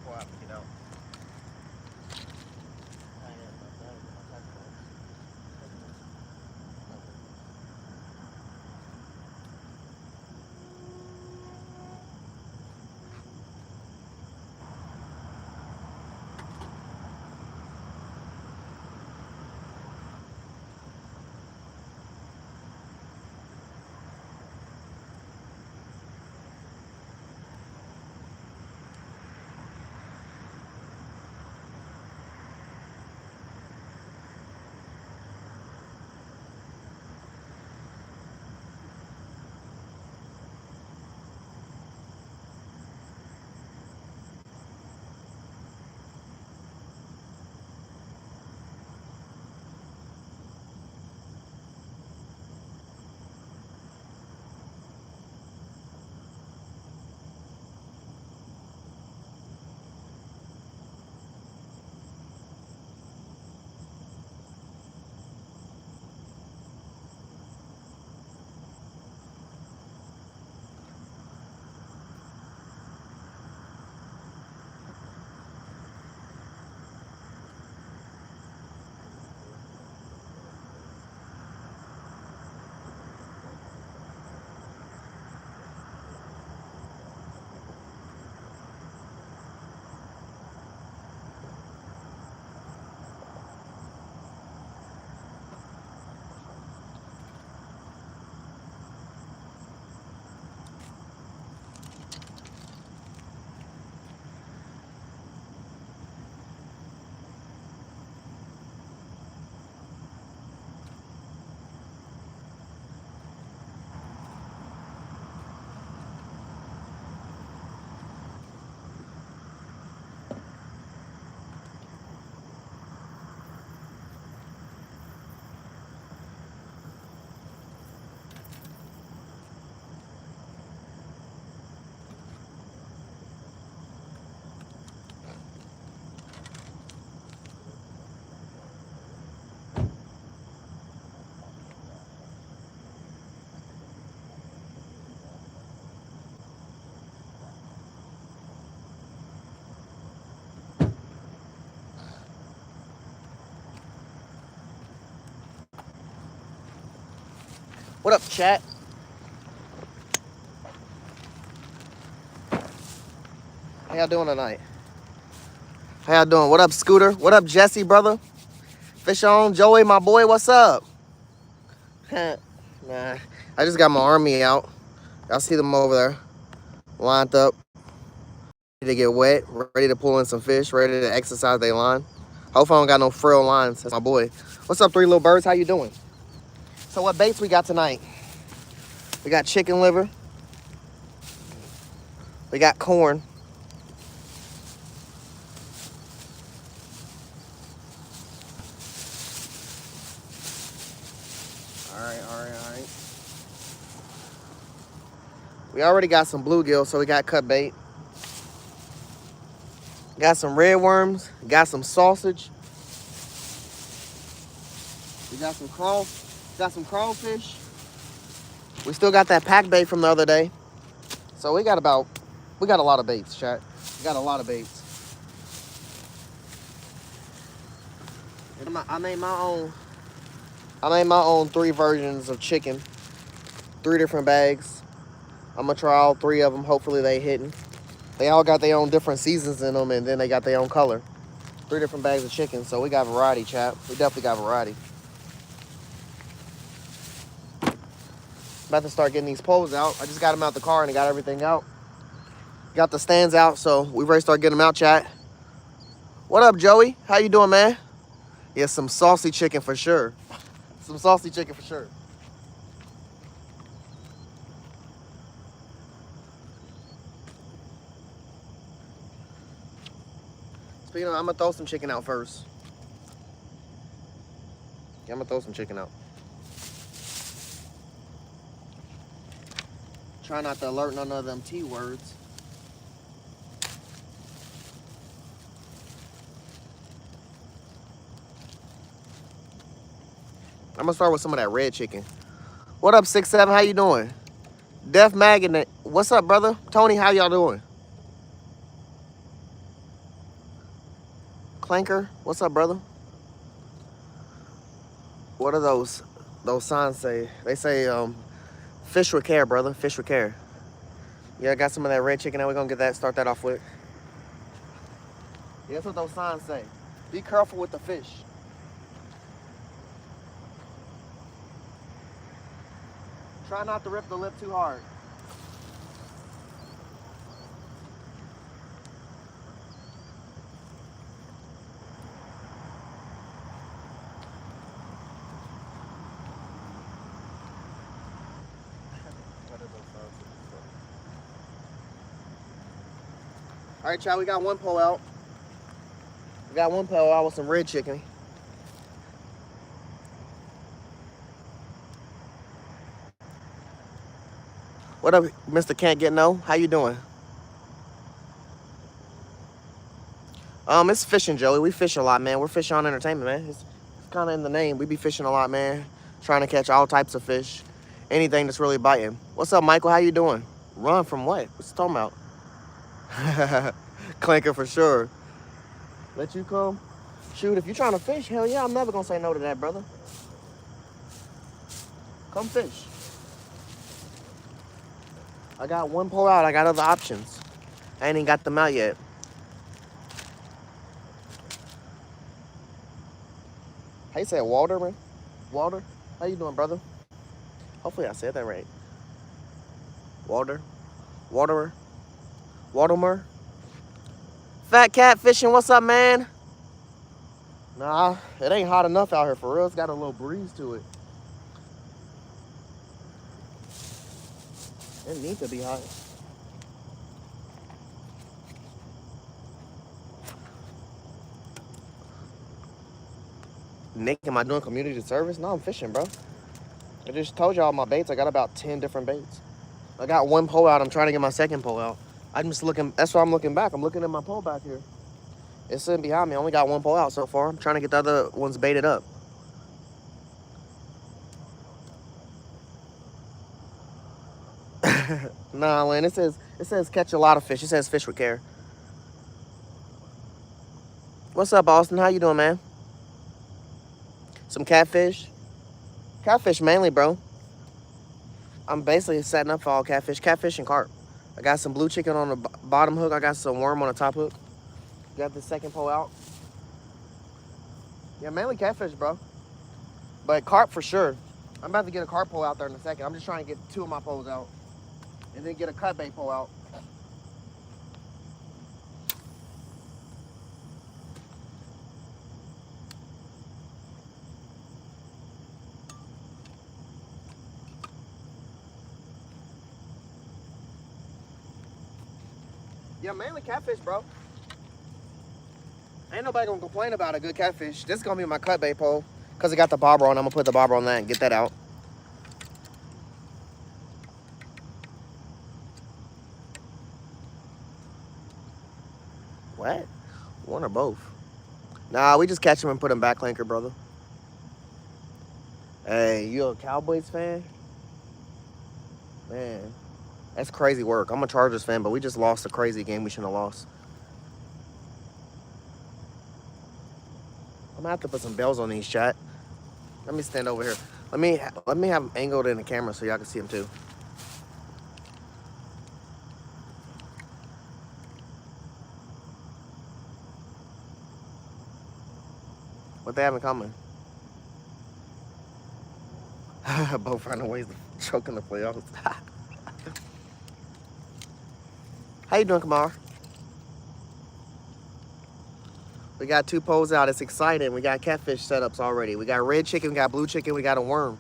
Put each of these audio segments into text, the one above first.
before I get out. What up, chat? How y'all doing tonight? How y'all doing? What up, Scooter? What up, Jesse, brother? Fish on, Joey, my boy, what's up? Nah, I just got my army out. Y'all see them over there, lined up, ready to get wet, ready to pull in some fish, ready to exercise their line. Hopefully I don't got no frail lines. That's my boy. What's up, three little birds? How you doing? So what baits we got tonight? We got chicken liver. We got corn. All right. We already got some bluegill, so we got cut bait. Got some red worms. Got some sausage. We got some crawfish. We still got that pack bait from the other day. So we got a lot of baits, chat. We got a lot of baits. I made my own 3 versions of chicken. 3 different bags. I'm gonna try all 3 of them. Hopefully they hitting. They all got their own different seasons in them, and then they got their own color. 3 different bags of chicken, so we got variety, chat. We definitely got variety. About to start getting these poles out. I just got them out the car and I got everything out. Got the stands out, so we ready to start getting them out, chat. What up, Joey? How you doing, man? Yeah, some saucy chicken for sure. Some saucy chicken for sure. Speaking of, I'm gonna throw some chicken out first. Yeah, I'm gonna throw some chicken out. Try not to alert none of them T words. I'm gonna start with some of that red chicken. What up, 6'7"? How you doing? Def Magnet. What's up, brother? Tony, how y'all doing? Clanker, what's up, brother? What are those signs say? They say fish with care, brother. Fish with care. Yeah, I got some of that red chicken. Now we're gonna get that. Start that off with. Yeah, that's what those signs say. Be careful with the fish. Try not to rip the lip too hard. All right, y'all, we got one pole out. We got one pole out with some red chicken. What up, Mr. Can't Get No? How you doing? It's fishing, Joey. We fish a lot, man. We're fish on entertainment, man. It's kind of in the name. We be fishing a lot, man. Trying to catch all types of fish. Anything that's really biting. What's up, Michael? How you doing? Run from what? What's you talking about? Clanker for sure. Let you come? Shoot, if you're trying to fish, hell yeah, I'm never gonna say no to that, brother. Come fish. I got one pole out. I got other options. I ain't even got them out yet. How you say it, Walter, man? Walter? How you doing, brother? Hopefully I said that right. Walter? Waterer? Watermer? Fat cat fishing, what's up, man? Nah, it ain't hot enough out here for real. It's got a little breeze to it. It needs to be hot. Nick, am I doing community service? No, I'm fishing, bro. I just told y'all my baits. I got about 10 different baits. I got one pole out. I'm trying to get my second pole out. I'm just looking. That's why I'm looking back. I'm looking at my pole back here. It's sitting behind me. I only got one pole out so far. I'm trying to get the other ones baited up. Nah, Lynn. It says catch a lot of fish. It says fish with care. What's up, Austin? How you doing, man? Some catfish. Catfish mainly, bro. I'm basically setting up for all catfish. Catfish and carp. I got some blue chicken on the bottom hook. I got some worm on the top hook. Got the second pole out. Yeah, mainly catfish, bro. But carp for sure. I'm about to get a carp pole out there in a second. I'm just trying to get 2 of my poles out. And then get a cut bait pole out. Yeah, mainly catfish, bro. Ain't nobody gonna complain about a good catfish. This is gonna be my cut bait pole. Cause it got the bobber on. I'm gonna put the bobber on that and get that out. What? One or both? Nah, we just catch them and put them back, Clanker, brother. Hey, you a Cowboys fan? Man, that's crazy work. I'm a Chargers fan, but we just lost a crazy game we shouldn't have lost. I'm gonna have to put some bells on these, chat. Let me stand over here. Let me have them angled in the camera so y'all can see them too. What they have in common? Both finding ways to choke in the playoffs. How you doing, Kamar? We got 2 poles out. It's exciting. We got catfish setups already. We got red chicken, we got blue chicken, we got a worm.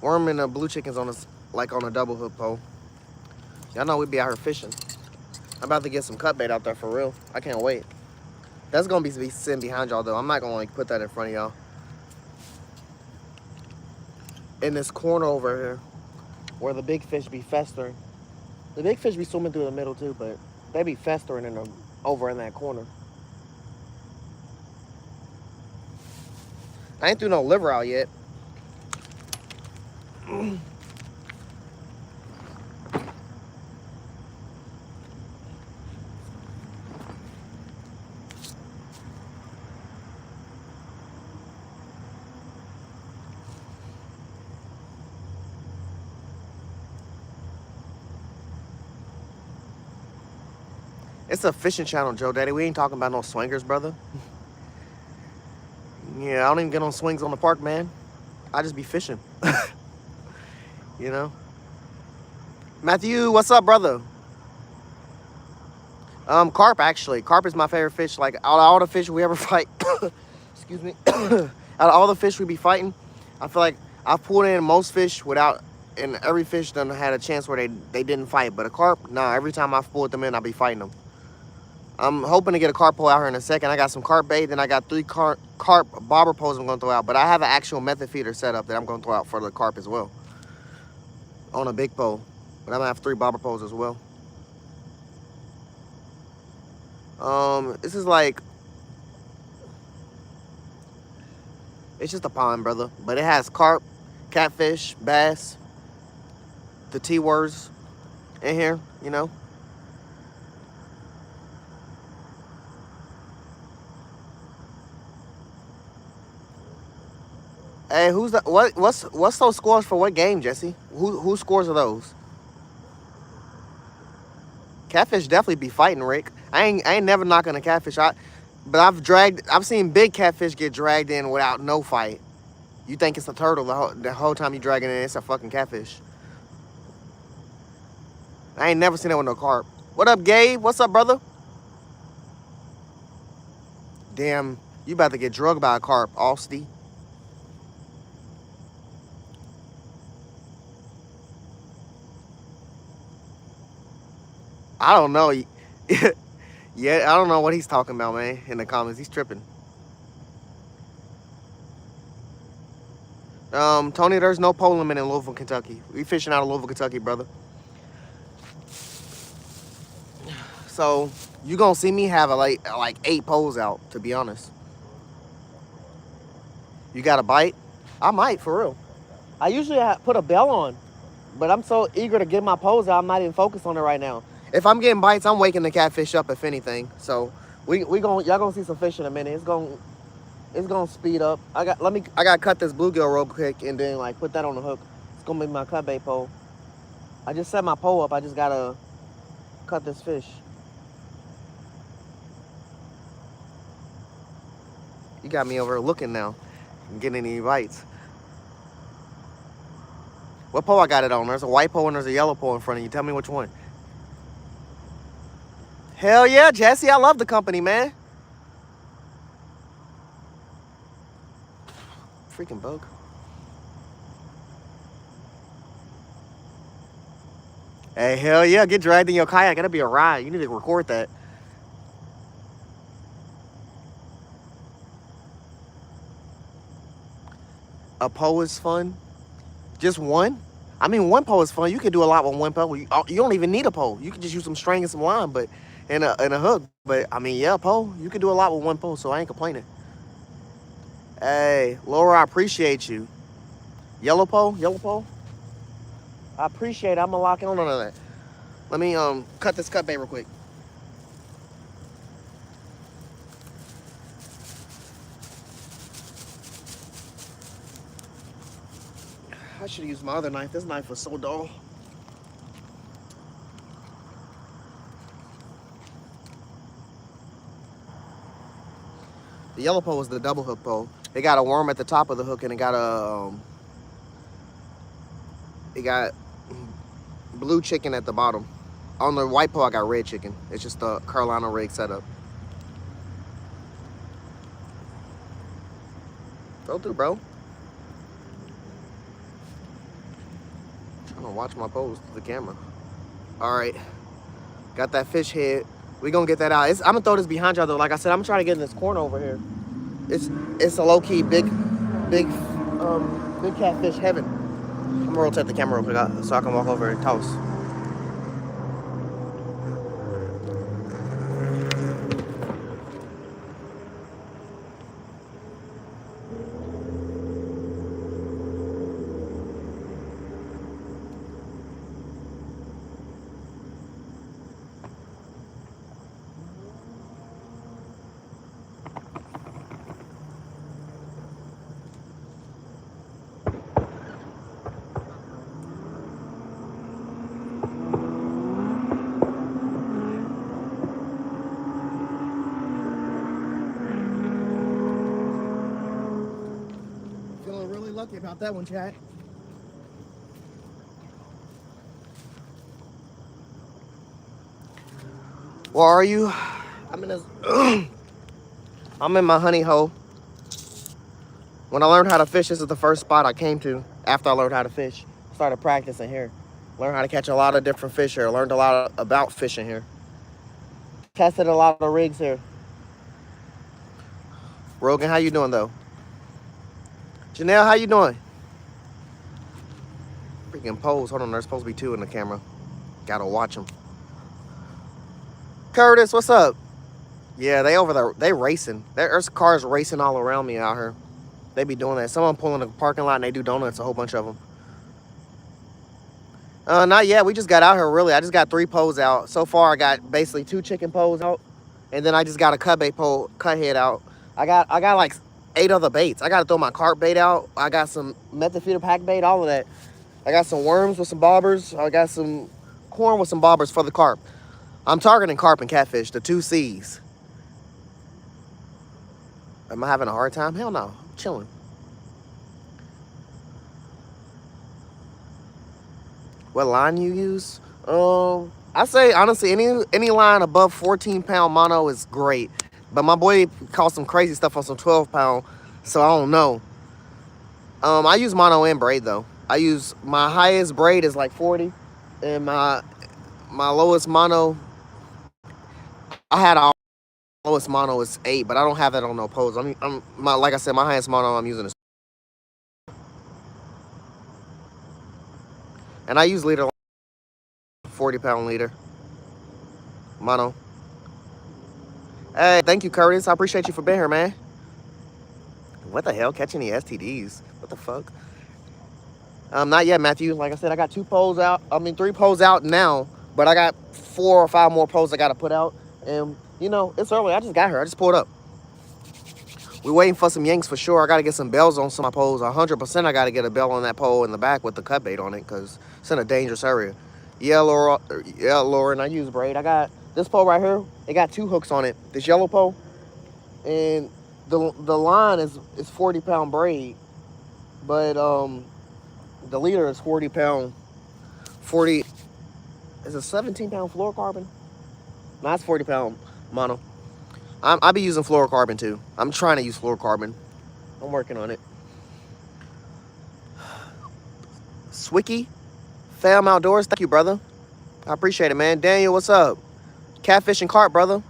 Worm and the blue chicken's on us like on a double hook pole. Y'all know we be out here fishing. I'm about to get some cut bait out there for real. I can't wait. That's gonna be sitting behind y'all though. I'm not gonna like put that in front of y'all. In this corner over here, where the big fish be festering. The big fish be swimming through the middle too, but they be festering in them over in that corner. I ain't threw no liver out yet. It's a fishing channel, Joe Daddy. We ain't talking about no swingers, brother. Yeah, I don't even get on swings on the park, man. I just be fishing. You know? Matthew, what's up, brother? Carp, actually. Carp is my favorite fish. Like, out of all the fish we ever fight, excuse me, out of all the fish we be fighting, I feel like I've pulled in most fish without, and every fish done had a chance where they didn't fight. But a carp, nah, every time I've pulled them in, I be fighting them. I'm hoping to get a carp pole out here in a second. I got some carp bait, then I got 3 carp bobber poles I'm gonna throw out. But I have an actual method feeder set up that I'm gonna throw out for the carp as well. On a big pole. But I'm gonna have 3 bobber poles as well. This is like, it's just a pond, brother. But it has carp, catfish, bass, the T words in here, you know. Hey, who's the what's those scores for what game, Jesse? Who scores are those? Catfish definitely be fighting, Rick. I ain't never knocking a catfish. But I've seen big catfish get dragged in without no fight. You think it's a turtle the whole time you dragging it in, it's a fucking catfish. I ain't never seen that with no carp. What up, Gabe? What's up, brother? Damn, you about to get drugged by a carp, Alsty. I don't know. Yeah, I don't know what he's talking about, man, in the comments. He's tripping. Tony, there's no pole limit in Louisville, Kentucky. We fishing out of Louisville, Kentucky, brother. So you gonna see me have like 8 poles out, to be honest. You got a bite? I might, for real. I usually put a bell on, but I'm so eager to get my poles out, I'm not even focused on it right now. If I'm getting bites, I'm waking the catfish up, if anything. So y'all gonna see some fish in a minute. It's gonna speed up. I gotta cut this bluegill real quick and then like put that on the hook. It's gonna be my cut bait pole. I just set my pole up. I just gotta cut this fish. You got me over looking now and getting any bites. What pole I got it on? There's a white pole and there's a yellow pole in front of you. Tell me which one. Hell yeah, Jesse. I love the company, man. Freaking bug. Hey, hell yeah. Get dragged in your kayak. That'll be a ride. You need to record that. A pole is fun. Just one? I mean, one pole is fun. You can do a lot with one pole. You don't even need a pole. You can just use some string and some line, and a hook. But I mean, yeah, pole. You can do a lot with one pole, so I ain't complaining. Hey, Laura, I appreciate you. Yellow pole? I appreciate it. I'm gonna lock on that. Let me cut this cut bait real quick. I should have used my other knife. This knife was so dull. The yellow pole is the double hook pole. It got a worm at the top of the hook, and it got blue chicken at the bottom. On the white pole, I got red chicken. It's just the Carolina rig setup. Go through, bro. I'm gonna watch my pose to the camera. All right, got that fish head. We gonna get that out. I'm gonna throw this behind y'all though. Like I said, I'm trying to get in this corner over here. It's a low key big catfish heaven. I'm gonna rotate the camera real quick so I can walk over and toss. Drop that one, chat. Where are you? I'm in this. I'm in my honey hole. When I learned how to fish, this is the first spot I came to after I learned how to fish. Started practicing here. Learned how to catch a lot of different fish here. Learned a lot about fishing here. Tested a lot of rigs here. Rogan, how you doing though? Janelle, how you doing? Freaking pose. Hold on, there's supposed to be two in the camera. Gotta watch them. Curtis, what's up? Yeah, they over there. They racing. There's cars racing all around me out here. They be doing that. Someone pulling the parking lot and they do donuts, a whole bunch of them. Not yet. We just got out here, really. I just got 3 poles out. So far, I got basically 2 chicken poles out. And then I just got a cut bait pole, cut head out. I got like 8 other baits. I got to throw my carp bait out. I got some method feeder pack bait, all of that. I got some worms with some bobbers. I got some corn with some bobbers for the carp. I'm targeting carp and catfish, the 2 C's. Am I having a hard time? Hell no. I'm chilling. What line you use? I say honestly, any line above 14-pound mono is great. But my boy caught some crazy stuff on some 12-pound, so I don't know. I use mono and braid though. My highest braid is like 40, and my lowest mono. I had our lowest mono is 8, but I don't have that on no pose. Like I said, my highest mono I'm using is, and I use leader 40-pound leader mono. Hey, thank you, Curtis. I appreciate you for being here, man. What the hell? Catching the STDs? What the fuck? Not yet, Matthew. Like I said, I got 3 poles out now, but I got 4 or 5 more poles I got to put out. And, it's early. I just got here. I just pulled up. We're waiting for some yanks for sure. I got to get some bells on some of my poles. 100% I got to get a bell on that pole in the back with the cut bait on it because it's in a dangerous area. Yeah, Lauren, I use braid. I got this pole right here. It got 2 hooks on it. This yellow pole. And the line is 40-pound braid. But the leader is 40-pound. Is it 17-pound fluorocarbon? No, it's 40-pound mono. I be using fluorocarbon too. I'm trying to use fluorocarbon. I'm working on it. Swicky, Fam Outdoors, thank you, brother. I appreciate it, man. Daniel, what's up? Catfish and carp, brother.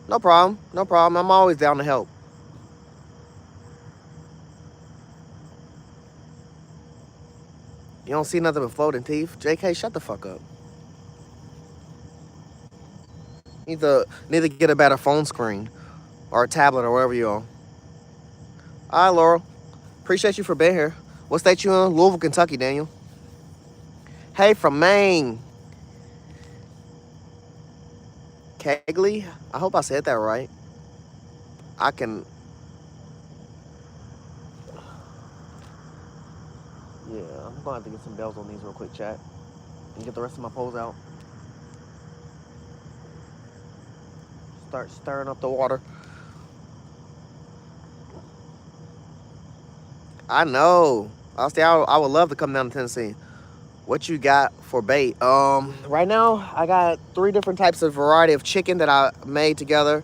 No problem. No problem. I'm always down to help. You don't see nothing but floating teeth? JK, shut the fuck up. Need to get a better phone screen or a tablet or wherever you're on. All right, Laurel. Appreciate you for being here. What state you in? Louisville, Kentucky, Daniel. Hey, from Maine. Kegley? I hope I said that right. I can... Yeah, I'm going to have to get some bells on these real quick, chat. And get the rest of my poles out. Start stirring up the water. I know. I would love to come down to Tennessee. What you got for bait? Right now I got 3 different types of variety of chicken that I made together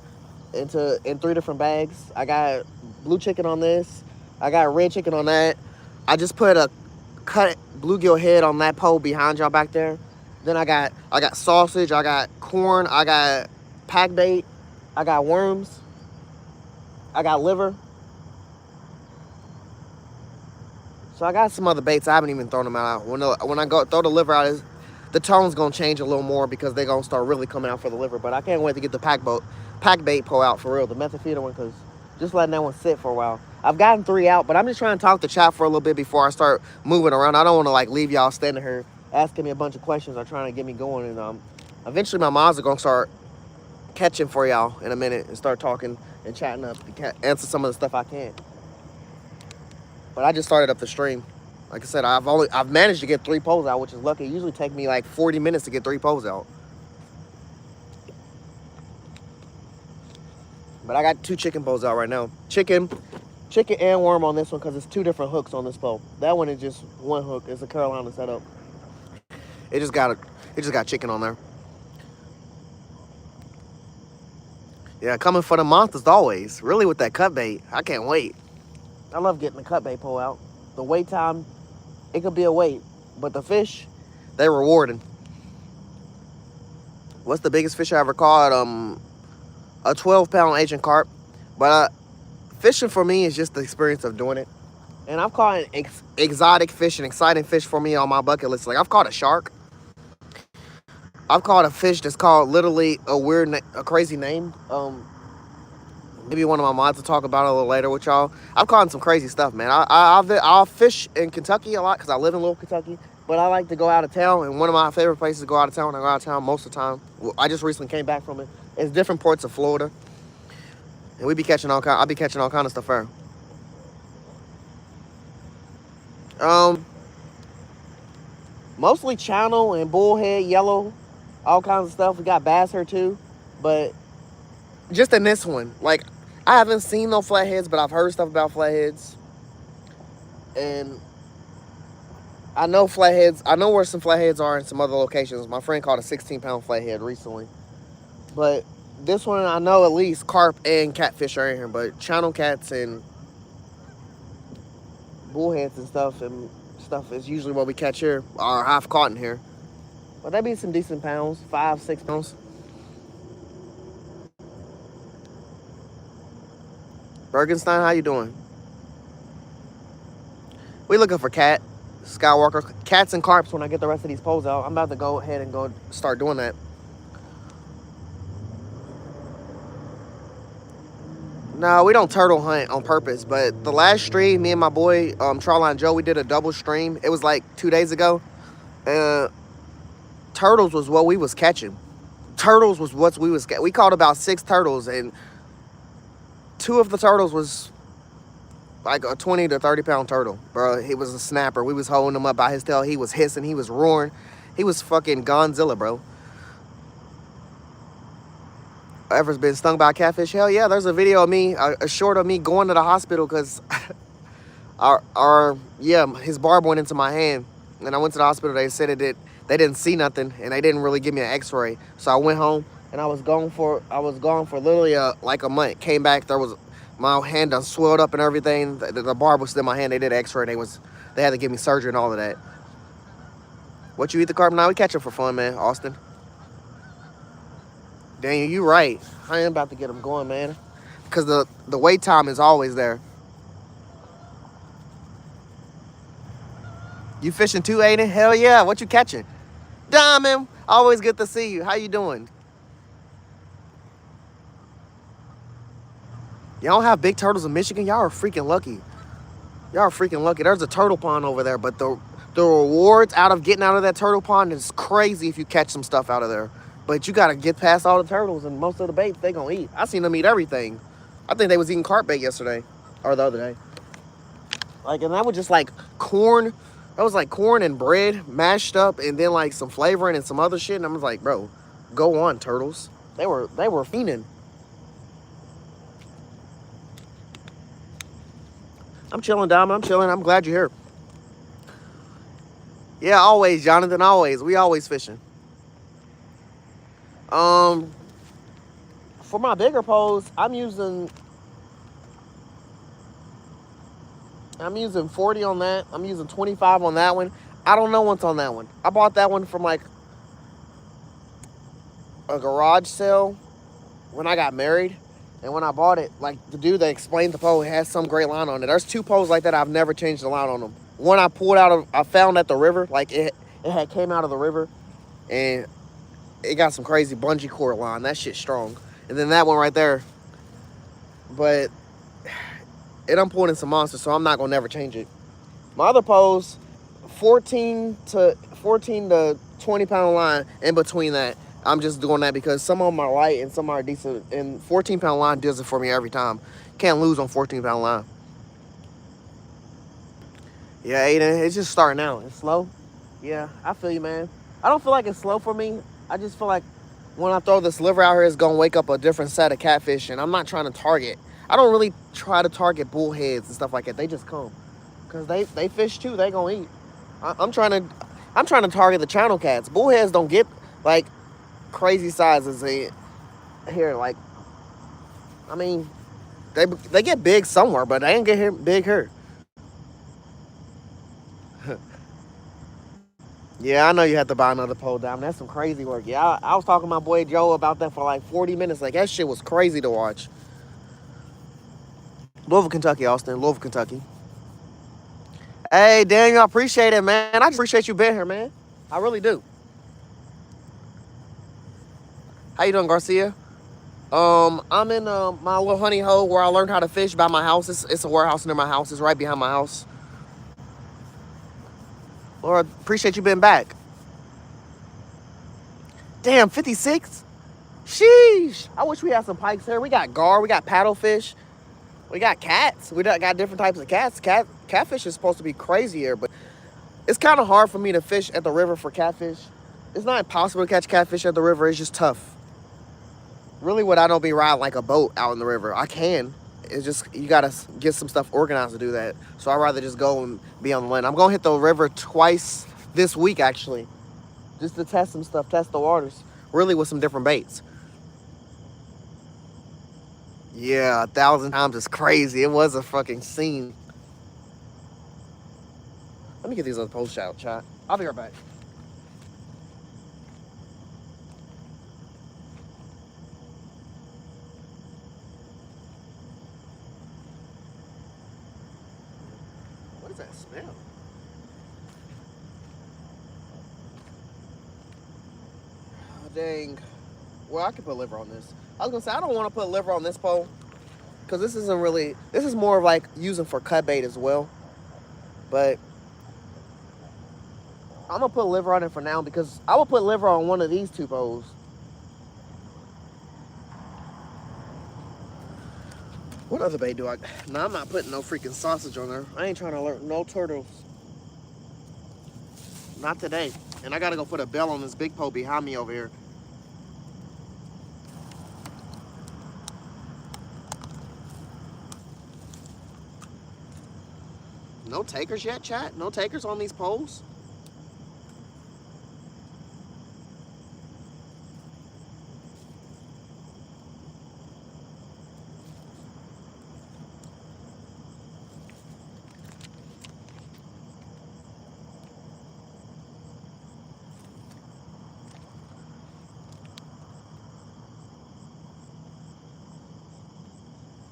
in 3 different bags. I got blue chicken on this. I got red chicken on that. I just put a cut bluegill head on that pole behind y'all back there. Then I got sausage. I got corn. I got pack bait. I got worms. I got liver. So I got some other baits. I haven't even thrown them out. When I go throw the liver out, the tone's gonna change a little more because they're gonna start really coming out for the liver. But I can't wait to get the pack bait pull out for real, the method feeder one, because just letting that one sit for a while. I've gotten 3 out, but I'm just trying to talk to chat for a little bit before I start moving around. I don't want to like leave y'all standing here asking me a bunch of questions or trying to get me going. And eventually my moms are gonna start catching for y'all in a minute and start talking and chatting up to answer some of the stuff I can't. But I just started up the stream. Like I said, I've managed to get 3 poles out, which is lucky. It usually take me like 40 minutes to get 3 poles out. But I got 2 chicken poles out right now. Chicken chicken and worm on this one because it's 2 different hooks on this pole. That one is just 1 hook. It's a Carolina setup. It just got chicken on there. Yeah, coming for the monsters always. Really with that cut bait. I can't wait. I love getting the cut bait pole out. The wait time, it could be a wait. But the fish, they're rewarding. What's the biggest fish I ever caught? A 12-pound Asian carp. But fishing for me is just the experience of doing it. And I've caught exotic fish and exciting fish for me on my bucket list. Like I've caught a shark. I've caught a fish that's called literally a crazy name. Maybe one of my mods will talk about it a little later with y'all. I've caught some crazy stuff, man. I'll fish in Kentucky a lot because I live in Little Kentucky. But I like to go out of town, and one of my favorite places to go out of town when I go out of town most of the time, I just recently came back from it, is different parts of Florida. And I'll be catching all kind of stuff there. Mostly channel and bullhead, yellow, all kinds of stuff. We got bass here too, but just in this one, like I haven't seen no flatheads, but I've heard stuff about flatheads, and I know flatheads. I know where some flatheads are in some other locations. My friend caught a 16-pound flathead recently, but this one I know at least carp and catfish are in here, but channel cats and bullheads and stuff is usually what we catch here, or I've caught in here. But that'd be some decent pounds, 5-6 pounds. Bergenstein, how you doing? We looking for cat, Skywalker, cats and carps when I get the rest of these poles out. I'm about to go ahead and go start doing that. No, we don't turtle hunt on purpose, but the last stream, me and my boy, Trawline Joe, we did a double stream. It was like 2 days ago. Turtles was what we was catching. Turtles was what we was catching. We caught about 6 turtles, and 2 of the turtles was like a 20 to 30 pound turtle, bro. He was a snapper. We was holding him up by his tail. He was hissing. He was roaring. He was fucking Godzilla, bro. Ever's been stung by a catfish? Hell yeah. There's a video of me, a short of me going to the hospital because his barb went into my hand. And I went to the hospital. They said they didn't see nothing, and they didn't really give me an x-ray. So I went home, and I was gone for literally like a month. Came back, my hand done swelled up and everything. The barb was still in my hand. They did an x-ray, and they had to give me surgery and all of that. What you eat the carp? Now we catch them for fun, man, Austin. Daniel, you right. I am about to get them going, man. Because the wait time is always there. You fishing too, Aiden? Hell yeah. What you catching? Diamond, always good to see you. How you doing? Y'all don't have big turtles in Michigan? Y'all are freaking lucky. Y'all are freaking lucky. There's a turtle pond over there, but the rewards out of getting out of that turtle pond is crazy if you catch some stuff out of there. But you got to get past all the turtles, and most of the baits they going to eat. I seen them eat everything. I think they was eating carp bait yesterday, or the other day. Like, and that was just like corn. That was like corn and bread mashed up, and then like some flavoring and some other shit. And I was like, bro, go on, turtles. They were fiending. I'm chilling, Dom. I'm chilling. I'm glad you're here. Yeah, always, Jonathan. Always. We always fishing. For my bigger poles, I'm using 40 on that. I'm using 25 on that one. I don't know what's on that one. I bought that one from like a garage sale when I got married. And when I bought it, like the dude that explained the pole, it has some great line on it. There's 2 poles like that. I've never changed the line on them. One I found at the river. Like it had came out of the river, and it got some crazy bungee cord line. That shit's strong. And then that one right there. But I'm pulling in some monsters, so I'm not gonna never change it. My other poles, 14 to 20 pound line. In between that, I'm just doing that because some of them are light and some are decent. And 14 pound line does it for me every time. Can't lose on 14 pound line. Yeah, Aiden, it's just starting out. It's slow. Yeah, I feel you, man. I don't feel like it's slow for me. I just feel like when I throw this liver out here, it's gonna wake up a different set of catfish, and I'm not trying to target. I don't really try to target bullheads and stuff like that. They just come. Cause they fish too, they gonna eat. I'm trying to target the channel cats. Bullheads don't get like crazy sizes here. Like, I mean, they get big somewhere, but they ain't get here big here. Yeah, I know you have to buy another pole down. That's some crazy work. Yeah, I was talking to my boy Joe about that for like 40 minutes. Like, that shit was crazy to watch. Louisville, Kentucky, Austin. Louisville, Kentucky. Hey, Daniel, I appreciate it, man. I just appreciate you being here, man. I really do. How you doing, Garcia? I'm in my little honey hole where I learned how to fish by my house. It's a warehouse near my house. It's right behind my house. Lord, appreciate you being back. Damn, 56? Sheesh. I wish we had some pikes here. We got gar, we got paddlefish, we got cats. We got different types of cats. Catfish is supposed to be crazier, but it's kind of hard for me to fish at the river for catfish. It's not impossible to catch catfish at the river. It's just tough. Really, what I don't be riding like a boat out in the river. I can. It's just you gotta get some stuff organized to do that. So I'd rather just go and be on the land. I'm gonna hit the river twice this week actually, just to test some stuff, test the waters. Really with some different baits. Yeah, 1,000 times is crazy. It was a fucking scene. Let me get these other posts out, chat. I'll be right back. What does that smell? Oh, dang. Well, I can put liver on this. I was gonna say I don't want to put liver on this pole because this isn't really. This is more of like using for cut bait as well. But I'm gonna put liver on it for now because I will put liver on one of these two poles. What other bait do I? No, I'm not putting no freaking sausage on there. I ain't trying to learn no turtles. Not today. And I gotta go put a bell on this big pole behind me over here. No takers yet, chat? No takers on these poles?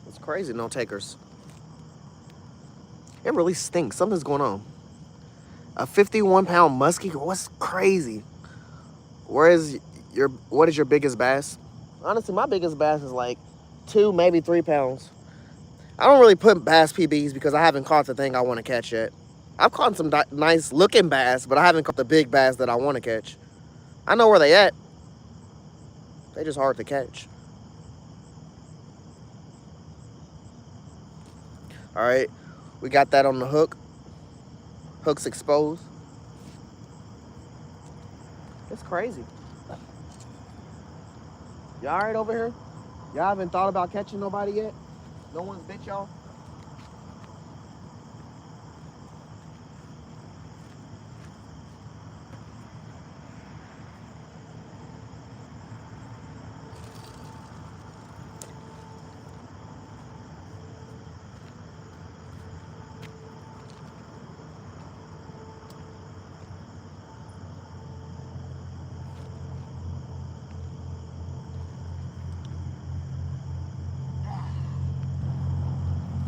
It's crazy, no takers. It really stinks. Something's going on. A 51-pound muskie? What's crazy? What is your biggest bass? Honestly, my biggest bass is like 2, maybe 3 pounds. I don't really put bass PBs because I haven't caught the thing I want to catch yet. I've caught some nice looking bass, but I haven't caught the big bass that I want to catch. I know where they at. They just hard to catch. All right, we got that on the hook. Hook's exposed. It's crazy. Y'all all right over here? Y'all haven't thought about catching nobody yet? No one's bit y'all?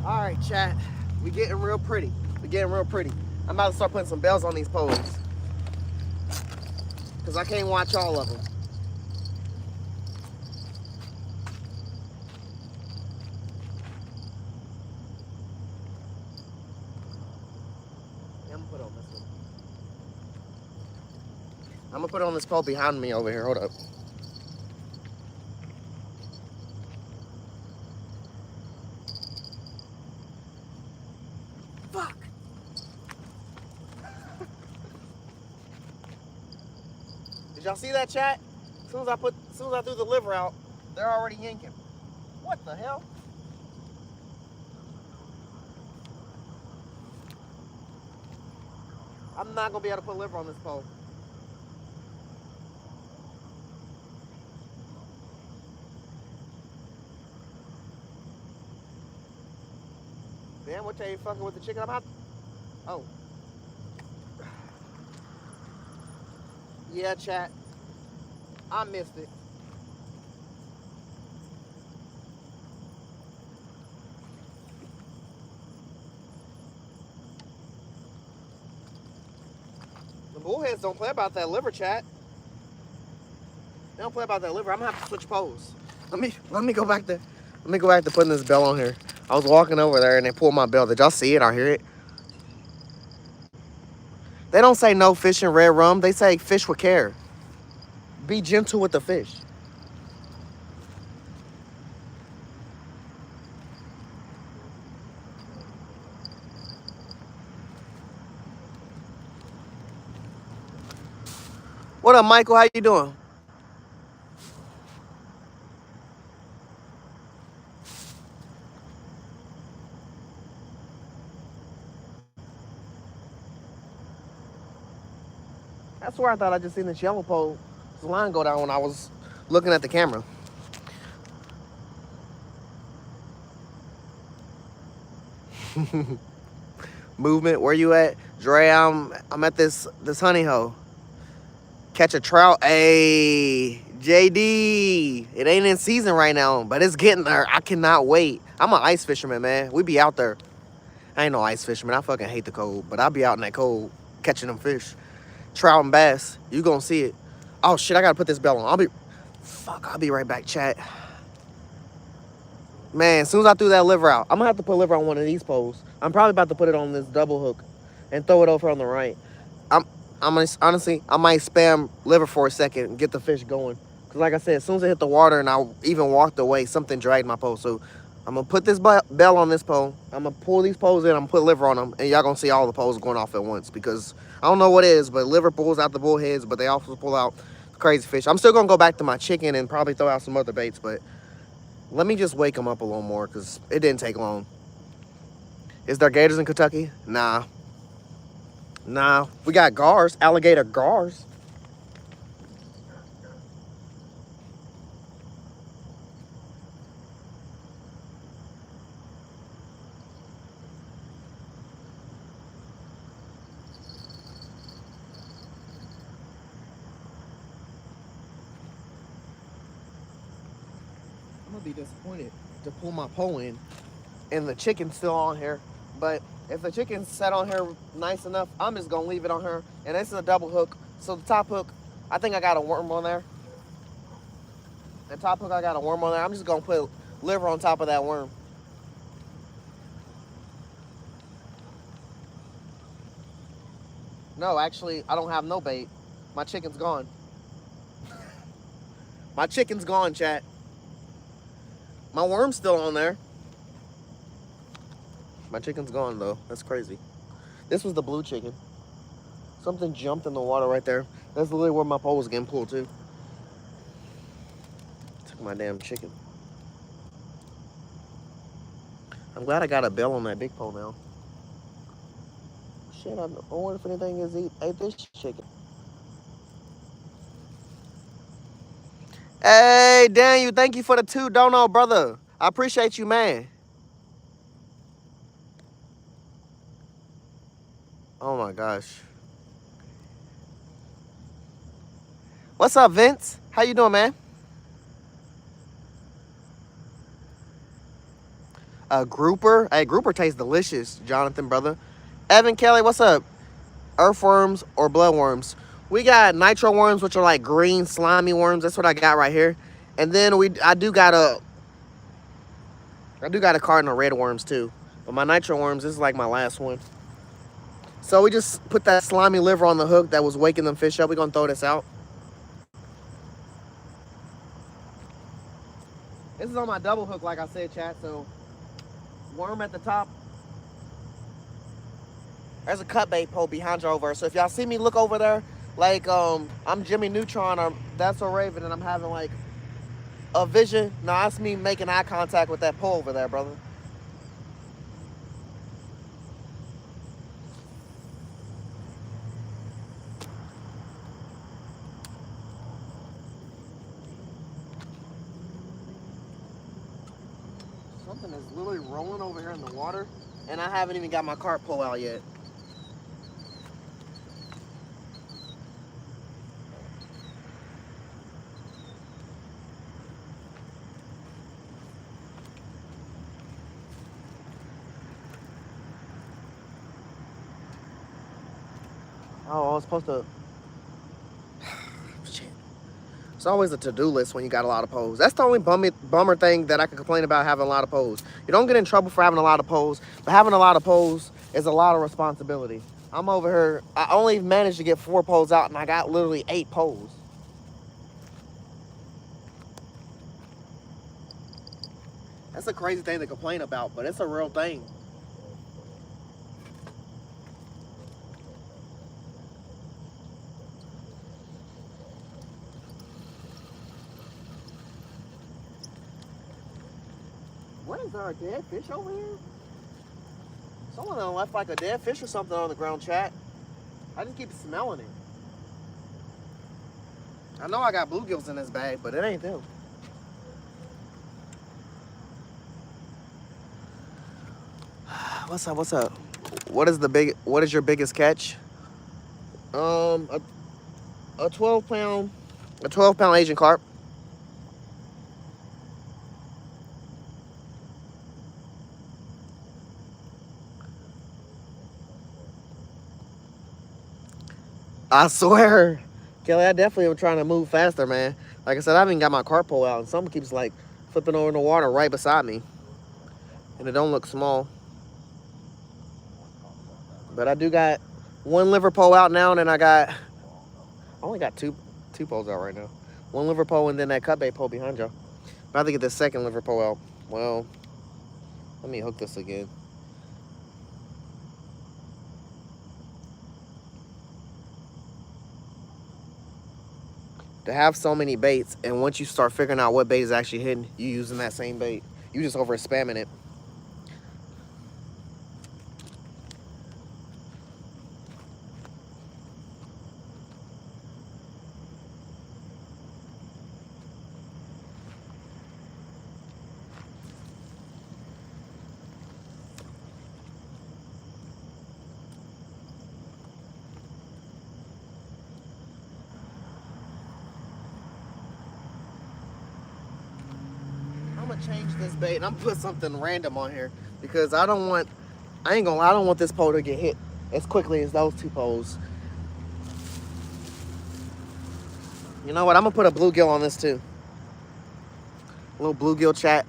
All right, chat. We getting real pretty. We getting real pretty. I'm about to start putting some bells on these poles because I can't watch all of them. I'm gonna put on this one. I'm gonna put it on this pole behind me over here. Hold up. Fuck. Did y'all see that, chat? As soon as I threw the liver out, they're already yanking. What the hell? I'm not gonna be able to put liver on this pole. Damn, what you ain't fucking with the chicken? I'm out. Oh. Yeah, chat. I missed it. The bullheads don't play about that liver, chat. They don't play about that liver. I'm gonna have to switch poles. Let me go back to putting this bell on here. I was walking over there and they pulled my bell. Did y'all see it or hear it? They don't say no fish in red rum. They say fish with care. Be gentle with the fish. What up, Michael? How you doing? I swear I thought I just seen this yellow pole line go down when I was looking at the camera. Movement, where you at? Dre, I'm at this honey hole. Catch a trout. Hey, JD. It ain't in season right now, but it's getting there. I cannot wait. I'm an ice fisherman, man. We be out there. I ain't no ice fisherman. I fucking hate the cold, but I be out in that cold catching them fish. Trout and bass. You gonna see it. Oh shit, I gotta put this bell on. I'll be right back, chat. Man, as soon as I threw that liver out, I'm gonna have to put liver on one of these poles. I'm probably about to put it on this double hook and throw it over on the right. Honestly, I might spam liver for a second and get the fish going. Cause like I said, as soon as it hit the water and I even walked away, something dragged my pole. So I'm gonna put this bell on this pole. I'm gonna pull these poles in. I'm gonna put liver on them, and y'all gonna see all the poles going off at once. Because I don't know what it is, but liver pulls out the bullheads, but they also pull out the crazy fish. I'm still gonna go back to my chicken and probably throw out some other baits, but let me just wake them up a little more because it didn't take long. Is there gators in Kentucky? Nah. We got gars, alligator gars. I'm gonna be disappointed to pull my pole in and the chicken's still on here. But if the chicken's set on here nice enough, I'm just gonna leave it on here. And this is a double hook. So the top hook, I think I got a worm on there. The top hook, I got a worm on there. I'm just gonna put liver on top of that worm. No, actually, I don't have no bait. My chicken's gone. My chicken's gone, chat. My worm's still on there. My chicken's gone, though. That's crazy. This was the blue chicken. Something jumped in the water right there. That's literally where my pole was getting pulled, too. Took my damn chicken. I'm glad I got a bell on that big pole now. Shit, I wonder if anything ate this chicken. Hey, Daniel, thank you for the $2 dono, brother. I appreciate you, man. Oh my gosh. What's up, Vince? How you doing, man? Grouper. Hey, grouper tastes delicious, Jonathan, brother. Evan Kelly, what's up? Earthworms or bloodworms? We got nitro worms, which are like green, slimy worms. That's what I got right here. And then I do got a carton of red worms too. But my nitro worms, this is like my last one. So we just put that slimy liver on the hook that was waking them fish up. We're gonna throw this out. This is on my double hook, like I said, chat. So worm at the top. There's a cut bait pole behind you over. So if y'all see me look over there, like I'm Jimmy Neutron or That's So Raven, and I'm having like a vision. No, that's me making eye contact with that pole over there, brother. something that's literally rolling over here in the water, and I haven't even got my carp pole out yet. Oh, I was supposed to. Shit. It's always a to-do list when you got a lot of poles. That's the only bummer thing that I can complain about having a lot of poles. You don't get in trouble for having a lot of poles, but having a lot of poles is a lot of responsibility. I'm over here. I only managed to get 4 poles out, and I got literally 8 poles. That's a crazy thing to complain about, but it's a real thing. What is there, a dead fish over here? Someone done left like a dead fish or something on the ground, chat. I just keep smelling it. I know I got bluegills in this bag, but it ain't them. What's up? What's up? What is your biggest catch? A 12-pound Asian carp. I swear, Kelly, I definitely am trying to move faster, man. Like I said, I haven't got my carp pole out, and someone keeps like flipping over in the water right beside me, and it don't look small. But I do got 1 liver pole out now, and then I only got two poles out right now. 1 liver pole, and then that cut bait pole behind y'all. I'm about to get the 2nd liver pole out. Well, let me hook this again. To have so many baits, and once you start figuring out what bait is actually hidden, you using that same bait. You just over spamming it. I'm gonna change this bait, and I'm gonna put something random on here because I ain't gonna lie, I don't want this pole to get hit as quickly as those 2 poles. You know what? I'm gonna put a bluegill on this too. A little bluegill chat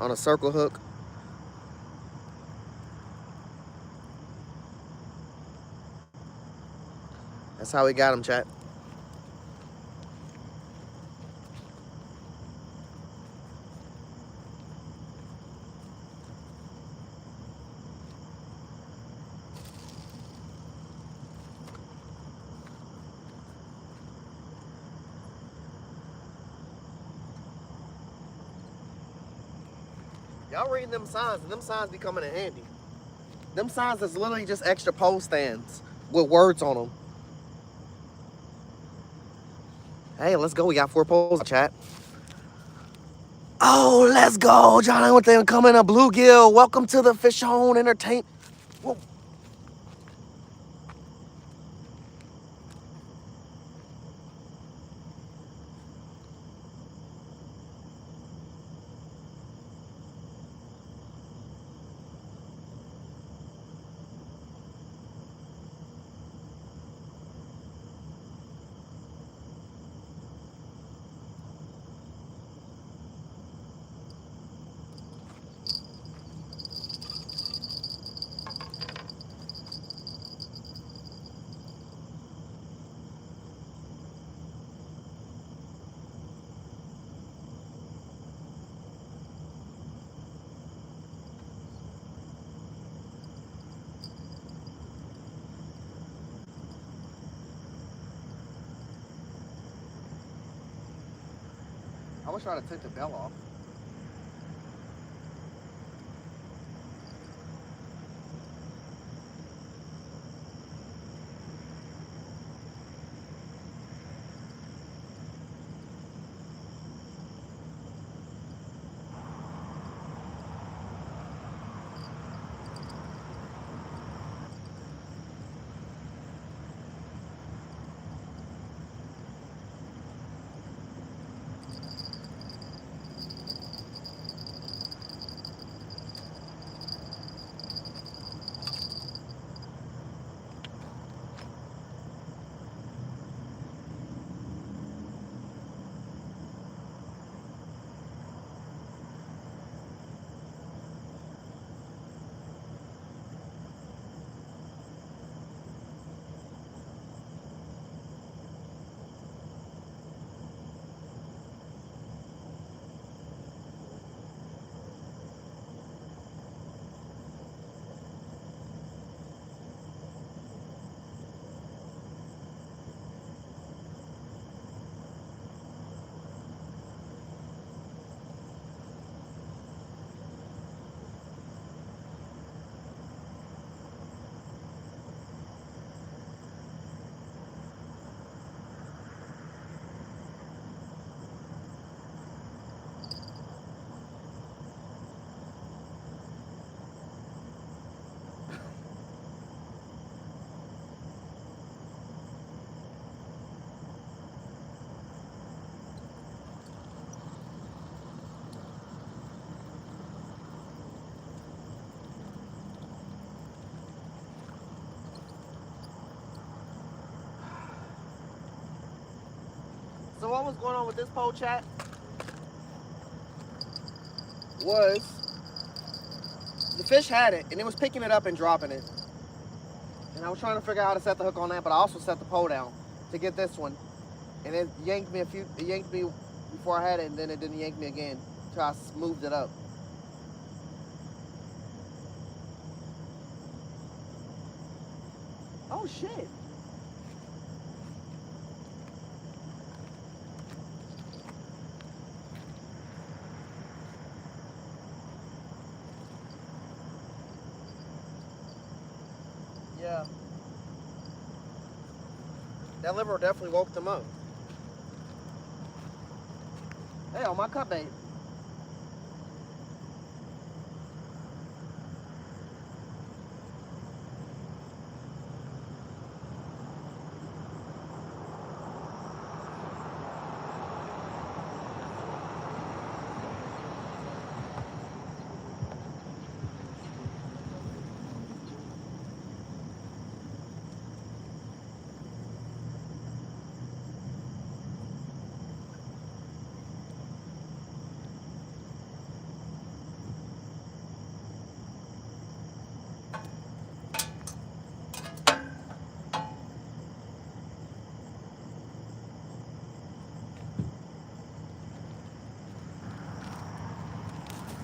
on a circle hook. That's how we got him, chat. Y'all reading them signs, and them signs be coming in handy. Them signs is literally just extra pole stands with words on them. Hey, let's go. We got 4 poles, chat. Oh, let's go. Johnny with them coming a bluegill. Welcome to the Fish On Entertainment. Whoa. I wish I'd have took the bell off. So what was going on with this pole, chat? Was the fish had it and it was picking it up and dropping it. And I was trying to figure out how to set the hook on that, but I also set the pole down to get this one. And it yanked me before I had it, and then it didn't yank me again until I smoothed it up. Oh shit. Yeah. That liver definitely woke them up. Hey, on my cut bait.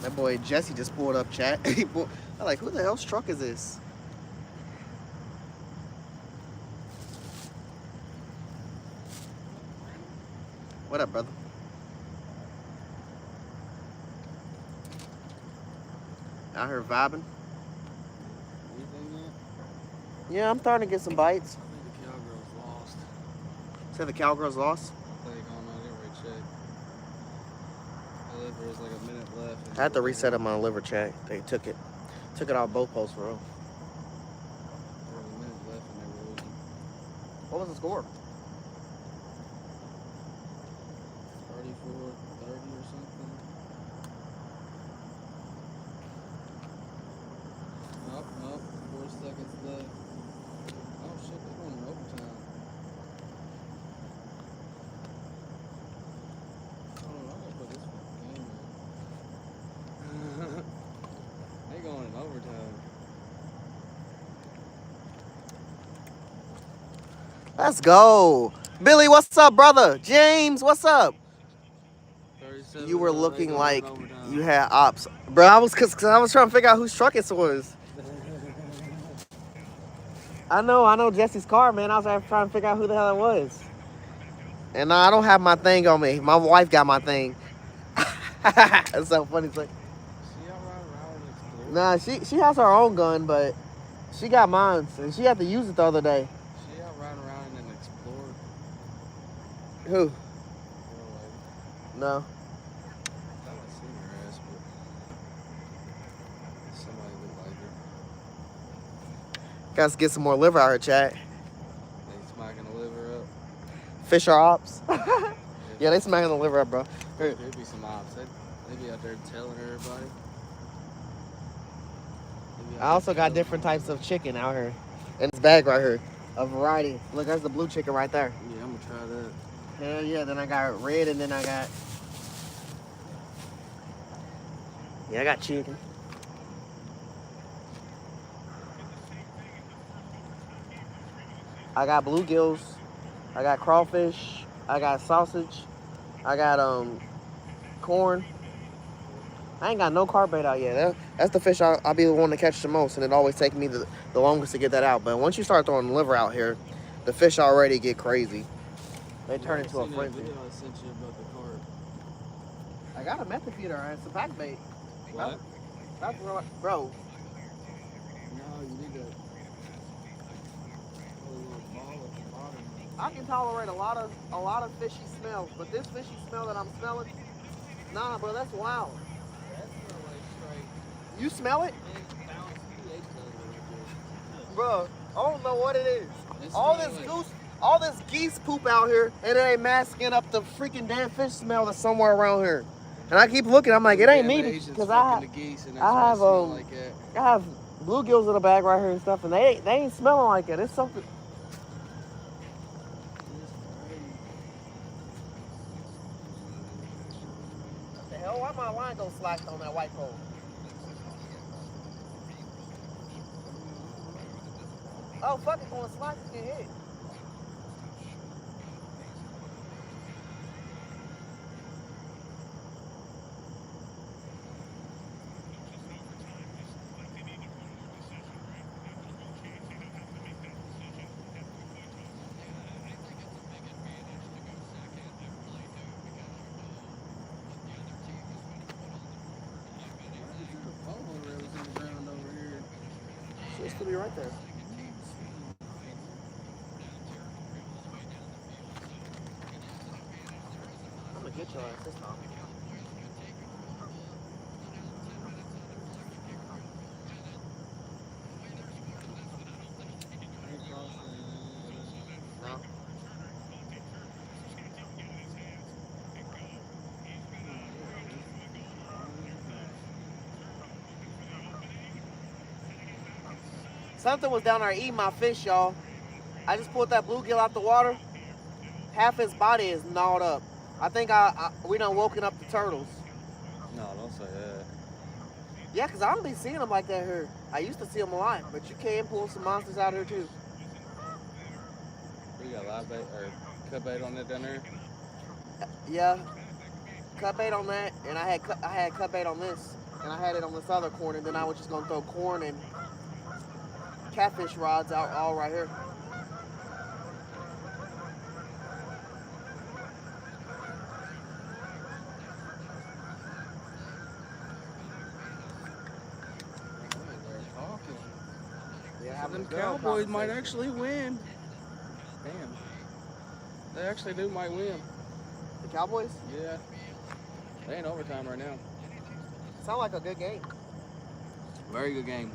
That boy Jesse just pulled up, chat. I'm like, who the hell's truck is this? What up, brother? Out here vibing. Yeah, I'm starting to get some bites. I think the cowgirl's lost. Said the cowgirl's lost? I think on my liver check. My liver is like a minute left. I had to reset up my liver check. They took it off both posts, bro. There was a minute left and they were losing. What was the score? 34-30 or something. Nope. 4 seconds left. Oh shit, they're going in overtime. Hold on, I'm gonna put this fucking game in. They going in overtime. Let's go. Billy, what's up, brother? James, what's up? You were looking like you had ops. Bro, I was cause I was trying to figure out whose truck it was. I know Jesse's car, man. I was trying to figure out who the hell it was. And I don't have my thing on me. My wife got my thing. That's so funny. It's like, nah, she has her own gun, but she got mine, and she had to use it the other day. She out riding around in an Explorer. Who? No. I haven't seen her ass, but somebody looked like her. Got to get some more liver out here, chat. They smacking the liver up. Fish are ops. Yeah, they smacking the liver up, bro. There could be some ops. They be out there telling everybody. I also got different types of chicken out here. In this bag right here. A variety. Look, that's the blue chicken right there. Yeah, I'm gonna try that. Hell yeah, then I got red and then I got... Yeah, I got chicken. I got bluegills. I got crawfish. I got sausage. I got corn. I ain't got no carp bait out yet. That's the fish I'll be the one to catch the most, and it always takes me the longest to get that out. But once you start throwing liver out here, the fish already get crazy. They turn into a frenzy. I sent you about the carp. I got a method feeder and some pack bait. What? That's bro. No, you need to. I can tolerate a lot of fishy smells, but this fishy smell that I'm smelling, nah, bro, that's wild. That smell like straight. You smell it, Balanced pH level. bro? I don't know what it is. It All smells this like- all this geese poop out here, and it ain't masking up the freaking damn fish smell that's somewhere around here. And I keep looking, I'm like, it ain't me, because I have bluegills in the bag right here and stuff, and they ain't smelling like it. It's something. slacked on that white pole. Oh, fuck it, going slack, you get hit. It's to be right there. I'm gonna get your ass this time. No. Something was down there eating my fish, y'all. I just pulled that bluegill out the water. Half his body is gnawed up. I think we done woken up the turtles. No, don't say that. Yeah, because I don't be seeing them like that here. I used to see them a lot, but you can pull some monsters out here too. We got live bait or cut bait on that down there. Yeah, cut bait on that, and I had cut bait on this, and I had it on this other corner. And then I was just gonna throw corn and catfish rods out all right here. Yeah, Them Cowboys might actually win. Damn. They actually might win. The Cowboys? Yeah. They in overtime right now. Sound like a good game. Very good game.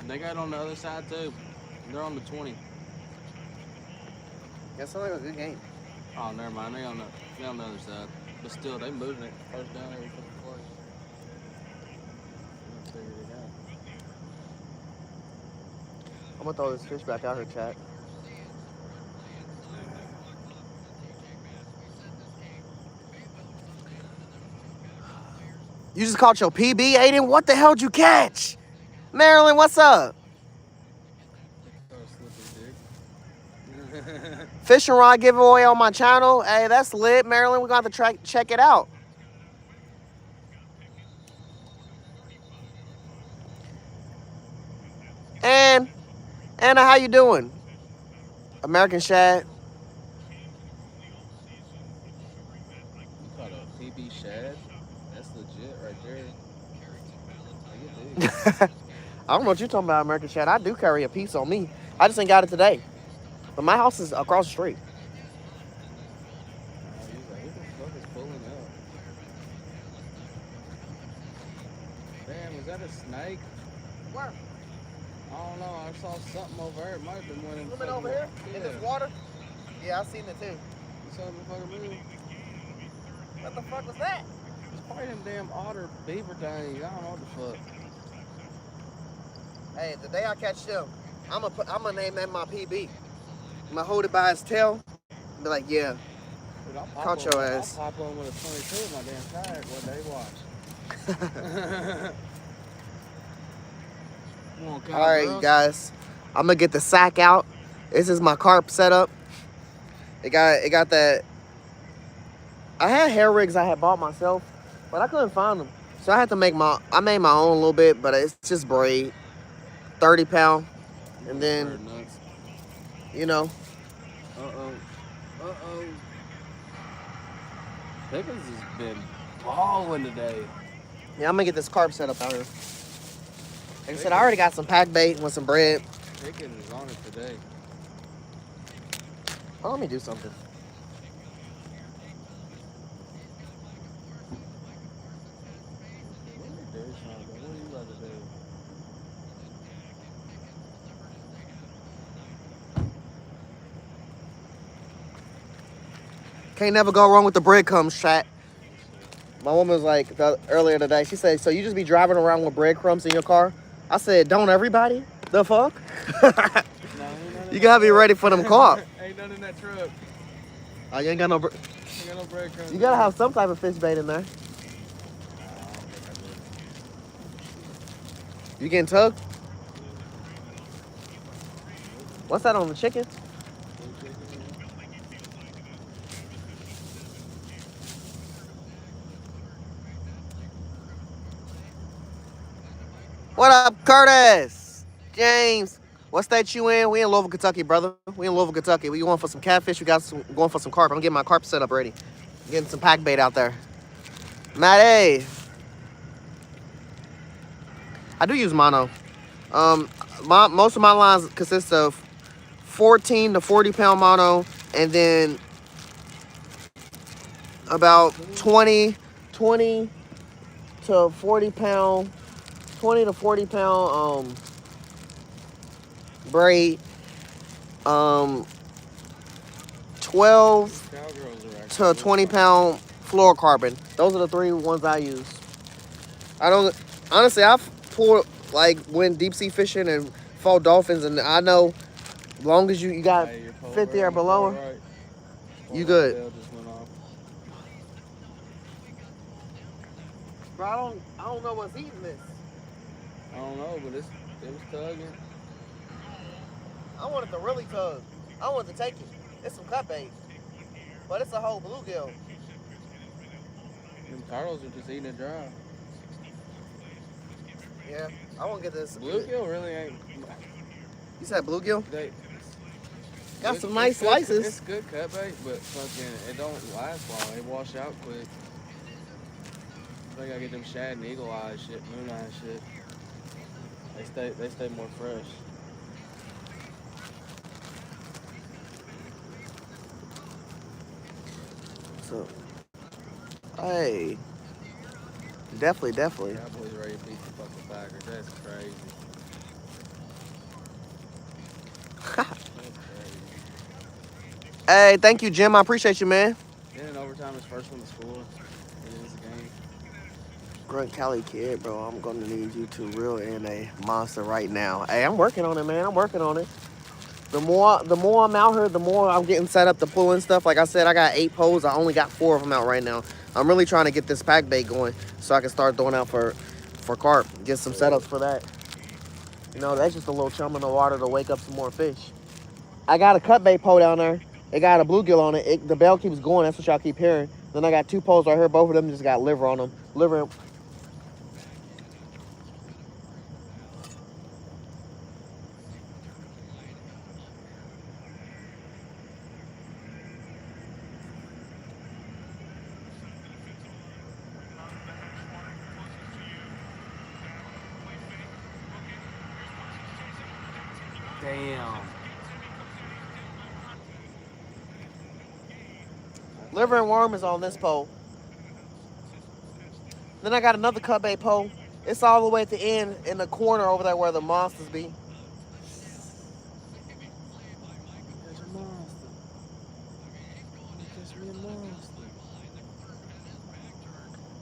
And they got on the other side too. They're on the 20. Yeah, sound like a good game. Oh, never mind. They on the other side. But still, they moving it. First down every fucking play. They figured it out. I'm gonna throw this fish back out here, chat. You just caught your PB, Aiden? What the hell did you catch? Marilyn, what's up? Fishing rod giveaway on my channel. Hey, that's lit, Marilyn. We're gonna have to check it out. And Anna, how you doing? American Shad. You caught a PB shad? That's legit right there. I don't know what you're talking about, American Shad. I do carry a piece on me. I just ain't got it today. But my house is across the street. He's like, who the fuck is pulling up? Damn, was that a snake? Where? I don't know. I saw something over there. It might have been one in Swimming over here? In this water? Yeah, I seen it too. You saw the fucking move? What the fuck was that? It's probably them damn otter beaver things. I don't know what the fuck. Hey, the day I catch them, I'm gonna name that my PB. I'm gonna hold it by his tail and be like, yeah, Dude, caught your ass. I'll pop on with a 22 in my damn kayak one day. Watch. Come on, All right, you guys. I'm gonna get the sack out. This is my carp setup. It got that. I had hair rigs I had bought myself, but I couldn't find them, so I had to make I made my own a little bit, but it's just braid, 30 pound, and then you know. Pickens has been balling today. Yeah, I'm gonna get this carp set up out here. Like I said, I already got some pack bait with some bread. Pickens is on it today. Oh, let me do something. What are you about to do? Can't never go wrong with the breadcrumbs, chat. My woman was like earlier today, she said, so you just be driving around with breadcrumbs in your car? I said, don't everybody? The fuck? No, you gotta be ready for them carp. Ain't none in that truck. Oh, you ain't got no got no breadcrumbs. You gotta have some type of fish bait in there. Nah, I don't think I do. You getting tugged? What's that on the chicken? Blue chicken, yeah. What up, Curtis? James. What state you in? We in Louisville, Kentucky, brother. We in Louisville, Kentucky. We going for some catfish. We got some going for some carp. I'm getting my carp set up ready. Getting some pack bait out there. Matt A. I do use mono. Most of my lines consist of 14 to 40 pound mono, and then about 20 to 40 pound, 20 to 40 pound braid, 12 to 20 pound fluorocarbon. Those are the 3 ones I use. I don't honestly. I've pulled like when deep sea fishing and fought dolphins, and I know as long as you got 50 or below, Right. you good. Bell just went off. Bro, I don't know what's eating this. I don't know, but it was tugging. I wanted to really tug. I wanted to take it. It's some cut bait, but it's a whole bluegill. Them turtles are just eating it dry. Yeah, I want to get this. Bluegill really ain't. You said bluegill? They got some nice slices. It's good cut bait, but fucking it don't last long. They wash out quick. So I gotta get them shad and eagle eye shit, moon eye shit. They stay more fresh. So, hey, definitely. Cowboys ready to beat the fucking Packers. That's crazy. Hey, thank you, Jim. I appreciate you, man. Then in overtime, his first one to score. It is a game. Grunt Cali kid, bro, I'm gonna need you to reel in a monster right now. Hey, I'm working on it, man. I'm working on it. The more I'm out here, the more I'm getting set up to pull in stuff. Like I said, I got 8 poles. I only got 4 of them out right now. I'm really trying to get this pack bait going so I can start throwing out for carp. Get some setups for that. You know, that's just a little chum in the water to wake up some more fish. I got a cut bait pole down there. It got a bluegill on it. The bell keeps going. That's what y'all keep hearing. Then I got 2 poles right here. Both of them just got liver on them. Liver. Damn. Liver and worm is on this pole. Then I got another cut bait pole. It's all the way at the end in the corner over there where the monsters be. There's a monster. Catch me a monster.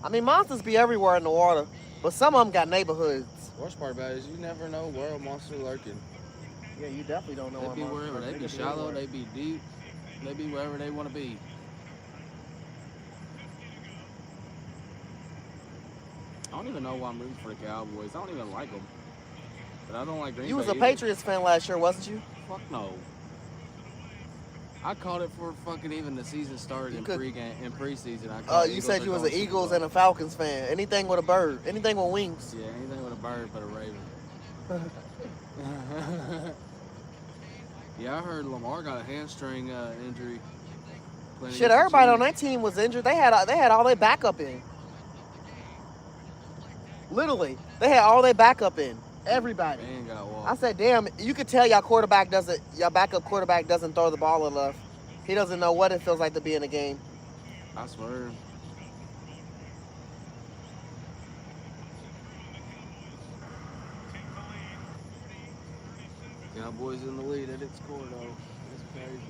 I mean, monsters be everywhere in the water, but some of them got neighborhoods. Worst part about it is you never know where a monster lurking. Yeah, you definitely don't know They where be monsters wherever. are. They be shallow. They be deep. They be wherever they want to be. I don't even know why I'm rooting for the Cowboys. I don't even like them. But I don't like Green Bay. You was a either. Patriots fan last year, wasn't you? Fuck no. I called it for fucking even the season started in preseason. I called You said you was an Eagles and a Falcons fan. Anything with a bird, anything with wings. Yeah, anything with a bird but a raven. Yeah, I heard Lamar got a hamstring injury. Shit, everybody on that team was injured. They had all their backup in. Literally, they had all their backup in. Everybody. Man got walked. I said, damn, you could tell your backup quarterback doesn't throw the ball enough. He doesn't know what it feels like to be in a game. I swear. Cowboys in the lead. They didn't score though. That's crazy.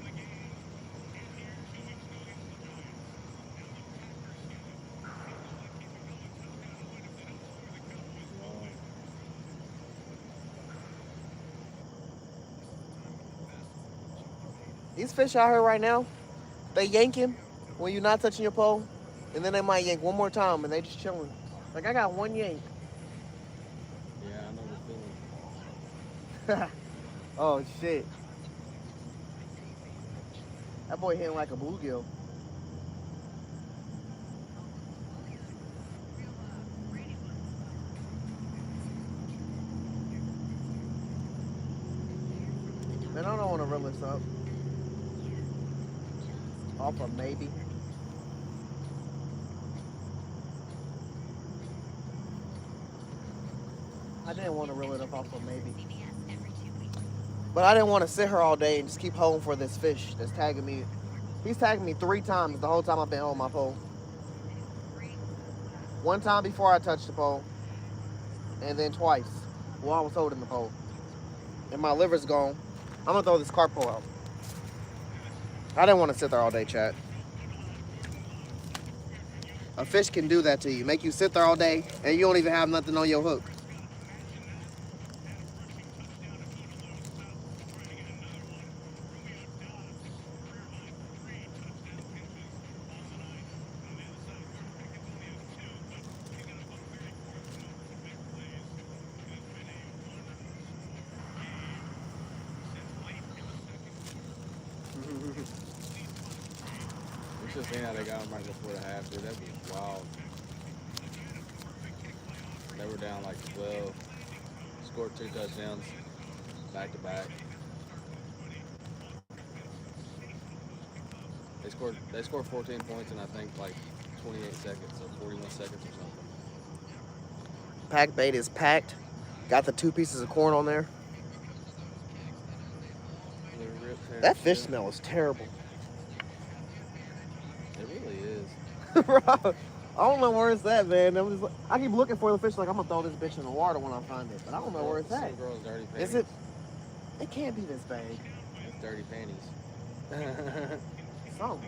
These fish out here right now, they yanking, when you're not touching your pole, and then they might yank one more time and they just chilling. Like I got one yank. Yeah, I know the feeling. Oh shit. That boy hitting like a bluegill. Man, I don't want to reel this up. Off of maybe. I didn't want to reel it up off of maybe. But I didn't want to sit here all day and just keep holding for this fish that's tagging me. He's tagged me 3 times the whole time I've been holding my pole. One time before I touched the pole, and then twice while I was holding the pole. And my liver's gone. I'm gonna throw this carp pole out. I didn't want to sit there all day, chat. A fish can do that to you, make you sit there all day, and you don't even have nothing on your hook. You should have seen how they got them right before the half, dude. That'd be wild. They were down like 12. Scored 2 touchdowns back to back. They scored 14 points in I think like 28 seconds or 41 seconds or something. Pack bait is packed. Got the 2 pieces of corn on there. That fish smell is terrible. It really is. Bro, I don't know where it's at, man. I keep looking for the fish like I'm gonna throw this bitch in the water when I find it, but I don't know where it's at. Some girl's dirty panties. Is it? It can't be this big. It's dirty panties. So.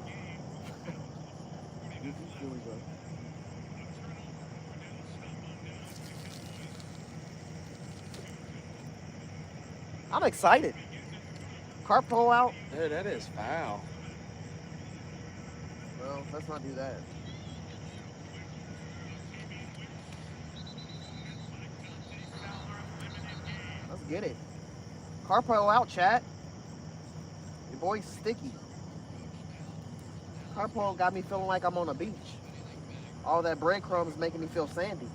I'm excited. Carp pole out. Dude, that is foul. Well, let's not do that. Let's get it. Carp pole out, chat. Your boy's sticky. Carp pole got me feeling like I'm on a beach. All that breadcrumbs making me feel sandy.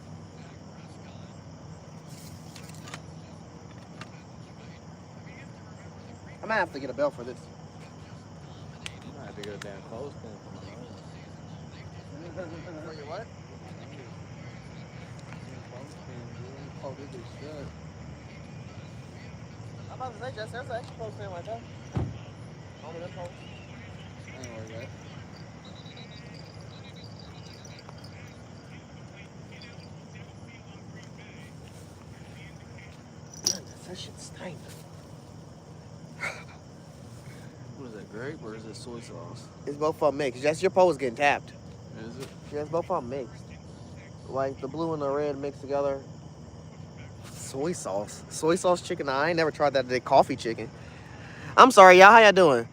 I might have to get a bell for this. You might have to get a damn clothespin from my For your what? Oh, this is shut. I'm about to say, Jess, there's an extra clothespin right there. Over this hole. I ain't worried about it. That shit stank. What is that, grape or is it soy sauce? It's both of them mixed. Jess, your pole is getting tapped. Is it? Yeah, it's both of them mixed. Like the blue and the red mixed together. Soy sauce. Soy sauce chicken. I ain't never tried that today. Coffee chicken. I'm sorry, y'all. How y'all doing?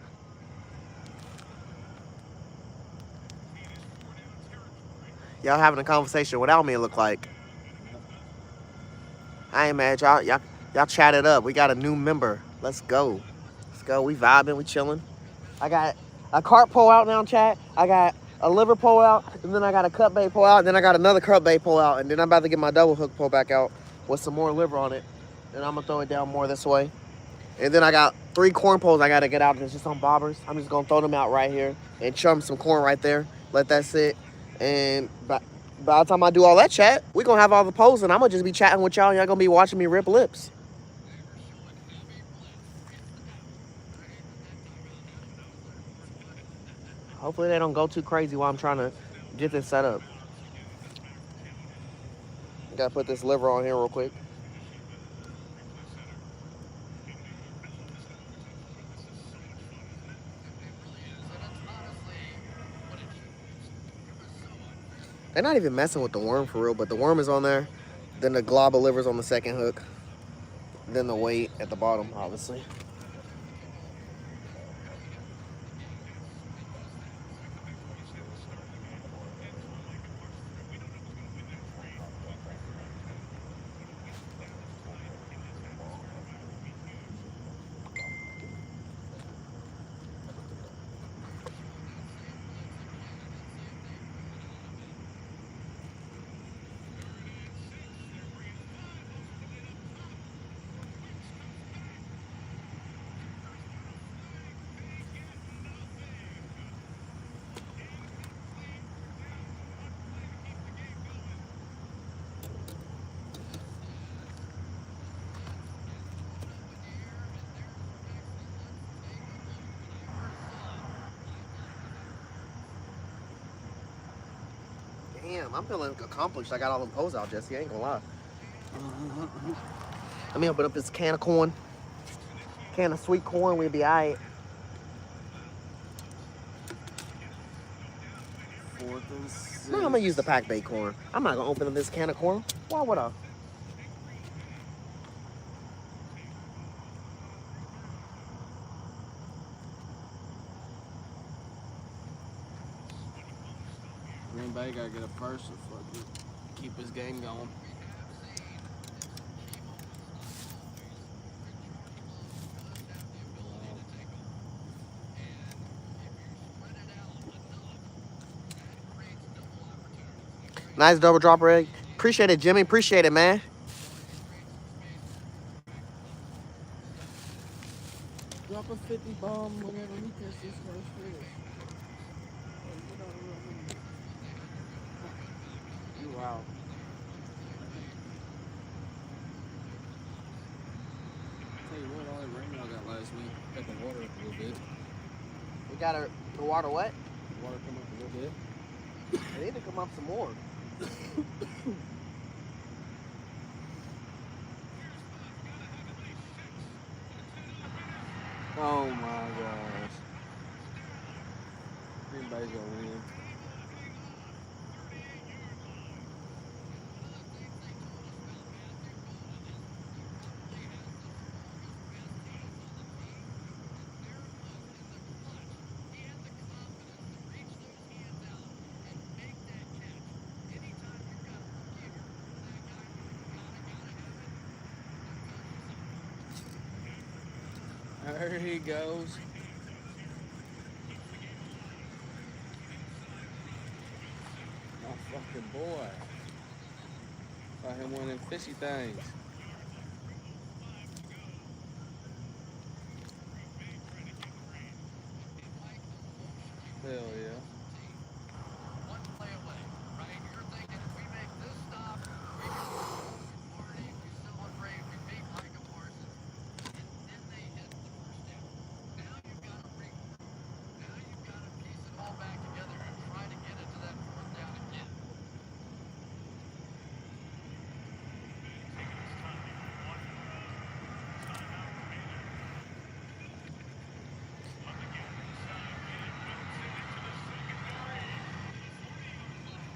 Y'all having a conversation without me, it look like. I ain't mad, y'all. Y'all chat it up. We got a new member. Let's go. Let's go. We vibing. We chilling. I got a carp pole out now, chat. I got a liver pole out, and then I got a cut bait pole out, and then I got another cut bait pole out, and then I'm about to get my double hook pole back out with some more liver on it, and I'm gonna throw it down more this way. And then I got 3 corn poles I gotta get out that's just on bobbers. I'm just gonna throw them out right here and chum some corn right there. Let that sit, and by the time I do all that chat, we gonna have all the poles, and I'm gonna just be chatting with y'all, and y'all gonna be watching me rip lips. Hopefully they don't go too crazy while I'm trying to get this set up. Gotta put this liver on here real quick. They're not even messing with the worm for real, but the worm is on there. Then the glob of liver's on the second hook. Then the weight at the bottom, obviously. Damn, I'm feeling accomplished. I got all them poles out, Jesse. I ain't gonna lie. Let me open up this can of corn. Can of sweet corn, we'll be all right. 4th and 6. No, I'm gonna use the pack bait corn. I'm not gonna open up this can of corn. Why would I? Green Bay gotta get a first to fucking keep his game going. Nice double dropper egg. Appreciate it, Jimmy. Appreciate it, man. Drop a 50 bomb whenever he catches his first fish. Wow. Tell you what, all that rain I got last week got the water up a little bit. We got the water what? The water come up a little bit. It need to come up some more. Oh my gosh. Green Bay's gonna win. There he goes. My fucking boy. Got him one of them fishy things. Hell yeah.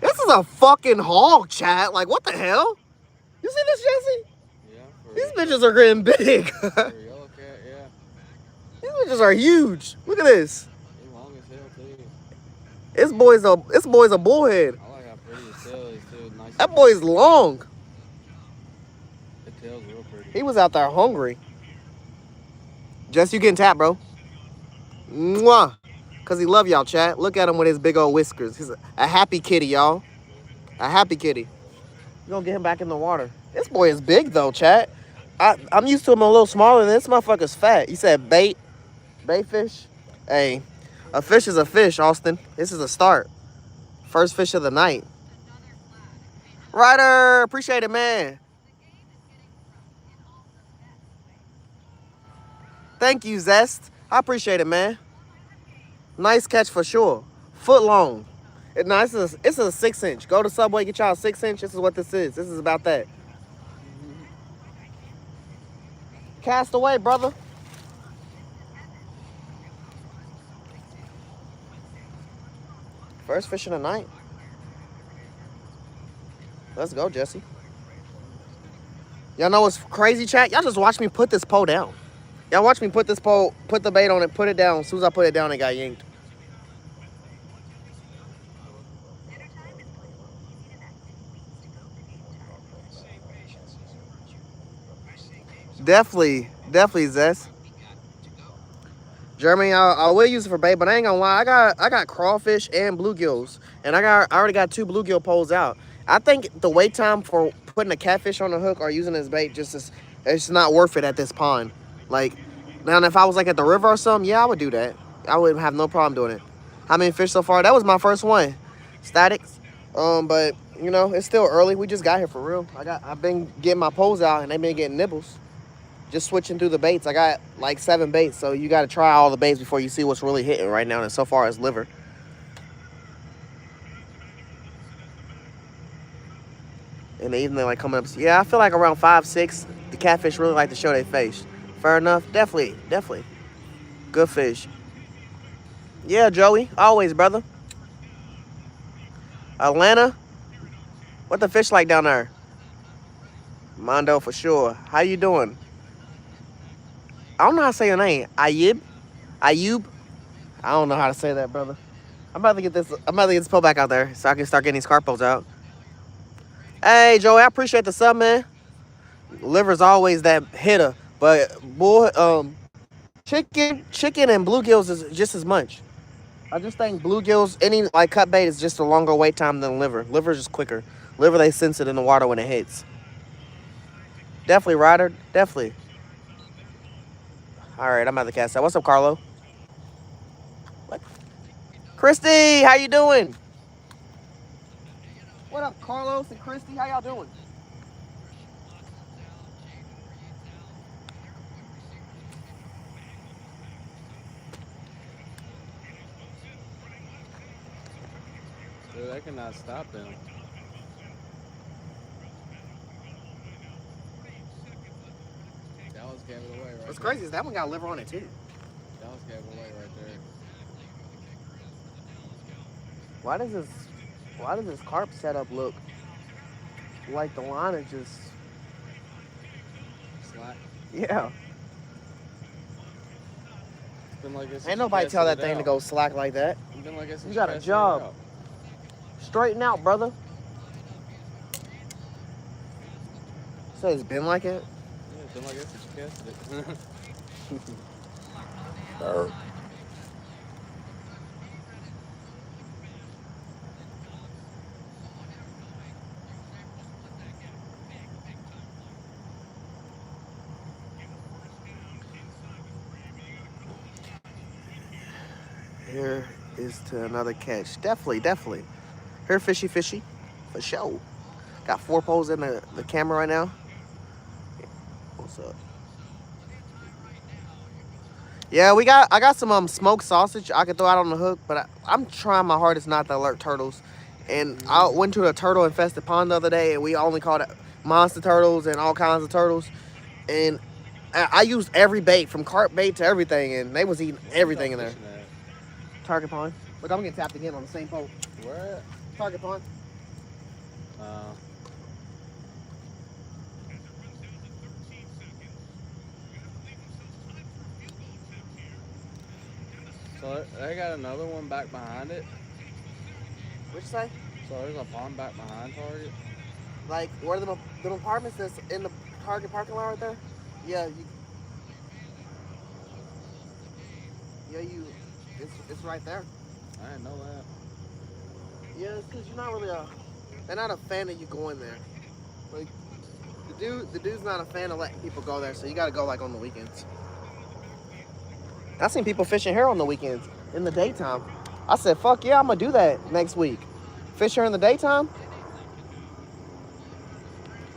This is a fucking hog, chat. Like, what the hell? You see this, Jesse? Yeah. These bitches are getting big. For a yellow cat, yeah. These bitches are huge. Look at this. He's long as hell too. This boy's a bullhead. I like how pretty his tail is too. Nice. That boy's long. The tail's real pretty. He was out there hungry. Jess, you getting tapped, bro. Mwah. Because he love y'all, chat. Look at him with his big old whiskers. He's a happy kitty, y'all. A happy kitty. We're going to get him back in the water. This boy is big, though, chat. I'm used to him a little smaller than this motherfucker's fat. You said bait fish? Hey, a fish is a fish, Austin. This is a start. First fish of the night. Ryder, appreciate it, man. Thank you, Zest. I appreciate it, man. Nice catch for sure. Foot long. It's a 6-inch. Go to Subway, get y'all a 6-inch. This is what this is. This is about that. Cast away, brother. First fish of the night. Let's go, Jesse. Y'all know what's crazy, chat? Y'all just watch me put this pole down. Y'all watch me put this pole, put the bait on it, put it down. As soon as I put it down, it got yanked. Definitely, Zest. Jeremy, I will use it for bait, but I ain't gonna lie. I got crawfish and bluegills, and I already got 2 bluegill poles out. I think the wait time for putting a catfish on the hook or using this bait it's not worth it at this pond. Like, now if I was like at the river or something, yeah, I would do that. I wouldn't have no problem doing it. How many fish so far? That was my first one. Statics. But you know, it's still early. We just got here for real. I've been getting my poles out and they've been getting nibbles. Just switching through the baits. I got like 7 baits, so you got to try all the baits before you see what's really hitting right now. And so far, it's liver. the evening, they like coming up. Yeah, I feel like around 5, 6, the catfish really like to show their face. Fair enough. Definitely, definitely. Good fish. Yeah, Joey. Always, brother. Atlanta. What the fish like down there? Mondo for sure. How you doing? I don't know how to say your name. Ayub? Ayub? I don't know how to say that, brother. I'm about to get this pole back out there so I can start getting these carpos out. Hey, Joey, I appreciate the sub, man. Liver's always that hitter, but chicken and bluegills is just as much. I just think bluegills, any like cut bait is just a longer wait time than liver. Liver's just quicker. Liver, they sense it in the water when it hits. Definitely, Ryder. Definitely. All right, I'm at the cast out. What's up, Carlo? What? Christy, how you doing? What up, Carlos and Christy? How y'all doing? Dude, I cannot stop them. Dallas gave it away right What's there. crazy is that one got liver on it too. Dallas gave it away right there. Why does this carp setup look like the line is just Slack. yeah. It's been like this. Ain't nobody tell that thing to go slack like that. It's been like this. You got a job. Straighten out, brother. So it's been like it? Yeah, it's been like this since you casted it. Here is to another catch. Definitely, definitely. Here, fishy, fishy. For sure. Got 4 poles in the camera right now. What's up? Yeah, I got some smoked sausage I could throw out on the hook, but I'm trying my hardest not to alert turtles. And I went to a turtle infested pond the other day, and we only caught monster turtles and all kinds of turtles. And I used every bait from carp bait to everything, and they was eating everything in there. Target pond. Look, I'm getting tapped again on the same pole. Where? Target pond. So they got another one back behind it. What'd you say? So there's a pond back behind Target. Like where the apartments that's in the Target parking lot right there? Yeah, it's right there. I didn't know that. Yeah, it's because you're not really they're not a fan of you going there. Like the dude's not a fan of letting people go there, so you got to go like on the weekends. I seen people fishing here on the weekends in the daytime. I said, fuck yeah, I'm gonna do that next week. Fish here in the daytime.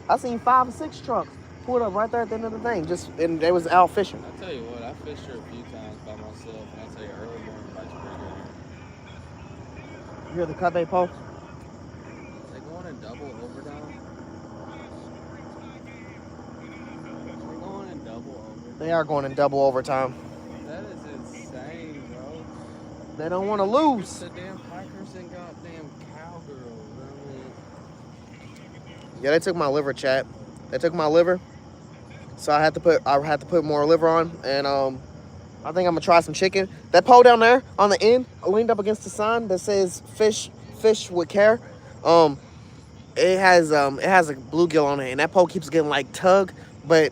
I seen 5 or 6 trucks pulled up right there at the end of the thing, and they was out fishing. I tell you what, I fished here a few times by myself, and I tell you, early morning bites pretty good. You hear the cut bait pole? They going in double overtime. They're going in double overtime. They are going in double overtime. That is insane, bro. They don't want to lose. The damn Packers and goddamn Cowgirls. I mean, Yeah, they took my liver, chat. They took my liver, so I had to put more liver on, and I think I'm gonna try some chicken. That pole down there on the end, leaned up against the sign that says "fish with care." It has a bluegill on it, and that pole keeps getting like tugged. But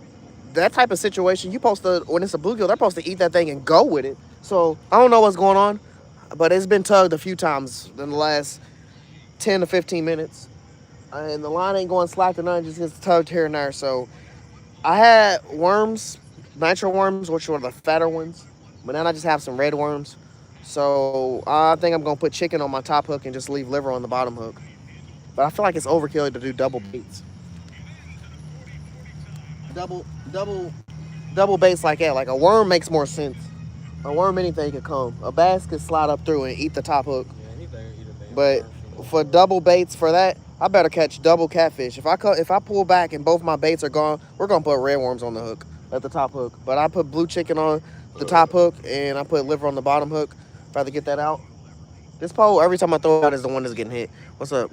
that type of situation, when it's a bluegill, they're supposed to eat that thing and go with it. So I don't know what's going on, but it's been tugged a few times in the last 10 to 15 minutes. And the line ain't going slack or nothing, just gets tugged here and there. So I had worms, nitro worms, which were the fatter ones, but then I just have some red worms. So I think I'm gonna put chicken on my top hook and just leave liver on the bottom hook. But I feel like it's overkill to do double baits. Double baits like that. Like a worm makes more sense. A worm, anything could come. A bass could slide up through and eat the top hook. yeah, anything eat a damn But worm. for double baits for that, I better catch double catfish. If I pull back and both my baits are gone, we're gonna put red worms on the hook at the top hook. But I put blue chicken on the top hook and I put liver on the bottom hook. Rather get that out. This pole every time I throw it out is the one that's getting hit. What's up?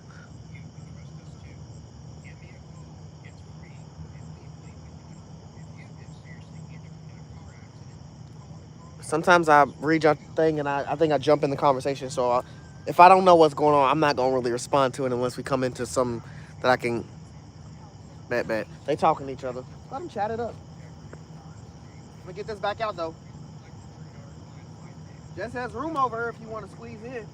Sometimes I read your thing and I think I jump in the conversation. So if I don't know what's going on, I'm not gonna really respond to it unless we come into some that I can bet. They talking to each other. Let them chat it up. I'm gonna get this back out though. Just has room over here if you want to squeeze in.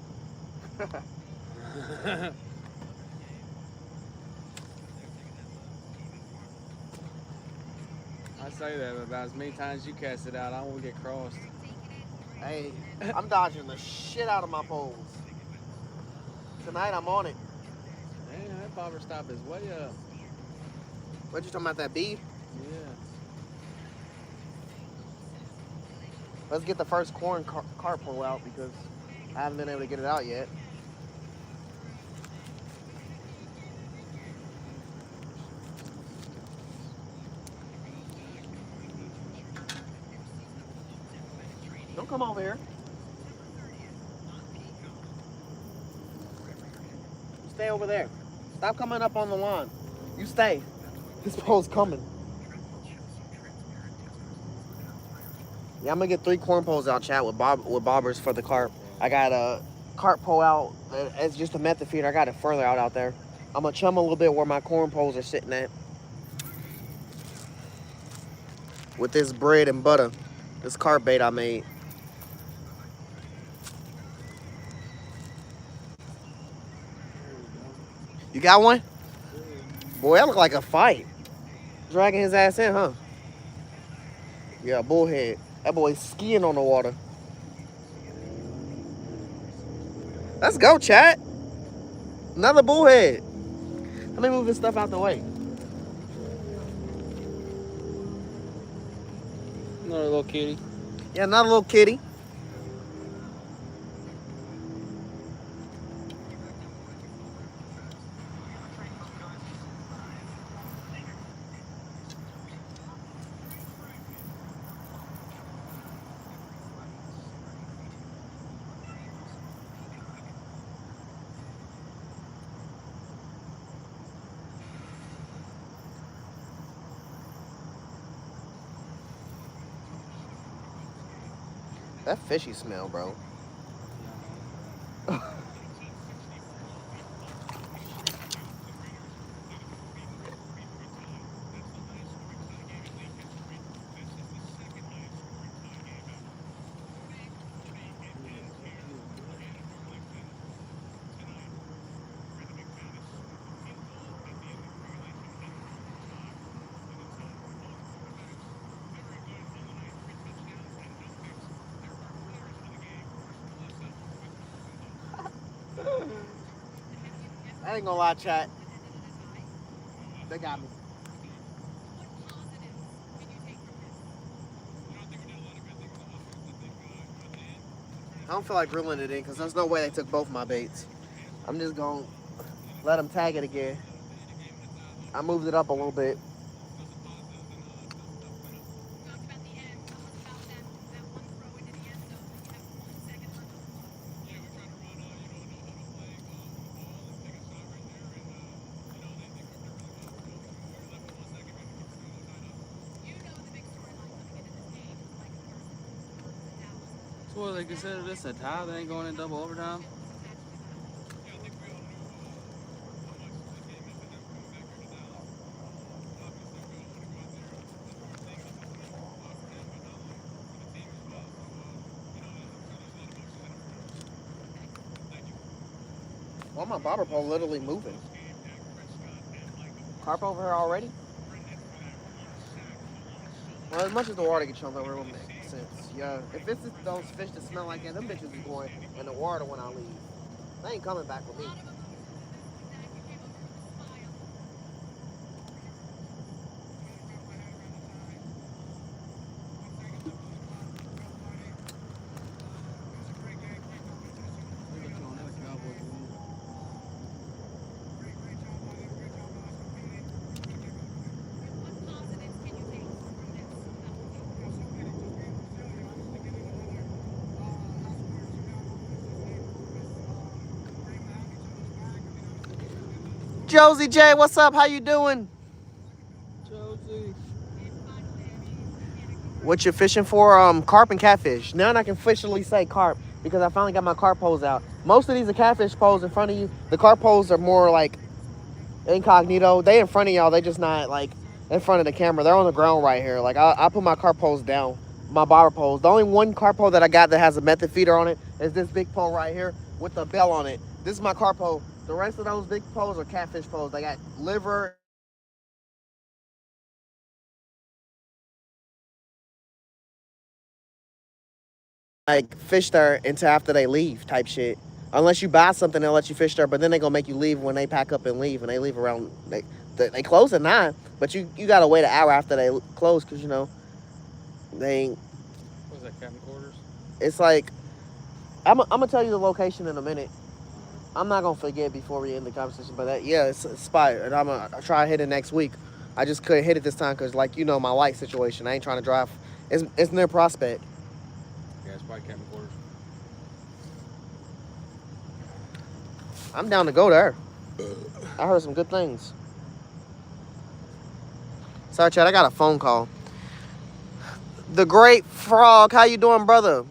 I say that, but about as many times you cast it out, I won't get crossed. Hey, I'm dodging the shit out of my poles. Tonight I'm on it. Damn, that bobber stop is way up. What you talking about, that bead? Yeah. Let's get the first corn carp pole out because I haven't been able to get it out yet. Don't come over here. Stay over there. Stop coming up on the lawn. You stay. This pole's coming. Yeah, I'm gonna get 3 corn poles out, chat, with bobbers for the carp. I got a carp pole out as just a method feeder. I got it further out there. I'm gonna chum a little bit where my corn poles are sitting at. With this bread and butter, this carp bait I made. You got one? Boy, that look like a fight. Dragging his ass in, huh? Yeah, bullhead. That boy's skiing on the water. Let's go, chat. Another bullhead. Let me move this stuff out the way. Another little kitty. Yeah, another little kitty. That fishy smell, bro. I ain't gonna lie, chat. They got me. I don't feel like drilling it in because there's no way they took both my baits. I'm just gonna let them tag it again. I moved it up a little bit. So what, they consider this a tie? They ain't going in double overtime? Well, my bobber pole literally moving. Carp over here already? Well, as much as the water gets chumped over, it will make sense. Yeah, if it's those fish that smell like that, them bitches is going in the water when I leave. They ain't coming back with me. Josie J, what's up? How you doing? Josie. What you fishing for? Carp and catfish. Now I can officially say carp because I finally got my carp poles out. Most of these are catfish poles in front of you. The carp poles are more like incognito. They in front of y'all. They just not like in front of the camera. They're on the ground right here. Like I put my carp poles down, my bobber poles. The only one carp pole that I got that has a method feeder on it is this big pole right here with the bell on it. This is my carp pole. The rest of those big poles are catfish poles. They got liver and like fish there until after they leave type shit. Unless you buy something, they'll let you fish there, but then they gonna make you leave when they pack up and leave, and they leave around they close at 9, but you gotta wait an hour after they close because they ain't. What's that, Captain Quarters? It's like I'm gonna tell you the location in a minute. I'm not gonna forget before we end the conversation, but it's a spot, and I'm gonna try to hit it next week. I just couldn't hit it this time because my light situation. I ain't trying to drive. It's near Prospect. Yeah, it's probably Captain Quarters. I'm down to go there. I heard some good things. Sorry, Chad, I got a phone call. The Great Frog, how you doing, brother?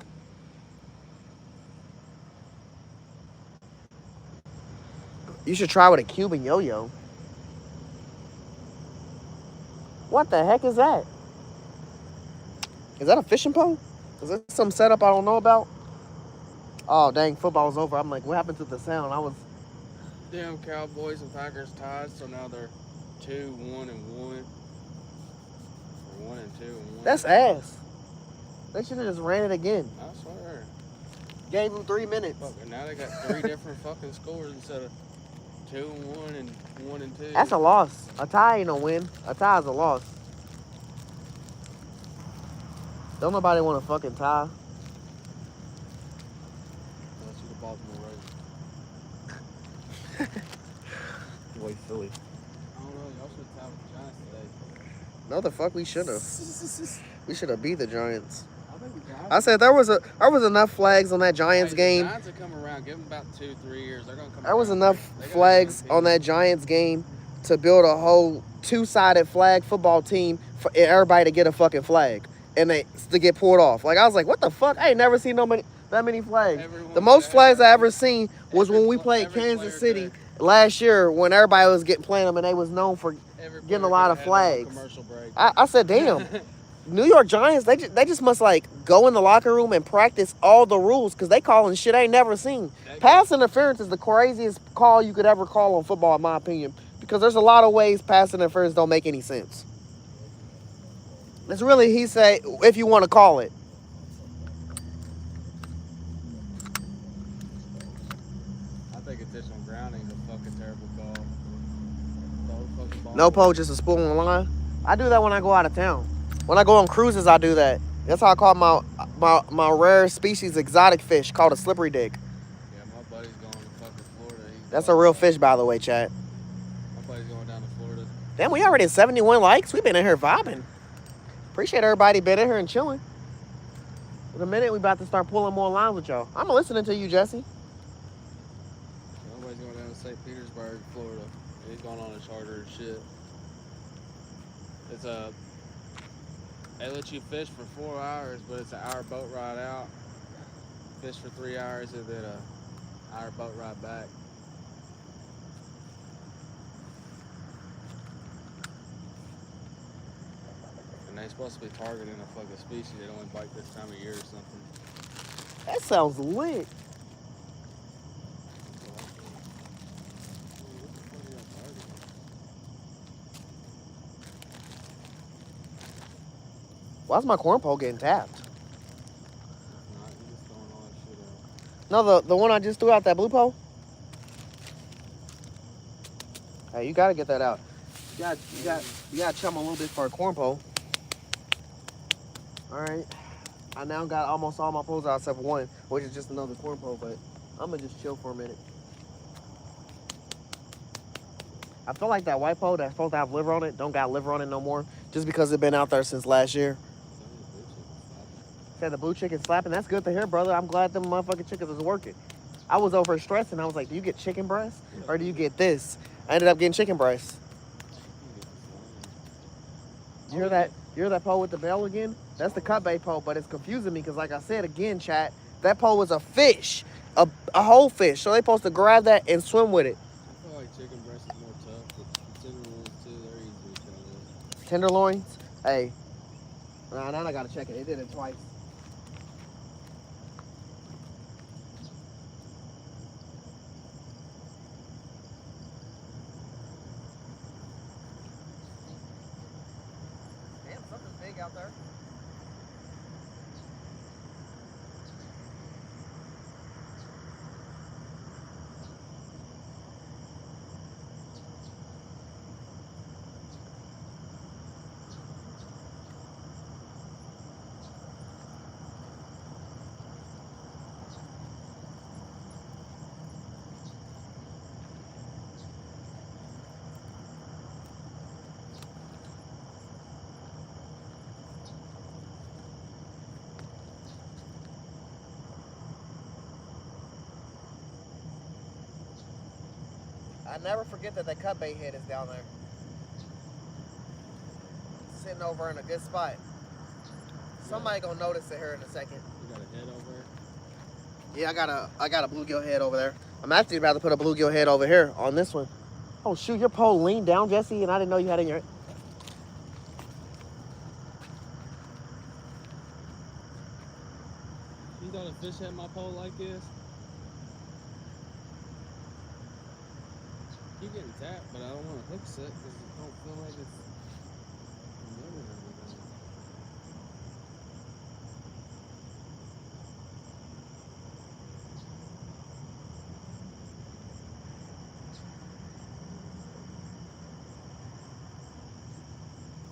You should try with a Cuban yo-yo. What the heck is that? Is that a fishing pole? Is that some setup I don't know about? Oh, dang, football's over. I'm like, what happened to the sound? Damn Cowboys and Packers tied, so now they're 2-1-1. Or 1-2-1. That's ass. They should have just ran it again. I swear. Gave them 3 minutes. Fuck, and now they got 3 different fucking scores instead of 2-1 and 1-2. That's a loss. A tie ain't a win. A tie is a loss. Don't nobody want a fucking tie. Unless you're the Baltimore Ravens. Boy, Philly. I don't know. Y'all should have tied with the Giants today. No, the fuck we should have. We should have beat the Giants. I think the Giants. I said there was enough flags on that Giants game. The Giants will come around. Give them about 2-3 years. They're gonna come. There was around. enough flags on that Giants game to build a whole 2-sided flag football team for everybody to get a fucking flag and to get pulled off. Like I was like, what the fuck? I ain't never seen that many flags. The most flags I ever seen was when we played Kansas City last year when everybody was playing them and they was known for getting a lot of flags. I said, damn. New York Giants, they just must like go in the locker room and practice all the rules because they calling shit I ain't never seen. Pass interference is the craziest call you could ever call on football, in my opinion, because there's a lot of ways pass interference don't make any sense. It's really he say if you want to call it. I think intentional grounding is a fucking terrible call. No pole, just a spool on the line. I do that when I go out of town. When I go on cruises, I do that. That's how I caught my rare species exotic fish called a slippery dick. Yeah, my buddy's going to fucking Florida. That's a real fish, by the way, chat. My buddy's going down to Florida. Damn, we already at 71 likes. We've been in here vibing. Appreciate everybody being in here and chilling. In a minute, we about to start pulling more lines with y'all. I'm listening to you, Jesse. Nobody's going down to St. Petersburg, Florida. He's going on a charter and shit. It's a... They let you fish for 4 hours, but it's an hour boat ride out. Fish for 3 hours and then a hour boat ride back. And they're supposed to be targeting a fucking species that only bite this time of year or something. That sounds lit. Why's my corn pole getting tapped? No, the one I just threw out, that blue pole? Hey, you gotta get that out. You gotta chum a little bit for a corn pole. Alright. I now got almost all my poles out except for one, which is just another corn pole, but I'm gonna just chill for a minute. I feel like that white pole that's supposed to have liver on it don't got liver on it no more, just because it's been out there since last year. Said the blue chicken slapping. That's good to hear, brother. I'm glad them motherfucking chickens is working. I was over stressing. I was like, do you get chicken breast or do you get this? I ended up getting chicken breast. You hear that? You hear that pole with the bell again? That's the cut bait pole, but it's confusing me because, like I said again, chat, that pole was a fish, a whole fish. So they supposed to grab that and swim with it. I feel like chicken breast is more tough, but the tenderloins too, they're easy to tell with. Tenderloins, hey. Nah, now I gotta check it. They did it twice. Damn, something's big out there. I never forget that the cut bait head is down there. Sitting over in a good spot. Somebody gonna notice it here in a second. You got a head over there? Yeah, I got a bluegill head over there. I'm actually about to put a bluegill head over here on this one. Oh shoot, your pole leaned down, Jesse, and I didn't know you had it in your. You thought a fish had my pole like this? Keep getting tapped, but I don't want to hook set because I don't feel like it's moving everything.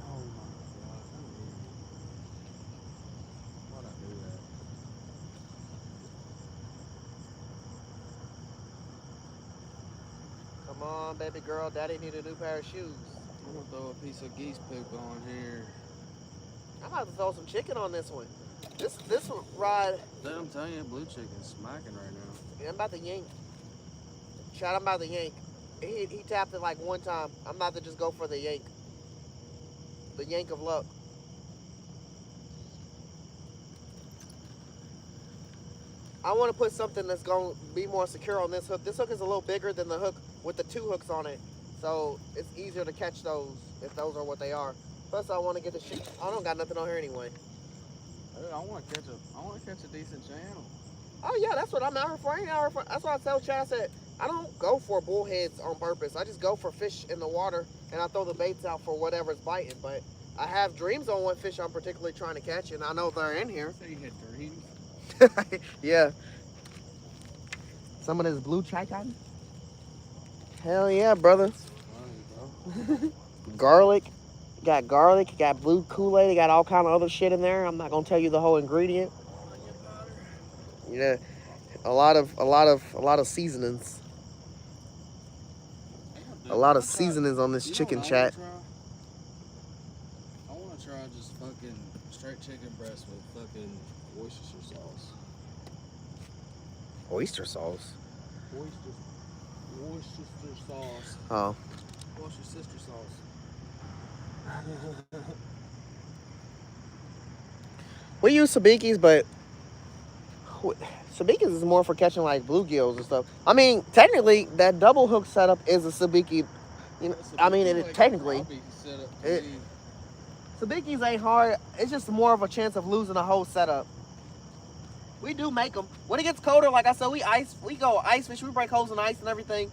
Oh my gosh, I'm eating. Why'd I do that? Come on, baby girl, daddy need a new pair of shoes. I'm gonna throw a piece of geese poop on here. I'm about to throw some chicken on this one. This rod, Dude, I'm telling you, blue chicken's smacking right now. I'm about to yank. Chad, I'm about to yank. He tapped it like one time. I'm about to just go for the yank. The yank of luck. I want to put something that's going to be more secure on this hook. This hook is a little bigger than the hook with the 2 hooks on it. So it's easier to catch those if those are what they are. Plus, I want to get the shit. I don't got nothing on here anyway. Dude, I want to catch a decent channel. Oh yeah, that's what I'm out here for. I ain't out here for. That's why I tell Chad, I said, I don't go for bullheads on purpose. I just go for fish in the water and I throw the baits out for whatever's biting. But I have dreams on what fish I'm particularly trying to catch, and I know they're in here. Say you had dreams. Yeah. Some of this blue chai cotton? Hell yeah, brother. Funny, bro. Garlic. Got garlic, got blue Kool-Aid, got all kind of other shit in there. I'm not gonna tell you the whole ingredient. Yeah. A lot of seasonings. Dude, A lot of seasonings on this chicken chat. I want to try just fucking straight chicken breast with fucking Worcestershire sauce. Oyster sauce. Worcestershire sauce. Oh. Worcestershire sauce. We use sabikis, but sabikis is more for catching like bluegills and stuff. I mean, technically, that double hook setup is a sabiki. You know, I mean, it technically. Sabikis ain't hard. It's just more of a chance of losing a whole setup. We do make them. When it gets colder, like I said, we go ice fish. We break holes in ice and everything.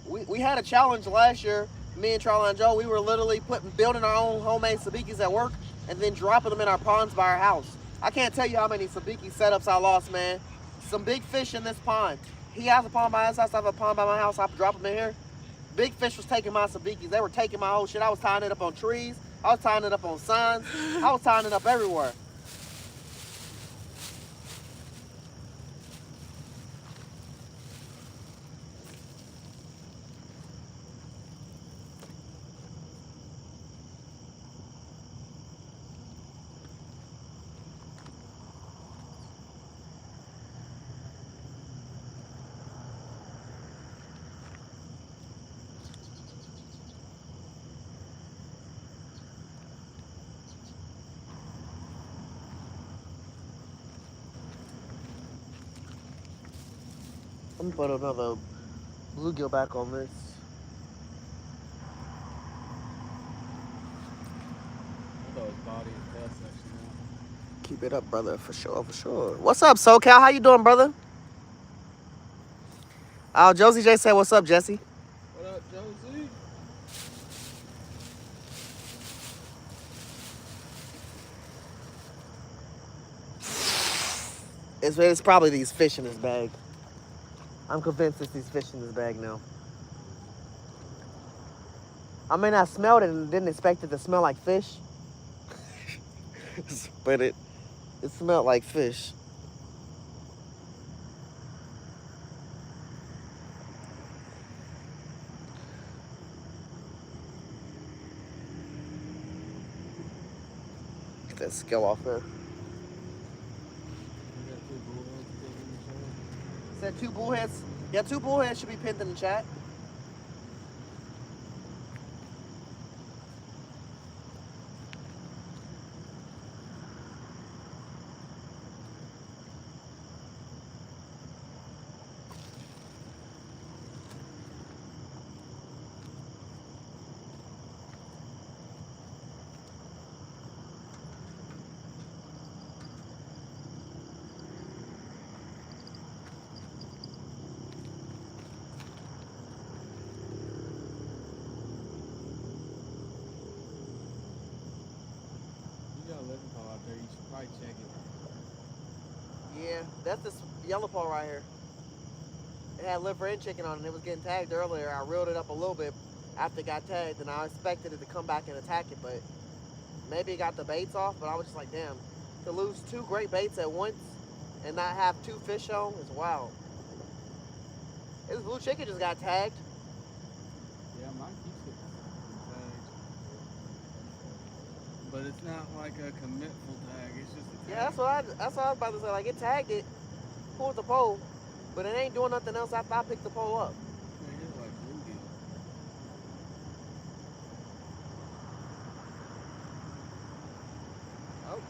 We had a challenge last year. Me and Charlie and Joe, we were literally building our own homemade sabikis at work and then dropping them in our ponds by our house. I can't tell you how many sabiki setups I lost, man. Some big fish in this pond. He has a pond by his house. I have a pond by my house. I drop them in here. Big fish was taking my sabikis. They were taking my whole shit. I was tying it up on trees. I was tying it up on signs. I was tying it up everywhere. Let me put another bluegill back on this. Although his body and tail section out. Keep it up, brother, for sure, for sure. What's up, SoCal? How you doing, brother? Oh, Josie J said, what's up, Jesse? What up, Josie? It's probably these fish in this bag. I'm convinced it's these fish in this bag now. I mean, I smelled it and didn't expect it to smell like fish. But it smelled like fish. Get that scale off there. Said 2 bullheads. Yeah, 2 bullheads should be pinned in the chat. Check it. Yeah, that's this yellow paw right here. It had liver and chicken on it. It was getting tagged earlier. I reeled it up a little bit after it got tagged, and I expected it to come back and attack it, but maybe it got the baits off. But I was just like, damn, to lose 2 great baits at once and not have 2 fish on is wild. This blue chicken just got tagged. Yeah, mine keeps getting tagged. But it's not like a commitful tag. It's just a tag. Yeah, that's what I was about to say. Like, it tagged it, pulled the pole, but it ain't doing nothing else after I picked the pole up. Yeah, it's like bluegill. Oh.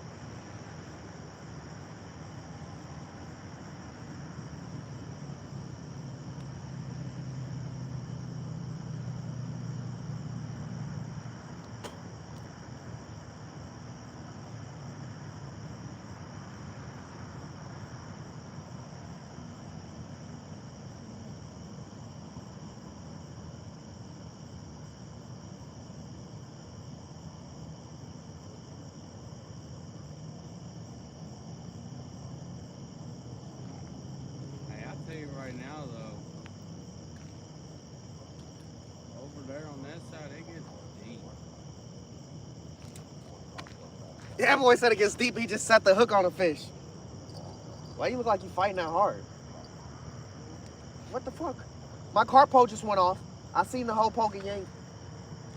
Right now, though, over there on that side, it gets deep. Yeah, boy said it gets deep. He just set the hook on a fish. Why you look like you fighting that hard? What the fuck? My carp pole just went off. I seen the whole pole get yanked.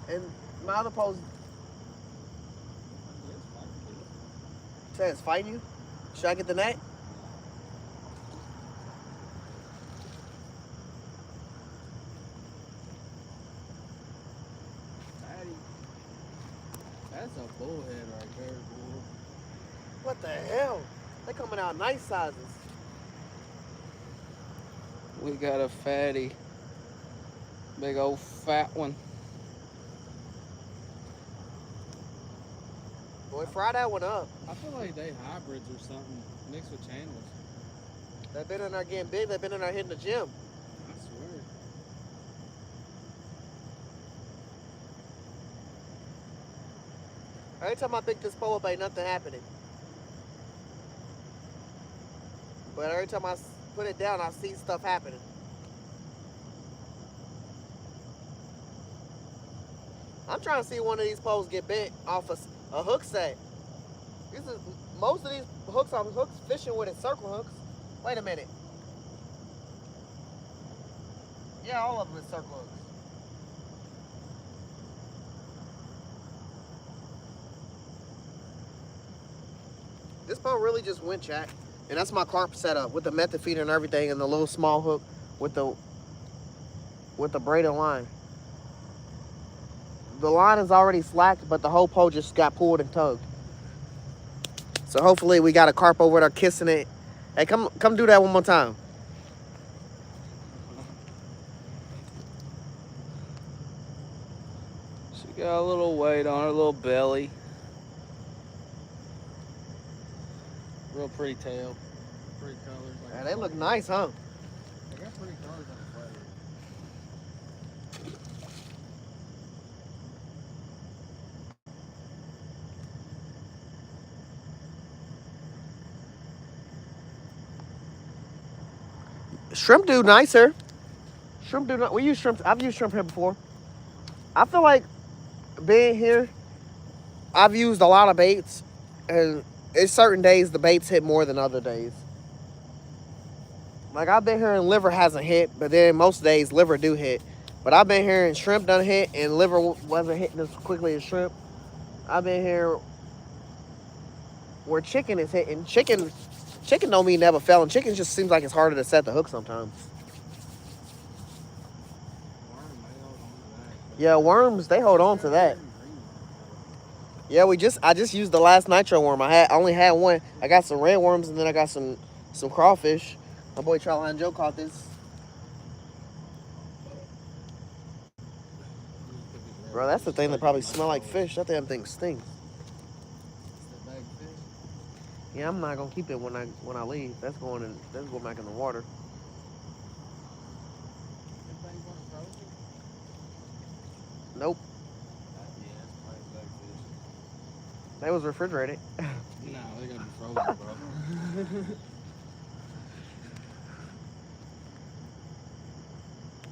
And my other pole says it's fighting you. Should I get the net? That's a bullhead right there, boy. What the hell? They coming out nice sizes. We got a fatty. Big old fat one. Boy, fry that one up. I feel like they hybrids or something mixed with channels. They've been in there getting big. They've been in there hitting the gym. I swear. Every time I pick this pole up, ain't nothing happening. But every time I put it down, I see stuff happening. I'm trying to see one of these poles get bent off a hook set. Most of these hooks I'm fishing with is circle hooks. Wait a minute. Yeah, all of them is circle hooks. This pole really just went, chat. And that's my carp setup with the method feeder and everything, and the little small hook with the braided line. The line is already slacked, but the whole pole just got pulled and tugged. So hopefully we got a carp over there kissing it. Hey, come do that one more time. Got a little weight on her, a little belly. Real pretty tail. Pretty colors. Like Yeah, they look nice, huh? They got pretty colors on the flathead. Shrimp do nicer. Shrimp do not. We use shrimp. I've used shrimp here before. I feel like being here, I've used a lot of baits, and it's certain days the baits hit more than other days. Like I've been here and liver hasn't hit, but then most days liver do hit. But I've been here and shrimp done hit, and liver wasn't hitting as quickly as shrimp. I've been here where chicken is hitting. Chicken don't mean never fell, and chicken just seems like it's harder to set the hook sometimes. Worm, they hold on to that. Yeah, worms they hold on to that. Yeah, I just used the last nitro worm. I only had one. I got some red worms and then I got some crawfish. My boy Charlie Joe caught this. Bro, that's the thing that probably smell like fish. That damn thing stinks. Yeah, I'm not gonna keep it when I leave. That's going back in the water. Nope. They was refrigerated. No, they're gonna be frozen, bro.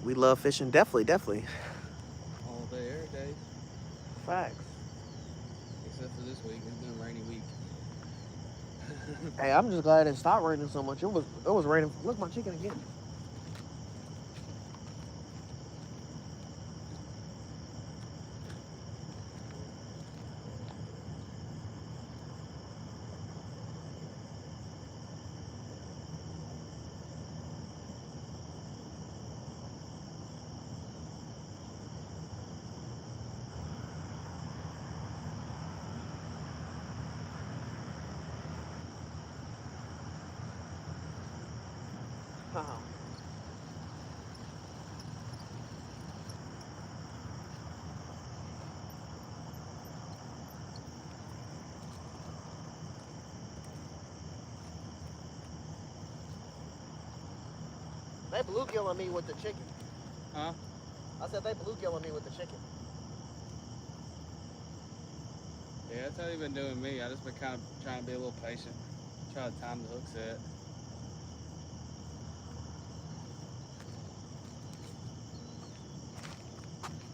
We love fishing, definitely. All day, every day. Facts. Except for this week, it's been a rainy week. Hey, I'm just glad it stopped raining so much. It was raining. Look, my chicken again. They bluegilling me with the chicken. Huh? I said they bluegilling me with the chicken. Yeah, that's how they've been doing me. I just been kind of trying to be a little patient. Try to time the hook set.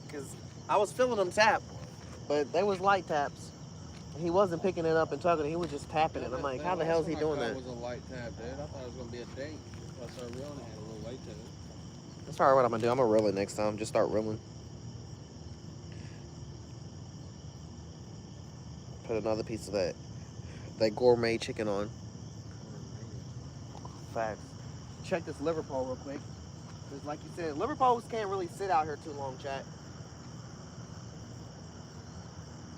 Because I was feeling them tap, but they was light taps. He wasn't picking it up and tugging it. He was just tapping it. I'm like, how the hell is he doing that? That was a light tap, dude. I thought it was going to be a dink. So I started reeling, it had a little weight to it. That's probably what I'm going to do. I'm going to reel it next time. Just start reeling. Put another piece of that gourmet chicken on. Facts. Check this liver pole real quick. Because like you said, liver poles can't really sit out here too long, chat.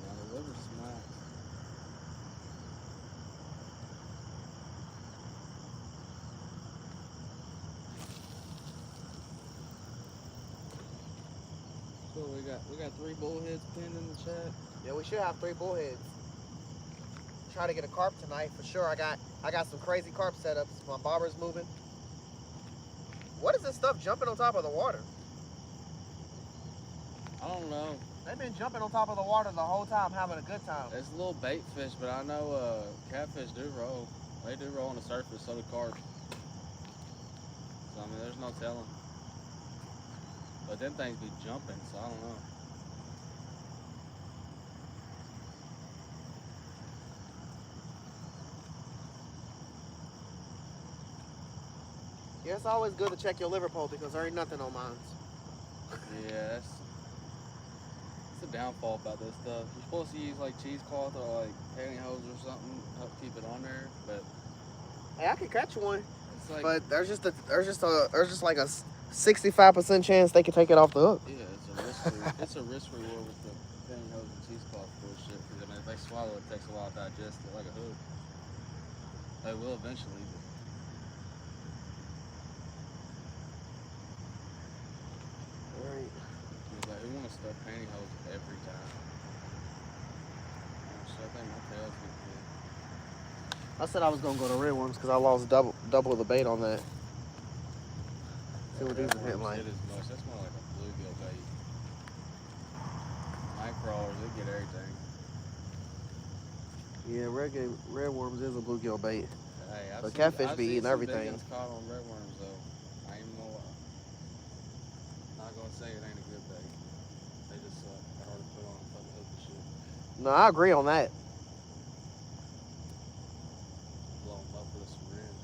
Yeah, the liver's smacked. So we got 3 bullheads pinned in the chat. Yeah, we should have 3 bullheads. Try to get a carp tonight for sure. I got some crazy carp setups. My bobber's moving. What is this stuff jumping on top of the water? I don't know. They've been jumping on top of the water the whole time, having a good time. It's a little bait fish, but I know catfish do roll. They do roll on the surface, so do carp. So I mean, there's no telling. But them things be jumping, so I don't know. Yeah, it's always good to check your liver pole because there ain't nothing on mine. Yeah, it's the downfall about this stuff. You're supposed to use like cheesecloth or like pantyhose or something to help keep it on there, but hey, I could catch one, like, but there's just like a 65% chance they could take it off the hook. Yeah, it's a risk reward with the pantyhose and cheesecloth bullshit. Because I mean, if they swallow it, it takes a while to digest it like a hook. They will eventually. But, like, who want to bust their pantyhose every time. Oh, shit, I think my tail's getting hit. I said I was gonna go to red worms because I lost double the bait on that. See what these Red are hitting worms like. hit as much. That's more like a bluegill bait. Night crawlers, they get everything. Yeah, red worms is a bluegill bait. Hey, But catfish I've be seen eating some big everything. ones caught on red worms though. I ain't even gonna lie. Not gonna say it ain't a good bait. They just suck. They're hard to put on fucking hook and shit. No, I agree on that. Blow them up with a syringe.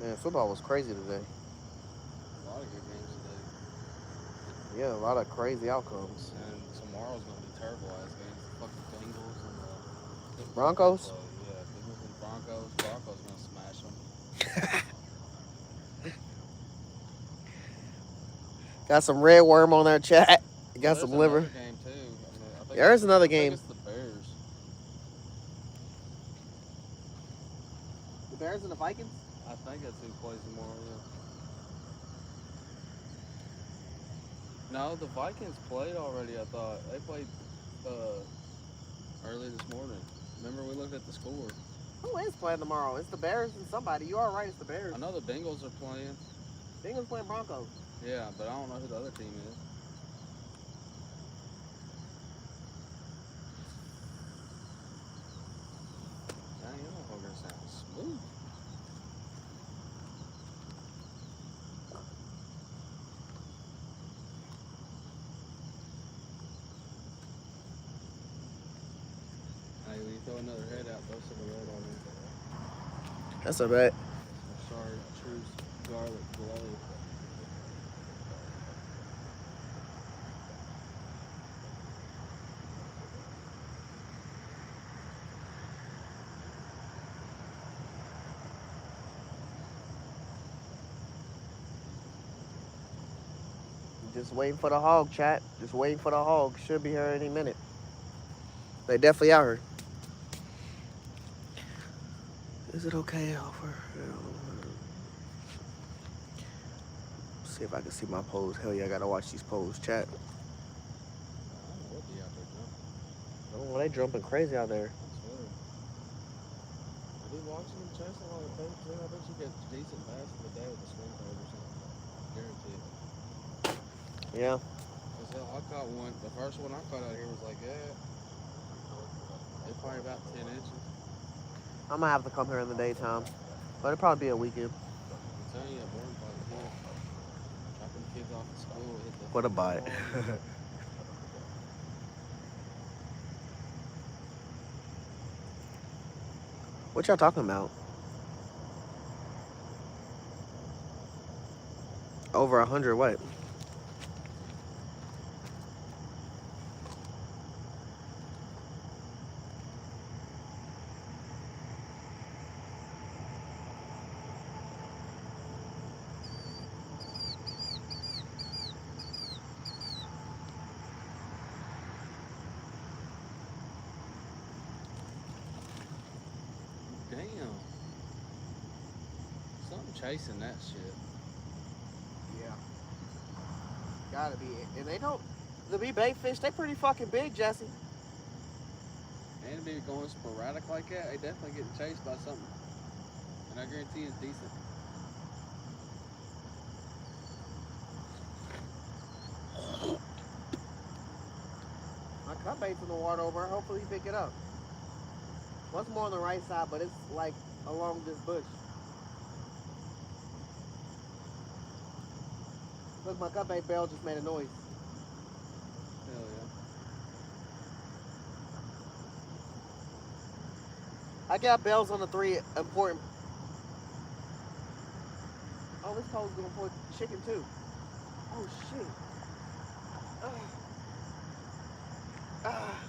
Man, football was crazy today. A lot of good games today. Yeah, a lot of crazy outcomes. And tomorrow's gonna be terrible ass games. The fucking Bengals and who they Broncos? play. Yeah, Bengals and Broncos. Broncos gonna smash them. Got some red worm on their chat. Oh, Got there's some another liver. game too. I mean, There's another I think game. it's the Bears. The Bears and the Vikings? I think that's who plays tomorrow. Yeah. No, the Vikings played already. I thought they played early this morning. Remember we looked at the score. Who is playing tomorrow? It's the Bears and somebody. You are right, it's the Bears. I know the Bengals are playing. Bengals playing Broncos. Yeah, but I don't know who the other team is. Dang, that motherfucker sounds smooth. Hey, when you throw another head out, throw some of that on it. That's a bet. Some chartreuse garlic glow. Just waiting for the hog, chat. Just waiting for the hog. Should be here any minute. They definitely out here. Is it okay, Alfred? See if I can see my pose. Hell yeah, I gotta watch these poses, chat. I don't know what they out there jumping. Oh, they jumping crazy out there. I swear. I be watching them chasing a lot of baits too. I bet you get decent bass in the day with a swim bait or something. Guaranteed. Yeah. Cause I caught one. The first one I caught out here was like that. They're probably about 10 inches. I'm gonna have to come here in the daytime. But it'll probably be a weekend. I'm telling you, a born fight kid. Dropping kids off at school, hit the What about it? What y'all talking about? Over 100 what? Damn. Something chasing that shit. Yeah. Gotta be. And they don't. The be bait fish, they pretty fucking big, Jesse. And be going sporadic like that, they definitely getting chased by something. And I guarantee it's decent. My cut bait's in the water over. Hopefully he pick it up. What's more on the right side, but it's like along this bush. Look, my cut bait bell just made a noise. Hell yeah. I got bells on the 3 important. Oh, this hoe's gonna put chicken too. Oh shit. Ah.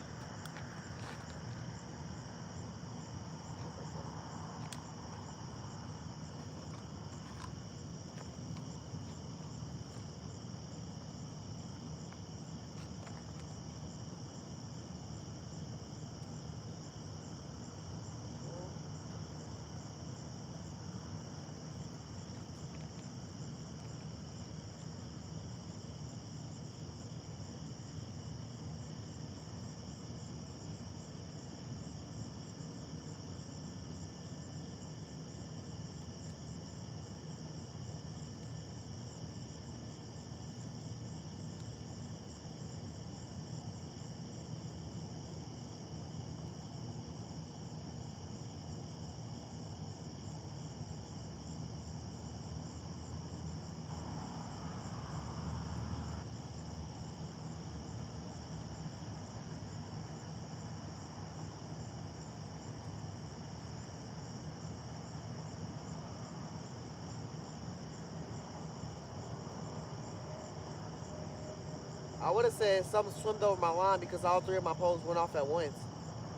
I would have said something swimmed over my line because all three of my poles went off at once.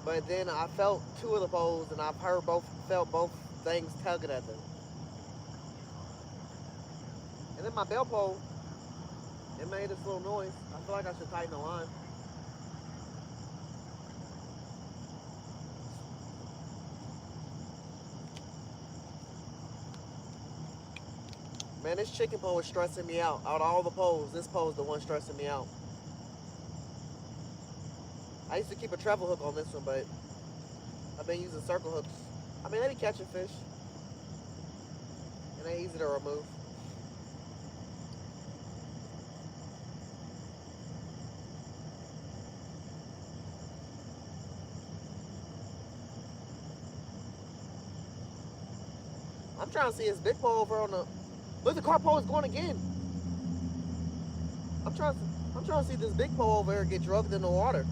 But then I felt two of the poles, and I've felt both things tugging at them. And then my bell pole, it made this little noise. I feel like I should tighten the line. Man, this chicken pole is stressing me out. Out of all the poles, this pole is the one stressing me out. I used to keep a treble hook on this one, but I've been using circle hooks. I mean, they be catching fish, and they easy to remove. I'm trying to see his big pole over on the. Look, the carp pole is going again. I'm trying to see this big pole over here get drugged in the water.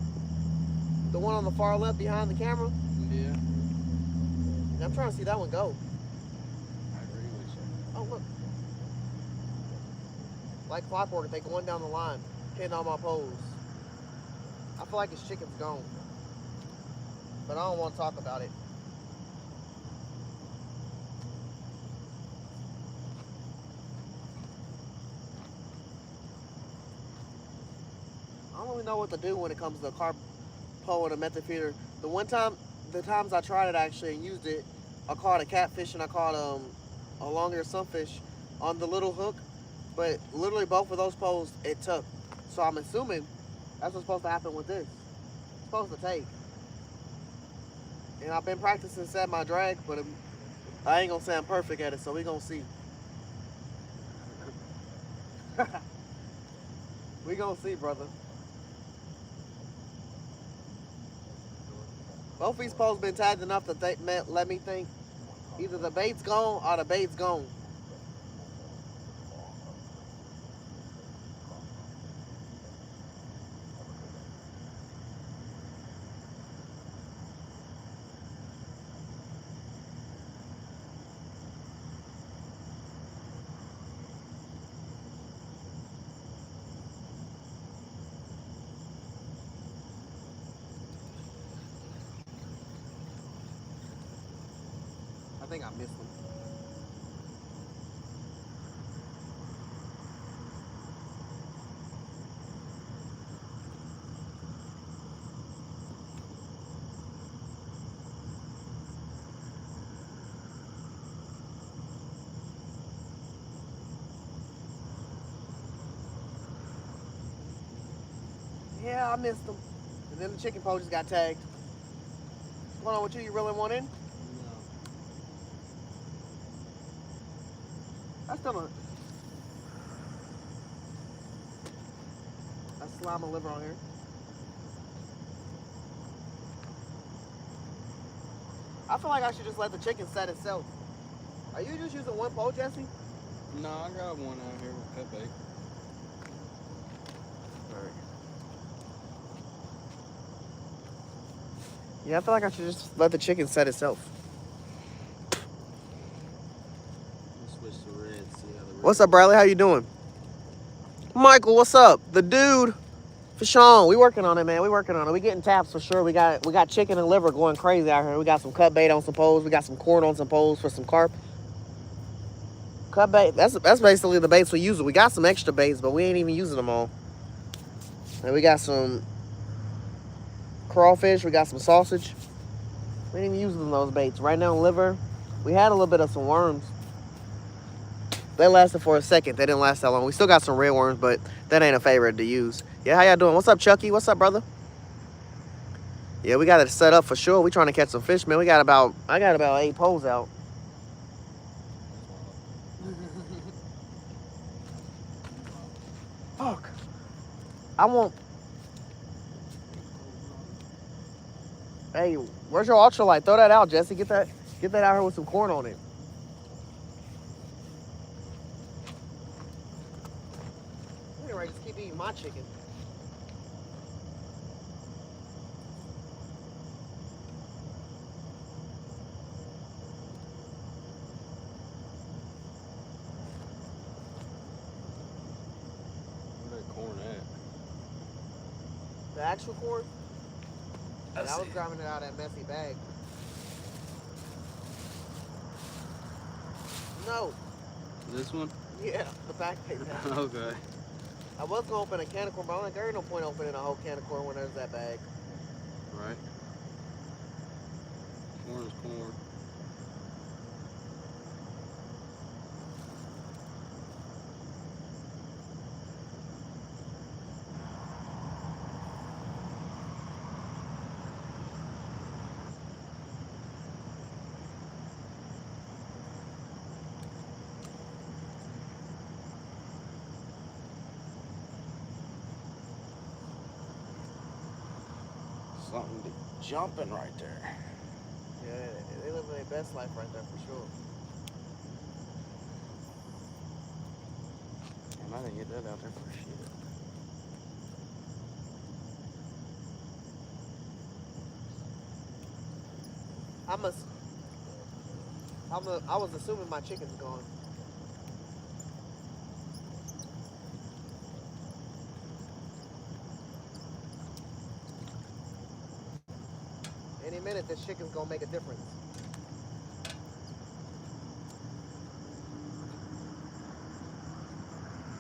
The one on the far left behind the camera. Yeah. I'm trying to see that one go. I agree with you. Oh, look. Like clockwork, they going down the line, hitting all my poles. I feel like his chicken's gone. But I don't want to talk about it. I don't really know what to do when it comes to a carp pole and a method feeder. The times I tried it actually and used it, I caught a catfish and I caught a longer sunfish on the little hook. But literally both of those poles, it took. So I'm assuming that's what's supposed to happen with this. It's supposed to take. And I've been practicing setting my drag, but I ain't gonna say I'm perfect at it, so we gonna see. We gonna see, brother. Both these poles been tagged enough that they let me think either the bait's gone or the bait's gone. I think I missed them. Yeah, I missed them. And then the chicken pole just got tagged. What's going on with you? You really want in? No. That's still a... I slime a liver on here. I feel like I should just let the chicken set itself. Are you just using one pole, Jesse? No, I got one out here with cut bait. Alright. Yeah, I feel like I should just let the chicken set itself. We'll switch to red, see how the red. What's up, Bradley? How you doing? Michael, what's up? The dude. For Sean, we working on it, man. We working on it. We getting taps for sure. We got chicken and liver going crazy out here. We got some cut bait on some poles. We got some corn on some poles for some carp. Cut bait. That's basically the baits we use. We got some extra baits, but we ain't even using them all. And we got some crawfish. We got some sausage. We ain't even using those baits. Right now, liver. We had a little bit of some worms. They lasted for a second. They didn't last that long. We still got some red worms, but that ain't a favorite to use. Yeah, how y'all doing? What's up, Chucky? What's up, brother? Yeah, we got it set up for sure. We trying to catch some fish, man. I got about 8 poles out. Fuck. I want... Hey, where's your ultralight? Throw that out, Jesse. Get that out here with some corn on it. Anyway, just keep eating my chicken. Where that corn at? The actual cord? Yeah, Let's I was see. grabbing it out of that messy bag. No. This one? Yeah, the back page. Okay. I was gonna open a can of corn, but I'm like, there ain't no point opening a whole can of corn when there's that bag. Right. Corn is corn. Something jumping right there. Yeah, they live their best life right there for sure. And I didn't get that out there for shit. I was assuming my chicken's gone. Any minute, this chicken's gonna make a difference.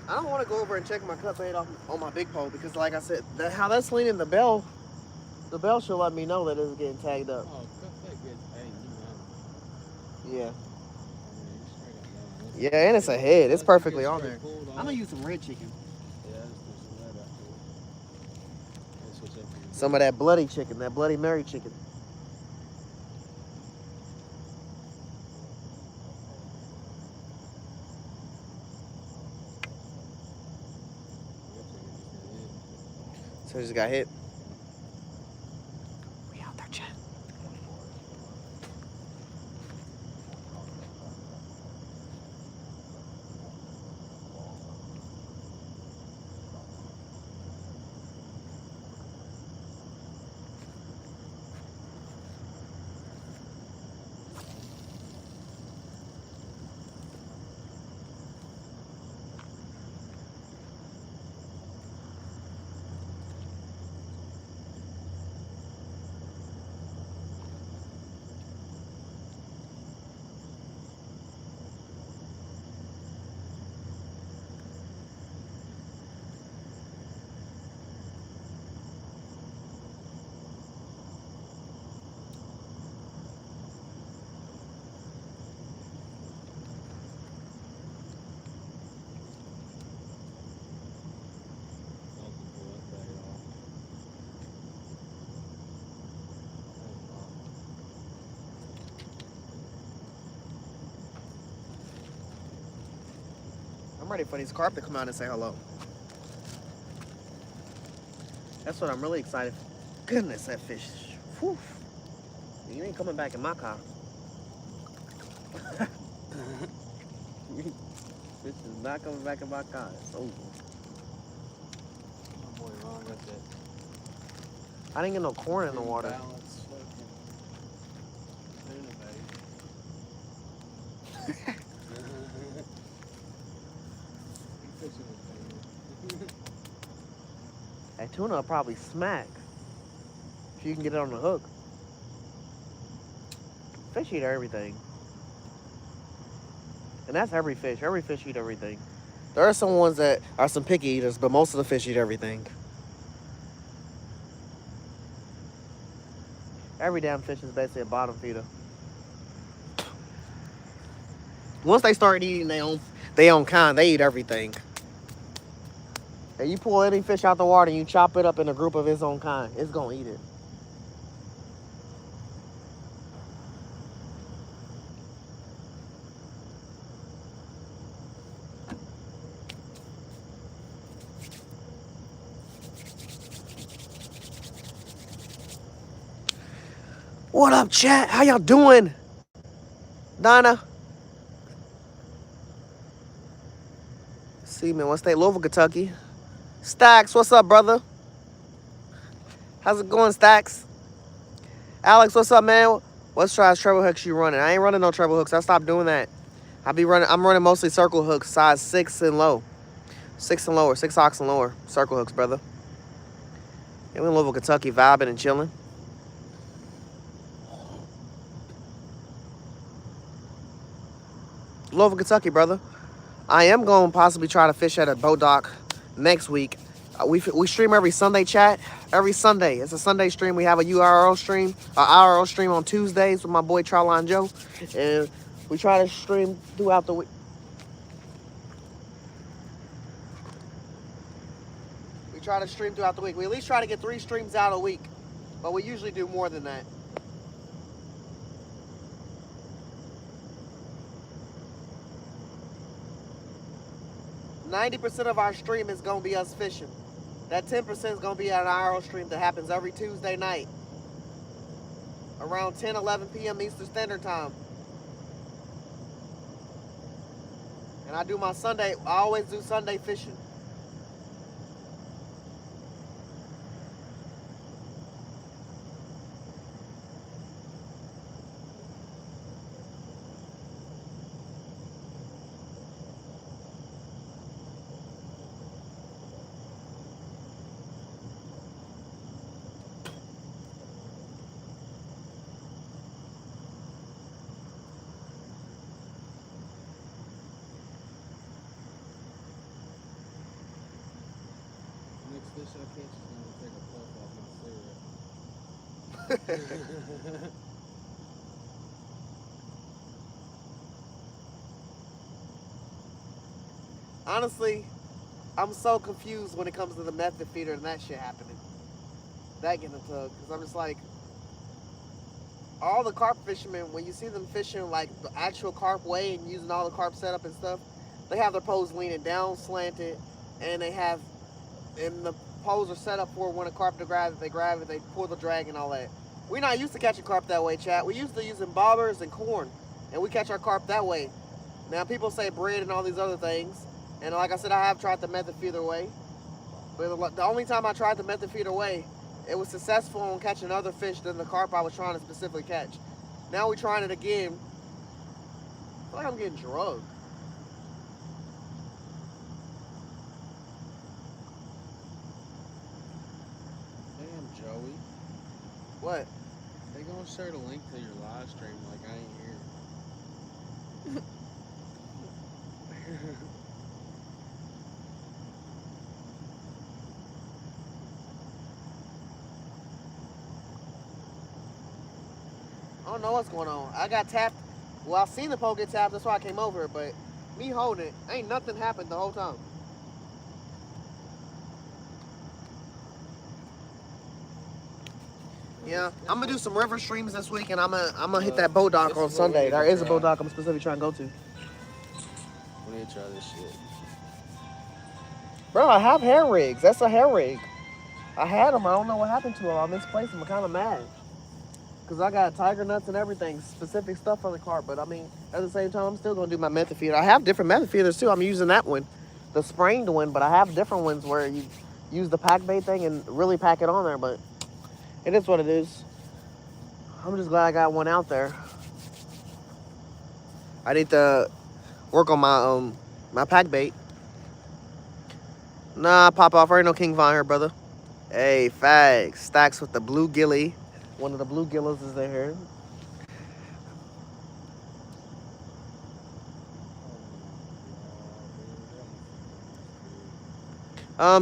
I don't want to go over and check my cut fade off on my big pole because, like I said, how that's leaning the bell should let me know that it's getting tagged up. Oh, that gets, hey, you know. Yeah. Yeah, and it's a head. It's perfectly on there. I'm gonna use some red chicken. Yeah, let's put some red out there. Let's switch up here. Some of that bloody chicken, that Bloody Mary chicken. So it just got hit. We out there, chat. I'm ready for these carp to come out and say hello. That's what I'm really excited for. Goodness, that fish. Whew. You ain't coming back in my car. This is not coming back in my car. It's over. Oh boy, Ron got that. I didn't get no corn in the water. Balance fucking tuna, baby. You fixing this thing. That tuna will probably smack if you can get it on the hook. Fish eat everything. And that's every fish. Every fish eat everything. There are some ones that are some picky eaters, but most of the fish eat everything. Every damn fish is basically a bottom feeder. Once they start eating their own kind, they eat everything. And you pull any fish out the water and you chop it up in a group of its own kind, it's gonna eat it. What up, chat? How y'all doing? Donna? Seaman, what state? Louisville, Kentucky. Stacks, what's up, brother? How's it going, Stacks? Alex, what's up, man? What's try treble hooks you running? I ain't running no treble hooks. I stopped doing that. I'm running mostly circle hooks, size 6 and low. 6 and lower, 6 ox and lower. Circle hooks, brother. Yeah, we in Louisville, Kentucky, vibing and chilling. Louisville, Kentucky, brother. I am going to possibly try to fish at a boat dock next week. We stream every Sunday, chat. Every Sunday. It's a Sunday stream. We have a URL stream, a IRL stream on Tuesdays with my boy Charline Joe. And we try to stream throughout the week. We try to stream throughout the week. We at least try to get 3 streams out a week. But we usually do more than that. 90% of our stream is going to be us fishing. That 10% is going to be an IRL stream that happens every Tuesday night. Around 10, 11 p.m. Eastern Standard Time. And I do my Sunday, I always do Sunday fishing. Next fish I catch is gonna take a puff off my cigarette. Honestly, I'm so confused when it comes to the method feeder and that shit happening. That getting a tug. Because I'm just like, all the carp fishermen, when you see them fishing like the actual carp way and using all the carp setup and stuff, they have their poles leaning down, slanted, and and the poles are set up for when a carp to grab it, they pull the drag and all that. We're not used to catching carp that way, chat. We used to using bobbers and corn, and we catch our carp that way. Now people say bread and all these other things, and like I said, I have tried the method feeder way, but the only time I tried the method feeder way, it was successful on catching other fish than the carp I was trying to specifically catch. Now we're trying it again. I feel like I'm getting drugged. Damn, Joey. What? They gonna share the link to your live stream like I ain't here. I don't know what's going on. I got tapped. Well, I seen the pole get tapped. That's why I came over. But me holding it, ain't nothing happened the whole time. Yeah, I'm gonna do some river streams this week, and I'm gonna hit that boat dock on Sunday. There is a boat dock I'm specifically trying to go to. We need to try this shit. Bro, I have hair rigs. That's a hair rig. I had them. I don't know what happened to them. I misplaced them. I'm kind of mad. Because I got tiger nuts and everything, specific stuff on the carp. But I mean, at the same time, I'm still going to do my method feeder. I have different method feeders too. I'm using that one, the springed one. But I have different ones where you use the pack bait thing and really pack it on there. But it is what it is. I'm just glad I got one out there. I need to work on my pack bait. Nah, pop off. There ain't no king vine here, brother. Hey, fags. Stacks with the blue gilly. One of the blue gills is there.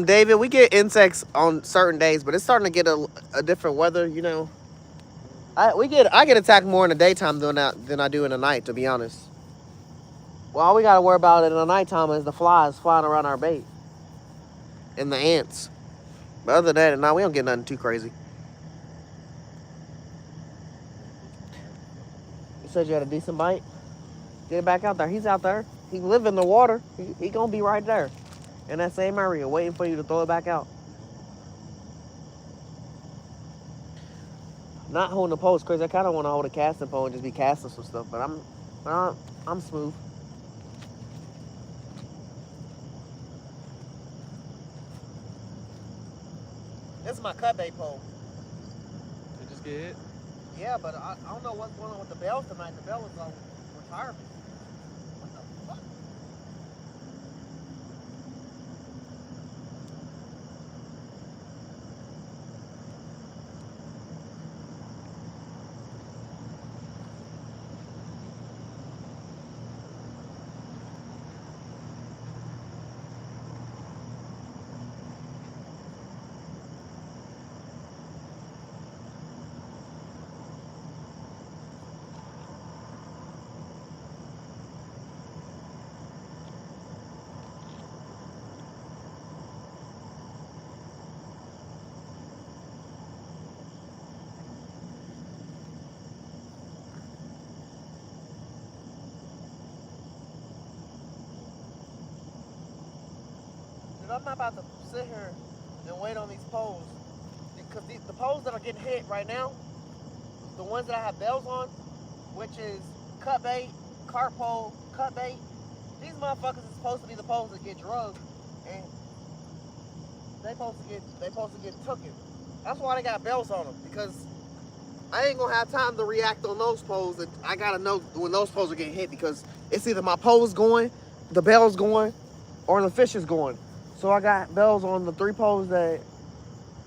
David, we get insects on certain days, but it's starting to get a different weather, you know. I get attacked more in the daytime than I do in the night, to be honest. Well, all we gotta worry about in the nighttime is the flies flying around our bait. And the ants. But other than that, nah, we don't get nothing too crazy. You said you had a decent bite? Get it back out there. He's out there. He live in the water. He gonna be right there. In that same area, waiting for you to throw it back out. Not holding the post, crazy. I kind of want to hold a casting pole and just be casting some stuff, but I'm smooth. This is my cut bait pole. Did just get hit? Yeah, but I don't know what's going on with the bell tonight. The bell is on retirement. What the fuck? I'm not about to sit here and wait on these poles. Because the poles that are getting hit right now, the ones that I have bells on, which is cut bait, carp pole, cut bait, these motherfuckers is supposed to be the poles that get drugged, and they supposed to get tooken. That's why they got bells on them, because I ain't gonna have time to react on those poles. And I gotta know when those poles are getting hit, because it's either my pole's going, the bell's going, or the fish is going. So I got bells on the 3 poles that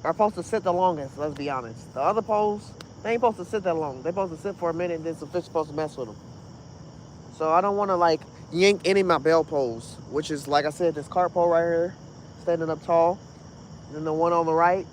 are supposed to sit the longest, let's be honest. The other poles, they ain't supposed to sit that long. They're supposed to sit for a minute, and then some fish supposed to mess with them. So I don't want to like yank any of my bell poles, which is, like I said, this carp pole right here, standing up tall. And then the one on the right.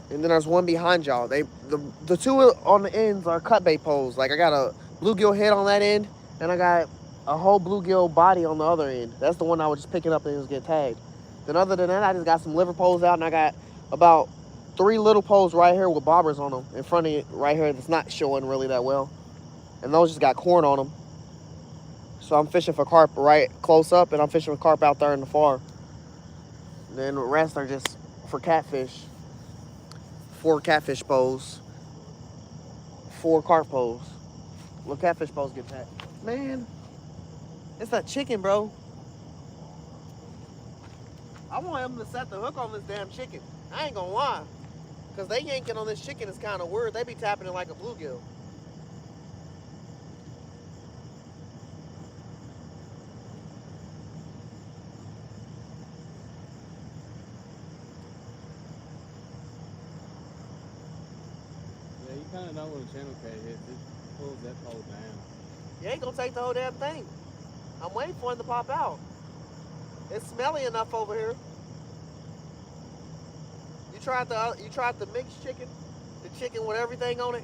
And then there's one behind y'all. The 2 on the ends are cut bait poles. Like I got a bluegill head on that end, and I got a whole bluegill body on the other end. That's the one I was just picking up and just get tagged. Then other than that, I just got some liver poles out, and I got about 3 little poles right here with bobbers on them in front of it right here that's not showing really that well. And those just got corn on them. So I'm fishing for carp right close up, and I'm fishing for carp out there in the far. And then the rest are just for catfish. 4 catfish poles, 4 carp poles. Little catfish poles get tagged. Man, it's that chicken, bro. I want him to set the hook on this damn chicken. I ain't gonna lie. Because they yanking on this chicken is kind of weird. They be tapping it like a bluegill. Yeah, you kind of know when a channel K hits, it pulls that pole down. You ain't gonna take the whole damn thing. I'm waiting for him to pop out. It's smelly enough over here. You tried the mixed chicken? The chicken with everything on it?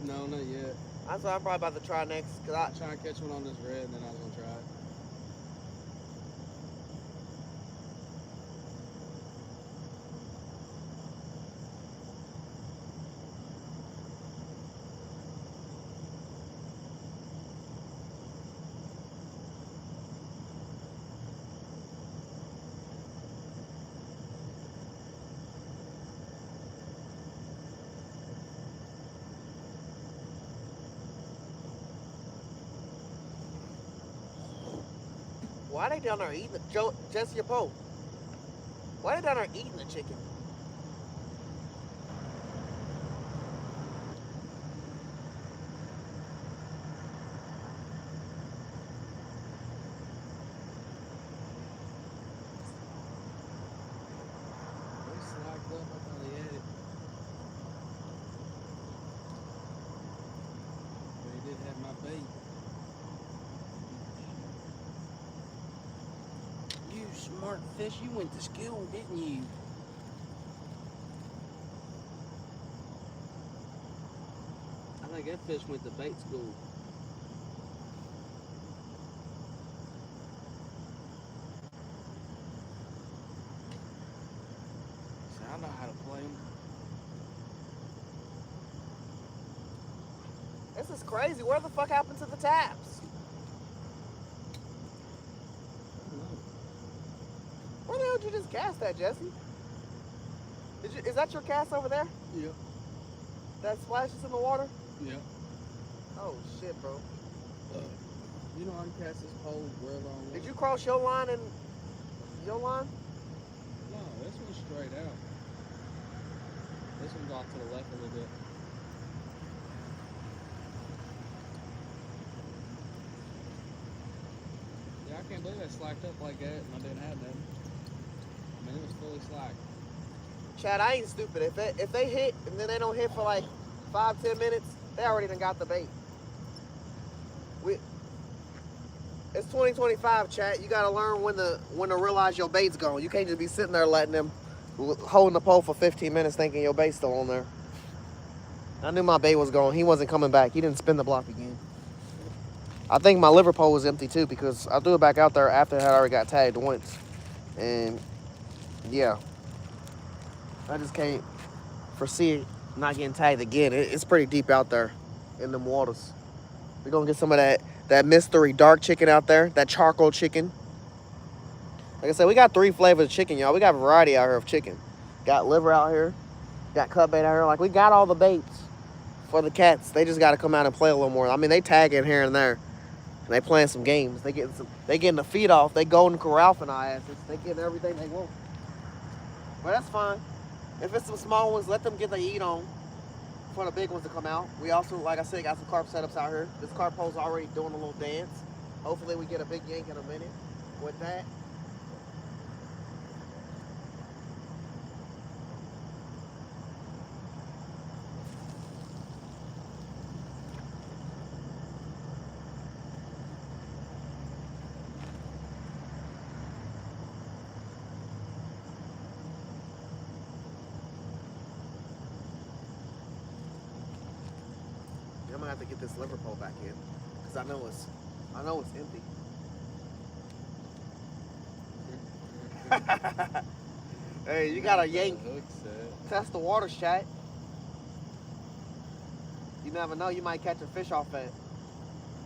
No, not yet. That's what I'm probably about to try next. Cause I'm trying to catch one on this red, and then I was gonna try it. why they down there eating the Jesse Poe? Why they down there eating the chicken? They slacked up. I thought he had it. But he did have my bait. You smart fish, you went to school, didn't you? I think that fish went to bait school. See, I know how to play them. This is crazy. Where the fuck happened to the taps? Where the hell did you just cast that, Jesse? Is that your cast over there? Yep. That splashes in the water? Yep. Oh shit, bro. You know I can cast this pole real long. Did you cross your line and your line? No, this one's straight out. This one's off to the left a little bit. Yeah, I can't believe I slacked up like that and I didn't have nothing. I mean, it was fully slack. Chad, I ain't stupid. If they hit and then they don't hit for like 5-10 minutes, they already done got the bait. It's 2025, chat. You gotta learn when to realize your bait's gone. You can't just be sitting there letting them holding the pole for 15 minutes thinking your bait's still on there. I knew my bait was gone. He wasn't coming back. He didn't spin the block again. I think my liver pole was empty too because I threw it back out there after it had already got tagged once. And yeah, I just can't foresee it not getting tagged again. It's pretty deep out there in them waters. We're gonna get some of that mystery dark chicken out there, that charcoal chicken. Like I said, we got 3 flavors of chicken, y'all. We got variety out here of chicken. Got liver out here. Got cut bait out here. Like, we got all the baits for the cats. They just got to come out and play a little more. I mean, they tag in here and there. And they playing some games. They getting the feed off. They golden corral for our asses. They getting everything they want. But that's fine. If it's some small ones, let them get their eat on for the big ones to come out. We also, like I said, got some carp setups out here. This carp pole's already doing a little dance. Hopefully we get a big yank in a minute with that. I'm gonna have to get this liver pole back in because I know it's empty. Hey, you gotta yank. Test the waters, chat. You never know, you might catch a fish off that.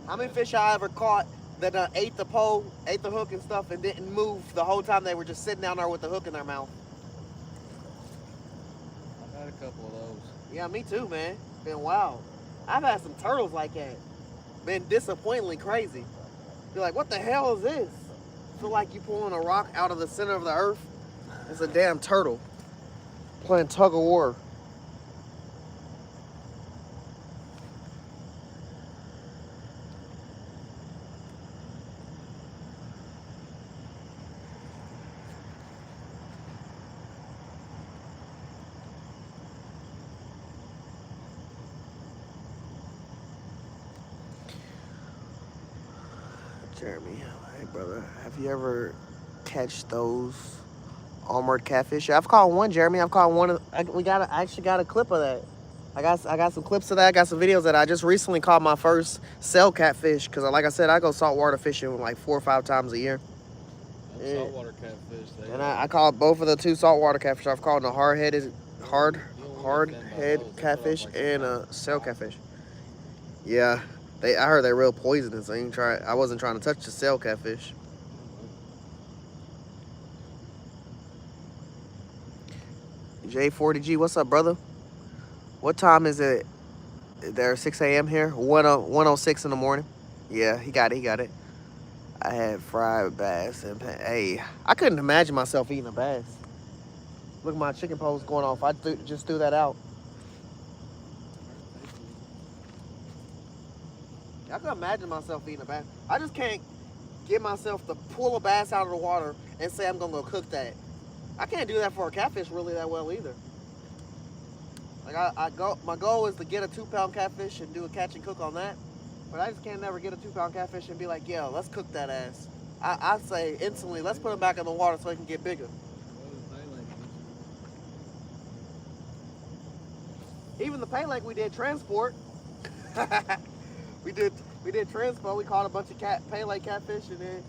How many fish I ever caught that ate the pole, ate the hook and stuff, and didn't move the whole time they were just sitting down there with the hook in their mouth? I've had a couple of those. Yeah, me too, man. Been wild. I've had some turtles like that. Been disappointingly crazy. You're like, what the hell is this? Feel like you pulling a rock out of the center of the earth. It's a damn turtle playing tug of war. Jeremy, hey brother, have you ever catch those armored catfish? I've caught one, Jeremy. I've caught one. I actually got a clip of that. I got some clips of that. I got some videos that I just recently caught my first cell catfish because, like I said, I go saltwater fishing like 4 or 5 times a year. Saltwater catfish. And I caught both of the 2 saltwater catfish. I've caught a hard head catfish and a cell catfish. Yeah. I heard they're real poisonous. I wasn't trying to touch the cell catfish. J40G, what's up, brother? What time is it? There 6 a.m. here. 1:06 in the morning. Yeah, he got it. I had fried bass and hey, I couldn't imagine myself eating a bass. Look at my chicken post going off. I just threw that out. I can imagine myself eating a bass. I just can't get myself to pull a bass out of the water and say I'm gonna go cook that. I can't do that for a catfish really that well either. Like my goal is to get a 2-pound catfish and do a catch and cook on that. But I just can't never get a 2-pound catfish and be like, yo, let's cook that ass. I say instantly, let's put him back in the water so he can get bigger. Even the pay lake we did transport. We did transport. We caught a bunch of pay lake catfish and then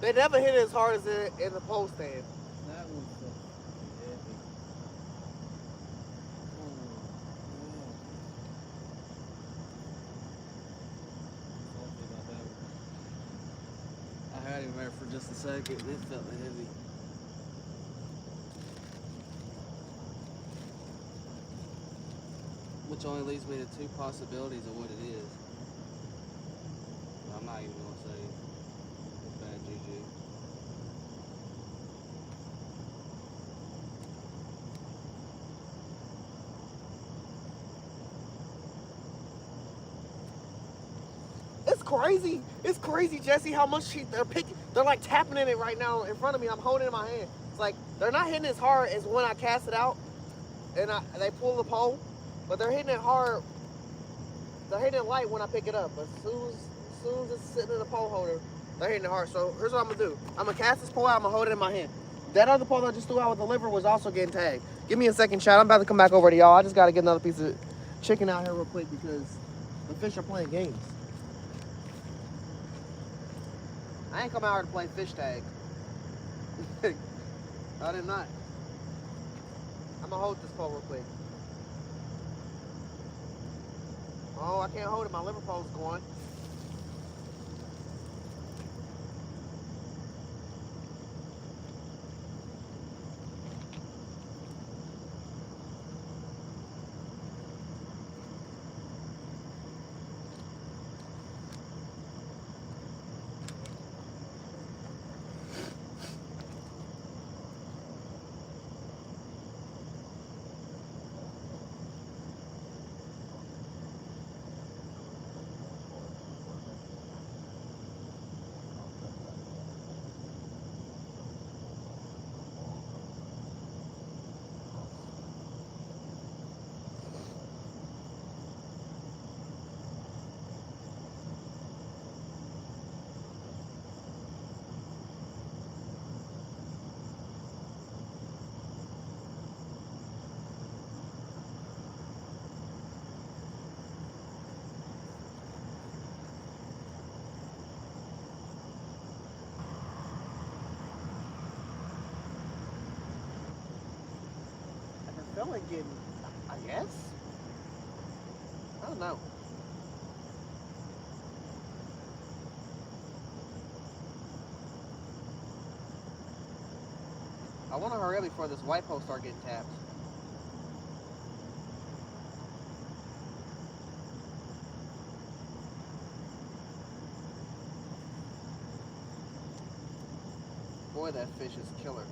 they never hit it as hard as in the pole stand. That one's so heavy. I had him there for just a second and it felt heavy. Which only leaves me to 2 possibilities of what it is. I'm not even gonna say it's bad juju. crazy. It's crazy, Jesse, how much they're picking. They're like tapping in it right now in front of me. I'm holding it in my hand. It's like they're not hitting as hard as when I cast it out and they pull the pole, but they're hitting it hard. They're hitting it light when I pick it up. But as soon as it's sitting in the pole holder, they're hitting it hard. So here's what I'm gonna do. I'm gonna cast this pole out. I'm gonna hold it in my hand. That other pole that I just threw out with the liver was also getting tagged. Give me a second, chat. I'm about to come back over to y'all. I just gotta get another piece of chicken out here real quick because the fish are playing games. I ain't come out here to play fish tag. I did not. I'm gonna hold this pole real quick. Oh, I can't hold it. My liver pole's going. Feeling getting, I guess. I don't know. I want to hurry up before this white pole start getting tapped. Boy, that fish is killer.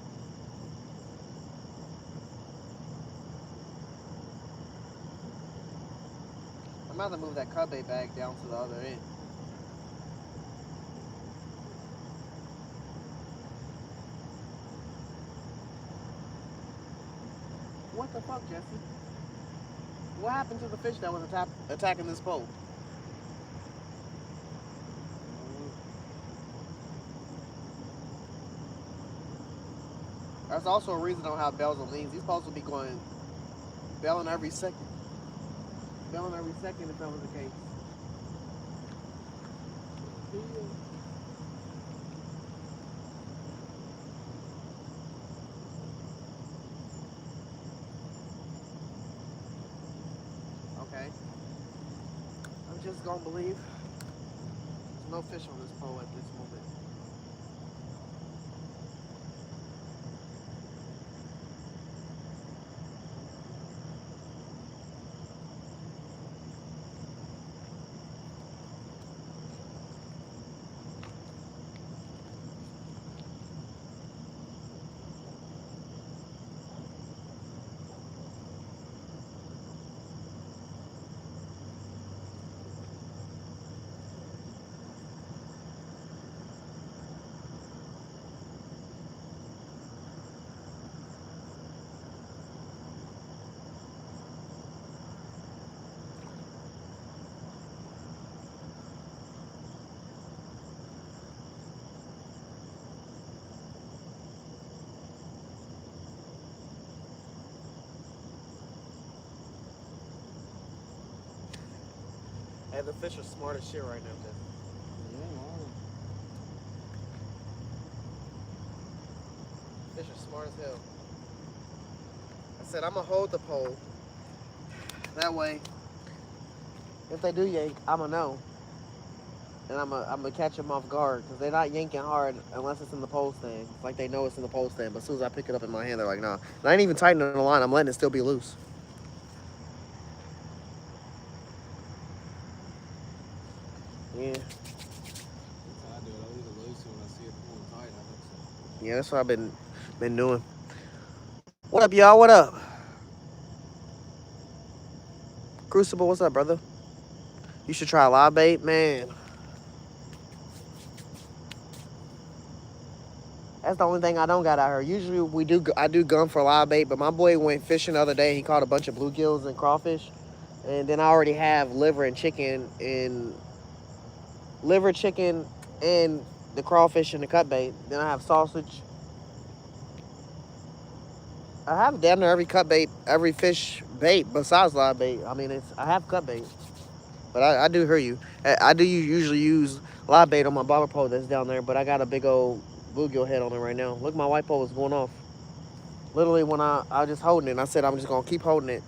I'm about to move that cut bait bag down to the other end. What the fuck, Jesse? What happened to the fish that was attacking this pole? There's also a reason I don't have bells and leans. These poles will be going belling every second. Belling every second if that was the case. Okay. I'm just gonna believe there's no fish on this pole at this moment. And the fish are smart as shit right now, Jeff. Fish are smart as hell. I said I'm gonna hold the pole. That way, if they do yank, I'm gonna know. And I'm gonna catch them off guard because they're not yanking hard unless it's in the pole stand. It's like they know it's in the pole stand, but as soon as I pick it up in my hand, they're like, nah. And I ain't even tightening the line. I'm letting it still be loose. Yeah. That's how I do it. I leave it loose when I see it pulling tight. I think so. Yeah, that's what I've been doing. What up, y'all? What up? Crucible, what's up, brother? You should try live bait, man. That's the only thing I don't got out here. Usually I do gun for live bait, but my boy went fishing the other day. He caught a bunch of bluegills and crawfish, and then I already have liver, chicken, and the crawfish and the cut bait. Then I have sausage. I have damn near every cut bait, every fish bait besides live bait. I mean, I have cut bait, but I do hear you. I do usually use live bait on my bobber pole that's down there, but I got a big old bluegill head on it right now. Look, my white pole is going off. Literally, when I was just holding it, I said I'm just gonna keep holding it.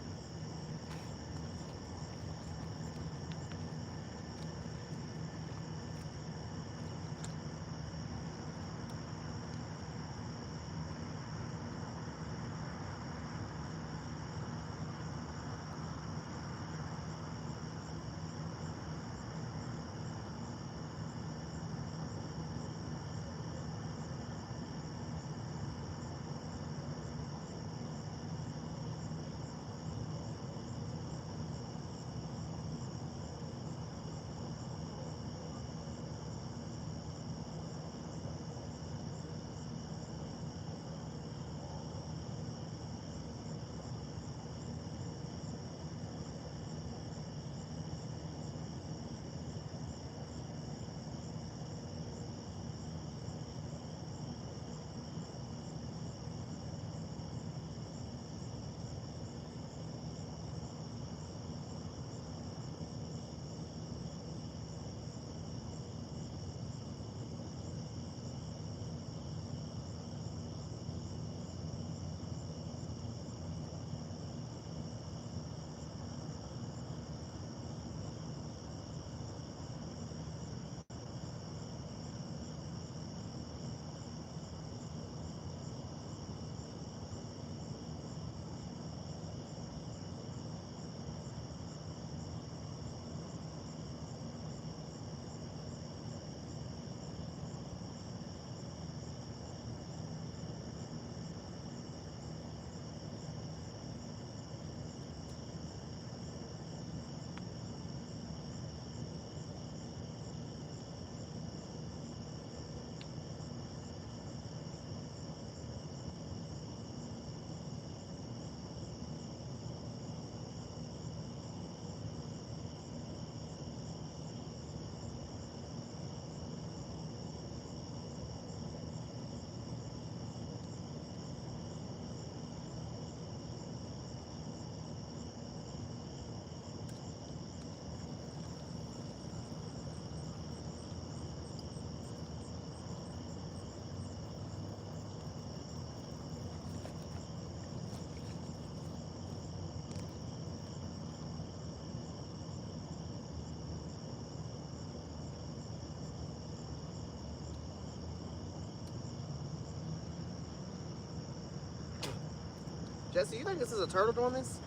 Jesse, you think this is a turtle doing this?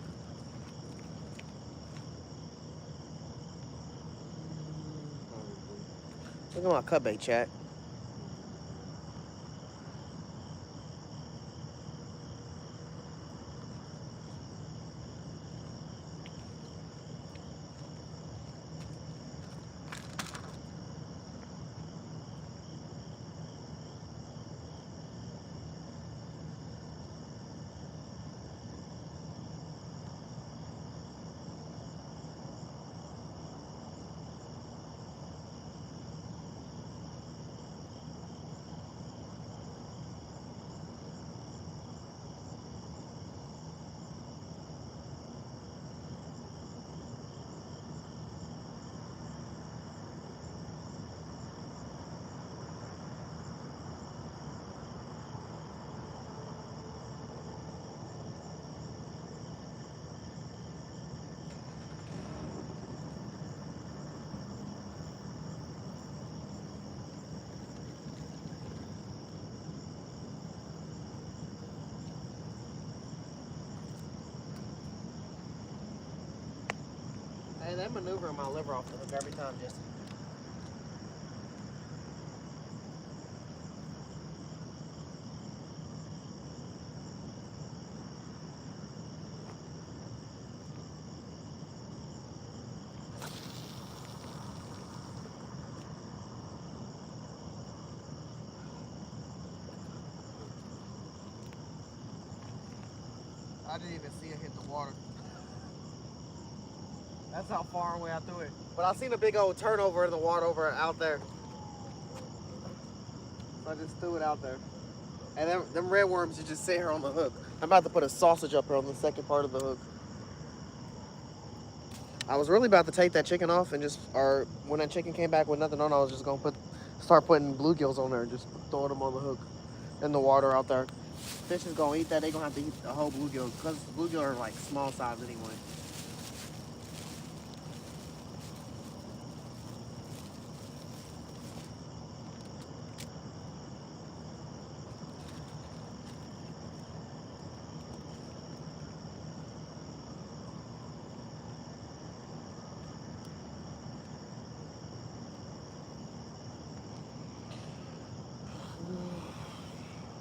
Look at my cut bait, chat. Hey, they maneuver my liver off the hook every time, Jesse. I didn't even see it hit the water. That's how far away I threw it. But I seen a big old turnover in the water over out there. So I just threw it out there. And them red worms you just sit here on the hook. I'm about to put a sausage up here on the second part of the hook. I was really about to take that chicken off and just, or when that chicken came back with nothing on, I was just gonna start putting bluegills on there and just throwing them on the hook in the water out there. Fish is gonna eat that. They gonna have to eat the whole bluegill because bluegill are like small size anyway.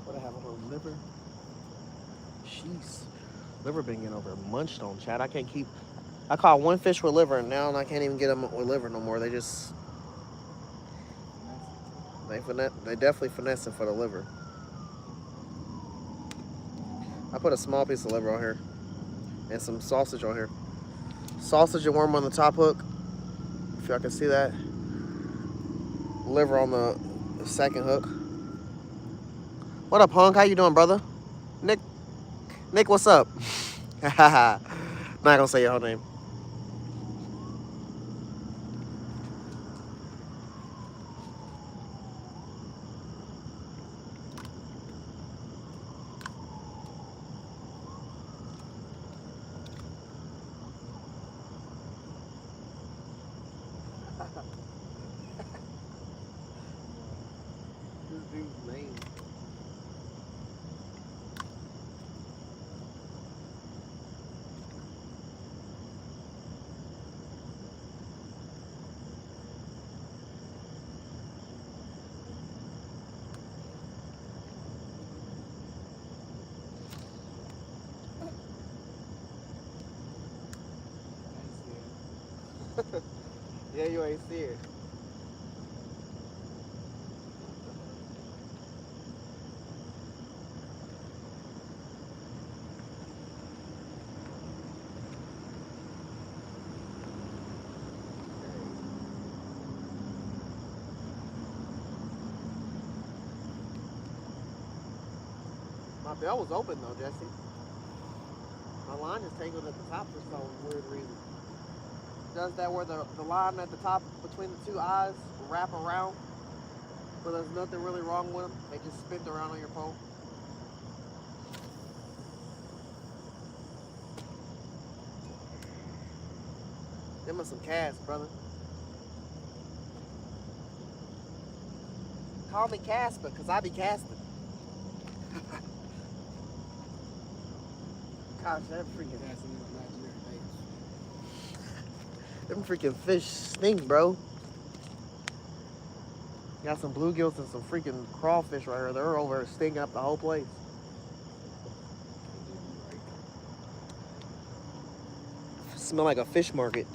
What I have on her liver? Jeez, liver been getting over munched on, Chad. I can't keep. I caught one fish with liver, and now I can't even get them with liver no more. They just they definitely finessing for the liver. I put a small piece of liver on here and some sausage on here. Sausage and worm on the top hook, if y'all can see that. Liver on the second hook. What up, Hunk? How you doing, brother? Nick, what's up? Not gonna say your whole name. This dude's name. Yeah, you ain't see it. My bell was open though, Jesse. My line is tangled at the top for some weird reason. Does that where the line at the top between the two eyes wrap around, but there's nothing really wrong with them. They just spin around on your pole. Them are some casts, brother. Call me Casper, cause I be casting. Gosh, that freaking them freaking fish stink, bro. Got some bluegills and some freaking crawfish right here. They're over here stinking up the whole place. Smell like a fish market.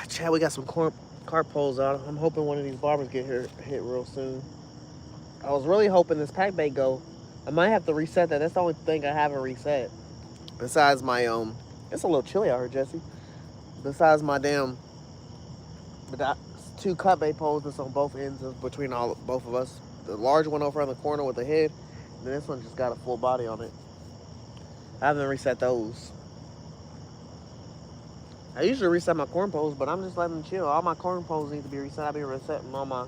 Chad, we got some carp poles out. I'm hoping one of these barbers get hit real soon. I was really hoping this pack bait go. I might have to reset that. That's the only thing I haven't reset. Besides my it's a little chilly out here, Jesse. Besides my damn, but that 2 cut bait poles that's on both ends of between both of us. The large one over on the corner with the head, and then this one just got a full body on it. I haven't reset those. I usually reset my corn poles, but I'm just letting them chill. All my corn poles need to be reset. I've been resetting all my,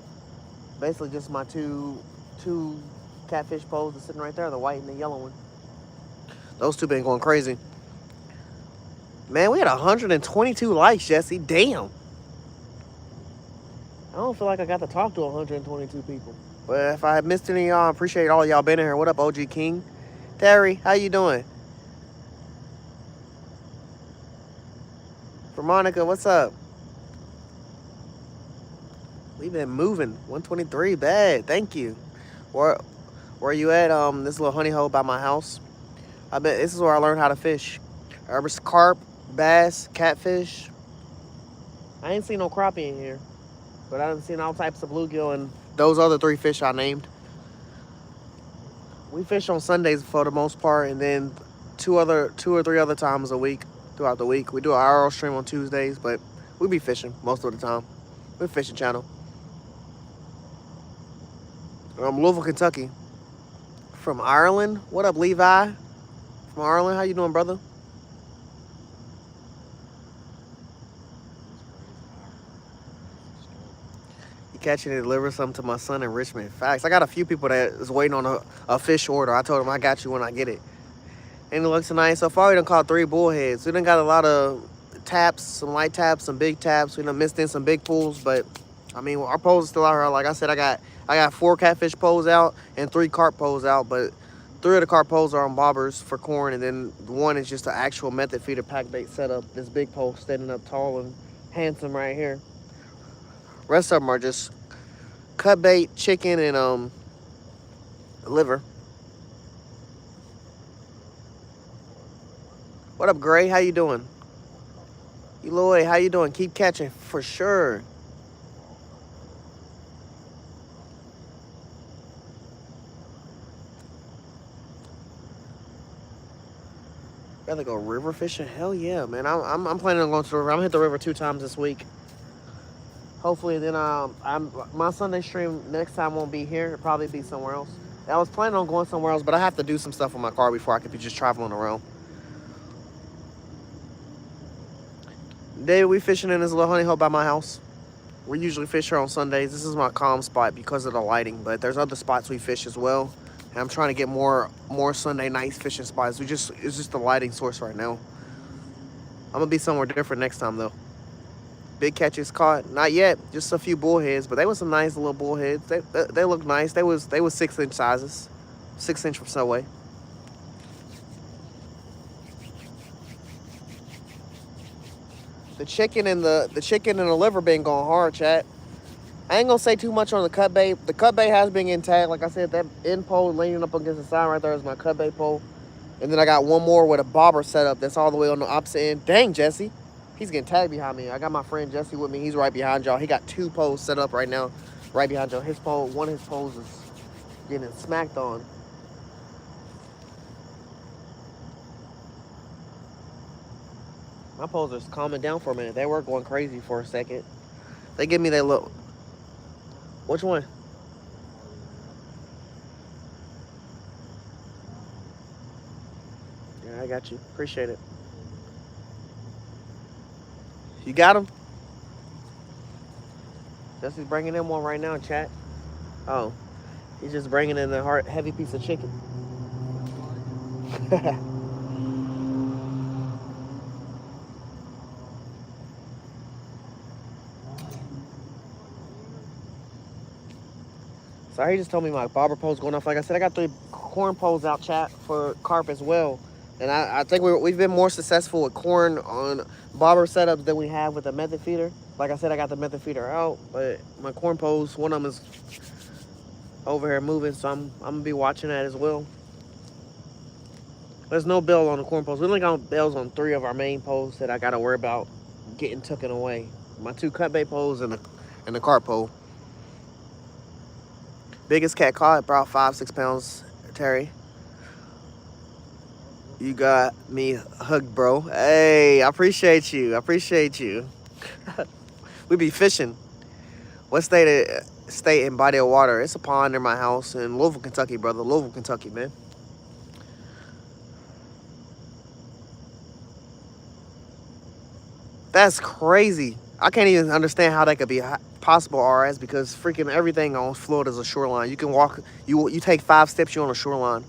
basically just my two catfish poles that's sitting right there, the white and the yellow one. Those two been going crazy. Man, we had 122 likes, Jesse. Damn. I don't feel like I got to talk to 122 people. But if I had missed any of y'all, I appreciate all y'all being here. What up, OG King? Terry, how you doing? For Monica, what's up? We've been moving. 123, bad. Thank you. Where you at? This little honey hole by my house. I bet this is where I learned how to fish. There's carp, bass, catfish. I ain't seen no crappie in here. But I done seen all types of bluegill and those other 3 fish I named. We fish on Sundays for the most part, and then 2 or 3 other times a week throughout the week. We do an RL stream on Tuesdays, but we be fishing most of the time. We're a fishing channel. Louisville, Kentucky. From Ireland. What up, Levi? From Ireland, how you doing, brother? You catching and deliver something to my son in Richmond. Facts. I got a few people that is waiting on a fish order. I told them I got you when I get it. And it looks nice. So far, we done caught 3 bullheads. We done got a lot of taps, some light taps, some big taps. We done missed in some big pools, but I mean, our poles are still out here. Like I said, I got 4 catfish poles out and 3 carp poles out, but 3 of the carp poles are on bobbers for corn, and then 1 is just an actual method feeder pack bait setup. This big pole standing up tall and handsome right here. Rest of them are just cut bait, chicken, and liver. What up, Gray? How you doing? Eloy, how you doing? Keep catching for sure. Rather go river fishing? Hell yeah, man. I'm planning on going to the river. I'm gonna hit the river 2 times this week. Hopefully, then my Sunday stream next time won't be here. It'll probably be somewhere else. I was planning on going somewhere else, but I have to do some stuff with my car before I could be just traveling around. Today we fishing in this little honey hole by my house. We usually fish here on Sundays. This is my calm spot because of the lighting, but there's other spots we fish as well. And I'm trying to get more Sunday nights fishing spots. It's just the lighting source right now. I'm gonna be somewhere different next time though. Big catches caught? Not yet. Just a few bullheads, but they were some nice little bullheads. They looked nice. They was 6-inch sizes, 6-inch from Subway. The chicken and the liver been going hard, chat. I ain't gonna say too much on the cut bait. The cut bait has been getting tagged. Like I said, that end pole leaning up against the side right there is my cut bait pole. And then I got one more with a bobber setup that's all the way on the opposite end. Dang, Jesse. He's getting tagged behind me. I got my friend Jesse with me. He's right behind y'all. He got 2 poles set up right now, right behind y'all. One of his poles is getting smacked on. My poles are calming down for a minute. They were going crazy for a second. They give me that look. Which one? Yeah, I got you. Appreciate it. You got him? Jesse's bringing in one right now, chat. Oh, he's just bringing in the heavy piece of chicken. So he just told me my bobber pole's going off. Like I said, I got 3 corn poles out, chat, for carp as well. And I think we've been more successful with corn on bobber setups than we have with the method feeder. Like I said, I got the method feeder out, but my corn poles, one of them is over here moving, so I'm gonna be watching that as well. There's no bell on the corn poles. We only got bells on 3 of our main poles that I gotta worry about getting taken away. My 2 cut bait poles and the carp pole. Biggest cat caught, about 5-6 pounds, Terry. You got me hooked, bro. Hey, I appreciate you. We be fishing. What state and body of water? It's a pond near my house in Louisville, Kentucky, brother. Louisville, Kentucky, man. That's crazy. I can't even understand how that could be possible, RS, because freaking everything on Florida is a shoreline. You can walk, you take 5 steps, you're on a shoreline.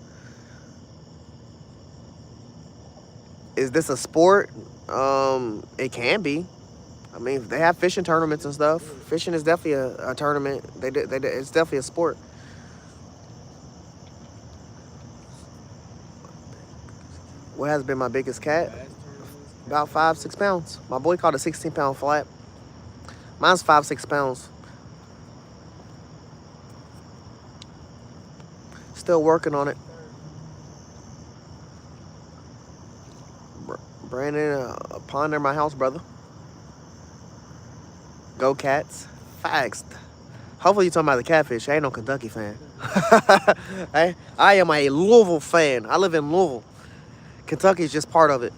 Is this a sport? It can be. I mean, they have fishing tournaments and stuff. Fishing is definitely a tournament. It's definitely a sport. What has been my biggest cat? About 5-6 pounds. My boy caught a 16-pound flat. Mine's 5-6 pounds. Still working on it. Brandon, a pond near my house, brother. Go Cats. Facts. Hopefully you talking about the catfish. I ain't no Kentucky fan. I am a Louisville fan. I live in Louisville. Kentucky is just part of it.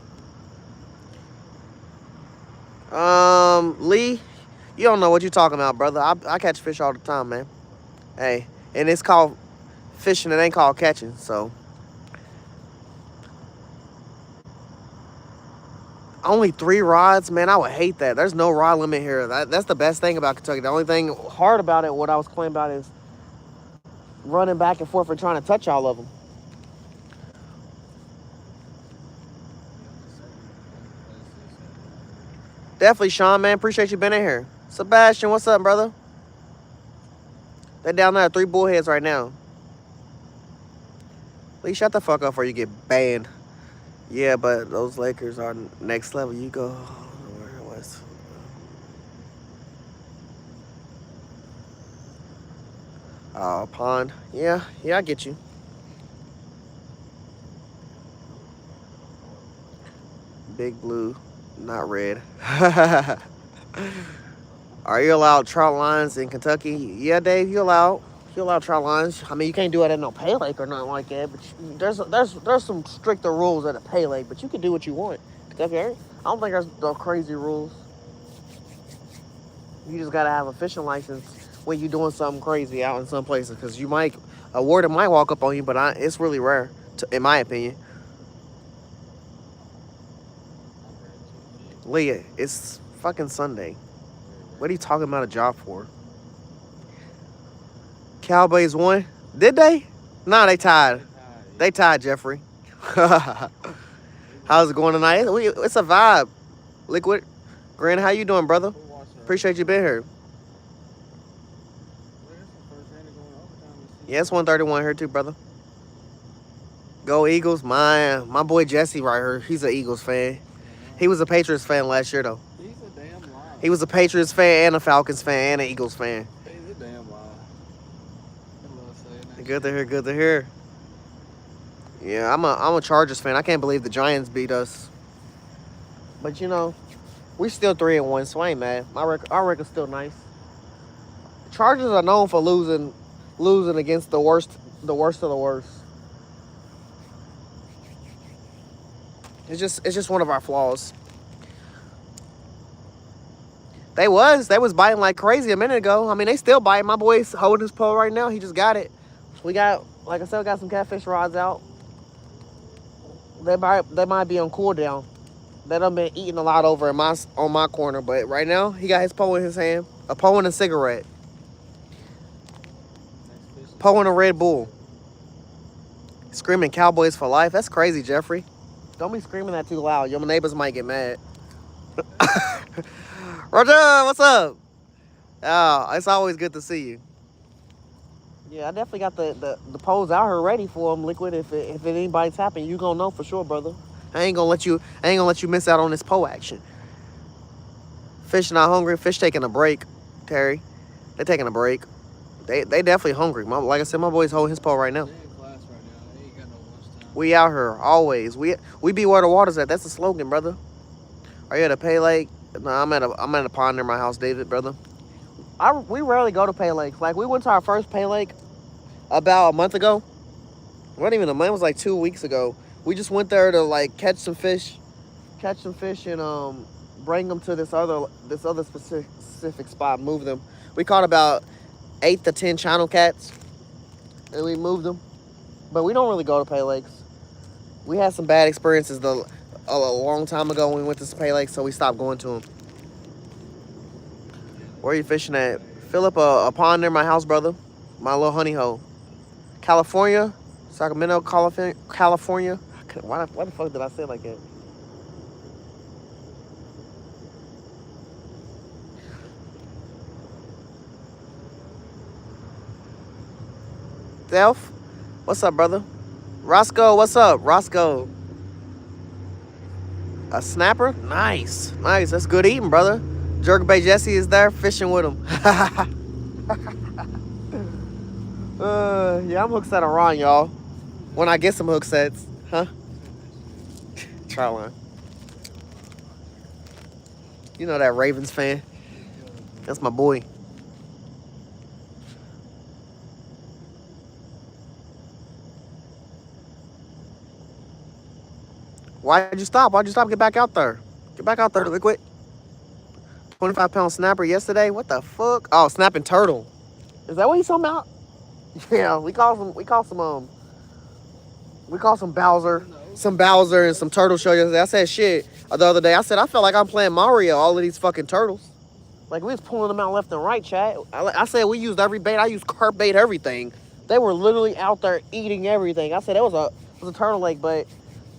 Lee, you don't know what you're talking about, brother. I catch fish all the time, man. Hey, and it's called fishing. It ain't called catching. So only 3 rods, man. I would hate that. There's no rod limit here. That's the best thing about Kentucky. The only thing hard about it, what I was complaining about, is running back and forth and trying to touch all of them. Definitely, Sean, man. Appreciate you being in here. Sebastian, what's up, brother? They down there at 3 bullheads right now. Lee, shut the fuck up or you get banned. Yeah, but those Lakers are next level. You go. Where was? Oh, pond. Yeah, I get you. Big blue, not red. Are you allowed trout lines in Kentucky? Yeah, Dave, you allowed. You allowed trout lines. I mean, you can't do it at no pay lake or nothing like that. But there's some stricter rules at a pay lake. But you can do what you want. Kentucky, I don't think there's no crazy rules. You just gotta have a fishing license when you're doing something crazy out in some places, because you might a warden might walk up on you, but it's really rare, in my opinion. Leah, it's fucking Sunday. What are you talking about a job for? Cowboys won. Did they? Nah, they tied. They tied, Jeffrey. How's it going tonight? It's a vibe. Liquid. Grant, how you doing, brother? Appreciate you being here. Yeah, it's 131 here too, brother. Go Eagles. My boy Jesse right here. He's an Eagles fan. He was a Patriots fan last year, though. He's a damn liar. He was a Patriots fan and a Falcons fan and an Eagles fan. He's a damn liar. I love saying that. Good to hear. Good to hear. Yeah, I'm a Chargers fan. I can't believe the Giants beat us. But you know, we still 3-1, so I ain't mad. Our record's still nice. Chargers are known for losing against the worst of the worst. It's just one of our flaws. They was biting like crazy a minute ago. I mean, they still biting. My boy's holding his pole right now. He just got it. We got, like I said, we got some catfish rods out. They might be on cooldown. They done been eating a lot over on my corner, but right now he got his pole in his hand, a pole and a cigarette, pole and a Red Bull. Screaming Cowboys for life. That's crazy, Jeffrey. Don't be screaming that too loud. Your neighbors might get mad. Roger, what's up? Oh, it's always good to see you. Yeah, I definitely got the poles out here ready for them, Liquid. If anybody tapping, you gonna know for sure, brother. I ain't gonna let you miss out on this pole action. Fish not hungry. Fish taking a break, Terry. They taking a break. They definitely hungry. Like I said, my boy's holding his pole right now. They in class right now. They ain't got no lunchtime. We out here always. We be where the water's at. That's the slogan, brother. Are you at a pay lake? No, I'm at a pond near my house, David, brother. We rarely go to pay lakes. Like, we went to our first pay lake about a month ago. It wasn't even a month. It was like 2 weeks ago. We just went there to like catch some fish, and bring them to this other specific spot. Move them. We caught about 8 to 10 channel cats, and we moved them. But we don't really go to pay lakes. We had some bad experiences a long time ago when we went to pay lakes, so we stopped going to them. Where are you fishing at? Fill up a pond near my house, brother. My little honey hole. California, Sacramento, California. Why the fuck did I say it like that? Delph, what's up, brother? Roscoe, what's up? Roscoe. A snapper? Nice. That's good eating, brother. Jerk Bay Jesse is there fishing with him. Yeah, I'm hook set on Ron, y'all. When I get some hook sets, huh? Try line. You know that Ravens fan? That's my boy. Why'd you stop? Why'd you stop? Get back out there. Get back out there, liquid. 25-pound snapper yesterday. What the fuck? Oh, snapping turtle. Is that what he's talking about? Yeah, we call some Bowser and some turtle show yesterday. I said shit the other day. I said I felt like I'm playing Mario. All of these fucking turtles. Like we was pulling them out left and right, chat. I said we used every bait. I used carp bait, everything. They were literally out there eating everything. I said it was a turtle lake, but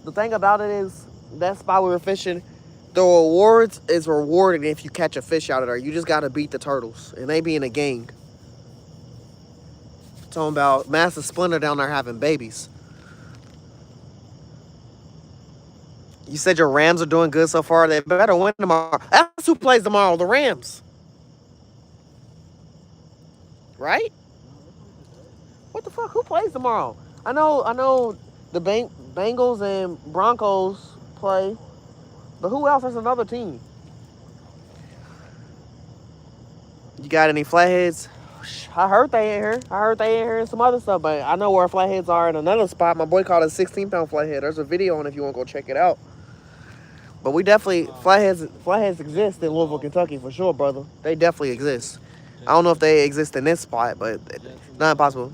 the thing about it is that spot we were fishing, the rewards is rewarding if you catch a fish out of there. You just gotta beat the turtles, and they be in a gang. Talking about Master Splinter down there having babies. You said your Rams are doing good so far. They better win tomorrow. That's who plays tomorrow. The Rams, right? What the fuck? Who plays tomorrow? I know. The Bengals and Broncos play, but who else? There's another team. You got any flatheads? I heard they in here. I heard they in here and some other stuff, but I know where flatheads are in another spot. My boy caught a 16-pound flathead. There's a video on if you want to go check it out. But we definitely flatheads exist in Louisville, Kentucky for sure, brother. They definitely exist. I don't know if they exist in this spot, but not impossible.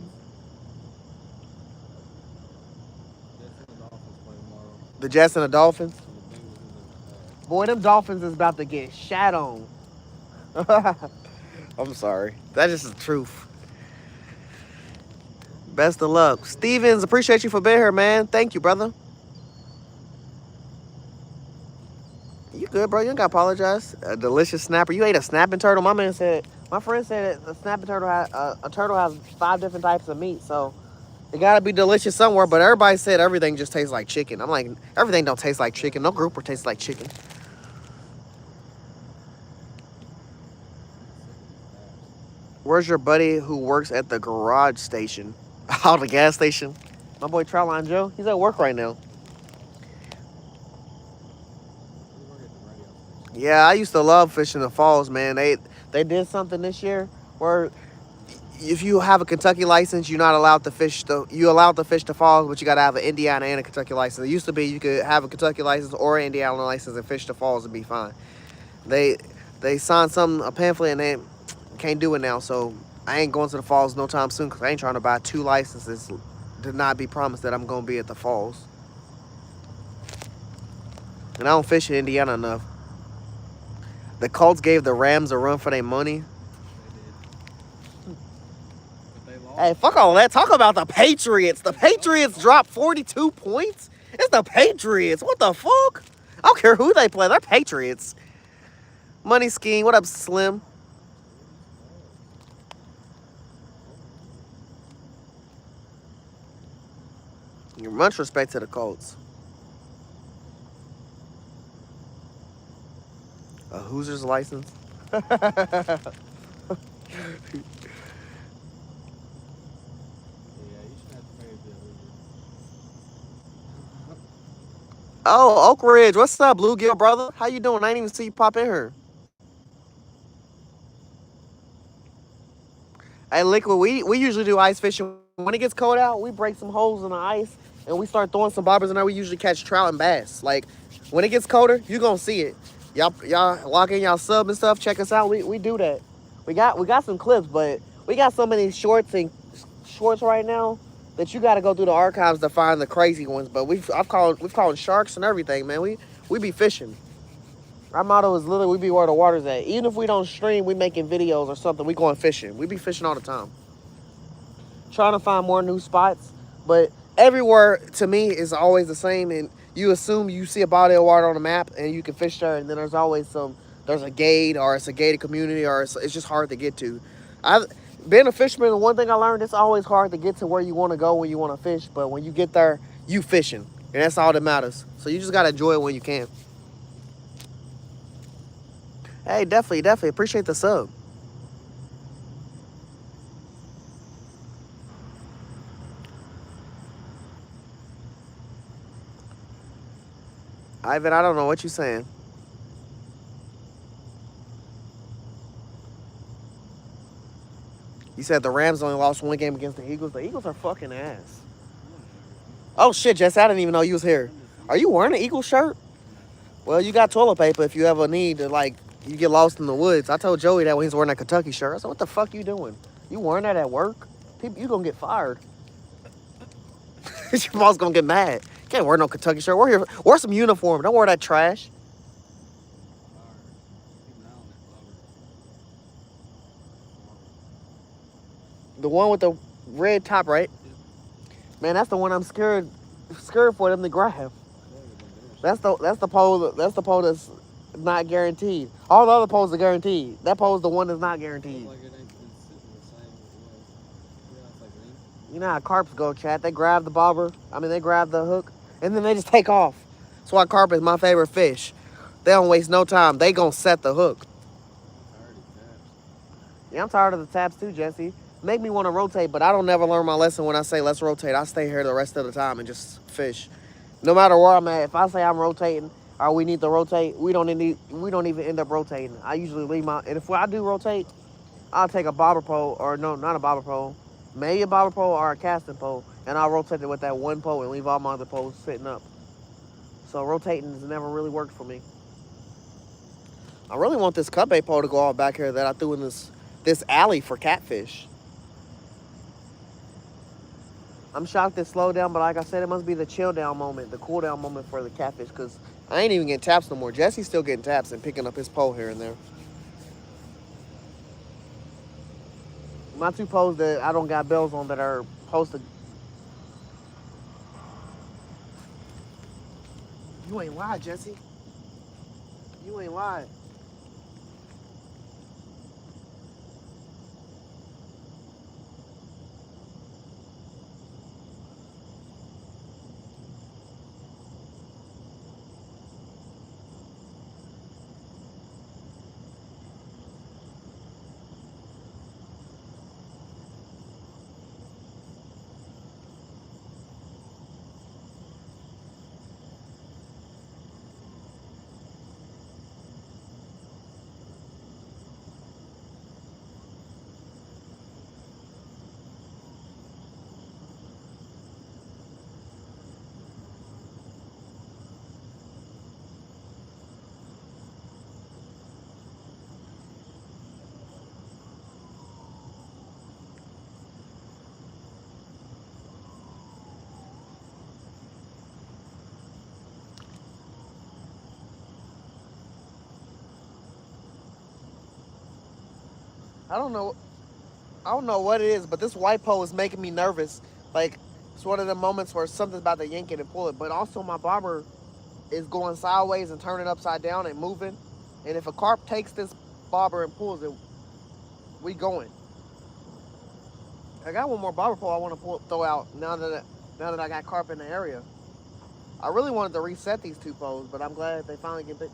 The Jets and the Dolphins. Boy, them Dolphins is about to get shat on. I'm sorry. That is the truth. Best of luck. Stevens, appreciate you for being here, man. Thank you, brother. You good, bro? You don't gotta apologize. A delicious snapper. You ate a snapping turtle. My friend said that a snapping turtle a turtle has 5 different types of meat, so it gotta be delicious somewhere. But everybody said everything just tastes like chicken. I'm like, everything don't taste like chicken. No grouper tastes like chicken. Where's your buddy who works at the garage station? Oh, the gas station. My boy Troutline Joe. He's at work right now. Yeah, I used to love fishing the falls, man. They did something this year where if you have a Kentucky license, you're not allowed to fish you allowed to fish the falls, but you gotta have an Indiana and a Kentucky license. It used to be you could have a Kentucky license or an Indiana license and fish the falls and be fine. They signed a pamphlet, and they can't do it now. So I ain't going to the falls no time soon because I ain't trying to buy 2 licenses to not be promised that I'm gonna be at the falls. And I don't fish in Indiana enough. The Colts gave the Rams a run for their money. Hey, fuck all that. Talk about the Patriots. The Patriots dropped 42 points? It's the Patriots. What the fuck? I don't care who they play. They're Patriots. Money Scheme. What up, Slim? Much respect to the Colts. A Hoosiers license? Oh, Oak Ridge. What's up, Bluegill, brother? How you doing? I didn't even see you pop in here. Hey, Liquid, we usually do ice fishing. When it gets cold out, we break some holes in the ice, and we start throwing some bobbers in there. We usually catch trout and bass. Like, when it gets colder, you going to see it. Y'all lock in y'all sub and stuff. Check us out. We do that. We got some clips, but we got so many shorts right now that you got to go through the archives to find the crazy ones. But we've caught sharks and everything, man. We be fishing. Our motto is literally we be where the water's at. Even if we don't stream, we making videos or something. We going fishing. We be fishing all the time. Trying to find more new spots, but everywhere to me is always the same. And you assume you see a body of water on the map and you can fish there, and then there's always there's a gate, or it's a gated community, or it's just hard to get to. Being a fisherman, the one thing I learned, it's always hard to get to where you want to go when you want to fish, but when you get there, you fishing, and that's all that matters. So you just got to enjoy it when you can. Hey, definitely appreciate the sub. Ivan, I don't know what you're saying. You said the Rams only lost 1 game against the Eagles. The Eagles are fucking ass. Oh shit, Jess, I didn't even know you was here. Are you wearing an Eagle shirt? Well, you got toilet paper if you ever need to, like, you get lost in the woods. I told Joey that when he's wearing that Kentucky shirt. I said, what the fuck you doing? You wearing that at work? People, you gonna get fired. Your boss gonna get mad. You can't wear no Kentucky shirt. Wear some uniform. Don't wear that trash. The one with the red top, right? Man, that's the one I'm scared for them to grab. That's the pole that's not guaranteed. All the other poles are guaranteed. That pole's the one that's not guaranteed. You know how carps go, chat. They grab the bobber. They grab the hook, and then they just take off. That's why carp is my favorite fish. They don't waste no time. They gonna set the hook. Yeah, I'm tired of the taps too, Jesse. Make me want to rotate, but I don't never learn my lesson when I say let's rotate. I stay here the rest of the time and just fish. No matter where I'm at, if I say I'm rotating or we need to rotate, we don't even end up rotating. I usually leave and if I do rotate, I'll take a bobber pole, or no, not a bobber pole, maybe a bobber pole or a casting pole, and I'll rotate it with that one pole and leave all my other poles sitting up. So rotating has never really worked for me. I really want this cut bait pole to go all back here that I threw in this alley for catfish. I'm shocked it slowed down, but like I said, it must be the chill down moment, the cool down moment for the catfish, because I ain't even getting taps no more. Jesse's still getting taps and picking up his pole here and there. My two poles that I don't got bells on that are posted. You ain't lied, Jesse. You ain't lied. I don't know what it is, but this white pole is making me nervous. Like, it's one of the moments where something's about to yank it and pull it. But also my bobber is going sideways and turning upside down and moving. And if a carp takes this bobber and pulls it, we going. I got one more bobber pole I want to throw out now that I got carp in the area. I really wanted to reset these two poles, but I'm glad they finally get big.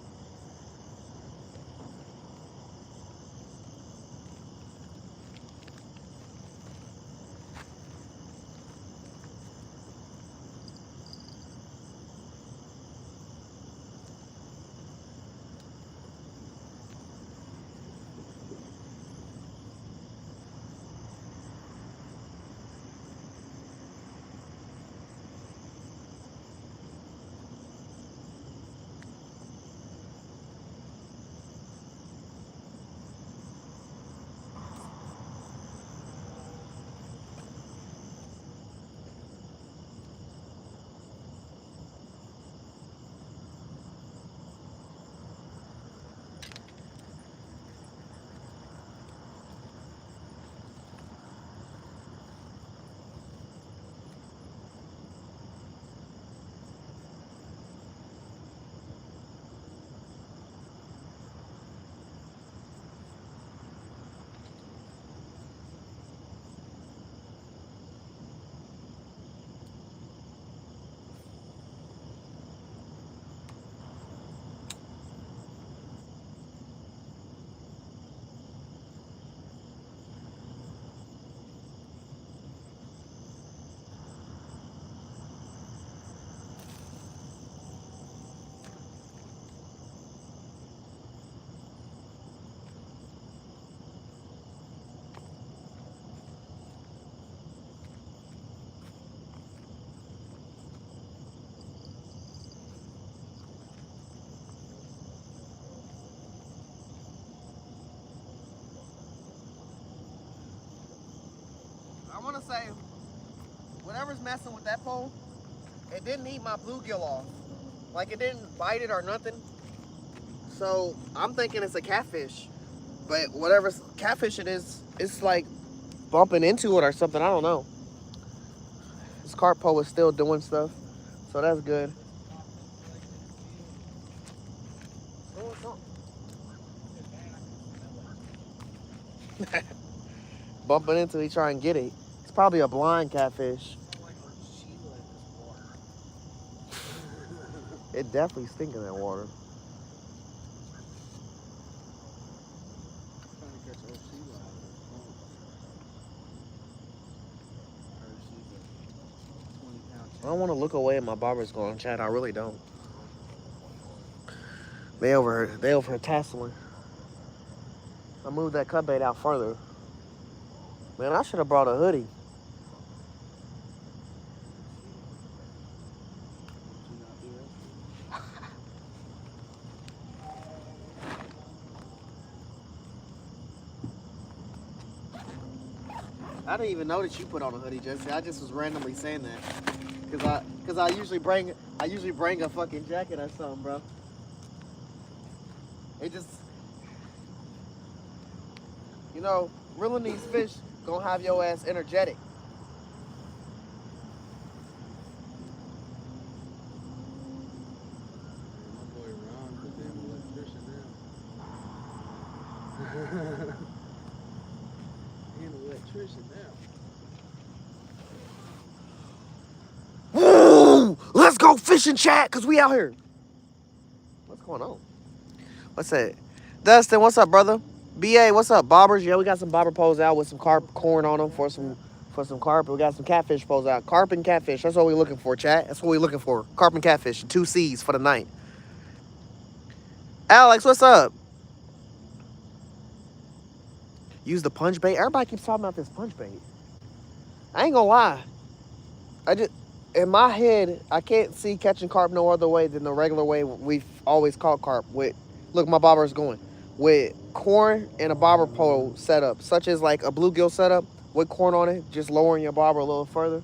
want to say, whatever's messing with that pole, it didn't eat my bluegill off. Like, it didn't bite it or nothing. So, I'm thinking it's a catfish. But whatever catfish it is, it's like bumping into it or something. I don't know. This carp pole is still doing stuff. So, that's good. Bumping into it, try and get it. It's probably a blind catfish. It definitely stinks in that water. I don't want to look away at my barber's going, Chad. I really don't. They over here tasseling. I moved that cut bait out further. Man, I should have brought a hoodie. I didn't even know that you put on a hoodie, Jesse. I just was randomly saying that, cause I usually bring a fucking jacket or something, bro. It just, you know, reeling these fish gonna have your ass energetic. My boy Ron's a damn electrician now. He's an electrician now. Woo! Let's go fishing, chat, cause we out here. What's going on? What's that? Dustin, what's up, brother? BA, what's up? Bobbers, yeah, we got some bobber poles out with some carp corn on them for some carp. We got some catfish poles out. Carp and catfish, that's what we're looking for, chat. That's what we're looking for. Carp and catfish, 2 C's for the night. Alex, what's up? Use the punch bait. Everybody keeps talking about this punch bait. I ain't gonna lie. In my head, I can't see catching carp no other way than the regular way we've always caught carp with. Look, my bobber is going with corn and a bobber pole setup, such as like a bluegill setup with corn on it, just lowering your bobber a little further.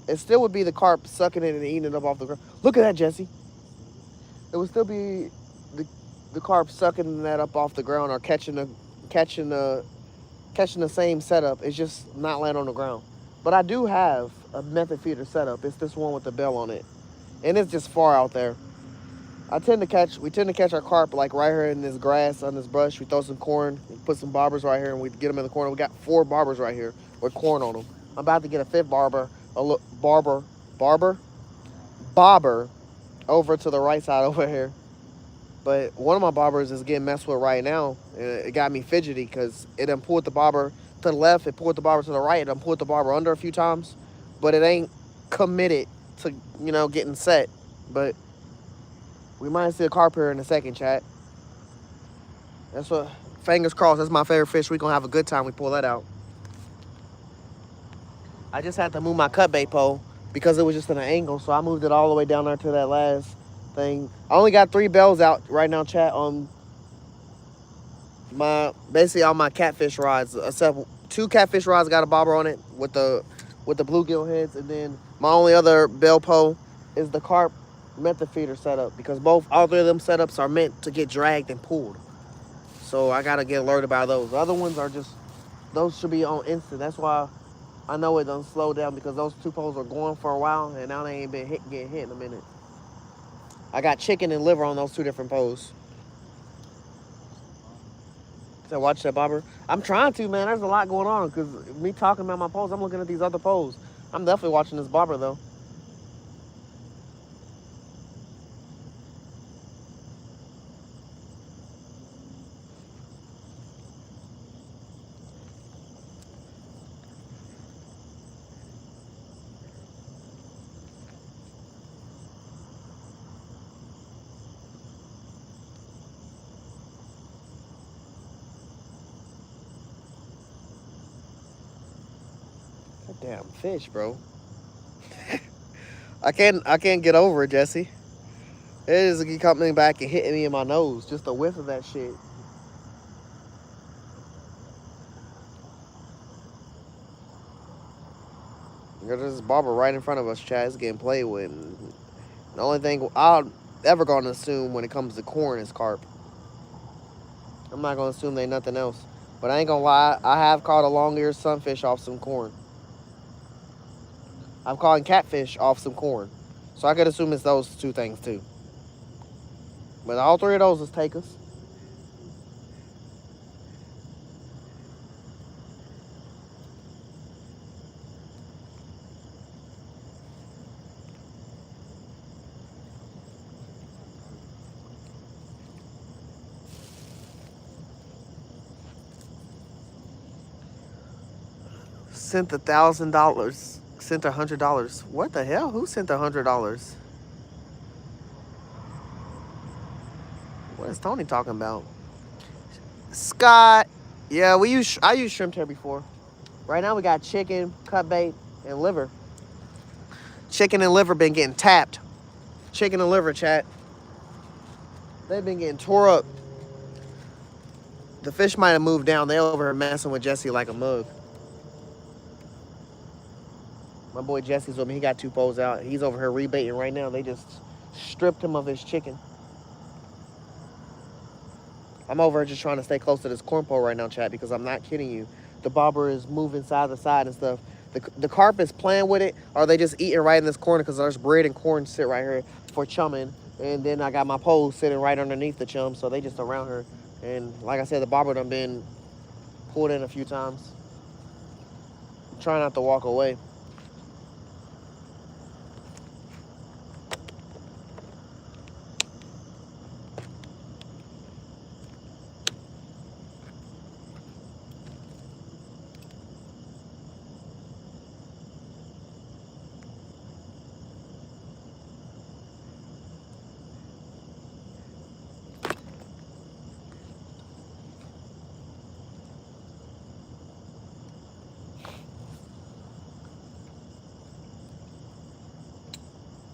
It still would be the carp sucking it and eating it up off the ground. Look at that, Jesse. It would still be the carp sucking that up off the ground or catching the same setup. It's just not laying on the ground. But I do have a method feeder setup. It's this one with the bell on it, and it's just far out there. We tend to catch our carp like right here in this grass on this brush. We throw some corn, we put some bobbers right here, and we get them in the corner. We got 4 bobbers right here with corn on them. I'm about to get a 5th bobber over to the right side over here. But one of my bobbers is getting messed with right now. It got me fidgety because it done pulled the bobber to the left, it pulled the bobber to the right, it done pulled the bobber under a few times, but it ain't committed to, getting set. But we might see a carp here in a second, chat. That's what, fingers crossed, that's my favorite fish. We gonna have a good time we pull that out. I just had to move my cut bait pole because it was just in an angle, so I moved it all the way down there to that last thing. I only got 3 bells out right now, chat, on basically all my catfish rods, except 2 catfish rods got a bobber on it with the bluegill heads, and then my only other bell pole is the carp method feeder setup, because all 3 of them setups are meant to get dragged and pulled. So I gotta get alerted by those. The other ones are those should be on instant. That's why I know it done slow down, because those 2 poles are going for a while, and now they ain't been getting hit in a minute. I got chicken and liver on those 2 different poles. So watch that bobber. I'm trying to, man. There's a lot going on, because me talking about my poles, I'm looking at these other poles. I'm definitely watching this bobber, though. Damn fish, bro. I can't get over it, Jesse. It is coming back and hitting me in my nose. Just a whiff of that shit. There's this bobber right in front of us, Chad. It's getting played with. The only thing I'll ever gonna assume when it comes to corn is carp. I'm not gonna assume they nothing else. But I ain't gonna lie, I have caught a long-eared sunfish off some corn. I've caught catfish off some corn. So I could assume it's those two things too. But all three of those is takers. Sent $1,000. Sent $100. What the hell? Who sent $100? What is Tony talking about? Scott. Yeah, I used shrimp here before. Right now we got chicken, cut bait, and liver. Chicken and liver been getting tapped. Chicken and liver, chat. They've been getting tore up. The fish might have moved down. They over here messing with Jesse like a mug. My boy Jesse's with me. He got 2 poles out. He's over here rebaiting right now. They just stripped him of his chicken. I'm over here just trying to stay close to this corn pole right now, chat, because I'm not kidding you. The bobber is moving side to side and stuff. The carp is playing with it, or they just eating right in this corner because there's bread and corn sit right here for chumming. And then I got my pole sitting right underneath the chum, so they just around her. And like I said, the bobber done been pulled in a few times. I'm trying not to walk away.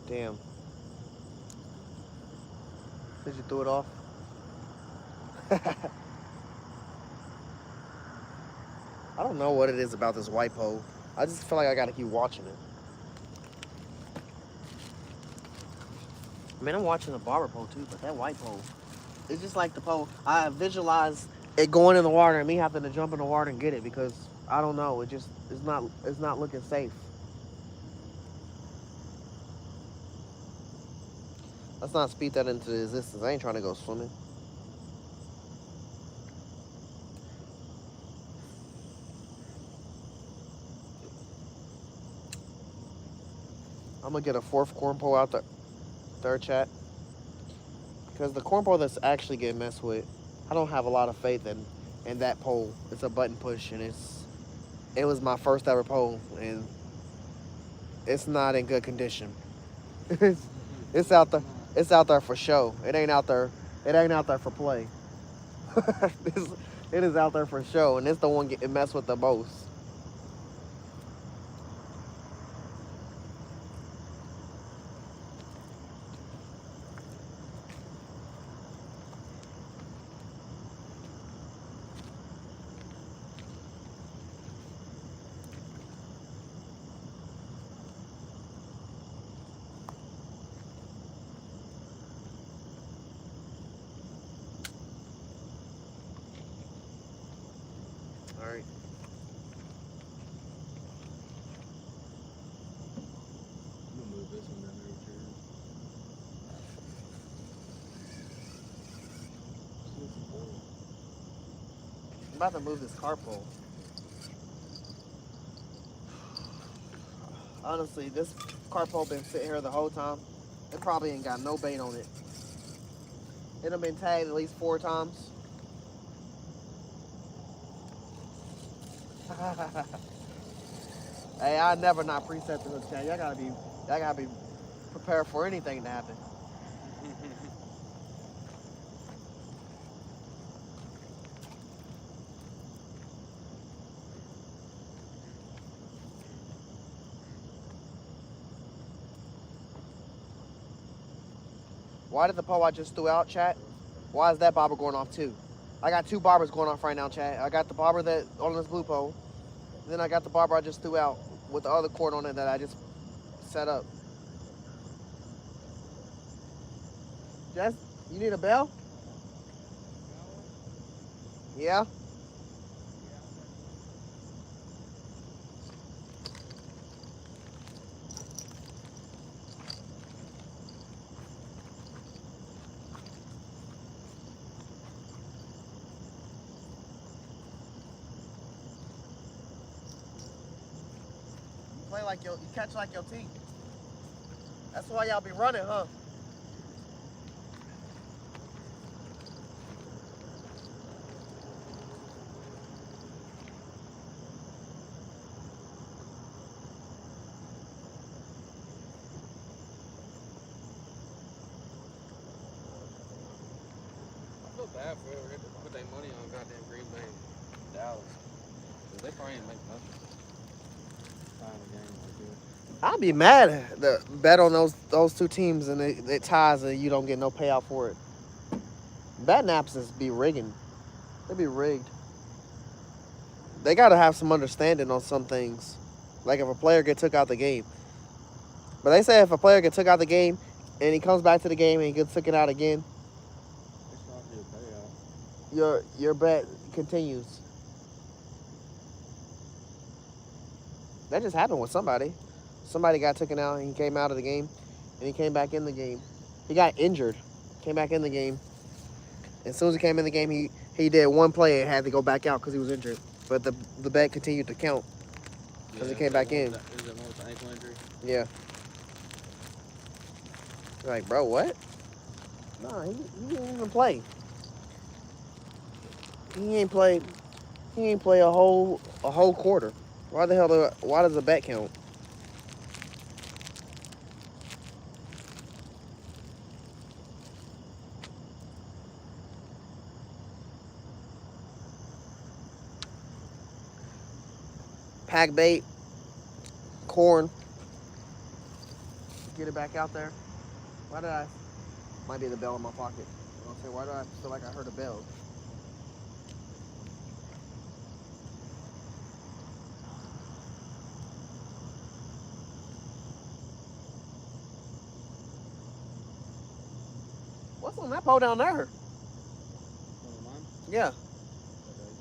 Damn. Did you throw it off? I don't know what it is about this white pole. I just feel like I gotta keep watching it. I mean, I'm watching the barber pole too, but that white pole, it's just like the pole. I visualize it going in the water and me having to jump in the water and get it because I don't know. It's not looking safe. Let's not speed that into existence. I ain't trying to go swimming. I'm gonna get a 4th corn pole out there, chat. Because the corn pole that's actually getting messed with, I don't have a lot of faith in that pole. It's a button push, and it was my first ever pole, and it's not in good condition. it's out there. It's out there for show. It ain't out there. It ain't out there for play. It is out there for show, and it's the one getting messed with the most. All right. I'm gonna move this one down there with yours. I'm about to move this carp pole. Honestly, this carp pole been sitting here the whole time. It probably ain't got no bait on it. It done been tagged at least 4 times. Hey, I never not preset the hook, chat. Y'all gotta be prepared for anything to happen. Why did the pole I just threw out, chat? Why is that bobber going off too? I got 2 bobbers going off right now, chat. I got the bobber that on this blue pole. Then I got the bobber I just threw out. with the other cord on it that I just set up. Jess, you need a bell? Yeah. You play like you catch like your team. That's why y'all be running, huh? I feel bad for whoever had to put their money on goddamn Green Bay and Dallas. 'Cause they probably ain't make nothing buying a game like this. I'd be mad at the bet on those two teams and it ties and you don't get no payout for it. Betting apps is be rigging. They be rigged. They gotta have some understanding on some things. Like if a player get took out the game. But they say if a player get took out the game and he comes back to the game and he gets taken out again, It's not your payout. your bet continues. That just happened with somebody. Somebody got taken out and he came out of the game and he came back in the game. He got injured, came back in the game. As soon as he came in the game, he did one play and had to go back out because he was injured. But the bet continued to count because he came back in. Is it more with the ankle injury? Yeah. Like, bro, what? No, he didn't even play. He ain't played. He ain't play a whole quarter. Why the hell? Why does the bet count? Pack bait, corn. Get it back out there. Why did I? Might be the bell in my pocket. I'll say, why do I feel like I heard a bell? What's on that pole down there? Mine? Yeah, Okay.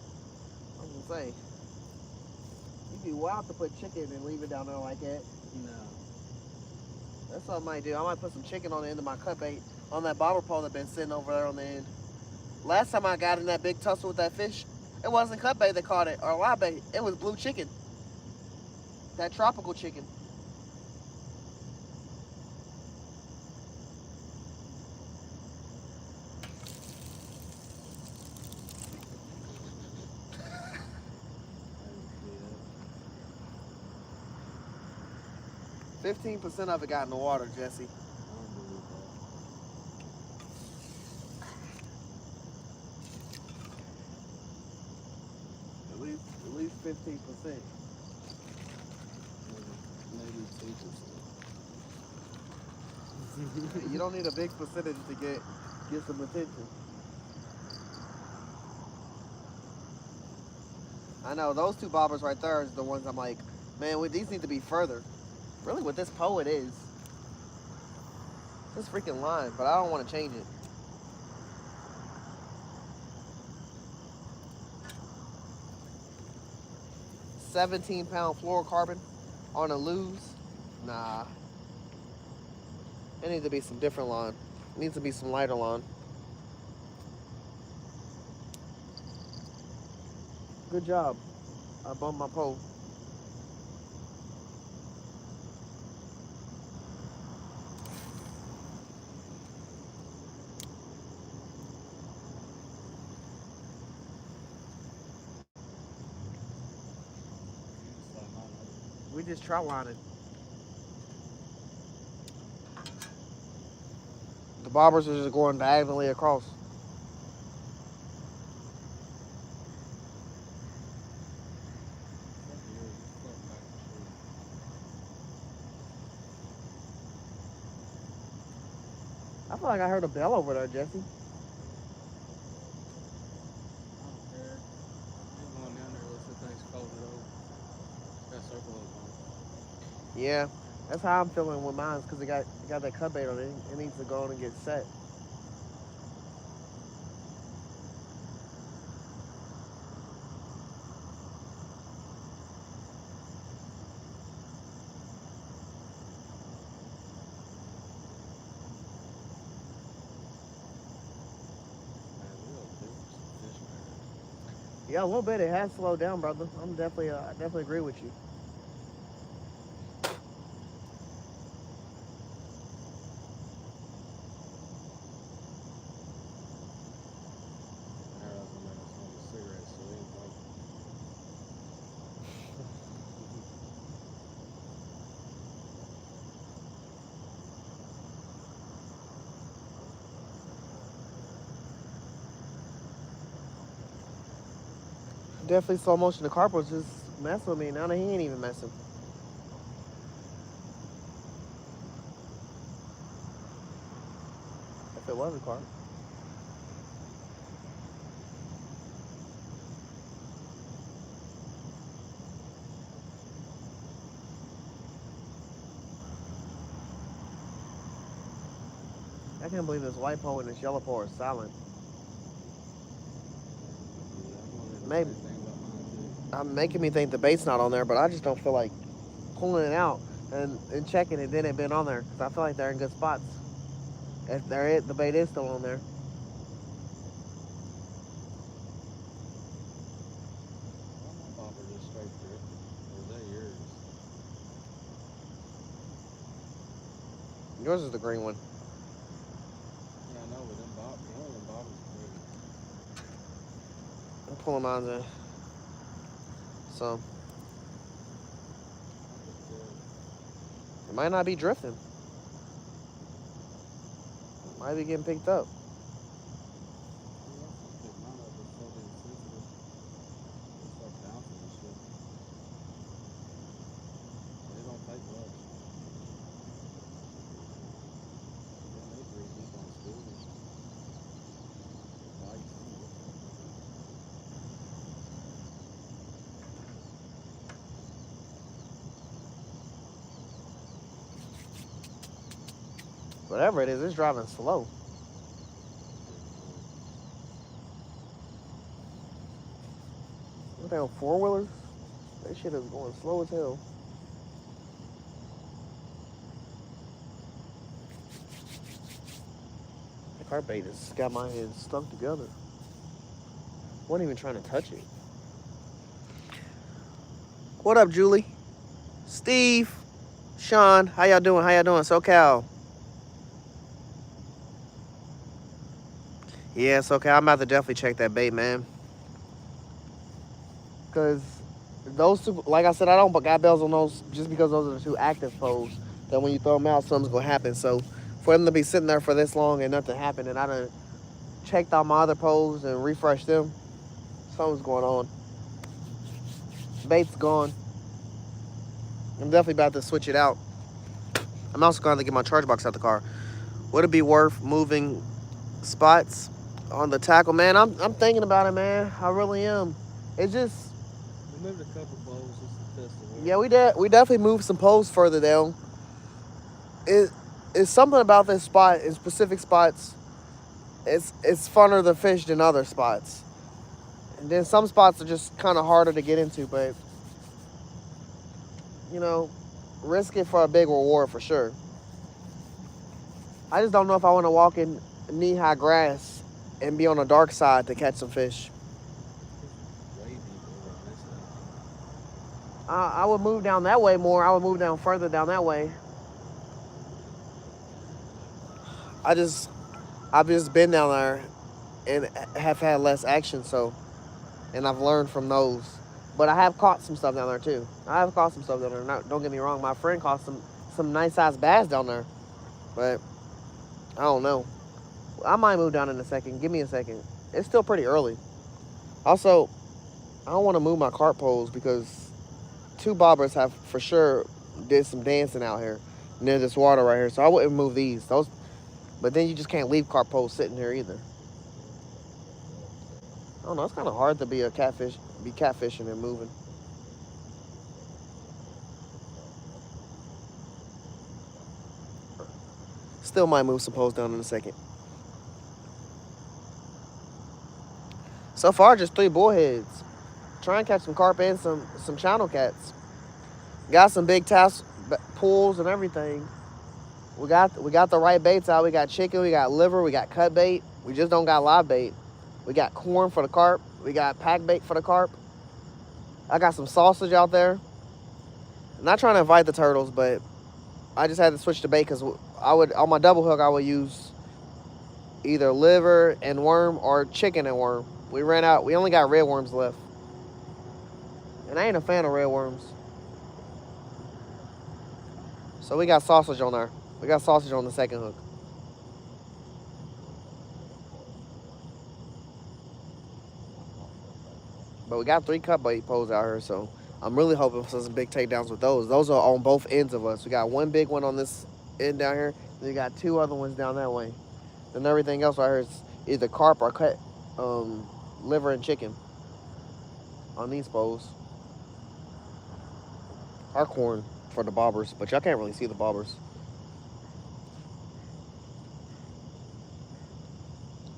I was gonna say. You'd be wild to put chicken and leave it down there like that. No. That's what I might do. I might put some chicken on the end of my cut bait on that bobber pole that's been sitting over there on the end. Last time I got in that big tussle with that fish, it wasn't cut bait that caught it or live bait. It was blue chicken. That tropical chicken. I didn't see that. 15% of it got in the water, Jesse. I don't believe that. At least 15%. Maybe 2%. You don't need a big percentage to get some attention. I know those two bobbers right there is the ones I'm like, man, these need to be further. Really, with this pole, it is. This freaking line, but I don't want to change it. 17-pound fluorocarbon on a lose. Nah. It needs to be some different line. It needs to be some lighter line. Good job. I bumped my pole. We just trout lining. The bobbers are just going diagonally across. I feel like I heard a bell over there, Jesse. I don't care. I'm going down there. Let's see things folded over. Got circle hook on. Yeah, that's how I'm feeling with mine because it got that cut bait on it. It needs to go on and get set. Man, we gotta pick up some fish, man. Yeah, a little bit. It has slowed down, brother. I definitely agree with you. Harold's gonna make us smoke a cigarette, so we ain't like. Definitely slow motion. The carp was just messing with me. Now that he ain't even messing. If it was a carp. I can't believe this white pole and this yellow pole are silent. Yeah, I'm wondering the Maybe same thing about mine too. I'm making me think the bait's not on there, but I just don't feel like pulling it out and checking it. Then it been on there because I feel like they're in good spots. If they're it, the bait is still on there. Why my bobber just straight drifting? Or is that yours? Yours is the green one. Yeah, I know, but one of them bobbers is moving. I'm pulling mine in. So I could tell. it might not be drifting. It might be getting picked up. Yeah, I can't pick mine up. It's so damn sensitive. They start bouncing and shit. It don't take much. Damn, they 3 deep on schooners. They bite some of it. Whatever it is, it's driving slow. Shit annoying. What the hell, four wheelers? That shit is going slow as hell. The carpet bait has got my hands stuck together. Wasn't even trying to touch it. What up, Julie? Steve? Sean? How y'all doing? How y'all doing? SoCal. Yeah, SoCal. I'm about to definitely check that bait, man. Because those two, like I said, I don't got bells on those just because those are the two active poles. That when you throw them out, something's going to happen. So for them to be sitting there for this long and nothing happened, and I done checked out my other poles and refreshed them, something's going on. Bait's gone. I'm definitely about to switch it out. I'm also going to get my charge box out the car. Would it be worth moving spots on the tackle? Man, I'm thinking about it, man. I really am. It's just, We moved a couple poles just to test the yeah, water. we definitely moved some poles further down. It it's something about this spot in specific spots. It's funner to fish than other spots, and then some spots are just kind of harder to get into. But you know, risk it for a big reward for sure. I just don't know if I want to walk in knee-high grass and be on the dark side to catch some fish. It's way deep over on this side. I would move down that way more. I would move down further down that way. I just I've just been down there and have had less action, so and I've learned from those. But I have caught some stuff down there too. I have caught some stuff down there. Don't get me wrong. My friend caught some nice sized bass down there, but I don't know. I might move down in a second. Give me a second. It's still pretty early. Also, I don't want to move my cart poles because two bobbers have for sure did some dancing out here near this water right here. So I wouldn't move these. Those, but then you just can't leave cart poles sitting here either. I don't know. It's kind of hard to be a catfish, be catfishing and moving. still might move some poles down in a second. So far, just 3 bullheads. Try and catch some carp and some channel cats. Got some big tass pools and everything. We got the right baits out. We got chicken, we got liver, we got cut bait. We just don't got live bait. We got corn for the carp. We got pack bait for the carp. I got some sausage out there. I'm not trying to invite the turtles, but I just had to switch the bait because I would on my double hook I would use either liver and worm or chicken and worm. We ran out. We only got red worms left, and I ain't a fan of red worms. So we got sausage on there. We got sausage on the second hook. But we got 3 cut bait poles out here, so I'm really hoping for some big takedowns with those. Those are on both ends of us. We got 1 big one on this end down here, and we got 2 other ones down that way. Then everything else right here is either carp or cut liver and chicken on these poles. Our corn for the bobbers, but y'all can't really see the bobbers.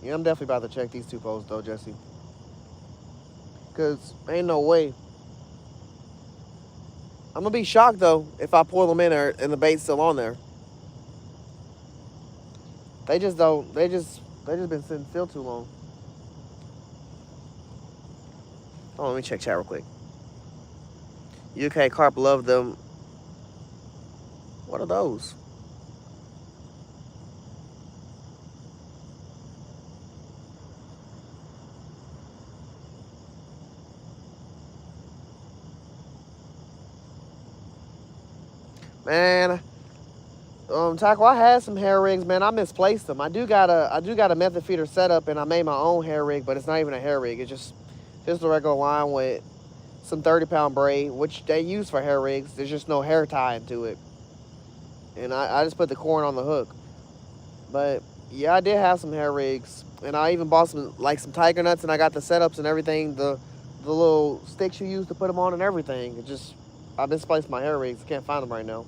Yeah, I'm definitely about to check these 2 poles though, Jesse. Cause ain't no way. I'm gonna be shocked though if I pour them in there and the bait's still on there. They just don't. They just been sitting still too long. Oh, let me check chat real quick. UK carp love them. What are those? Man, Tackle, I had some hair rigs, man. I misplaced them. I do got a method feeder setup, and I made my own hair rig, but it's not even a hair rig. It's just a regular line with some 30-pound braid, which they use for hair rigs. There's just no hair tied to it, and I just put the corn on the hook. But yeah, I did have some hair rigs, and I even bought some tiger nuts, and I got the setups and everything, the little sticks you use to put them on and everything. I misplaced my hair rigs. Can't find them right now.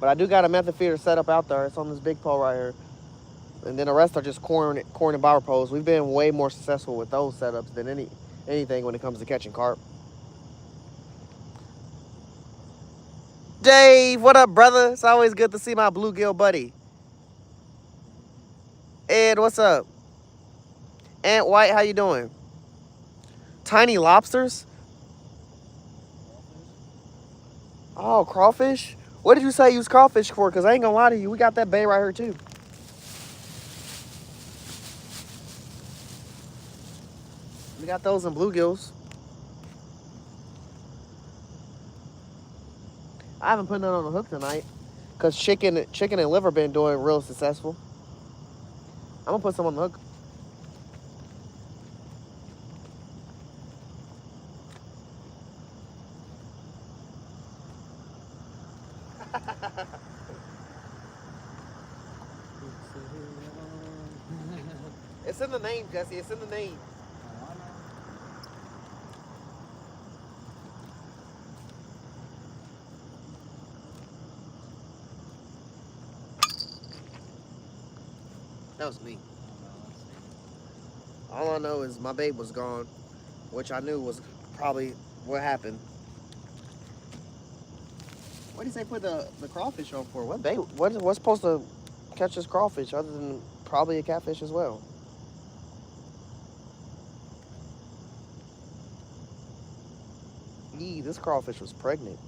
But I do got a method feeder set up out there. It's on this big pole right here. And then the rest are just corn and bobber poles. We've been way more successful with those setups than anything when it comes to catching carp. Dave, what up, brother? It's always good to see my bluegill buddy. Ed, what's up? Aunt White, how you doing? Tiny lobsters? Oh, crawfish? What did you say you use crawfish for? Because I ain't gonna lie to you, we got that bait right here too. We got those in bluegills. I haven't put none on the hook tonight because chicken and liver been doing real successful. I'm gonna put some on the hook. It's in the name, Jesse. It's in the name. That was me. All I know is my bait was gone, which I knew was probably what happened. What did he say put the crawfish on for? What bait? What's supposed to catch this crawfish other than probably a catfish as well? Yee, this crawfish was pregnant.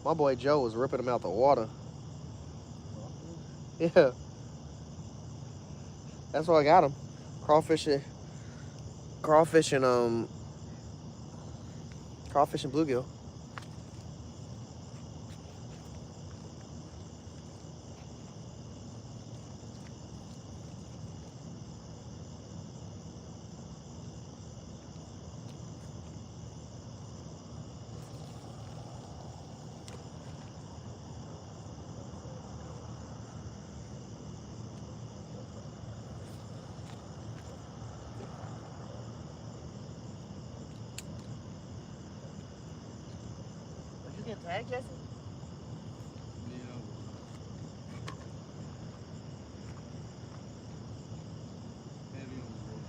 My boy Joe was ripping him out the water. Yeah. That's why I got him. Crawfish and bluegill. tag, Jesse? Yeah. Heavy on the rope.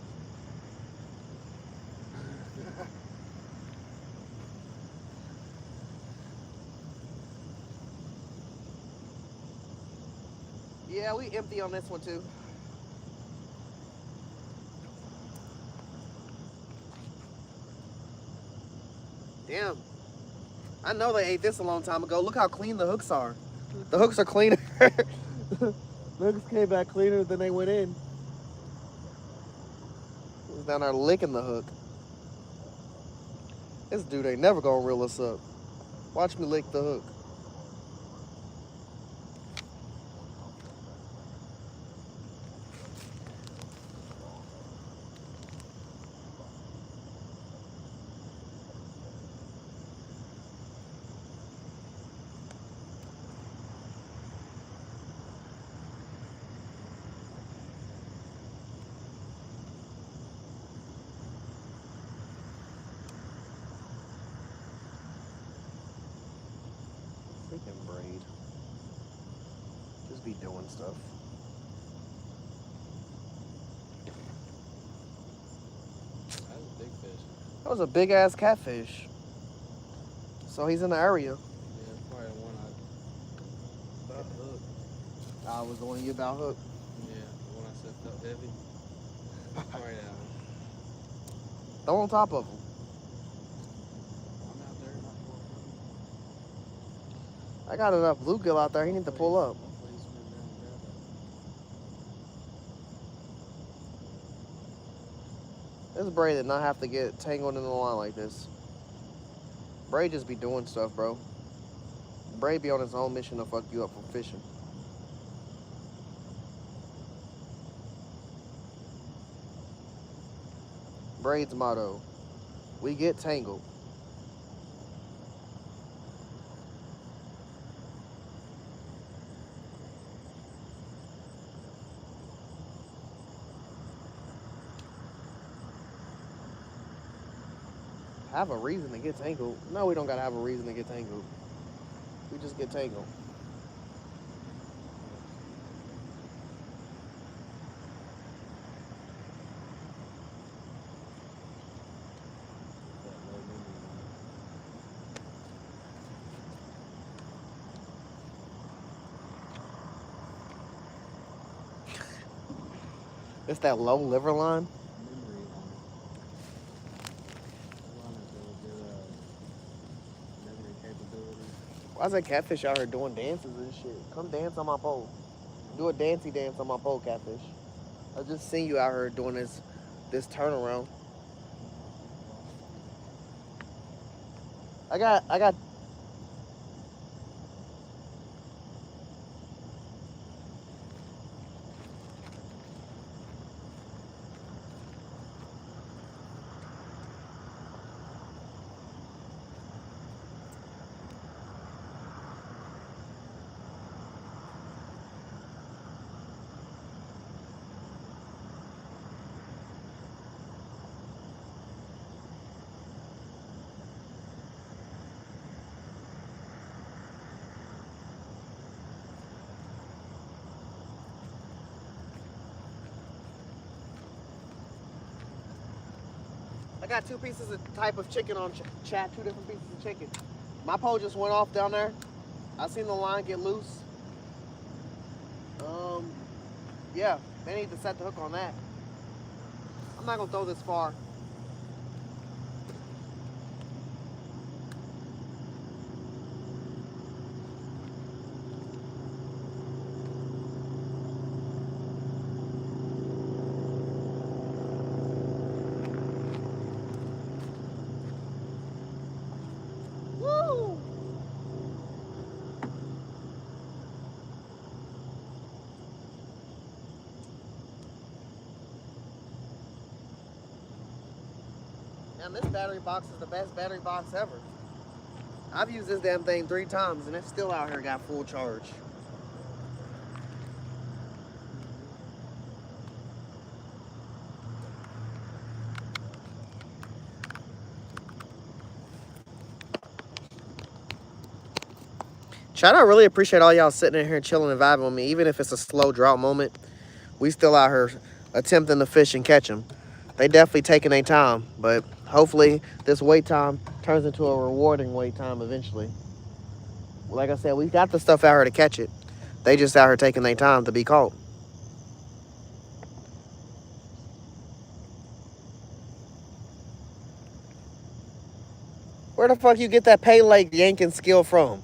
Yeah, we empty on this one too. Damn. I know they ate this a long time ago. Look how clean the hooks are. The hooks are cleaner. The hooks came back cleaner than they went in. He was down there licking the hook. This dude ain't never gonna reel us up. Watch me lick the hook. Freaking braid. Just be doing stuff. That's a big fish. That was a big ass catfish. So he's in the area. Yeah, it's probably the one I hit the hook. I was the one you about hook. Yeah, the one I said felt heavy. Probably that one. Throw on top of him. I'm out there, not far from him. I got enough bluegill out there. He need to pull up. Hopefully he swim down and grab that. This braid did not have to get tangled in the line like this. Braid just be doing stuff, bro. Braid be on his own mission to fuck you up from fishing. Braid's motto: we get tangled. Have a reason to get tangled? No, we don't gotta have a reason to get tangled. We just get tangled. That low memory It's that low liver line. line. Memory line. That line has really good memory capabilities. Why's that catfish out here doing dances and shit? Come dance on my pole. Do a dancey dance on my pole, catfish. I just seen you out here doing this turnaround. I got two pieces of type of chicken on chat, two different pieces of chicken. My pole just went off down there. I seen the line get loose. Yeah, they need to set the hook on that. I'm not gonna throw this far. Woo! Man, this battery box is the best battery box ever. I've used this damn thing 3 times and it's still out here got full charge. Chad, I really appreciate all y'all sitting in here chilling and vibing with me. Even if it's a slow drought moment, we still out here attempting to fish and catch them. They definitely taking their time, but hopefully this wait time turns into a rewarding wait time eventually. Like I said, we got the stuff out here to catch it. They just out here taking their time to be caught. Where the fuck you get that pay lake yanking skill from?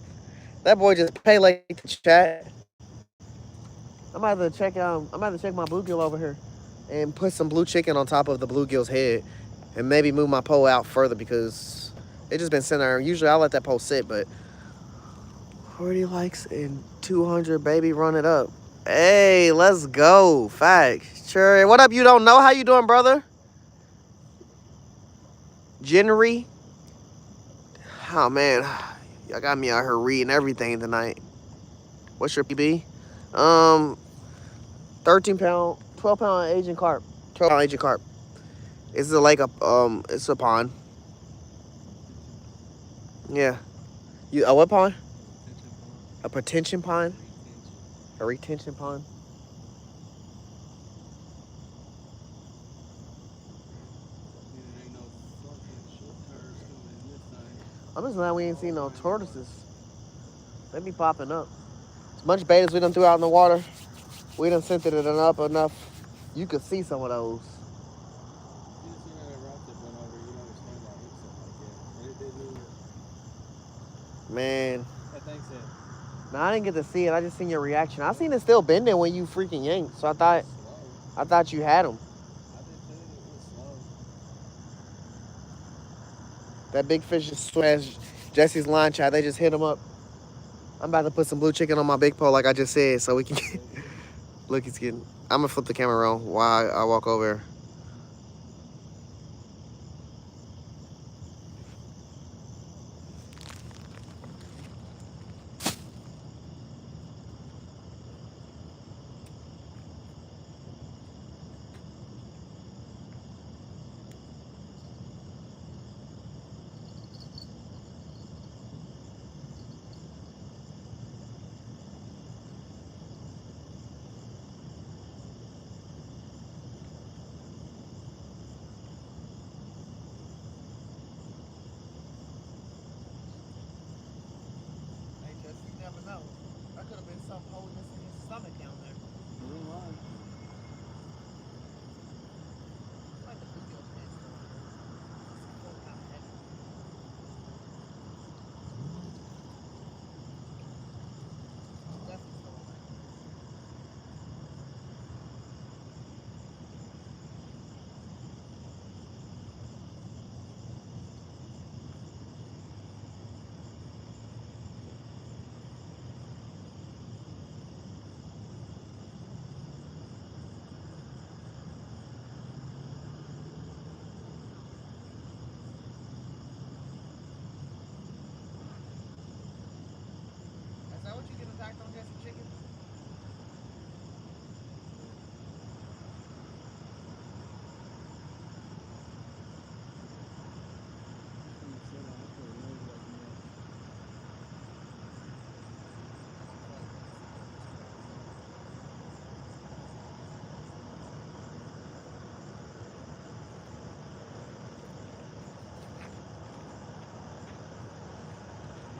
That boy just pay lake the chat. I'm about to check my bluegill over here and put some blue chicken on top of the bluegill's head and maybe move my pole out further because it just been sitting there. Usually I let that pole sit, but 40 likes and 200, baby, run it up. Hey, let's go. Facts. Sure. What up? You don't know? How you doing, brother? January. Oh man, y'all got me out here reading everything tonight. What's your PB? 13 pound, 12 pound Asian carp. 12 pound Asian carp. It's a lake up. It's a pond. Yeah. You a what pond? A pretension pond. A retention pond. I'm just glad we ain't seen no tortoises. They be popping up. As much bait as we done threw out in the water, we done sent it up enough. You could see some of those. Man. No, I didn't get to see it. I just seen your reaction. I seen it still bending when you freaking yanked. So I thought you had him. That big fish just smashed Jesse's line, chat. They just hit him up. I'm about to put some blue chicken on my big pole like I just said so we can get... Look, he's getting... I'm going to flip the camera around while I walk over here.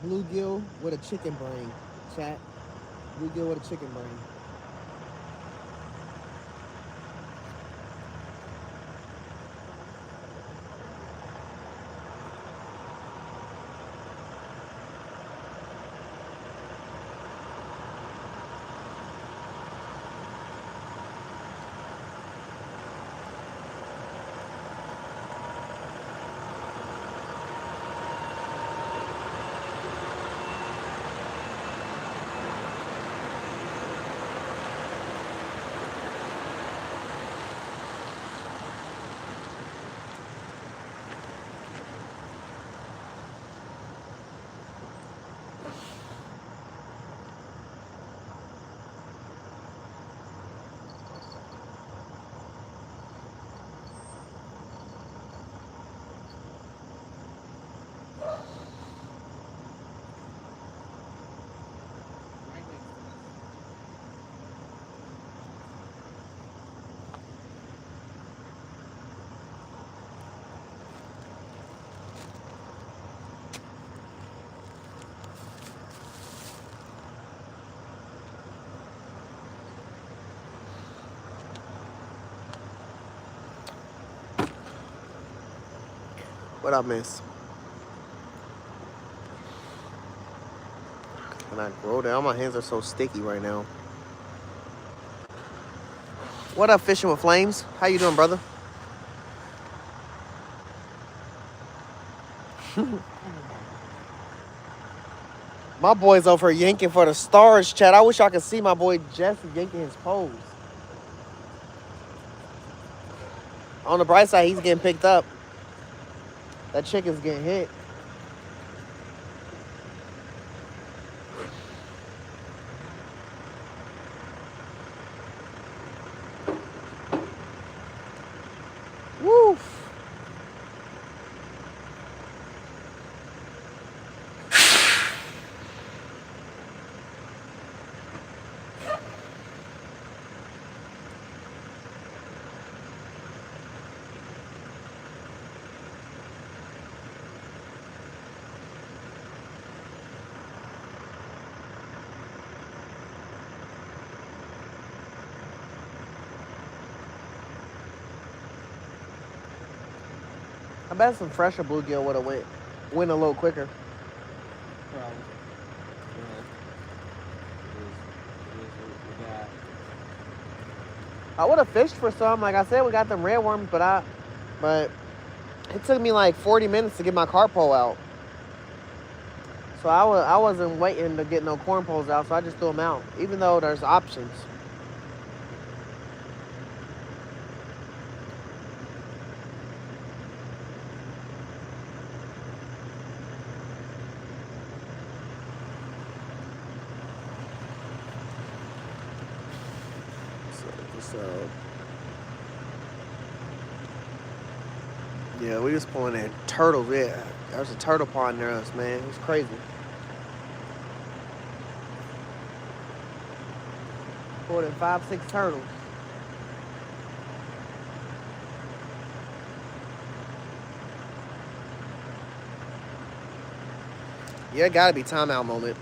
Bluegill with a chicken brain, chat. Bluegill with a chicken brain. What I miss? Can I grow down? My hands are so sticky right now. What up, Fishing with Flames? How you doing, brother? My boy's over here yanking for the stars, chat. I wish I could see my boy Jesse yanking his pose. On the bright side, he's getting picked up. That chicken's getting hit. Woo! I bet some fresher bluegill would have went a little quicker. Probably. What we got. I would have fished for some. Like I said, we got them red worms, but it took me like 40 minutes to get my carp pole out. So I wasn't waiting to get no corn poles out, so I just threw them out, even though there's options. So yeah, we was pulling in turtles. Yeah, there's a turtle pond near us, man. It was crazy. Pulled in 5-6 turtles. Yeah, gotta be timeout moment.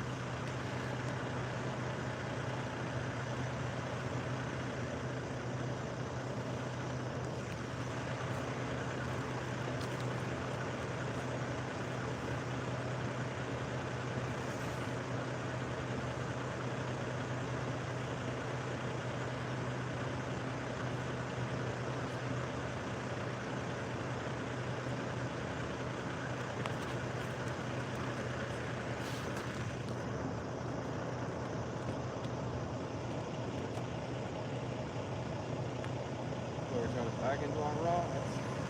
We're trying to back into our rocks.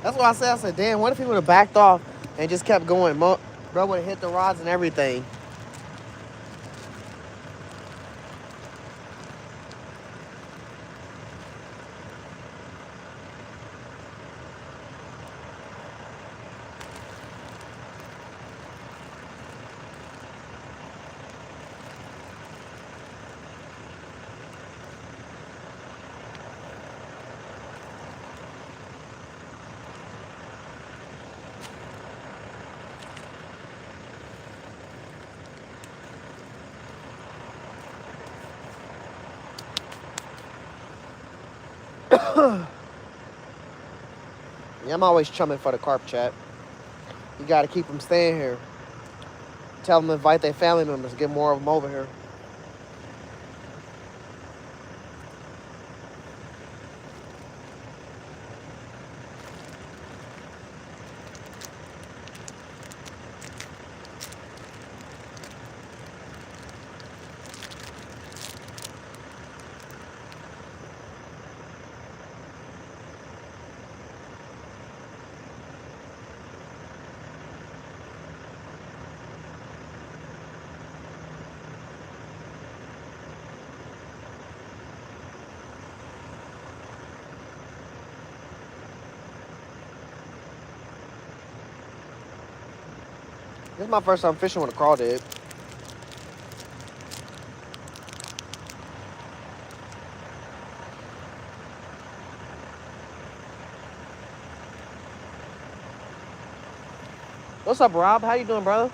That's what I said. I said, damn, what if he would have backed off and just kept going? Bro would have hit the rods and everything. Yeah, I'm always chumming for the carp, chat. You gotta keep them staying here. Tell them to invite their family members, get more of them over here. This is my first time fishing with a crawdad. What's up, Rob? How you doing, brother?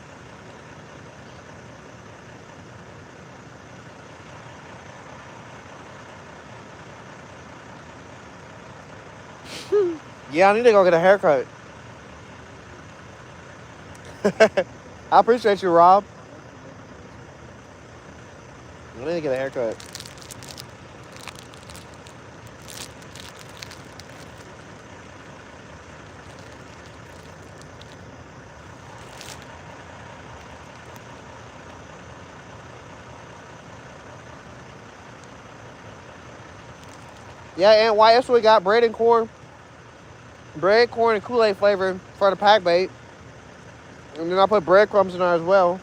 Yeah, I need to go get a haircut. I appreciate you, Rob. I need to get a haircut. Yeah, and White, that's what we got. Bread and corn. Bread, corn, and Kool-Aid flavor for the pack bait. And then I put breadcrumbs in there as well.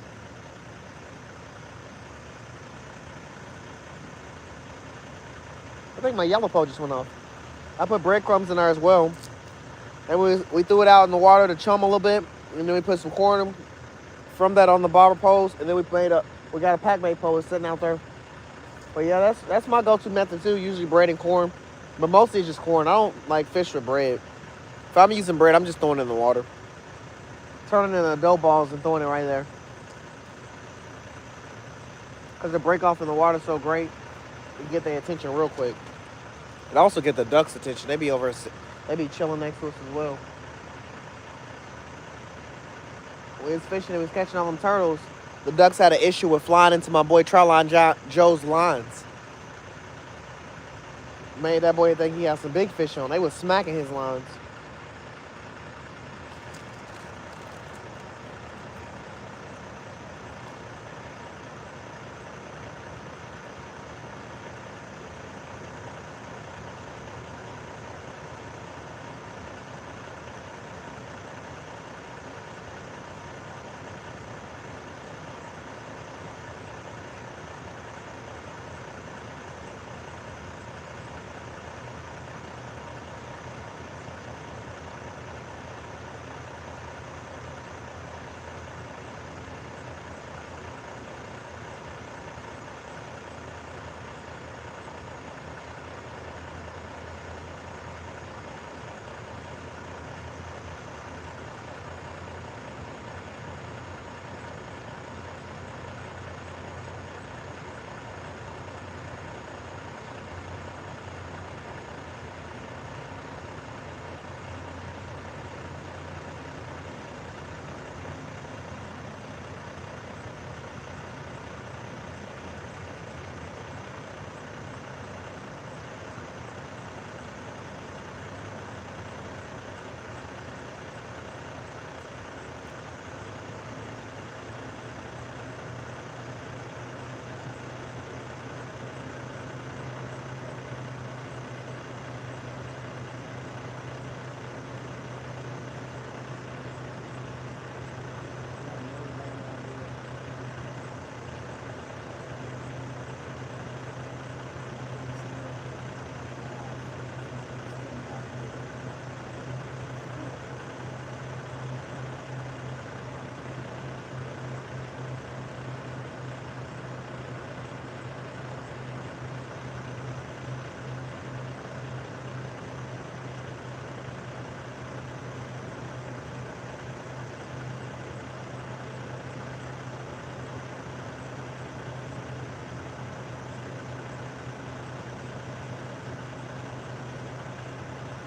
I think my yellow pole just went off. I put breadcrumbs in there as well. And we threw it out in the water to chum a little bit. And then we put some corn from that on the bobber poles. And then we got a pack bait pole sitting out there. But yeah, that's my go-to method too. Usually bread and corn. But mostly it's just corn. I don't like fish with bread. If I'm using bread, I'm just throwing it in the water. Turning it into dough balls and throwing it right there. Because the break off in the water is so great, you get their attention real quick. And also get the ducks' attention. They be chilling next to us as well. When we was fishing and we was catching all them turtles, the ducks had an issue with flying into my boy Troutline Joe's lines. Made that boy think he had some big fish on. They was smacking his lines.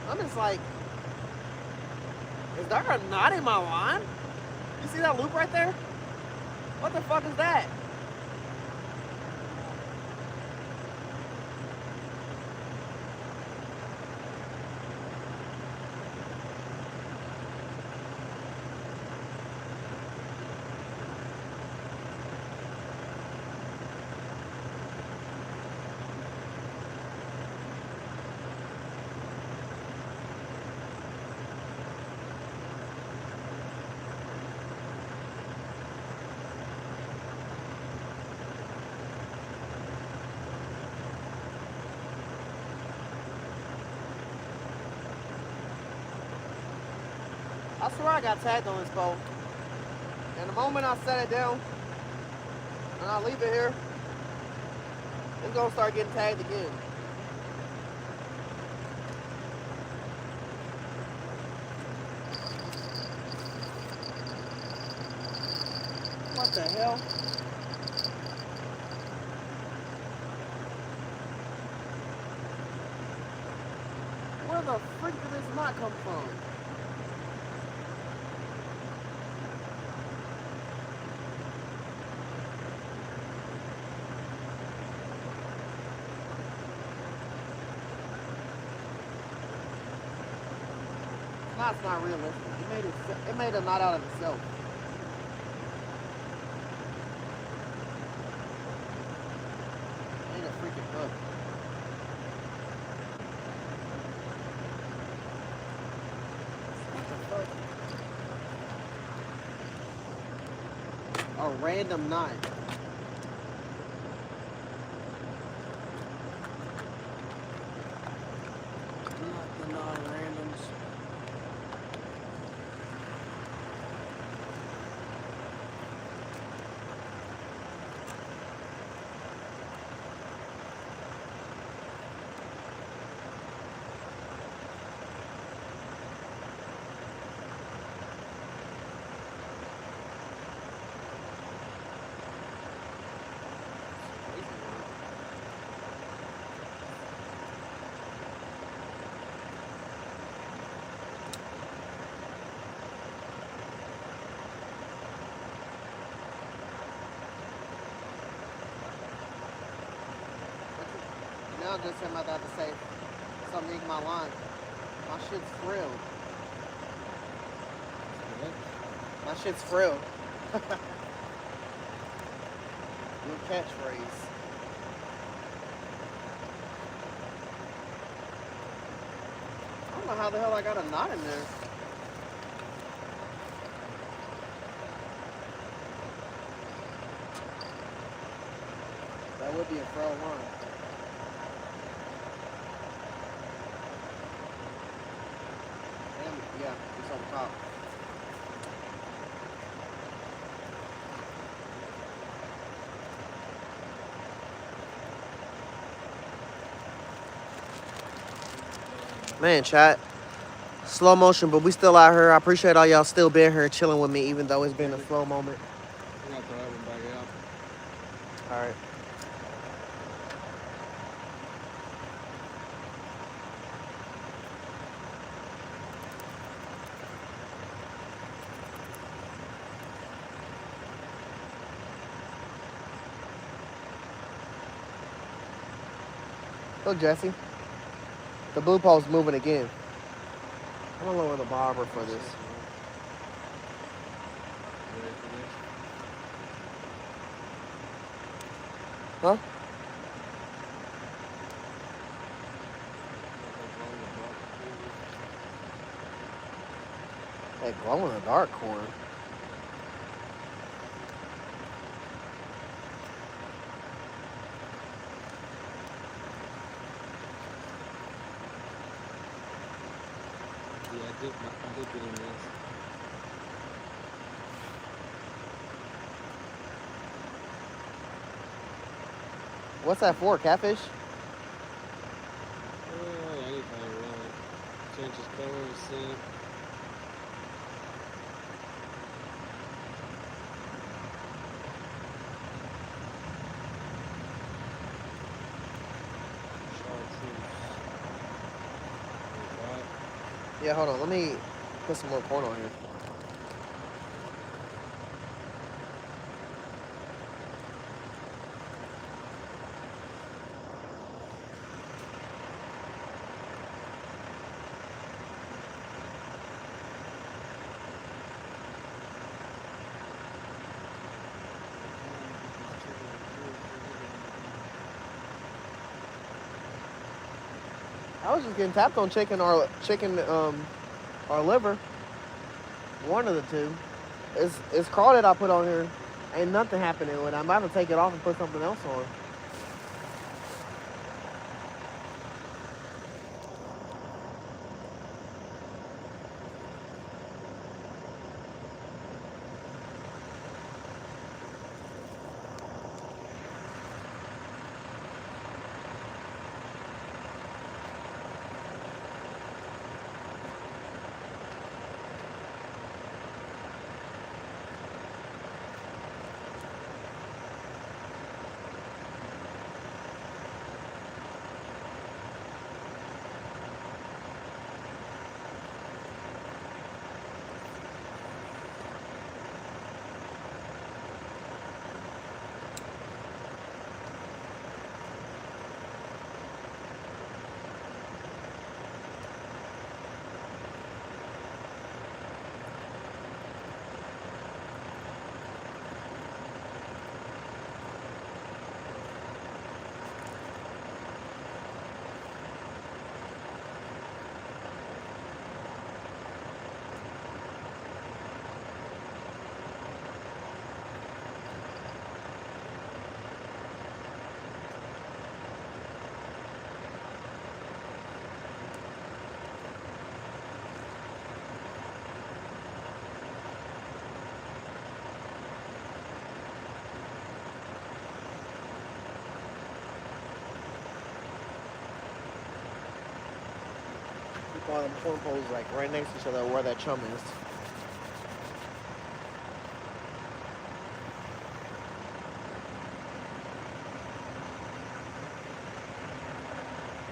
I'm just like, is there a knot in my line? You see that loop right there? What the fuck is that? I swear I got tagged on this boat. And the moment I set it down and I leave it here, it's gonna start getting tagged again. What the hell? Where the freak did this knot come from? That's not realistic. It made a knot out of itself. It ain't a freaking hook. What the fuck? A random knot. Not the non-randoms. Now just him about to have to say something in my line. My shit's frilled. My shit's frilled. New catchphrase. I don't know how the hell I got a knot in there. That would be a frill line. Yeah, it's on top. Man, chat. Slow motion, but we still out here. I appreciate all y'all still being here chilling with me, even though it's been a slow moment. I'm gonna throw that one back out. All right. Look, Jesse. The blue pole's moving again. I'm gonna lower the bobber for this. You ready for this? Huh? That glow in the dark corn. Yeah, I did get in this. What's that for? Catfish? Anything really. Changes colors, scent. Yeah, hold on. Let me put some more corn on here. I was just getting tapped on chicken or liver. One of the two. It's crawdad I put on here. Ain't nothing happening with it. I'm about to take it off and put something else on. While the corn poles like right next to each other where that chum is.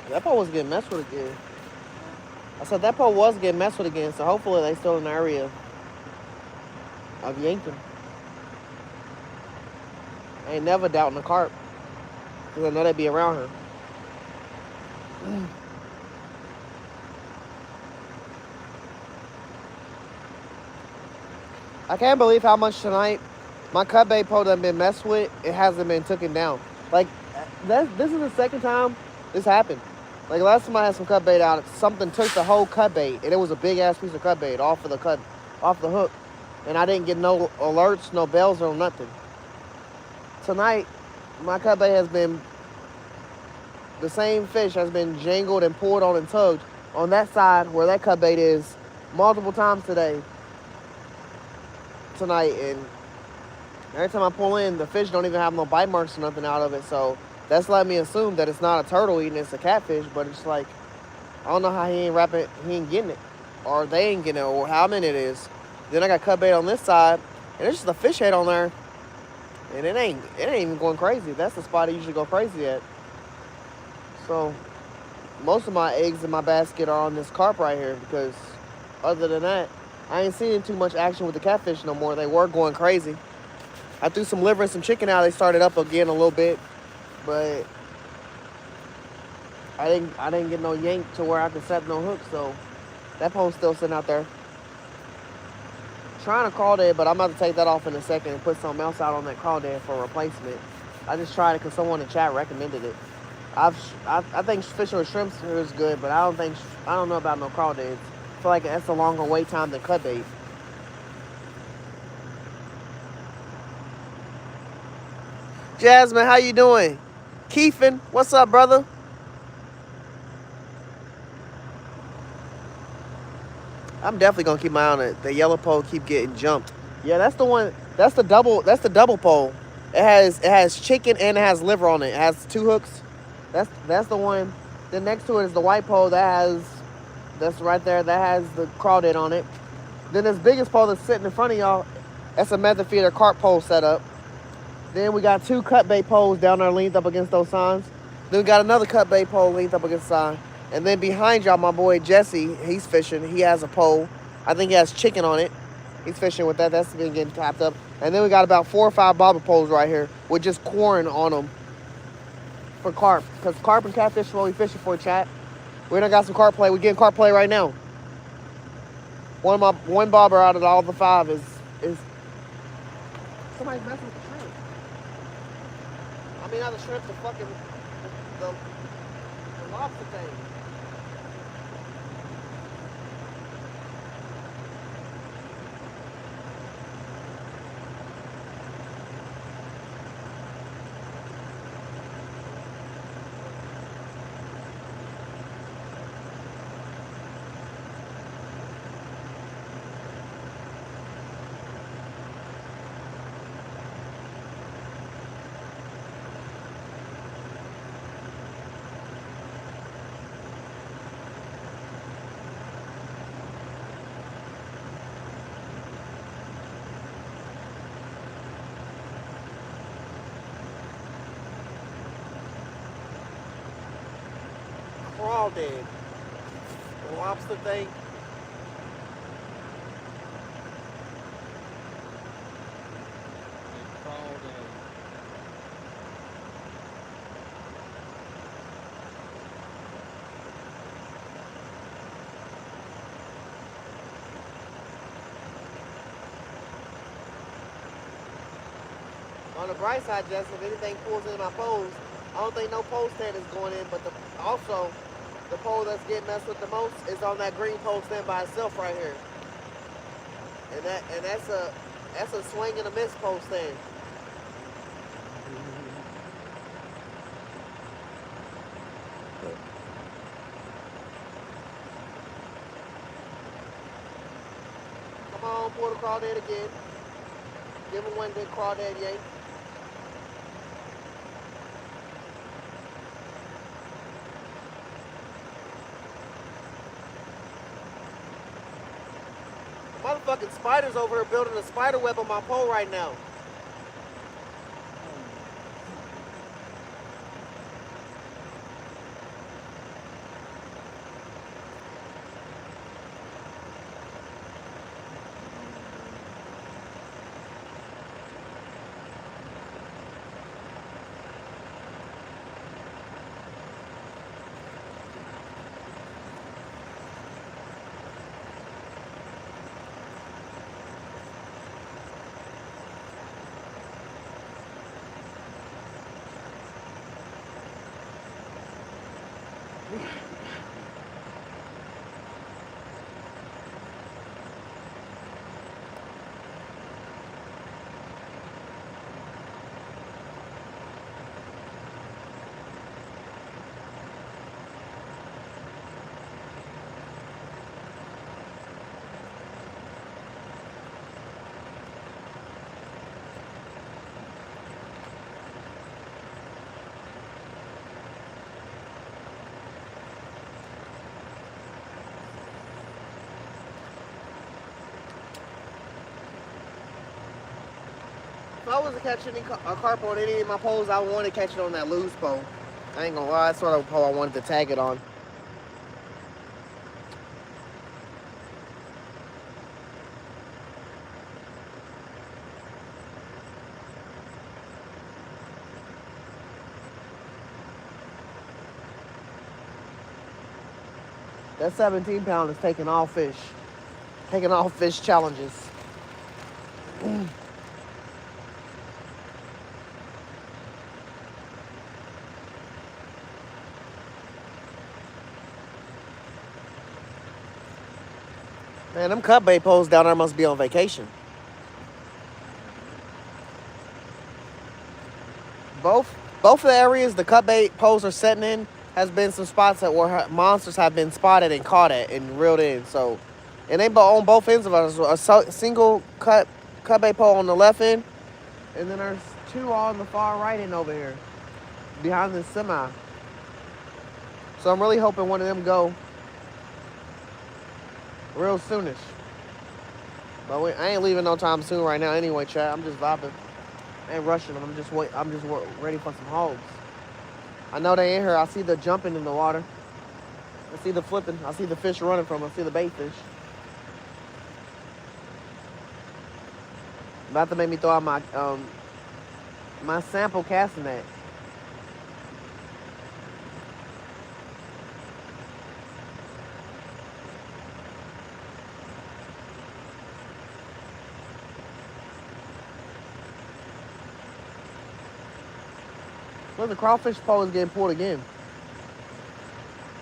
That pole was getting messed with again. I said that pole was getting messed with again, so hopefully they still in the area of yanking. I ain't never doubting the carp, because I know they be around her. I can't believe how much tonight my cut bait pole done been messed with. It hasn't been taken down. Like, this is the second time this happened. Like, last time I had some cut bait out, something took the whole cut bait, and it was a big ass piece of cut bait off the hook, and I didn't get no alerts, no bells, or nothing. Tonight, my cut bait has been, the same fish has been jangled and pulled on and tugged on that side where that cut bait is multiple times tonight, and every time I pull in, the fish don't even have no bite marks or nothing out of it, so that's letting me assume that it's not a turtle eating, it's a catfish, but it's like, I don't know how he ain't getting it, or they ain't getting it, or how many it is. Then I got cut bait on this side, and it's just a fish head on there, and it ain't even going crazy. That's the spot it usually go crazy at. So most of my eggs in my basket are on this carp right here, because other than that, I ain't seeing too much action with the catfish no more. They were going crazy. I threw some liver and some chicken out. They started up again a little bit, but I didn't get no yank to where I could set no hook, so that pole's still sitting out there. Trying to crawdad, but I'm about to take that off in a second and put something else out on that crawdad for a replacement. I just tried it because someone in chat recommended it. I think fishing with shrimps is good, but I don't know about no crawdads. I feel like that's a longer wait time than cut bait. Jasmine, how you doing? Keefin, what's up, brother? I'm definitely gonna keep my eye on it. The yellow pole keep getting jumped. Yeah, that's the one. That's the double pole. It has chicken and it has liver on it. It has 2 hooks. That's the one. Then next to it is the white pole that's right there. That has the crawdad on it. Then this biggest pole that's sitting in front of y'all, that's a method feeder carp pole set up. Then we got 2 cut bait poles down there leaned up against those signs. Then we got another cut bait pole leaned up against the sign. And then behind y'all, my boy Jesse, he's fishing. He has a pole. I think he has chicken on it. He's fishing with that. That's been getting tapped up. And then we got about 4 or 5 bobber poles right here with just corn on them for carp. Because carp and catfish is what we fishing for, chat. We done got some carp play. We getting carp play right now. One bobber out of all the 5 is somebody's messing with the shrimp. I mean, not the shrimp, the lobster thing. Crawdad. The lobster thing. On the bright side, Justin, if anything pulls into my poles, I don't think no pole stand is going in, but also the pole that's getting messed with the most is on that green pole stand by itself right here. And that's a swing and a miss pole stand. Come on, pull the crawdad again. Give him one good crawdad yank. Motherfucking spiders over here building a spider web on my pole right now. If I was to catch a carp on any of my poles, I want to catch it on that loose pole. I ain't gonna lie, that's sort of pole I wanted to tag it on. That 17 pound is taking all fish. Taking all fish challenges. Man, them cut bait poles down there must be on vacation. Both of the areas the cut bait poles are setting in has been some spots that where monsters have been spotted and caught at and reeled in. So, and they on both ends of us. A single cut bait pole on the left end, and then there's two on the far right end over here, behind the semi. So I'm really hoping one of them go real soonish. But I ain't leaving no time soon right now anyway, chat. I'm just vibing. I ain't rushing them. I'm just ready for some hogs. I know they in here. I see the jumping in the water. I see the flipping. I see the fish running from them. I see the bait fish. About to make me throw out my sample casting net. Well, the crawfish pole is getting pulled again.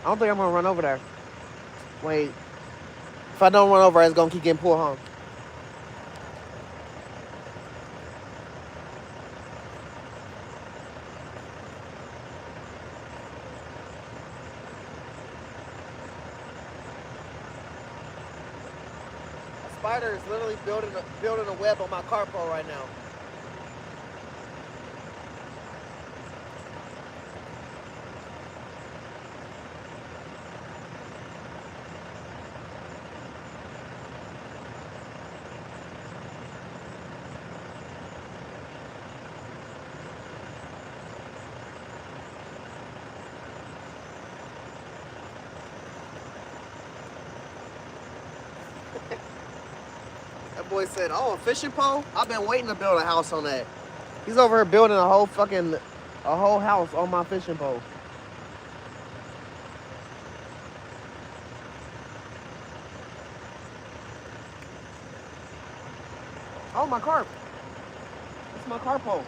I don't think I'm gonna run over there. Wait. If I don't run over, it's gonna keep getting pulled, huh? A spider is literally building a web on my carp pole right now. That boy said, "Oh, a fishing pole? I've been waiting to build a house on that." He's over here building a whole house on my fishing pole. Oh, my carp. It's my carp pole.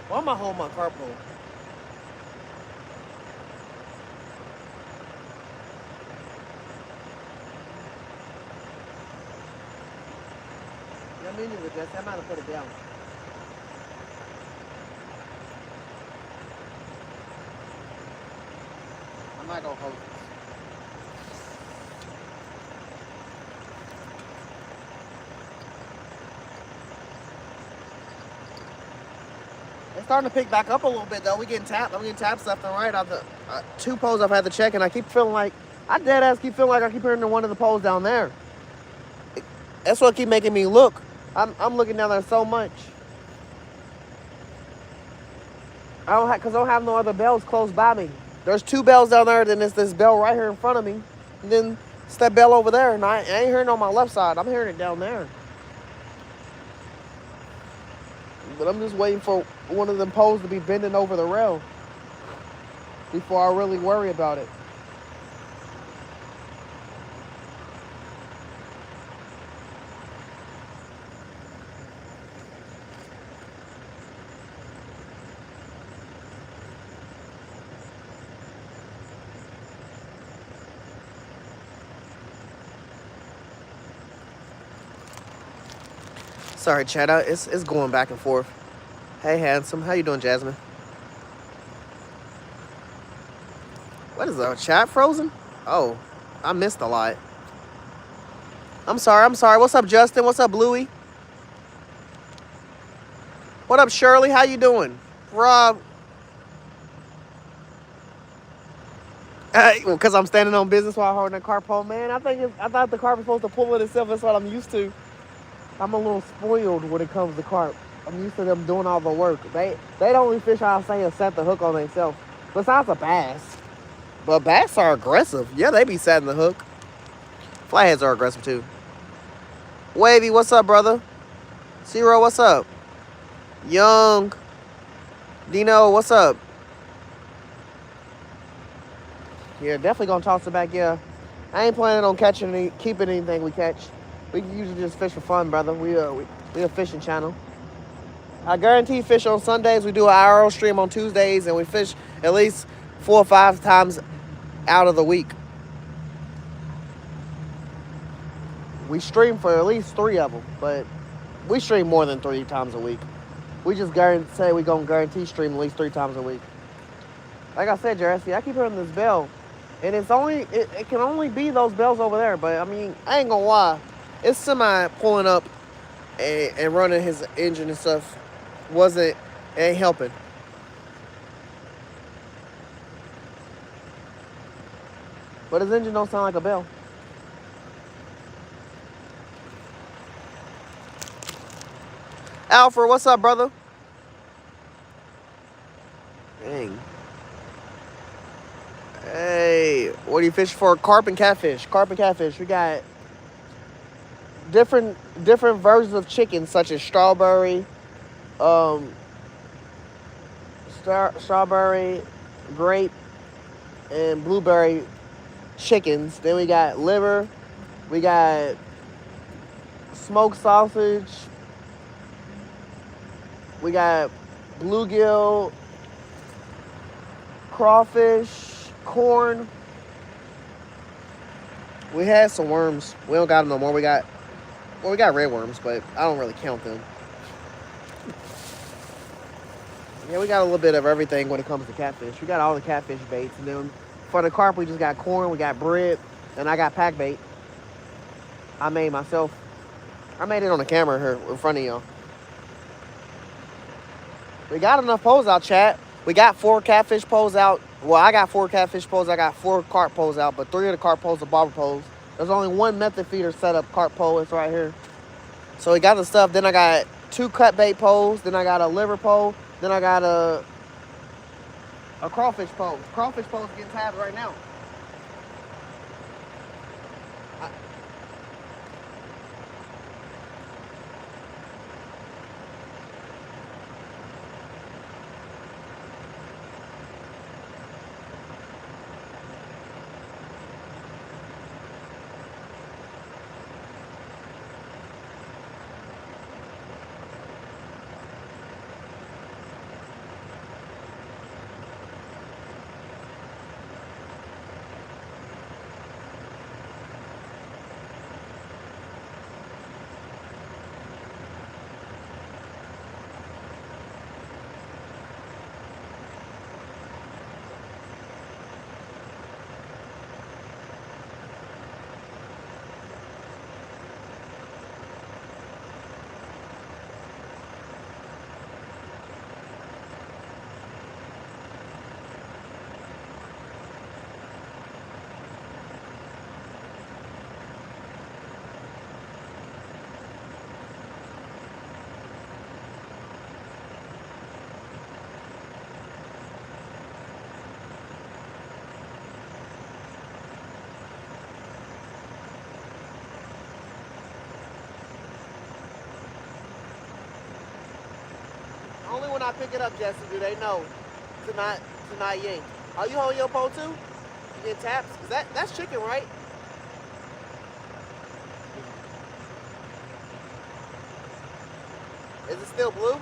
Why am I holding my carp pole? Me neither, Jesse. I'm gonna put it down. I'm not gonna hold this. It's starting to pick back up a little bit though. We getting tapped. I'm getting tapped left and right on the 2 poles I've had to check, and I keep feeling like I dead ass keep feeling like I keep hearing one of the poles down there. That's what keep making me look. I'm looking down there so much. I don't have no other bells close by me. There's 2 bells down there, then there's this bell right here in front of me, and then it's that bell over there, and I ain't hearing it on my left side. I'm hearing it down there. But I'm just waiting for one of them poles to be bending over the rail before I really worry about it. Sorry, chat. It's going back and forth. Hey, handsome. How you doing, Jasmine? What is that? Chat frozen? Oh, I missed a lot. I'm sorry. What's up, Justin? What's up, Bluey? What up, Shirley? How you doing? Rob. Because I'm standing on business while holding a carp pole. Man, I thought the carp was supposed to pull it itself. That's what I'm used to. I'm a little spoiled when it comes to carp. I'm used to them doing all the work. They the only fish I'll say is set the hook on themselves. Besides a bass. But bass are aggressive. Yeah, they be setting the hook. Flatheads are aggressive too. Wavy, what's up, brother? Zero, what's up? Young. Dino, what's up? Yeah, definitely gonna toss it back, yeah. I ain't planning on keeping anything we catch. We usually just fish for fun, brother. We a fishing channel. I guarantee fish on Sundays. We do an arrow stream on Tuesdays, and we fish at least 4 or 5 times out of the week. We stream for at least 3 of them, but we stream more than 3 times a week. We just say we gonna guarantee stream at least 3 times a week. Like I said, Jesse, I keep hearing this bell, and it can only be those bells over there. But I mean, I ain't gonna lie, it's semi pulling up and running his engine and stuff. Ain't helping. But his engine don't sound like a bell. Alfred, what's up, brother? Dang. Hey, what are you fishing for? Carp and catfish. Carp and catfish. We got different versions of chicken, such as strawberry, strawberry, grape, and blueberry chickens. Then we got liver. We got smoked sausage. We got bluegill, crawfish, corn. We had some worms. We don't got them no more. We got red worms, but I don't really count them. Yeah, we got a little bit of everything when it comes to catfish. We got all the catfish baits, and then for the carp, we just got corn, we got bread, and I got pack bait. I made myself. I made it on the camera here in front of y'all. We got enough poles out, chat. We got 4 catfish poles out. Well, I got 4 catfish poles. I got 4 carp poles out, but 3 of the carp poles are bobber poles. There's only 1 method feeder set up carp pole. It's right here. So we got the stuff. Then I got 2 cut bait poles. Then I got a liver pole. Then I got a crawfish pole. Crawfish pole's getting tabbed right now. not pick it up, Jesse, do they know to not yank? Are you holding your pole too? You get taps? Cause that's chicken, right? Is it still blue?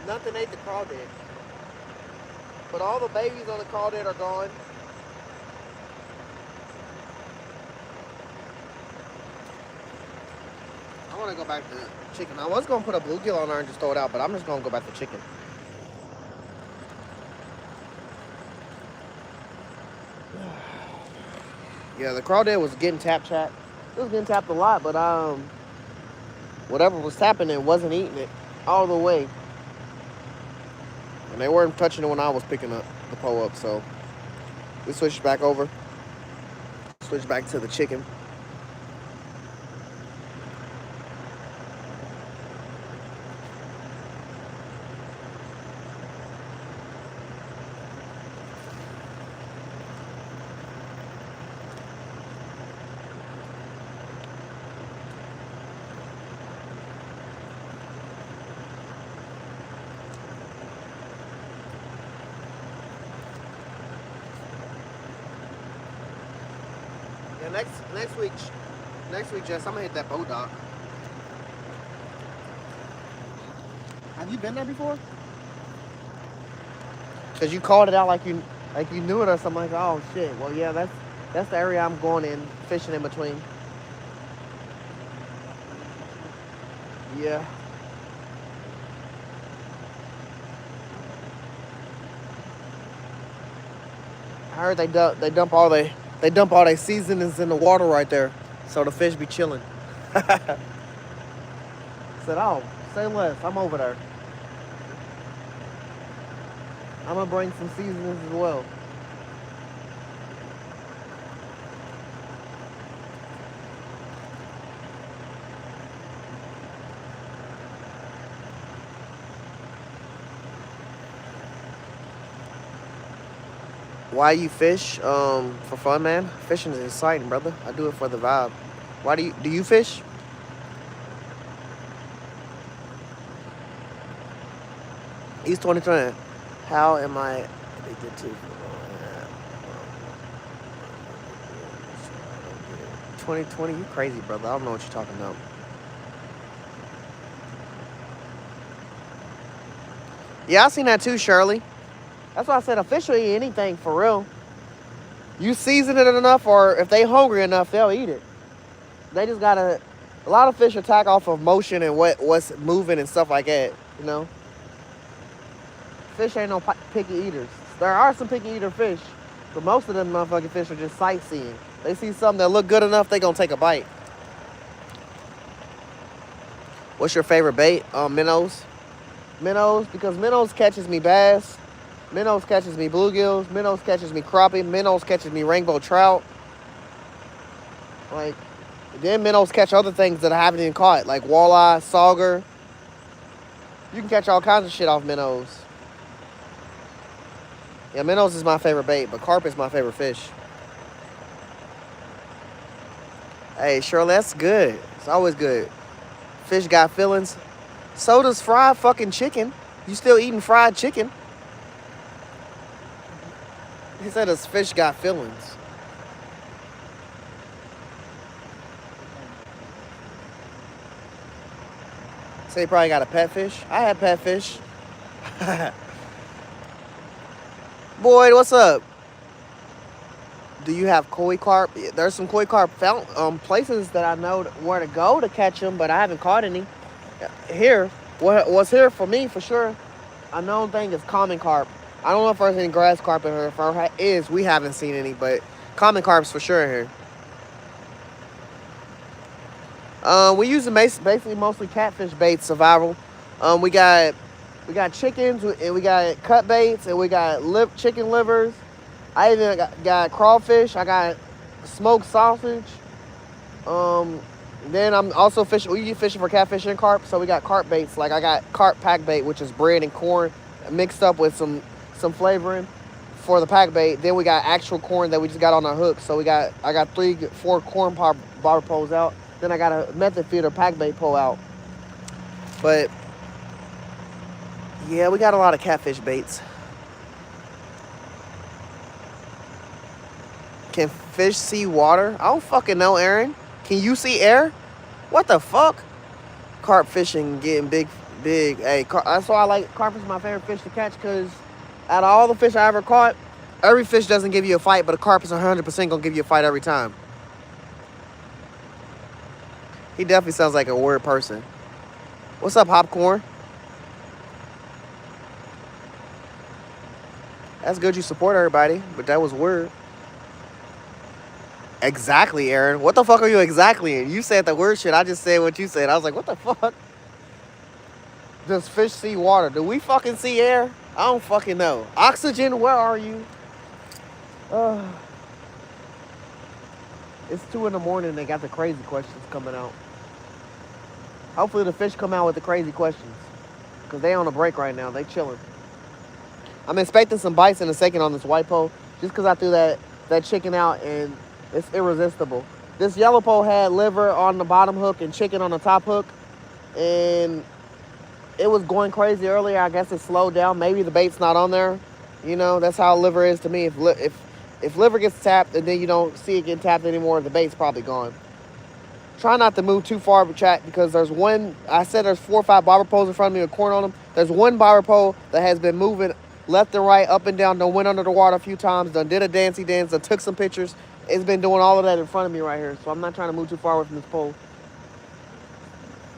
Nothing ate the crawdad. But all the babies on the crawdad are gone. I want to go back to chicken. I was going to put a bluegill on there and just throw it out, but I'm just going to go back to chicken. Yeah, the crawdad was getting tapped, chat. It was getting tapped a lot, but whatever was tapping it wasn't eating it all the way. And they weren't touching it when I was picking up the pole up, so we switched back over. Switched back to the chicken. Yeah, next week, Jess, I'm gonna hit that boat dock. Have you been there before? Cause you called it out like you knew it or something. Like, oh shit. Well, yeah, that's the area I'm going in, fishing in between. Yeah. I heard they dump all their seasonings in the water right there, so the fish be chilling. Said, oh, say less. I'm over there. I'm gonna bring some seasonings as well. Why you fish? For fun, man. Fishing is exciting, brother. I do it for the vibe. Why do you fish? East 2020. How am I addicted to 2020? You crazy, brother. I don't know what you're talking about. Yeah, I seen that too, Shirley. That's why I said a fish will eat anything for real. You season it enough, or if they hungry enough, they'll eat it. They just gotta. A lot of fish attack off of motion and what's moving and stuff like that. You know. Fish ain't no picky eaters. There are some picky eater fish, but most of them motherfucking fish are just sightseeing. They see something that look good enough, they gonna take a bite. What's your favorite bait? Minnows. Minnows, because minnows catches me bass. Minnows catches me bluegills. Minnows catches me crappie. Minnows catches me rainbow trout. Like, then minnows catch other things that I haven't even caught, like walleye, sauger. You can catch all kinds of shit off minnows. Yeah, minnows is my favorite bait, but carp is my favorite fish. Hey, Shirley, that's good. It's always good. Fish got feelings. So does fried fucking chicken. You still eating fried chicken? He said his fish got feelings. So he probably got a pet fish. I had pet fish. Boyd, what's up? Do you have koi carp? There's some koi carp places that I know where to go to catch them, but I haven't caught any. Here, what's here for me for sure, a known thing is common carp. I don't know if there's any grass carp in here. If there is, we haven't seen any, but common carp's for sure here. We use basically mostly catfish bait survival. We got chickens and we got cut baits and we got chicken livers. I even got crawfish. I got smoked sausage. Then I'm also fishing. We fishing for catfish and carp, so we got carp baits. Like I got carp pack bait, which is bread and corn mixed up with some flavoring for the pack bait. Then we got actual corn that we just got on our hook. So I got 4 corn bobber poles out. Then I got a method feeder pack bait pole out. But yeah, we got a lot of catfish baits. Can fish see water? I don't fucking know, Aaron. Can you see air? What the fuck? Carp fishing getting big. Hey, that's why I like carp is my favorite fish to catch, because out of all the fish I ever caught, every fish doesn't give you a fight, but a carp is 100% gonna give you a fight every time. He definitely sounds like a weird person. What's up, Popcorn? That's good you support everybody, but that was weird. Exactly, Aaron. What the fuck are you exactly in? You said the weird shit. I just said what you said. I was like, what the fuck? Does fish see water? Do we fucking see air? I don't fucking know. Oxygen, where are you? It's 2 in the morning. They got the crazy questions coming out. Hopefully the fish come out with the crazy questions, because they on a break right now. They chilling. I'm expecting some bites in a second on this white pole, just because I threw that chicken out and it's irresistible. This yellow pole had liver on the bottom hook and chicken on the top hook, and it was going crazy earlier. I guess it slowed down. Maybe the bait's not on there. You know, that's how liver is to me. If liver gets tapped and then you don't see it getting tapped anymore, the bait's probably gone. Try not to move too far, chat, because there's 4 or 5 bobber poles in front of me with corn on them. There's one bobber pole that has been moving left and right, up and down, done went under the water a few times, done did a dancey dance, done took some pictures. It's been doing all of that in front of me right here, so I'm not trying to move too far away from this pole.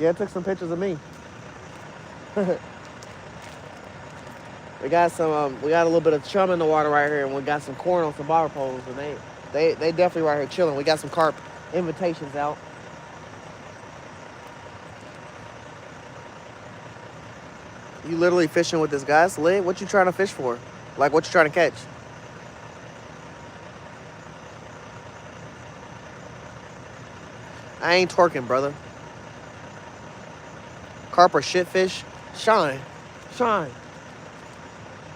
Yeah, it took some pictures of me. We got a little bit of chum in the water right here, and we got some corn on some bobber poles, and they definitely right here chilling. We got some carp invitations out. You literally fishing with this guy? It's lit. What you trying to fish for? Like, what you trying to catch? I ain't twerking, brother. Carp or shitfish? Shine.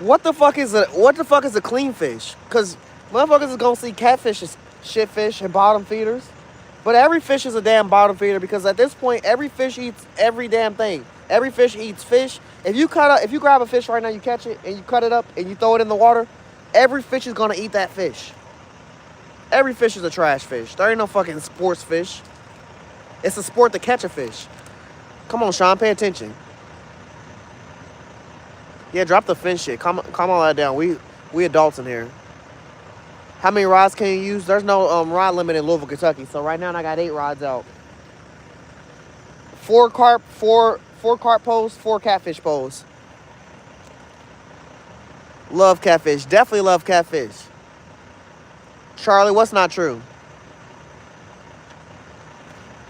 What the fuck is a clean fish? Cause motherfuckers is gonna see catfish as shitfish and bottom feeders. But every fish is a damn bottom feeder, because at this point every fish eats every damn thing. Every fish eats fish. If you grab a fish right now, you catch it and you cut it up and you throw it in the water, every fish is gonna eat that fish. Every fish is a trash fish. There ain't no fucking sports fish. It's a sport to catch a fish. Come on, Sean, pay attention. Yeah, drop the fin shit. Calm all that down. We adults in here. How many rods can you use? There's no rod limit in Louisville, Kentucky. So right now I got 8 rods out. 4 carp poles, 4 catfish poles. Love catfish. Definitely love catfish. Charlie, what's not true?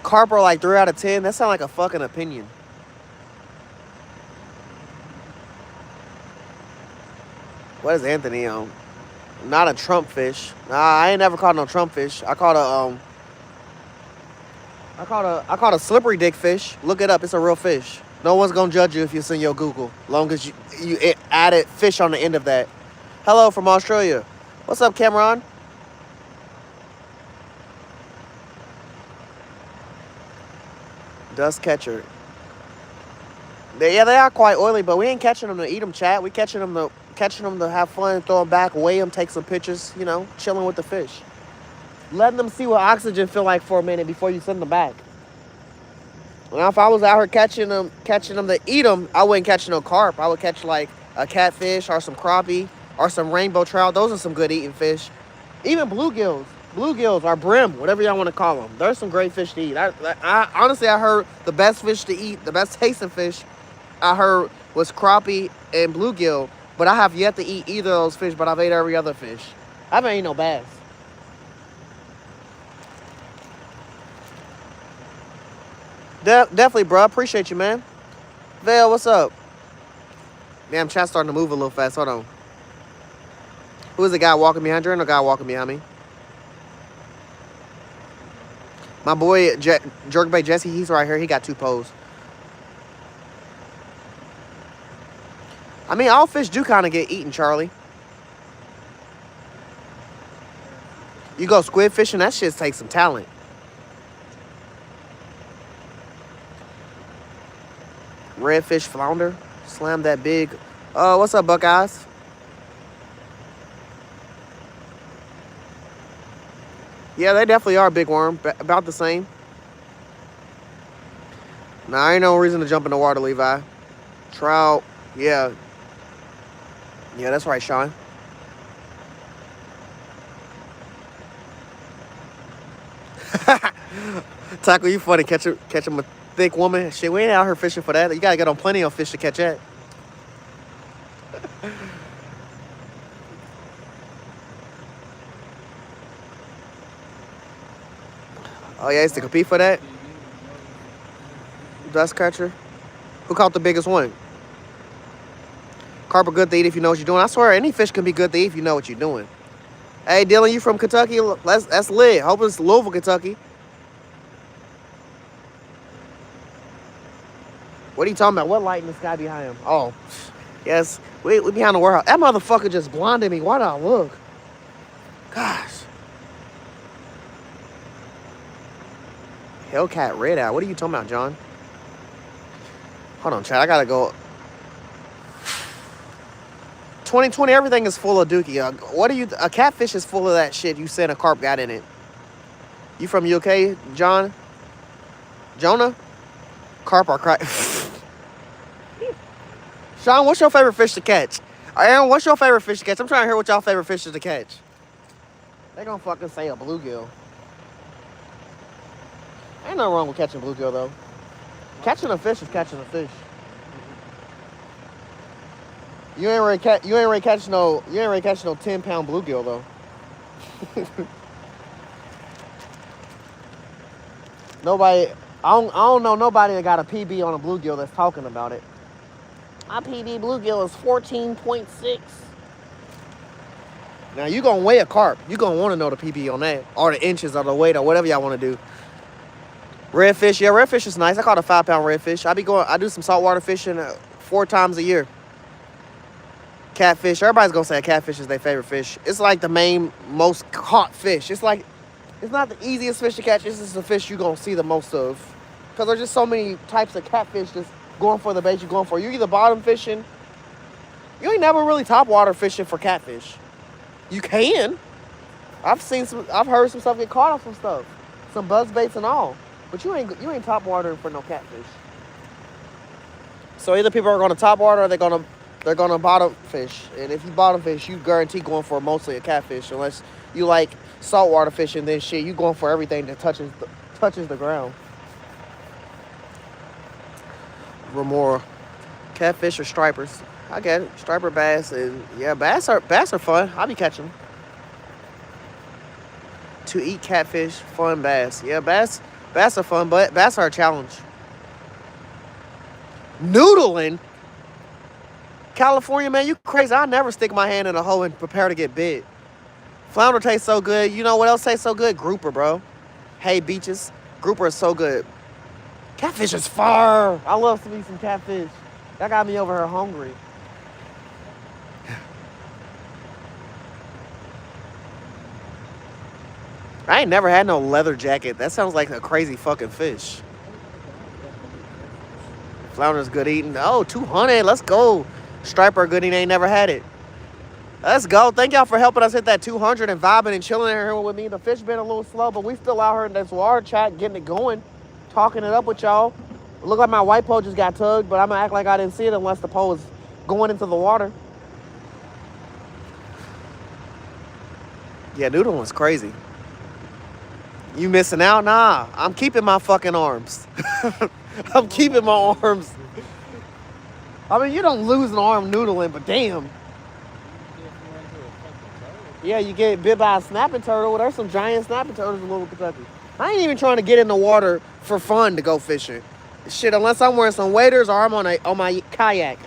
Carp are like 3 out of 10. That sounds like a fucking opinion. What is Anthony on? Not a Trump fish. Nah, I ain't never caught no Trump fish. I caught a slippery dick fish. Look it up. It's a real fish. No one's gonna judge you if you send your Google, long as you added fish on the end of that. Hello from Australia. What's up, Cameron? Dust catcher. They are quite oily, but we ain't catching them to eat them, chat. We catching them to have fun, throw them back, weigh them, take some pictures, you know, chilling with the fish. Letting them see what oxygen feel like for a minute before you send them back. Now, if I was out here catching them to eat them, I wouldn't catch no carp. I would catch like a catfish or some crappie or some rainbow trout. Those are some good eating fish. Even bluegills. Bluegills or brim, whatever y'all want to call them. There's some great fish to eat. I honestly, I heard the best fish to eat, the best tasting fish I heard was crappie and bluegill. But I have yet to eat either of those fish, but I've ate every other fish. I haven't eaten no bass. Definitely, bro. Appreciate you, man. Vale, what's up? Damn, chat's starting to move a little fast. Hold on. Who is the guy walking behind you? Or no guy walking behind me? My boy, Jerkbait Jesse, he's right here. He got 2 poles. I mean, all fish do kind of get eaten, Charlie. You go squid fishing, that shit takes some talent. Redfish, flounder. Slam that big. What's up, Buckeyes? Yeah, they definitely are big worm. About the same. Nah, I ain't no reason to jump in the water, Levi. Trout. Yeah. Yeah, that's right, Sean. Taco, you funny. Catch him a thick woman. Shit, we ain't out here fishing for that. You gotta get on plenty of fish to catch that. Oh, yeah, it's to compete for that? Dust catcher? Who caught the biggest one? Carp are good to eat if you know what you're doing. I swear, any fish can be good to eat if you know what you're doing. Hey, Dylan, you from Kentucky? That's lit. Hope it's Louisville, Kentucky. What are you talking about? What light in the sky behind him? Oh, yes. We behind the warehouse. That motherfucker just blinded me. Why did I look? Gosh. Hellcat red eye. What are you talking about, John? Hold on, Chad. I gotta go. 2020, everything is full of dookie. What are you? A catfish is full of that shit you said a carp got in it. You from UK, John? Jonah? Carp or crack? Sean, what's your favorite fish to catch? Aaron, what's your favorite fish to catch? I'm trying to hear what y'all favorite fish is to catch. They gonna fucking say a bluegill. Ain't nothing wrong with catching bluegill though. Catching a fish is catching a fish. You ain't ready catch no 10-pound bluegill though. Nobody, I don't know nobody that got a PB on a bluegill that's talking about it. My PB bluegill is 14.6. Now you gonna weigh a carp. You gonna want to know the PB on that, or the inches, or the weight, or whatever y'all want to do. Redfish, yeah, redfish is nice. I caught a 5-pound redfish. I do some saltwater fishing 4 times a year. Catfish, everybody's gonna say a catfish is their favorite fish. It's like the most caught fish. It's like, it's not the easiest fish to catch. This is the fish you're gonna see the most of. Because there's just so many types of catfish just going for the bait you're going for. You're either bottom fishing. You ain't never really top water fishing for catfish. You can. I've heard some stuff get caught on some stuff. Some buzz baits and all. But you ain't top watering for no catfish. So either people are gonna top water or they're gonna bottom fish. And if you bottom fish, you guarantee going for mostly a catfish. Unless you like saltwater fishing, then shit, you going for everything that touches the ground. Remora. Catfish or stripers. I get it. Striper bass, and yeah, bass are fun. I'll be catching them. To eat catfish, fun bass. Yeah, bass are fun, but bass are a challenge. Noodling? California, man, you crazy. I never stick my hand in a hole and prepare to get bit. Flounder tastes so good. You know what else tastes so good? Grouper, bro. Hey, beaches. Grouper is so good. Catfish is fire. I love to eat some catfish. That got me over here hungry. I ain't never had no leather jacket. That sounds like a crazy fucking fish. Flounder's good eating. Oh, 200. Let's go. Striper good eating. Ain't never had it. Let's go. Thank y'all for helping us hit that 200 and vibing and chilling here with me. The fish been a little slow, but we still out here in this water chat, getting it going, talking it up with y'all. It look like my white pole just got tugged, but I'm gonna act like I didn't see it unless the pole was going into the water. Yeah, noodle was crazy. You missing out? Nah, I'm keeping my fucking arms. I'm keeping my arms. I mean, you don't lose an arm noodling, but damn. Yeah, you get bit by a snapping turtle. There's some giant snapping turtles in Louisville, Kentucky. I ain't even trying to get in the water for fun to go fishing. Shit, unless I'm wearing some waders or I'm on my kayak.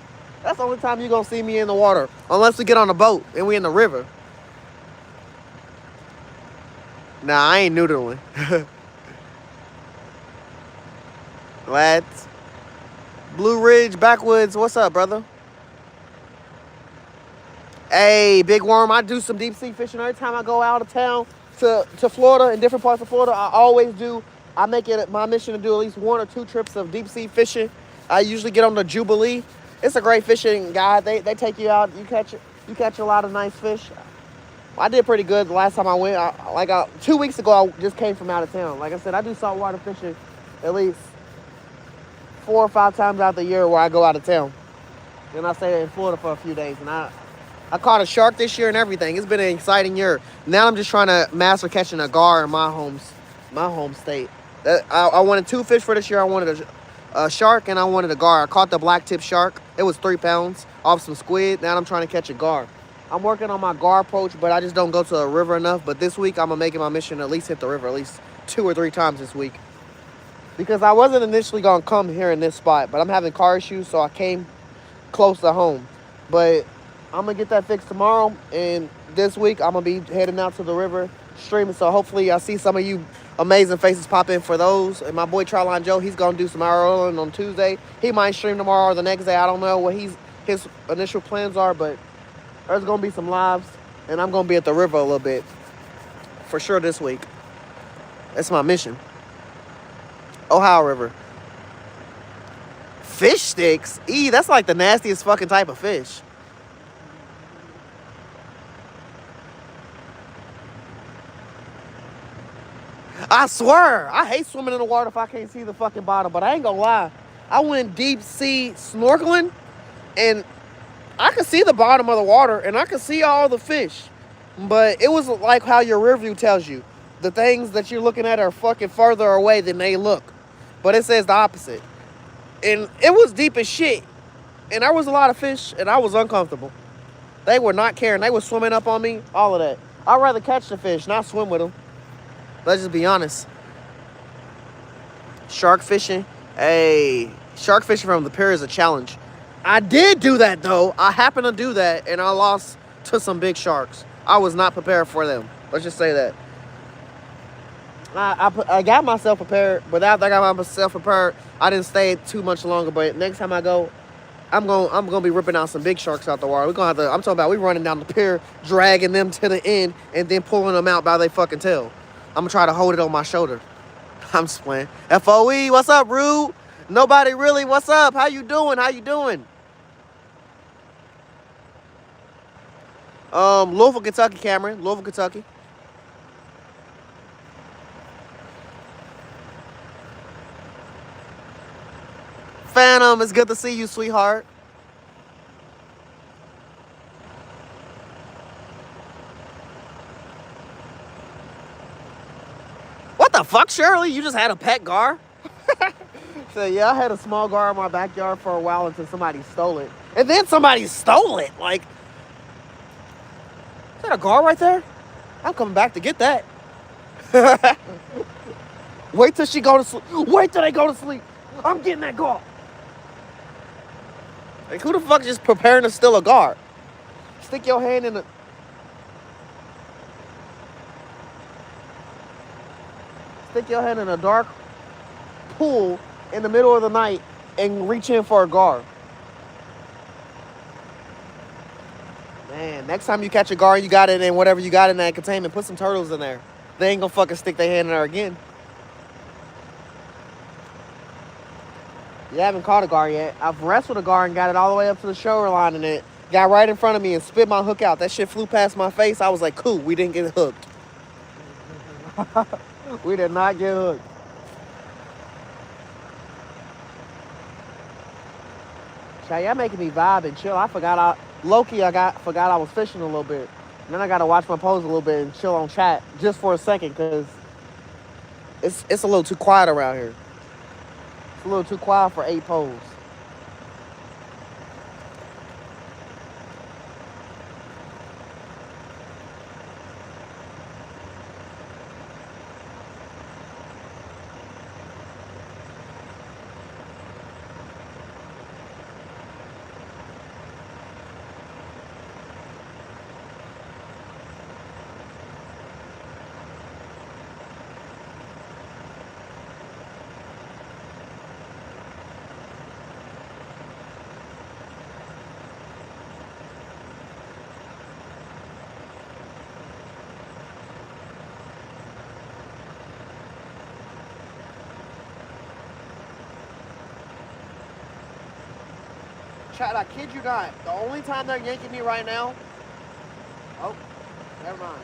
That's the only time you're gonna see me in the water. Unless we get on a boat and we in the river. Nah, I ain't noodling. Lads. Blue Ridge Backwoods, what's up, brother? Hey, Big Worm, I do some deep sea fishing every time I go out of town to Florida, in different parts of Florida. I always do. I make it my mission to do at least 1 or 2 trips of deep sea fishing. I usually get on the Jubilee. It's a great fishing guide. They take you out. You catch a lot of nice fish. I did pretty good the last time I went. 2 weeks ago, I just came from out of town. Like I said, I do saltwater fishing at least 4 or 5 times out the year where I go out of town. Then I stay in Florida for a few days, and I caught a shark this year and everything. It's been an exciting year. Now I'm just trying to master catching a gar in my home state. I wanted 2 fish for this year. I wanted a shark and I wanted a gar. I caught the black tip shark. It was 3 pounds off some squid. Now I'm trying to catch a gar. I'm working on my gar approach, but I just don't go to a river enough. But this week I'm gonna make it my mission to at least hit the river at least 2 or 3 times this week. Because I wasn't initially gonna come here in this spot, but I'm having car issues, so I came close to home. But I'm gonna get that fixed tomorrow, and this week I'm gonna be heading out to the river streaming. So hopefully I see some of you amazing faces pop in for those. And my boy Charline Joe, he's gonna do some Ireland on Tuesday. He might stream tomorrow or the next day. I don't know what his initial plans are, but there's gonna be some lives, and I'm gonna be at the river a little bit for sure this week. That's my mission. Ohio River. Fish sticks? That's like the nastiest fucking type of fish. I swear, I hate swimming in the water if I can't see the fucking bottom, but I ain't gonna lie. I went deep sea snorkeling, and I could see the bottom of the water, and I could see all the fish. But it was like how your rear view tells you. The things that you're looking at are fucking further away than they look. But it says the opposite. And it was deep as shit. And there was a lot of fish, and I was uncomfortable. They were not caring. They were swimming up on me, all of that. I'd rather catch the fish, not swim with them. Let's just be honest. Shark fishing. Hey, shark fishing from the pier is a challenge. I did do that, though. I happened to do that, and I lost to some big sharks. I was not prepared for them. Let's just say that. I got myself prepared, but after I got myself prepared, I didn't stay too much longer. But next time I go, I'm gonna be ripping out some big sharks out the water. We're gonna have to. I'm talking about we running down the pier, dragging them to the end, and then pulling them out by their fucking tail. I'm gonna try to hold it on my shoulder. I'm just playing. FOE, what's up, Rude? Nobody really, what's up? How you doing? How you doing? Louisville, Kentucky, Cameron. Louisville, Kentucky. Phantom, it's good to see you, sweetheart. What the fuck, Shirley? You just had a pet gar? So yeah, I had a small gar in my backyard for a while until somebody stole it. And then somebody stole it. Like, is that a gar right there? I'm coming back to get that. Wait till she go to sleep. Wait till they go to sleep. I'm getting that gar. Like, who the fuck just preparing to steal a gar? Stick your hand in the... Stick your hand in a dark pool in the middle of the night and reach in for a gar. Man, next time you catch a gar, you got it in whatever you got in that containment, put some turtles in there. They ain't gonna fucking stick their hand in there again. You haven't caught a gar yet. I've wrestled a gar and got it all the way up to the shoreline, and it got right in front of me and spit my hook out. That shit flew past my face. I was like, cool, we didn't get hooked. We did not get hooked. Y'all making me vibe and chill. I forgot I was fishing a little bit. And then I gotta watch my pose a little bit and chill on chat just for a second because it's a little too quiet around here. It's a little too quiet for 8 pose. Chat, I kid you not. The only time they're yanking me right now. Oh, never mind.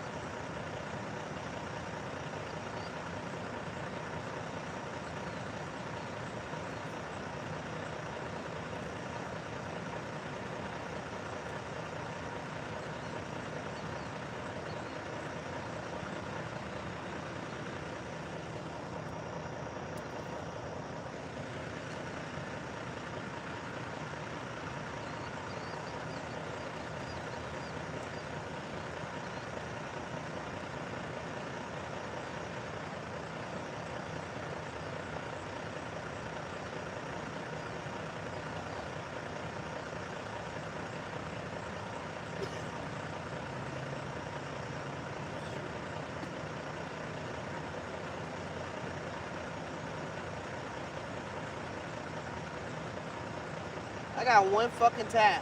I got one fucking tap.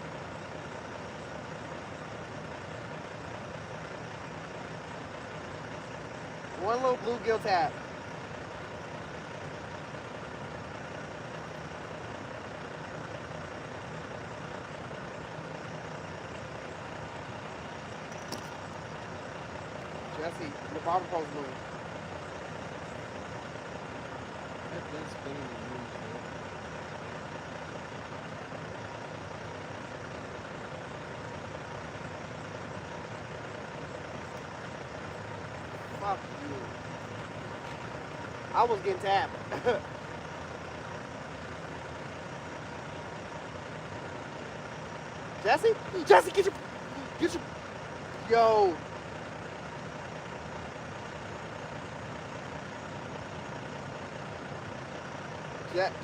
One little bluegill tap. Jesse, your barber pole's moving. That thing's spinning and moving shit. Fuck you. I was getting tapped. Jesse? Jesse, get your, yo.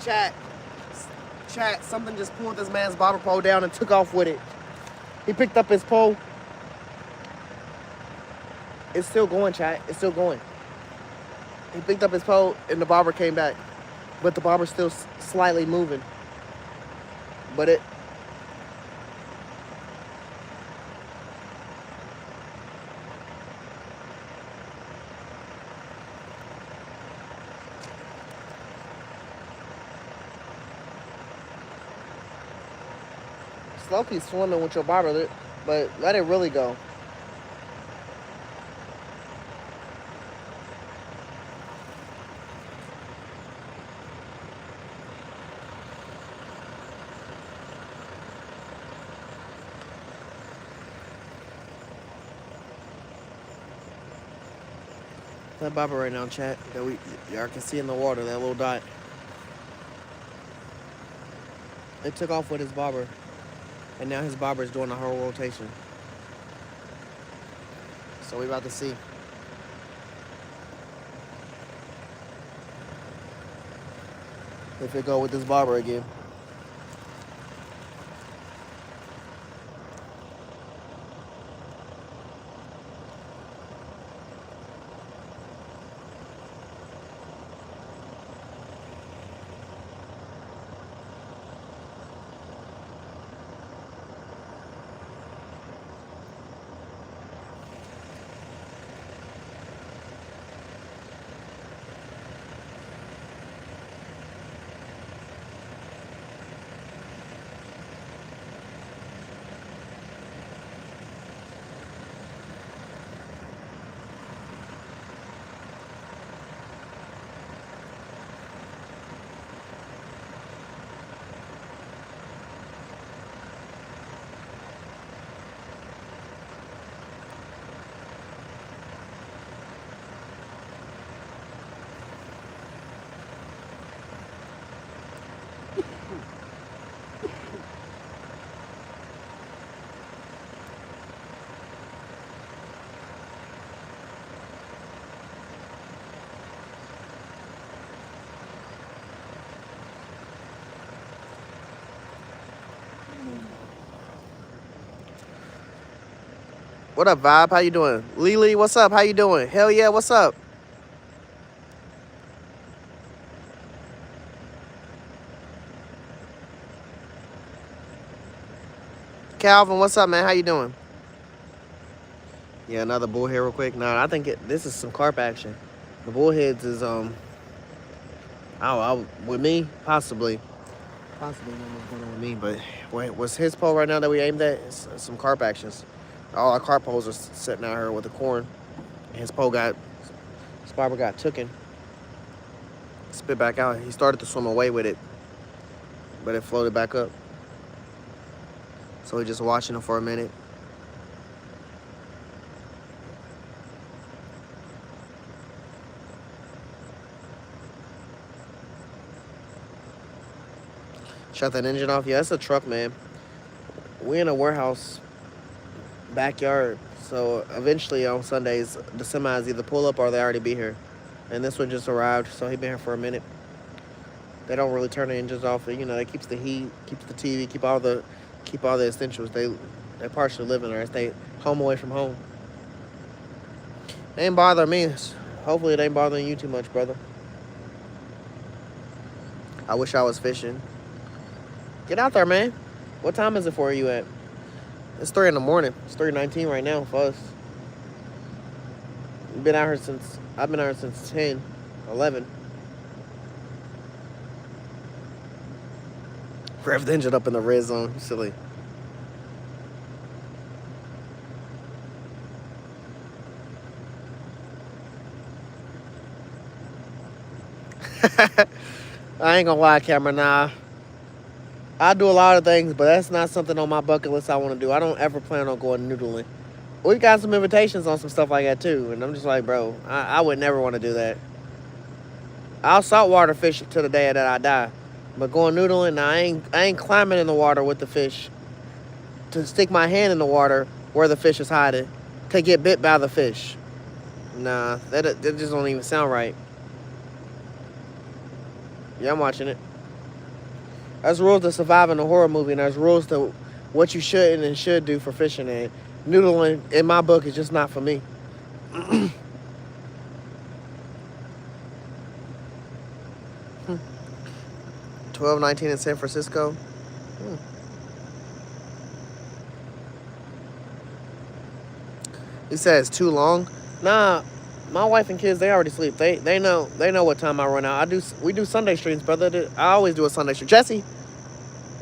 Chat, something just pulled this man's barber pole down and took off with it. He picked up his pole. It's still going, chat. It's still going. He picked up his pole and the barber came back. But the barber's still slightly moving. But it... Slowly swimming with your barber, but let it really go. That barber right now, chat, that y'all can see in the water, that little dot. It took off with his barber. And now his barber is doing a whole rotation. So we about to see. If it go with this barber again. What up, Vibe? How you doing? Lily, what's up? How you doing? Hell yeah, what's up? Calvin, what's up, man? How you doing? Yeah, another bullhead real quick. Nah, I think this is some carp action. The bullheads is with me possibly know what's going on with me, but what's his pole right now that we aimed at? It's some carp actions. All our carp poles are sitting out here with the corn. His pole Sparber got tooken, spit back out. He started to swim away with it, but it floated back up. So we're just watching him for a minute. Shut that engine off. Yeah, it's a truck, man. We in a warehouse backyard. So eventually on Sundays, the semis either pull up or they already be here. And this one just arrived, so he been here for a minute. They don't really turn the engines off. You know, it keeps the heat, keeps the TV, keep all the essentials. They partially live in there. Stay home away from home. They ain't bothering me. Hopefully it ain't bothering you too much, brother. I wish I was fishing. Get out there, man. What time is it for you at? It's 3 in the morning. It's 3:19 right now for us. I've been out here since 10, 11. Rev the engine up in the red zone. Silly. I ain't gonna lie, Cameron. Nah, I do a lot of things, but that's not something on my bucket list I want to do. I don't ever plan on going noodling. We got some invitations on some stuff like that too, and I'm just like, bro, I would never want to do that. I'll saltwater fish to the day that I die, but going noodling, nah, I ain't climbing in the water with the fish to stick my hand in the water where the fish is hiding to get bit by the fish. Nah, that just don't even sound right. Yeah, I'm watching it. There's rules to survive in a horror movie, and there's rules to what you shouldn't and should do for fishing. And noodling, in my book, is just not for me. 12:19 in San Francisco. He says too long. Nah, my wife and kids, they already sleep. They know what time I run out. We do Sunday streams, brother. I always do a Sunday stream. Jesse,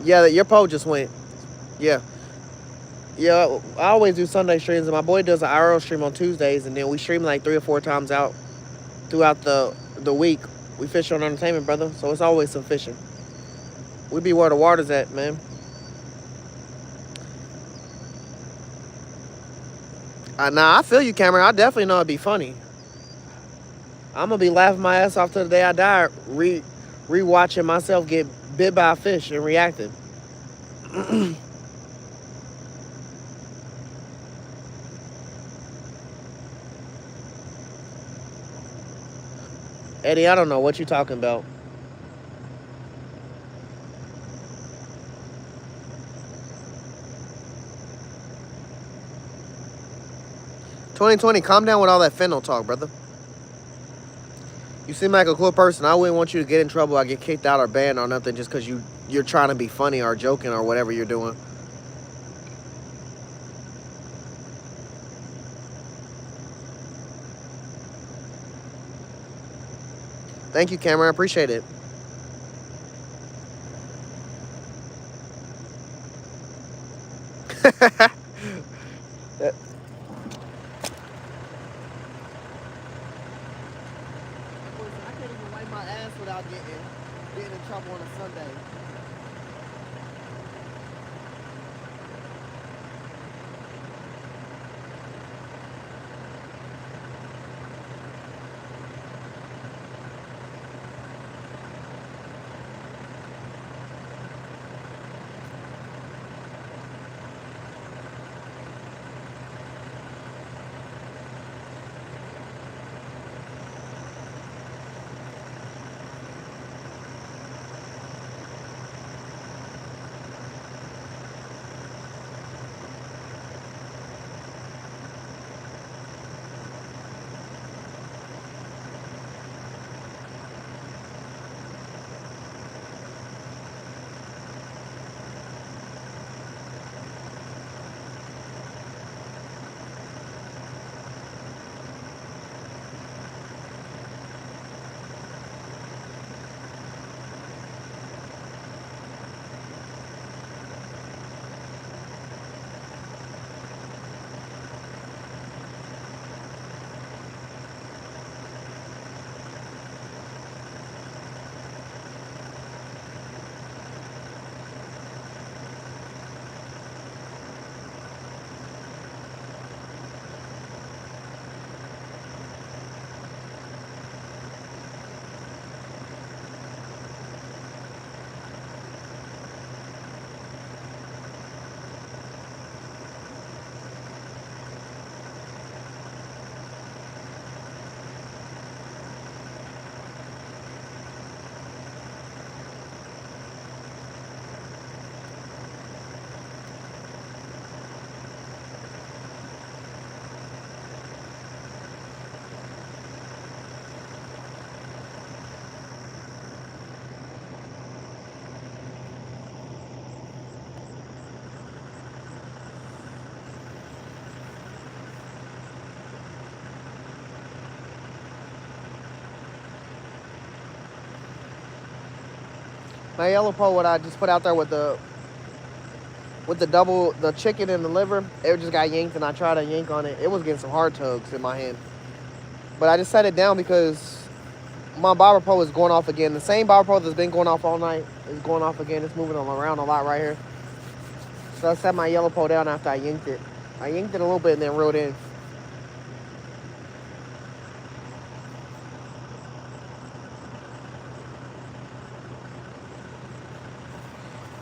yeah, your poll just went. Yeah. Yeah, I always do Sunday streams, and my boy does an IRL stream on Tuesdays, and then we stream like 3 or 4 times out throughout the week. We fish on entertainment, brother, so it's always some fishing. We be where the water's at, man. Nah, I feel you, Cameron. I definitely know it'd be funny. I'm gonna be laughing my ass off till the day I die, re-watching myself get bit by a fish and reacting. Eddie, I don't know what you're talking about. "2020, calm down with all that fentanyl talk, brother. You seem like a cool person. I wouldn't want you to get in trouble or get kicked out or banned or nothing just because you're trying to be funny or joking or whatever you're doing." Thank you, Cameron. I appreciate it. I can't even wipe my ass without getting in trouble on a Sunday. My yellow pole, what I just put out there with the the chicken and the liver, it just got yanked, and I tried to yank on it. It was getting some hard tugs in my hand, but I just set it down because my bobber pole is going off again. The same bobber pole that's been going off all night is going off again. It's moving around a lot right here. So I set my yellow pole down after I yanked it. I yanked it a little bit and then reeled in.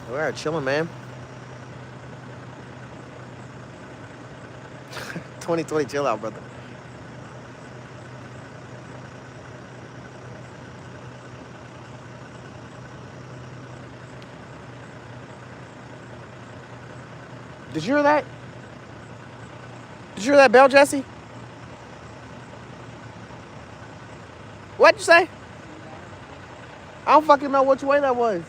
We're chilling, man. 2020 chill out, brother. Did you hear that? Did you hear that bell, Jesse? What'd you say? I don't fucking know which way that was.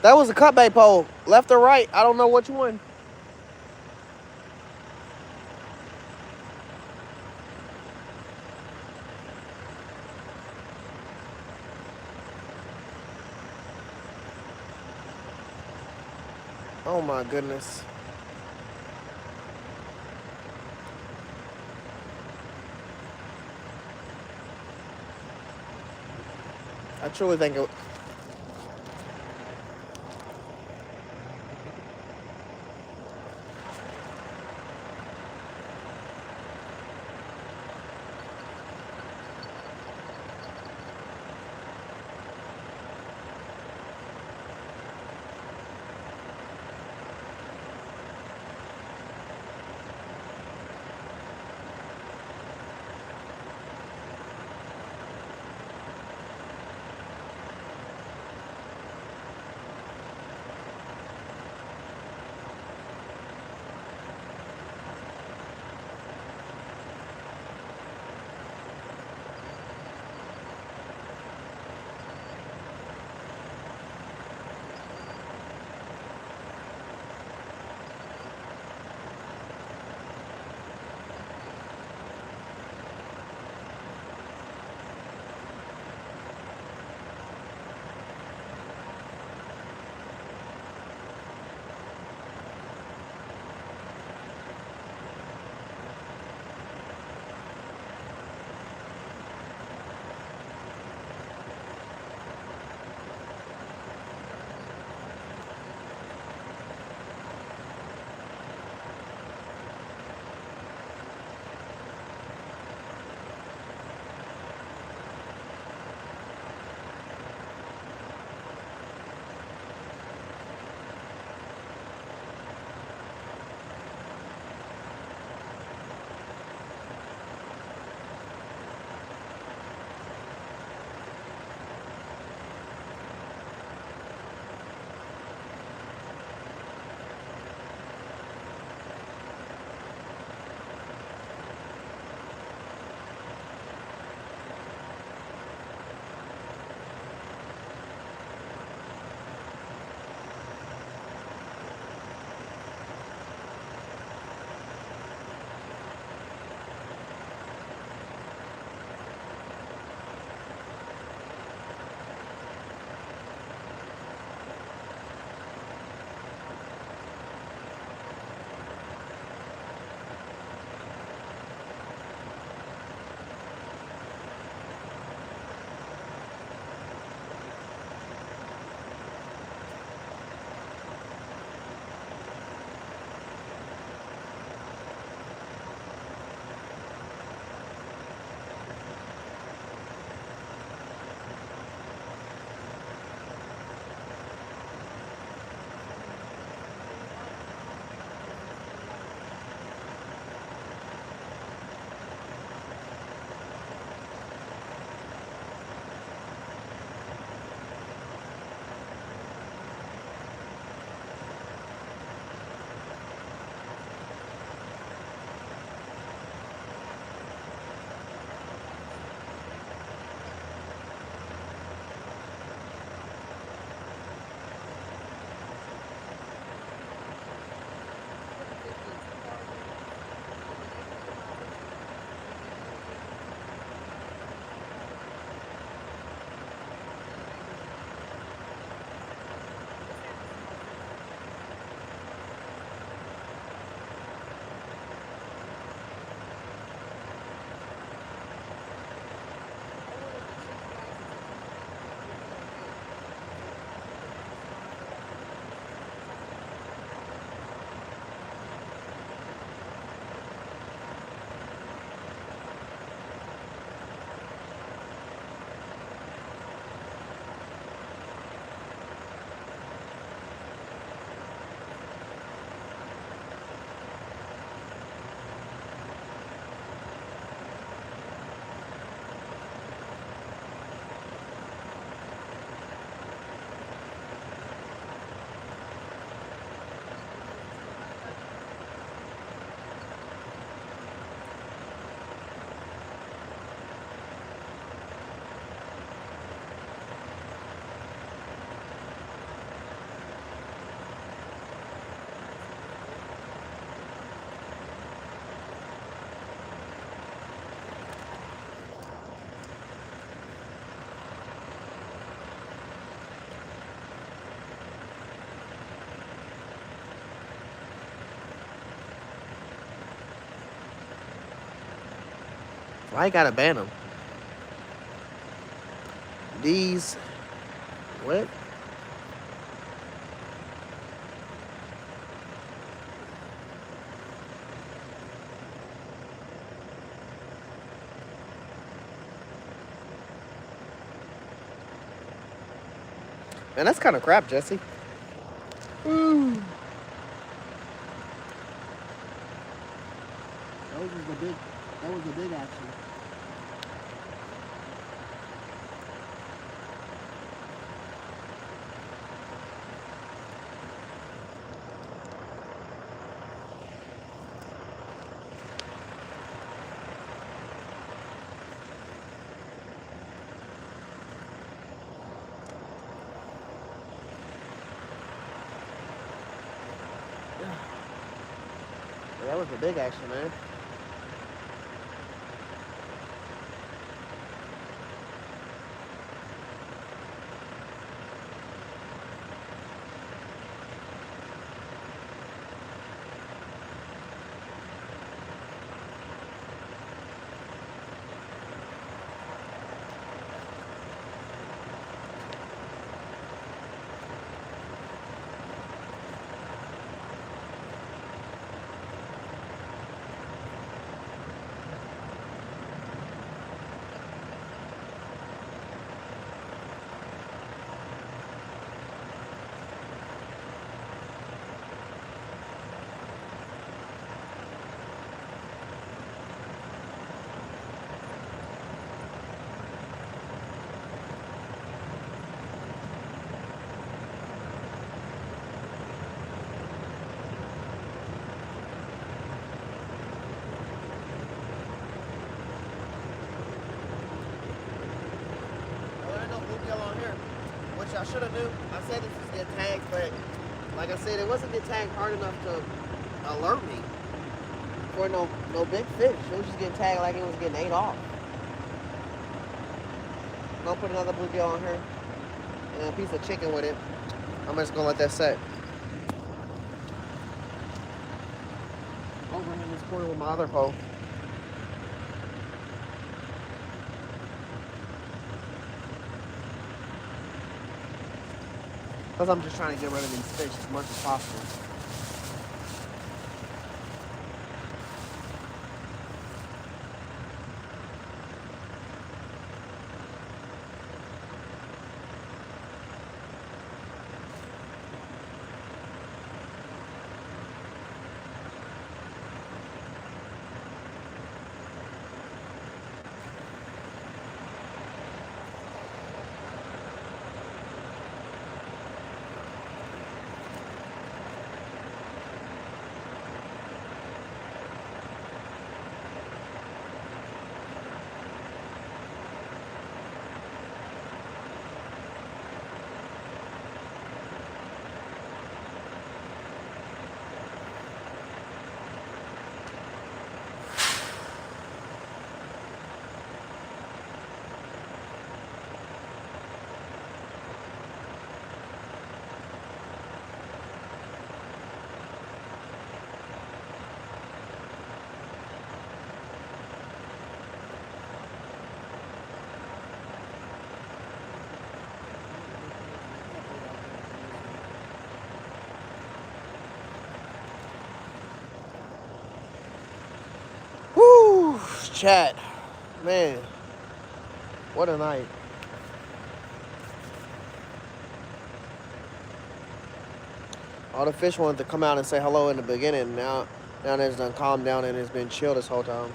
That was a cutbait pole. Left or right. I don't know which one. Oh my goodness. I truly think it. Why you gotta ban them? These, what? Man, that's kind of crap, Jesse. Ooh. That was the big action. That was the big action, man. I should have knew. I said this was get tagged, but like I said, it wasn't get tagged hard enough to alert me for no big fish. It was just getting tagged like it was getting ate off. I'm gonna put another bluegill on her and a piece of chicken with it. I'm just gonna let that set. Over in this corner with my other pole. Because I'm just trying to get rid of these fish as much as possible. Woo! Chat. Man. What a night. All the fish wanted to come out and say hello in the beginning. Now it's done calmed down and it's been chill this whole time.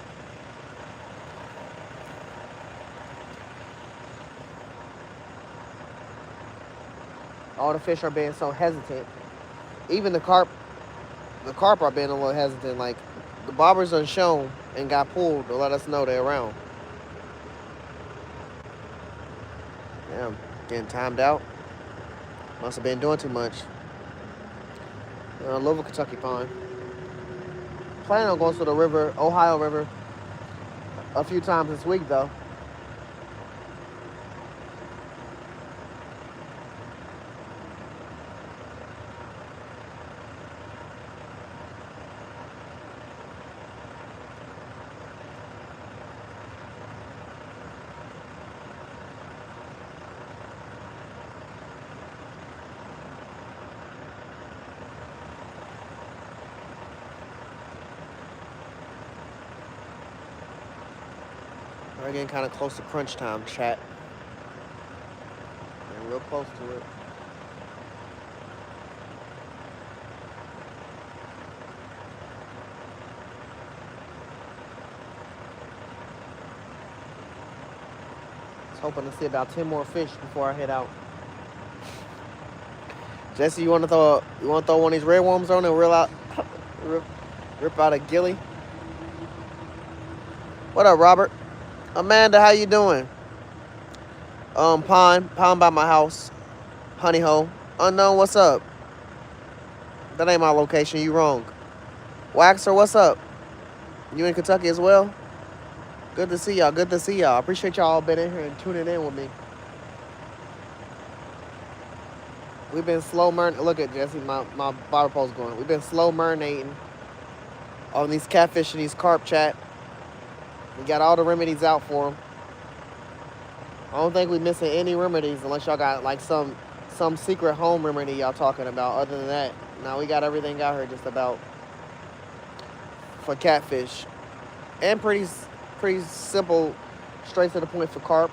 All the fish are being so hesitant. Even the carp are being a little hesitant. Like, the bobbers done shown and got pulled to let us know they're around. Damn, getting timed out. Must have been doing too much. Louisville, Kentucky pond. Planning on going to the river, Ohio River, a few times this week though. We're getting kind of close to crunch time, chat. Getting real close to it. Hoping to see about 10 more fish before I head out. Jesse, you want to throw one of these red worms on and rip out a gilly? What up, Robert? Amanda, how you doing? Pond by my house. Honey hole. Unknown, what's up? That ain't my location. You wrong. Waxer, what's up? You in Kentucky as well? Good to see y'all. Good to see y'all. I appreciate y'all been in here and tuning in with me. We've been slow marinating. Look at Jesse, my bottle post going. We've been slow marinating on these catfish and these carp, chat. We got all the remedies out for them. I don't think we missing any remedies unless y'all got like some secret home remedy y'all talking about. Other than that, now we got everything out here just about for catfish, and pretty simple, straight to the point for carp.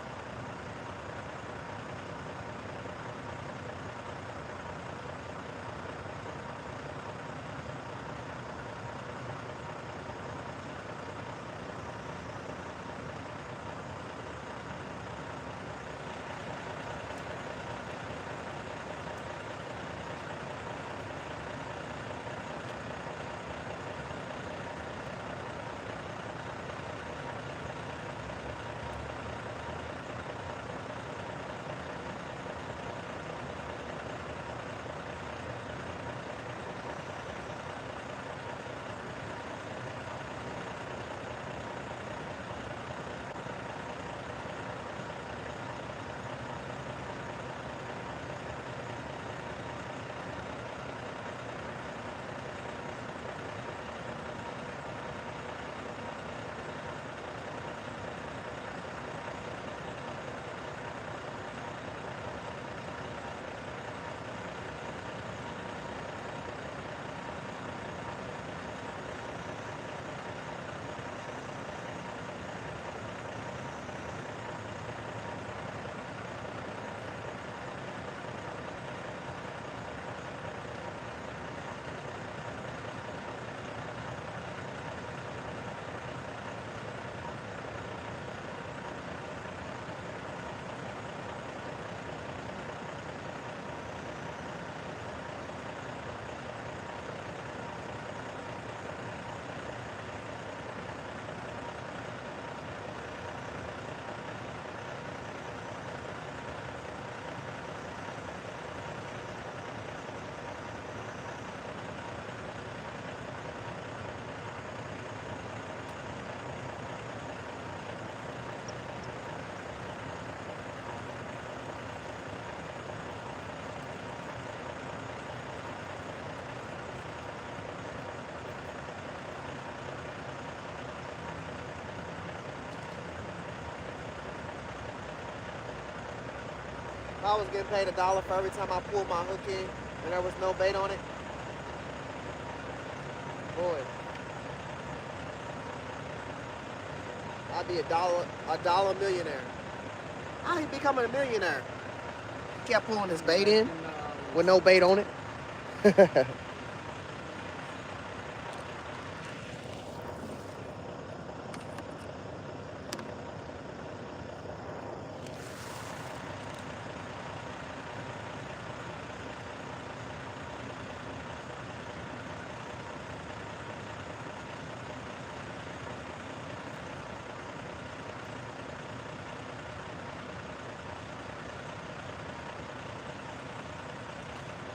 If I was getting paid $1 for every time I pulled my hook in and there was no bait on it, boy, I'd be a dollar millionaire. I ain't becoming a millionaire. Kept pulling this bait in with no bait on it.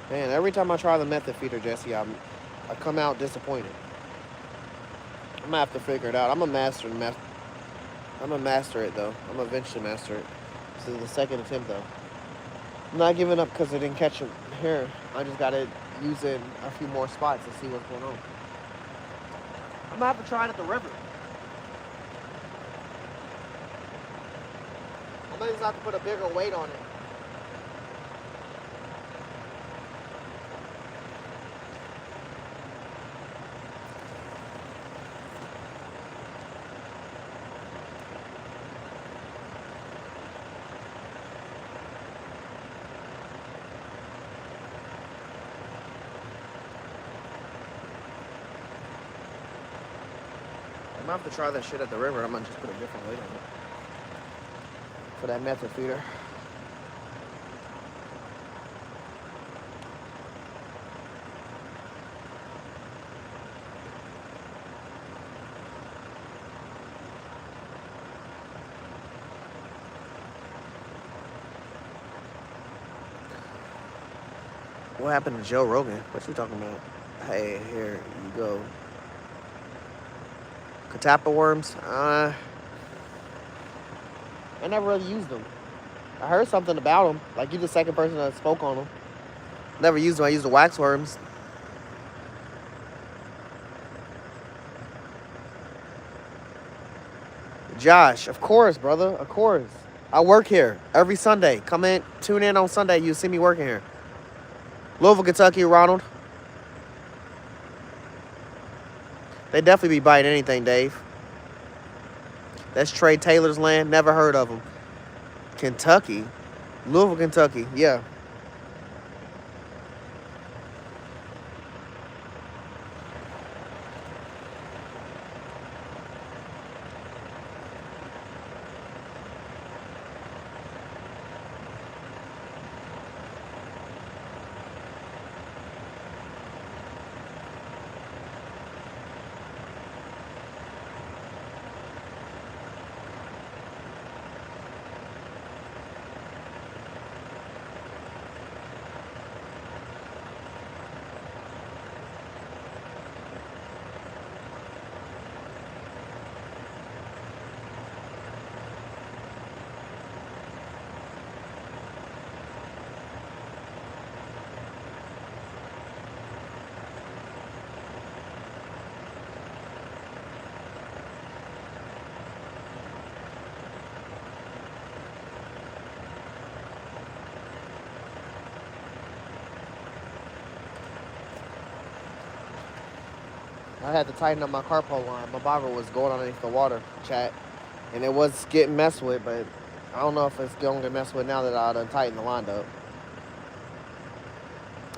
Man, every time I try the method feeder, Jesse, I come out disappointed. I'm gonna have to figure it out. I'm gonna master it though. I'm gonna eventually master it. This is the second attempt though. I'm not giving up because I didn't catch it here. I just gotta use it in a few more spots and see what's going on. I'm gonna have to try it at the river. I might just have to put a bigger weight on it. I'm gonna have to try that shit at the river. I'm gonna just put a different weight on it for that method feeder. What happened to Joe Rogan? What you talking about? Hey, here you go. Catappa worms? I never really used them. I heard something about them. Like, you the second person that spoke on them. Never used them. I used the wax worms. Josh, of course, brother. Of course. I work here every Sunday. Come in, tune in on Sunday. You'll see me working here. Louisville, Kentucky, Ronald. They definitely be biting anything, Dave. That's Trey Taylor's land. Never heard of him. Kentucky. Louisville, Kentucky. Yeah. I had to tighten up my carp line. My bobber was going underneath the water, chat. And it was getting messed with, but I don't know if it's going to get messed with now that I done tightened the line up.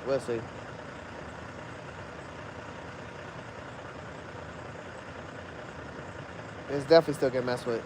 We'll see. It's definitely still getting messed with.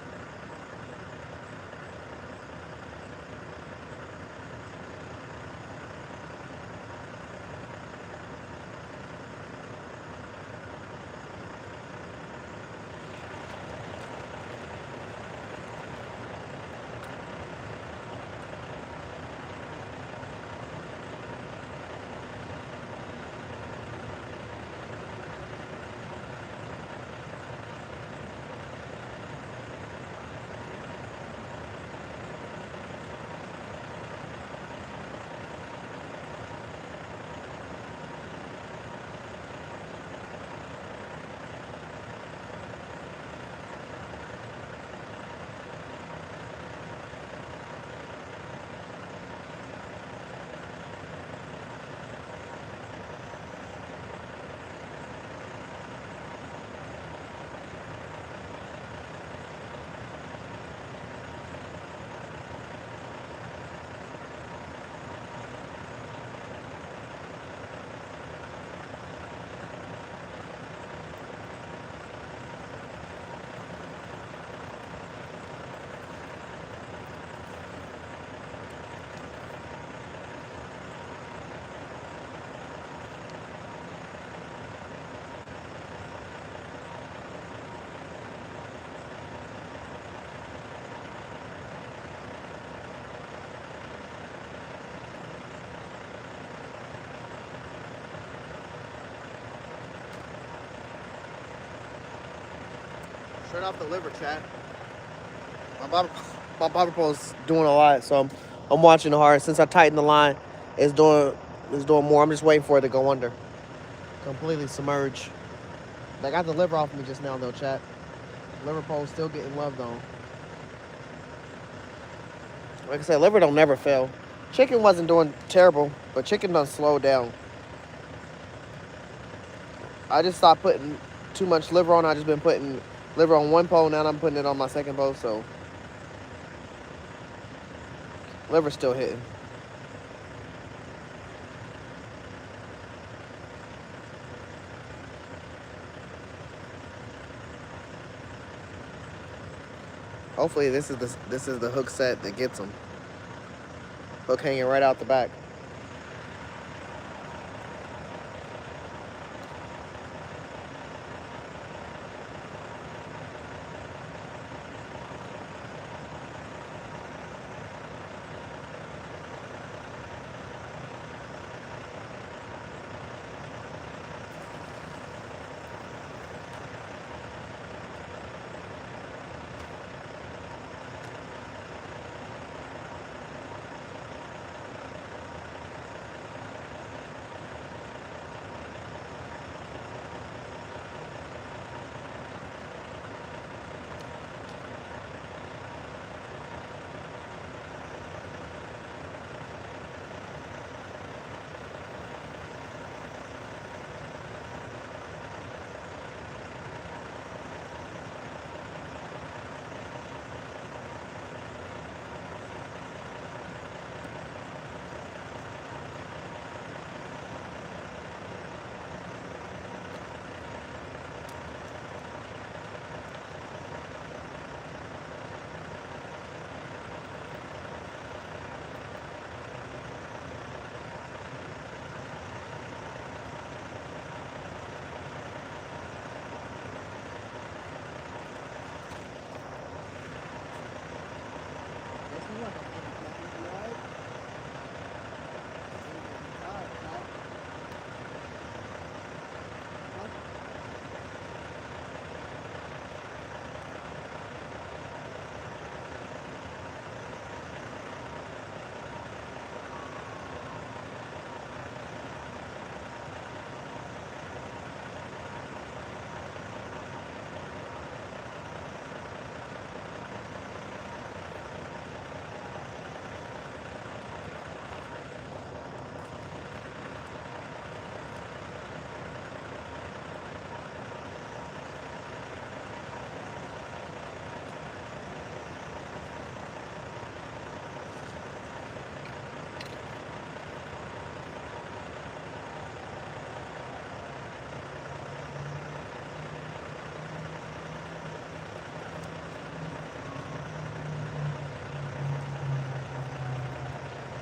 Straight off the liver, chat. My bobber pole's doing a lot, so I'm watching it hard. Since I tightened the line, it's doing more. I'm just waiting for it to go under. Completely submerge. They got the liver off me just now, though, chat. Liver pole's still getting love, though. Like I said, liver don't never fail. Chicken wasn't doing terrible, but chicken done slowed down. I just stopped putting too much liver on. I just been putting liver on one pole. Now I'm putting it on my second pole, so liver's still hitting. Hopefully this is the hook set that gets them. Hook hanging right out the back.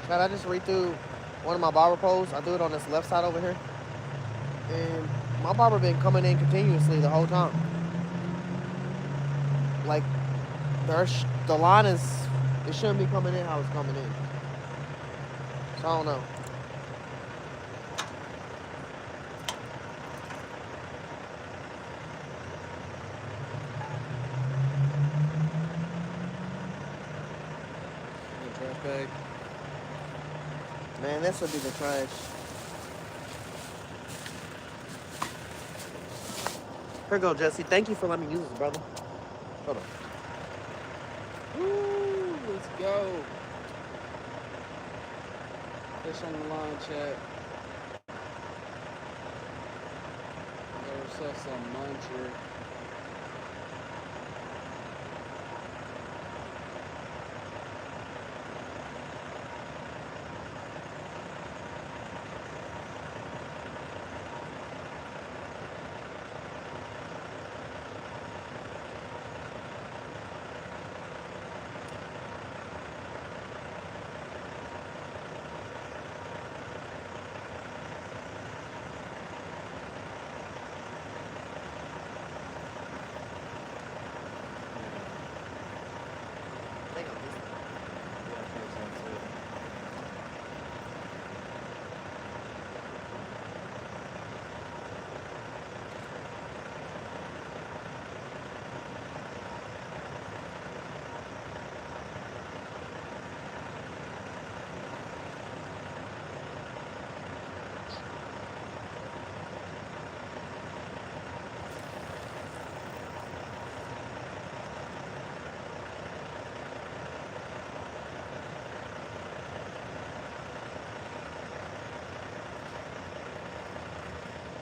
Chad, I just rethrew one of my barber poles. I threw it on this left side over here. And my barber been coming in continuously the whole time. Like, the line is, it shouldn't be coming in how it's coming in. So I don't know. The trash bag. Man, this would be the trash. Here you go, Jesse. Thank you for letting me use this, brother. Hold on. Woo! Let's go. Fish on the line, chat. Got ourselves some muncher.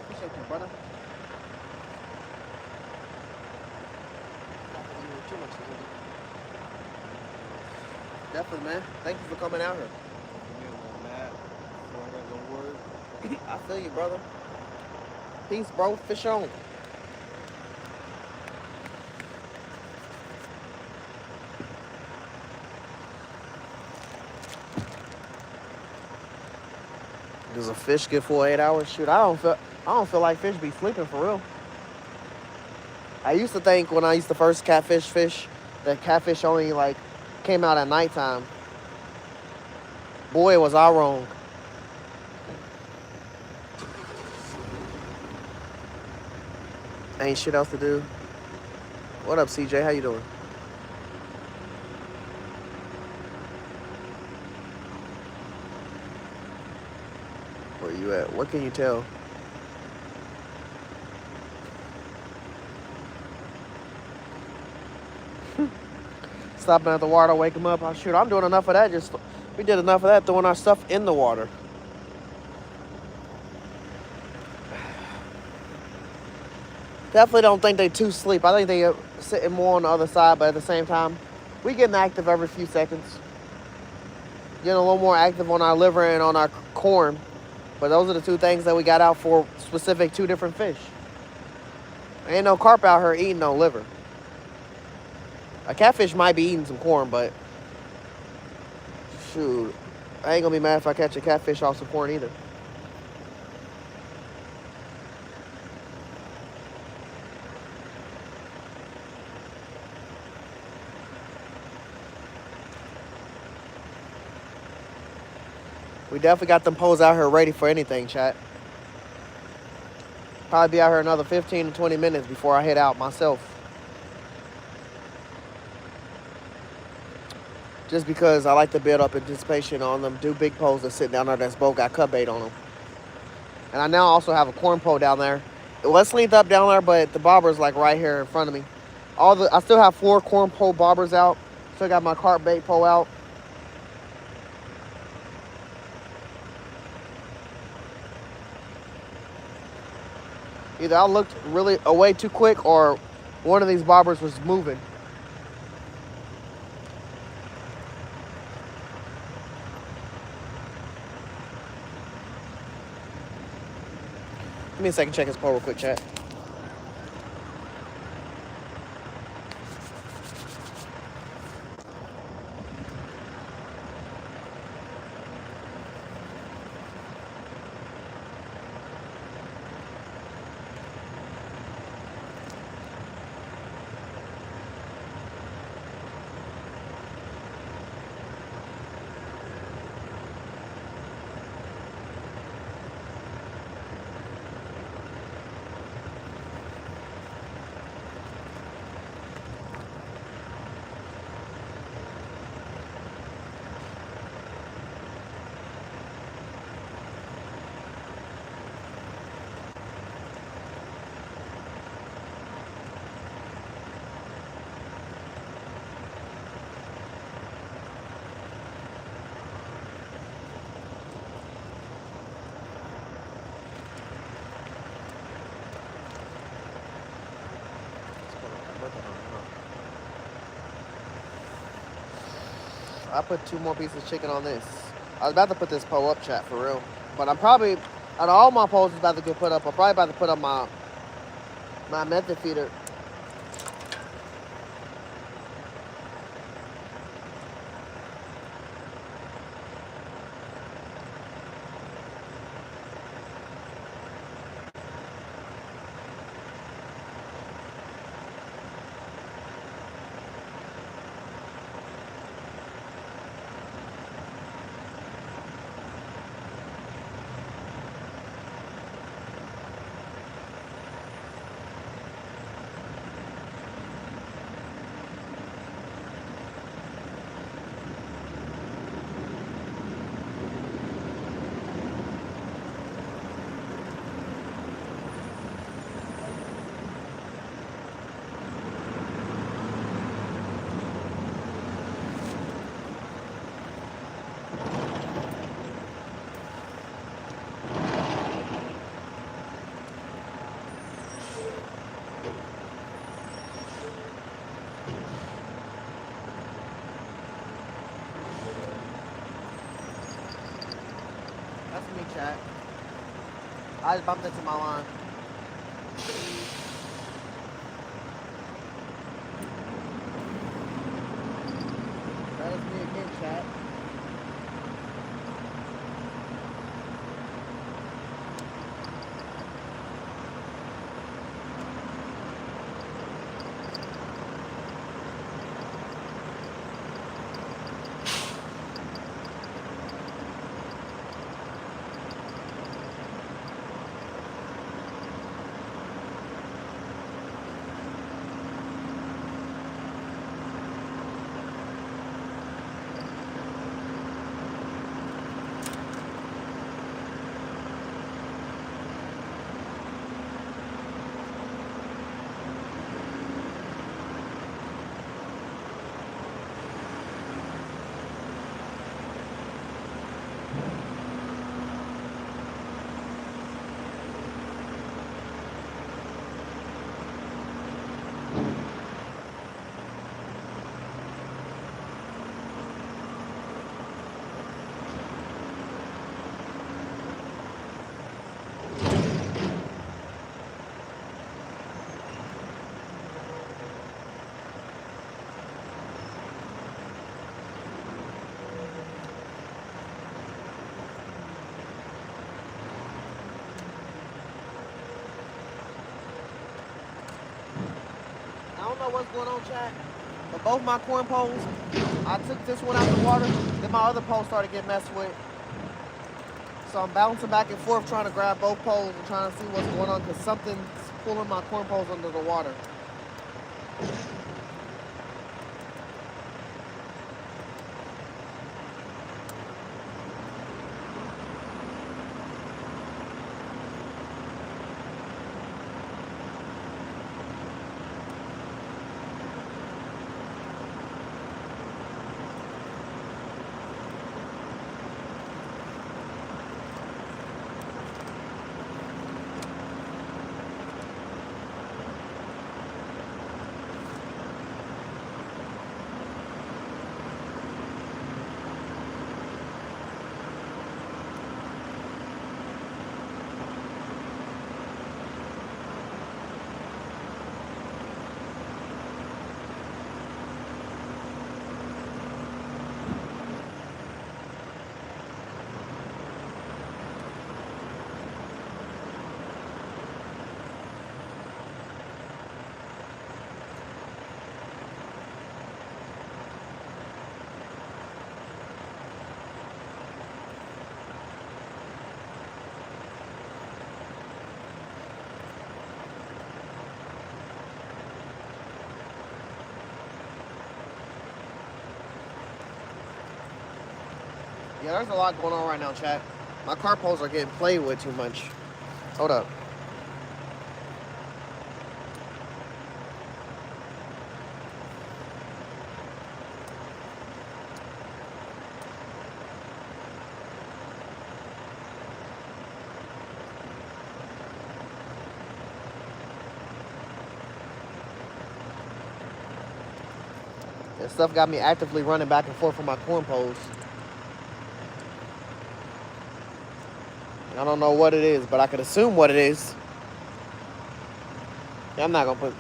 Appreciate you, brother. Too much longer. Definitely, man. Thank you for coming out here. I feel you, brother. Peace, bro. Fish on. Does a fish get full 8 hours? Shoot, I don't feel like fish be sleeping for real. I used to think when I used to first catfish fish that catfish only like came out at nighttime. Boy, was I wrong. Ain't shit else to do. What up, CJ? How you doing? Where you at? What can you tell? Stopping at the water, wake them up. Oh, shoot, I'm doing enough of that. We did enough of that throwing our stuff in the water. Definitely don't think they too sleep. I think they sitting more on the other side, but at the same time, we getting active every few seconds. Getting a little more active on our liver and on our corn. But those are the two things that we got out for specific two different fish. Ain't no carp out here eating no liver. A catfish might be eating some corn, but shoot, I ain't gonna be mad if I catch a catfish off some corn either. We definitely got them poles out here ready for anything, chat. Probably be out here another 15 to 20 minutes before I head out myself. Just because I like to build up anticipation on them. Do big poles that sit down there that's both got cut bait on them. And I now also have a corn pole down there. Let's length up down there, but the bobber's like right here in front of me. I still have 4 corn pole bobbers out. Still got my carp bait pole out. Either I looked really away too quick or one of these bobbers was moving. Give me a second, check his pole real quick, chat. I put 2 more pieces of chicken on this. I was about to put this pole up, chat, for real. But I'm probably, out of all my poles is about to get put up, I'm probably about to put up my method feeder. That's me, chat. I just bumped into my line. That is me again, chat. know what's going on, chat. But both my corn poles, I took this one out the water, then my other pole started getting messed with. So I'm bouncing back and forth trying to grab both poles and trying to see what's going on because something's pulling my corn poles under the water. Yeah, there's a lot going on right now, chat. My carp poles are getting played with too much. Hold up. This stuff got me actively running back and forth from my corn poles. I don't know what it is, but I could assume what it is. Yeah, I'm not gonna put.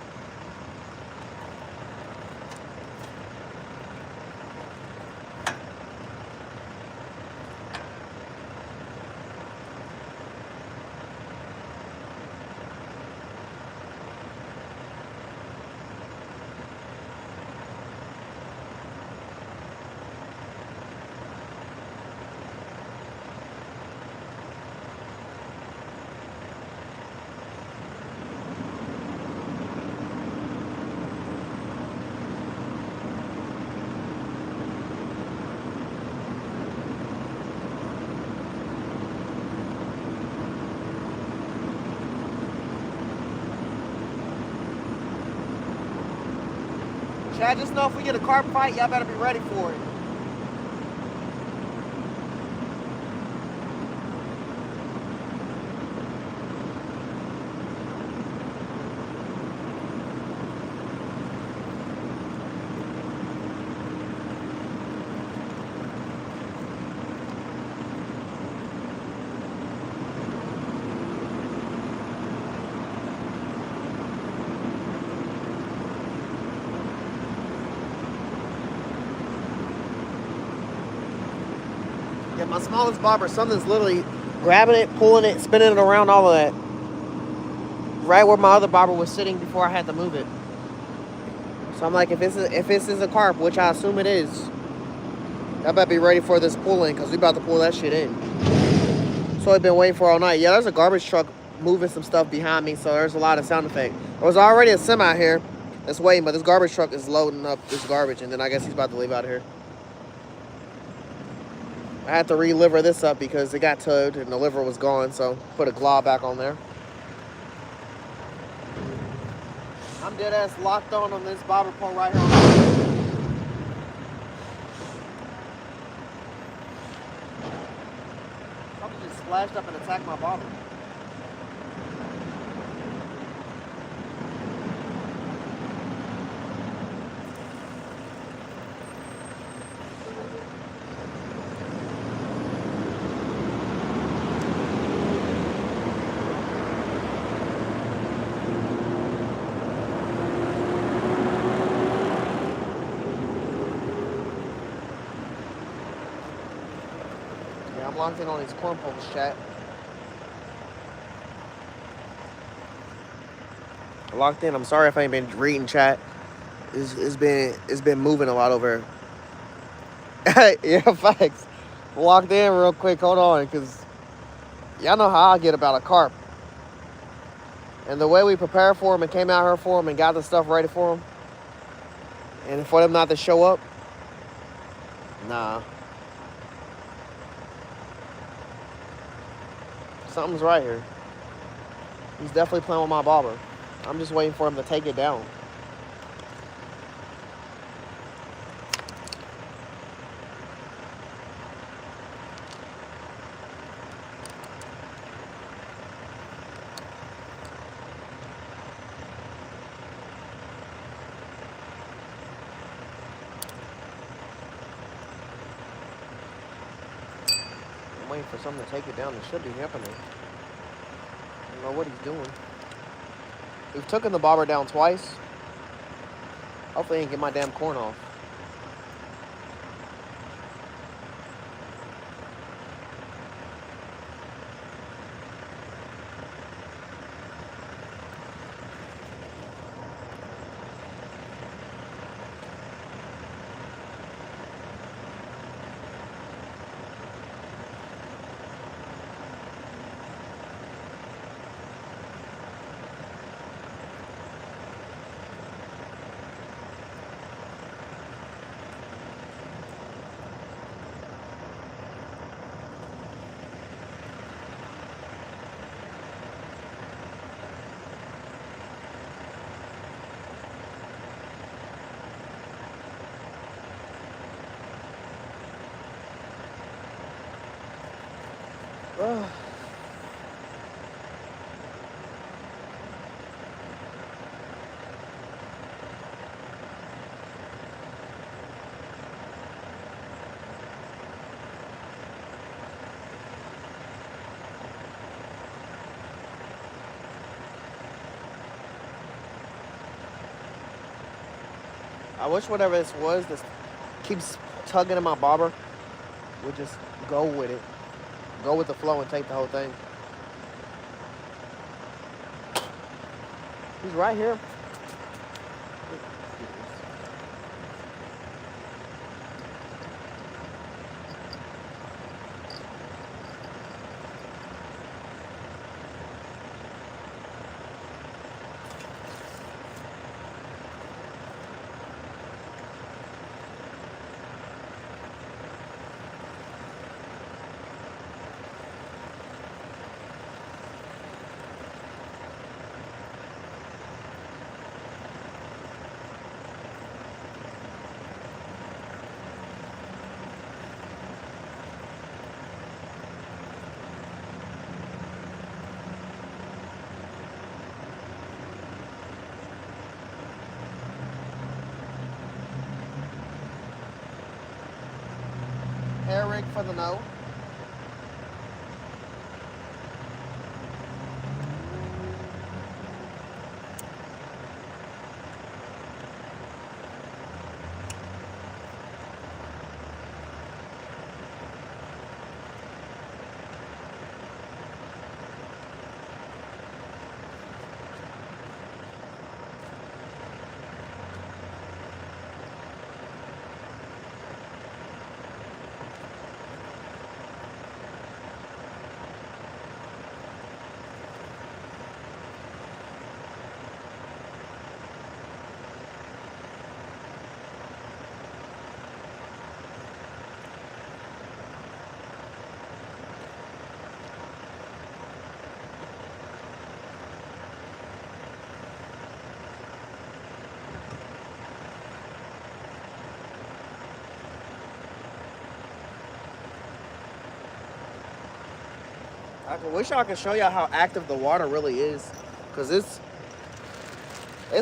Chad, just know if we get a carp fight, y'all better be ready for it. Yeah, my smallest bobber, something's literally grabbing it, pulling it, spinning it around, all of that. Right where my other bobber was sitting before I had to move it. So I'm like, if this is a carp, which I assume it is, I better be ready for this pulling because we about to pull that shit in. So I've been waiting for all night. Yeah, there's a garbage truck moving some stuff behind me, so there's a lot of sound effect. There was already a semi here that's waiting, but this garbage truck is loading up this garbage, and then I guess he's about to leave out of here. I had to re-liver this up because it got towed and the liver was gone, so put a glob back on there. I'm dead ass locked on this bobber pole right here. Something just splashed up and attacked my bobber. I'm locked in on these corn poles, chat. Locked in. I'm sorry if I ain't been reading chat. It's been moving a lot over here. Yeah, facts. Walked in real quick. Hold on, cause y'all know how I get about a carp. And the way we prepared for them and came out here for them and got the stuff ready for them, and for them not to show up, nah, something's right here. He's definitely playing with my bobber. I'm just waiting for him to take it down. I'm waiting for something to take it down. It should be happening. I don't know what he's doing. We've taken the bobber down twice. Hopefully he can get my damn corn off. Ugh. I wish whatever this was that keeps tugging at my bobber would just go with it. Go with the flow and take the whole thing. He's right here. Hair rig for the no. I wish I could show y'all how active the water really is, cause it's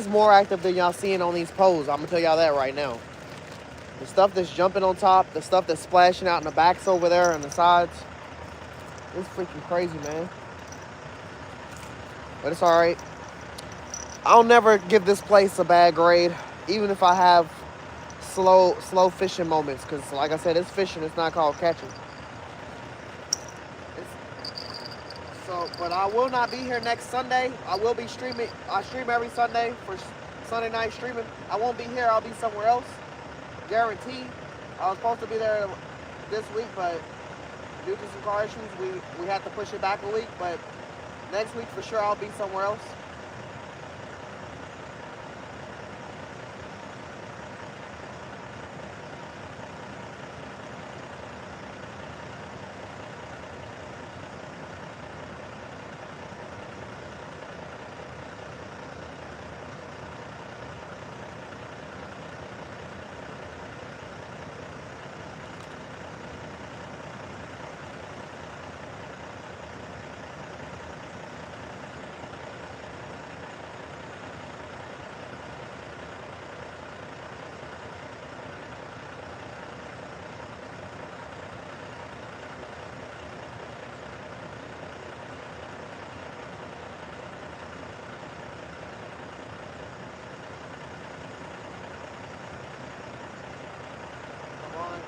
more active than y'all seeing on these poles. I'm gonna tell y'all that right now. The stuff that's jumping on top, the stuff that's splashing out in the backs over there and the sides, it's freaking crazy, man. But it's all right. I'll never give this place a bad grade, even if I have slow fishing moments, cause like I said, it's fishing. It's not called catching. But I will not be here next Sunday. I will be streaming. I stream every Sunday for Sunday night streaming. I won't be here. I'll be somewhere else. Guaranteed. I was supposed to be there this week, but due to some car issues, we had to push it back a week. But next week, for sure, I'll be somewhere else.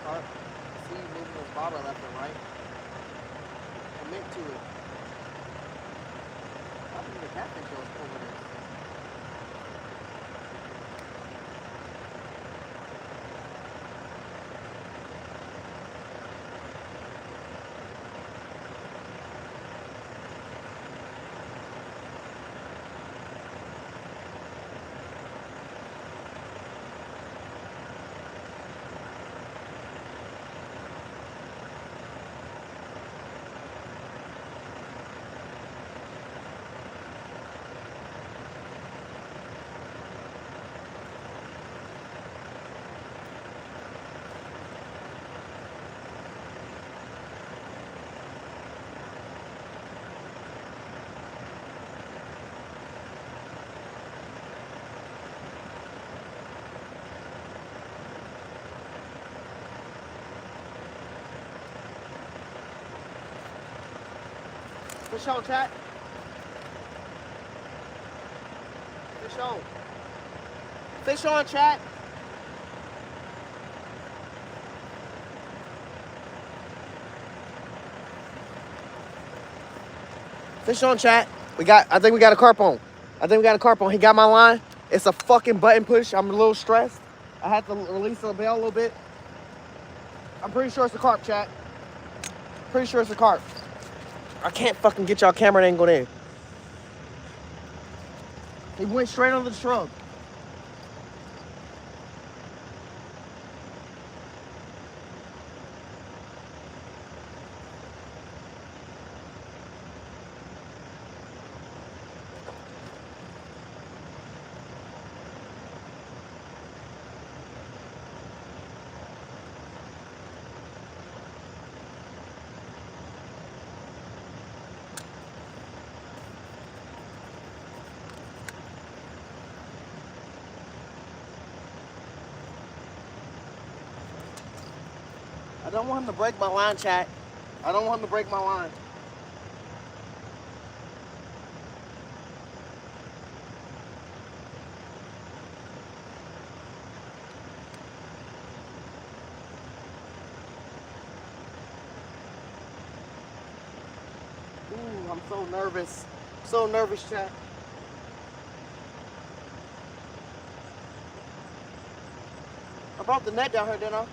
Carp. See you moving this bobber left and right. Commit to it. I think the catfish goes over this. Fish on, chat. Fish on. Fish on, chat. Fish on, chat. I think we got a carp on. He got my line. It's a fucking button push. I'm a little stressed. I had to release the bail a little bit. I'm pretty sure it's a carp, chat. Pretty sure it's a carp. I can't fucking get y'all camera angle in. He went straight on the shrub. I don't want him to break my line, chat. I don't want him to break my line. Ooh, I'm so nervous. So nervous, chat. I brought the net down here, didn't I?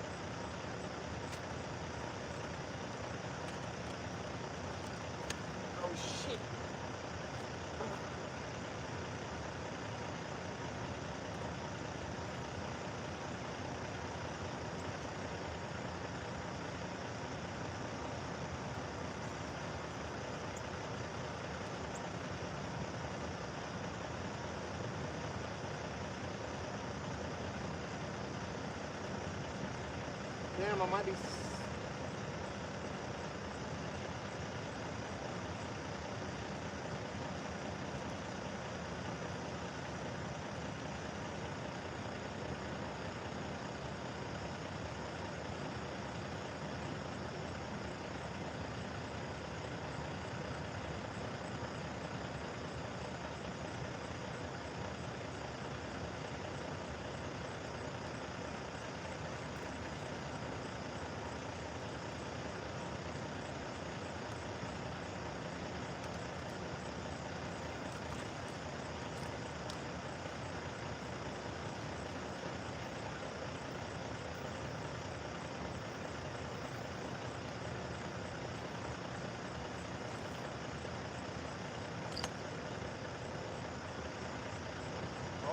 Damn, I might be...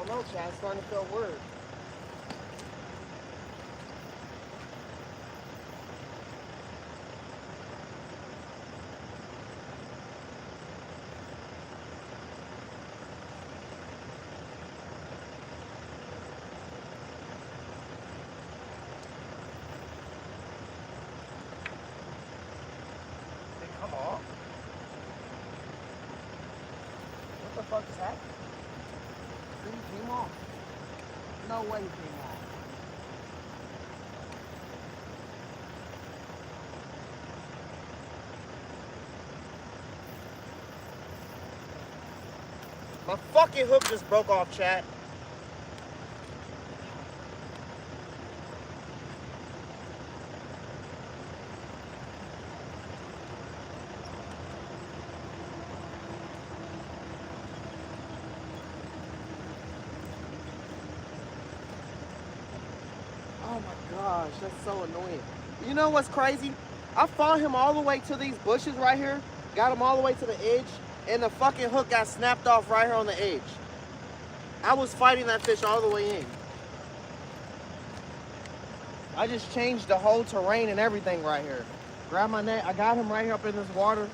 know, Chad. It's starting to feel weird. Come on. What the fuck is happening? He came off. No way he came off. My fucking hook just broke off, chat. Oh my gosh, that's so annoying. You know what's crazy? I followed him all the way to these bushes right here, got him all the way to the edge, and the fucking hook got snapped off right here on the edge. I was fighting that fish all the way in. I just changed the whole terrain and everything right here. Grabbed my net, I got him right here up in this water,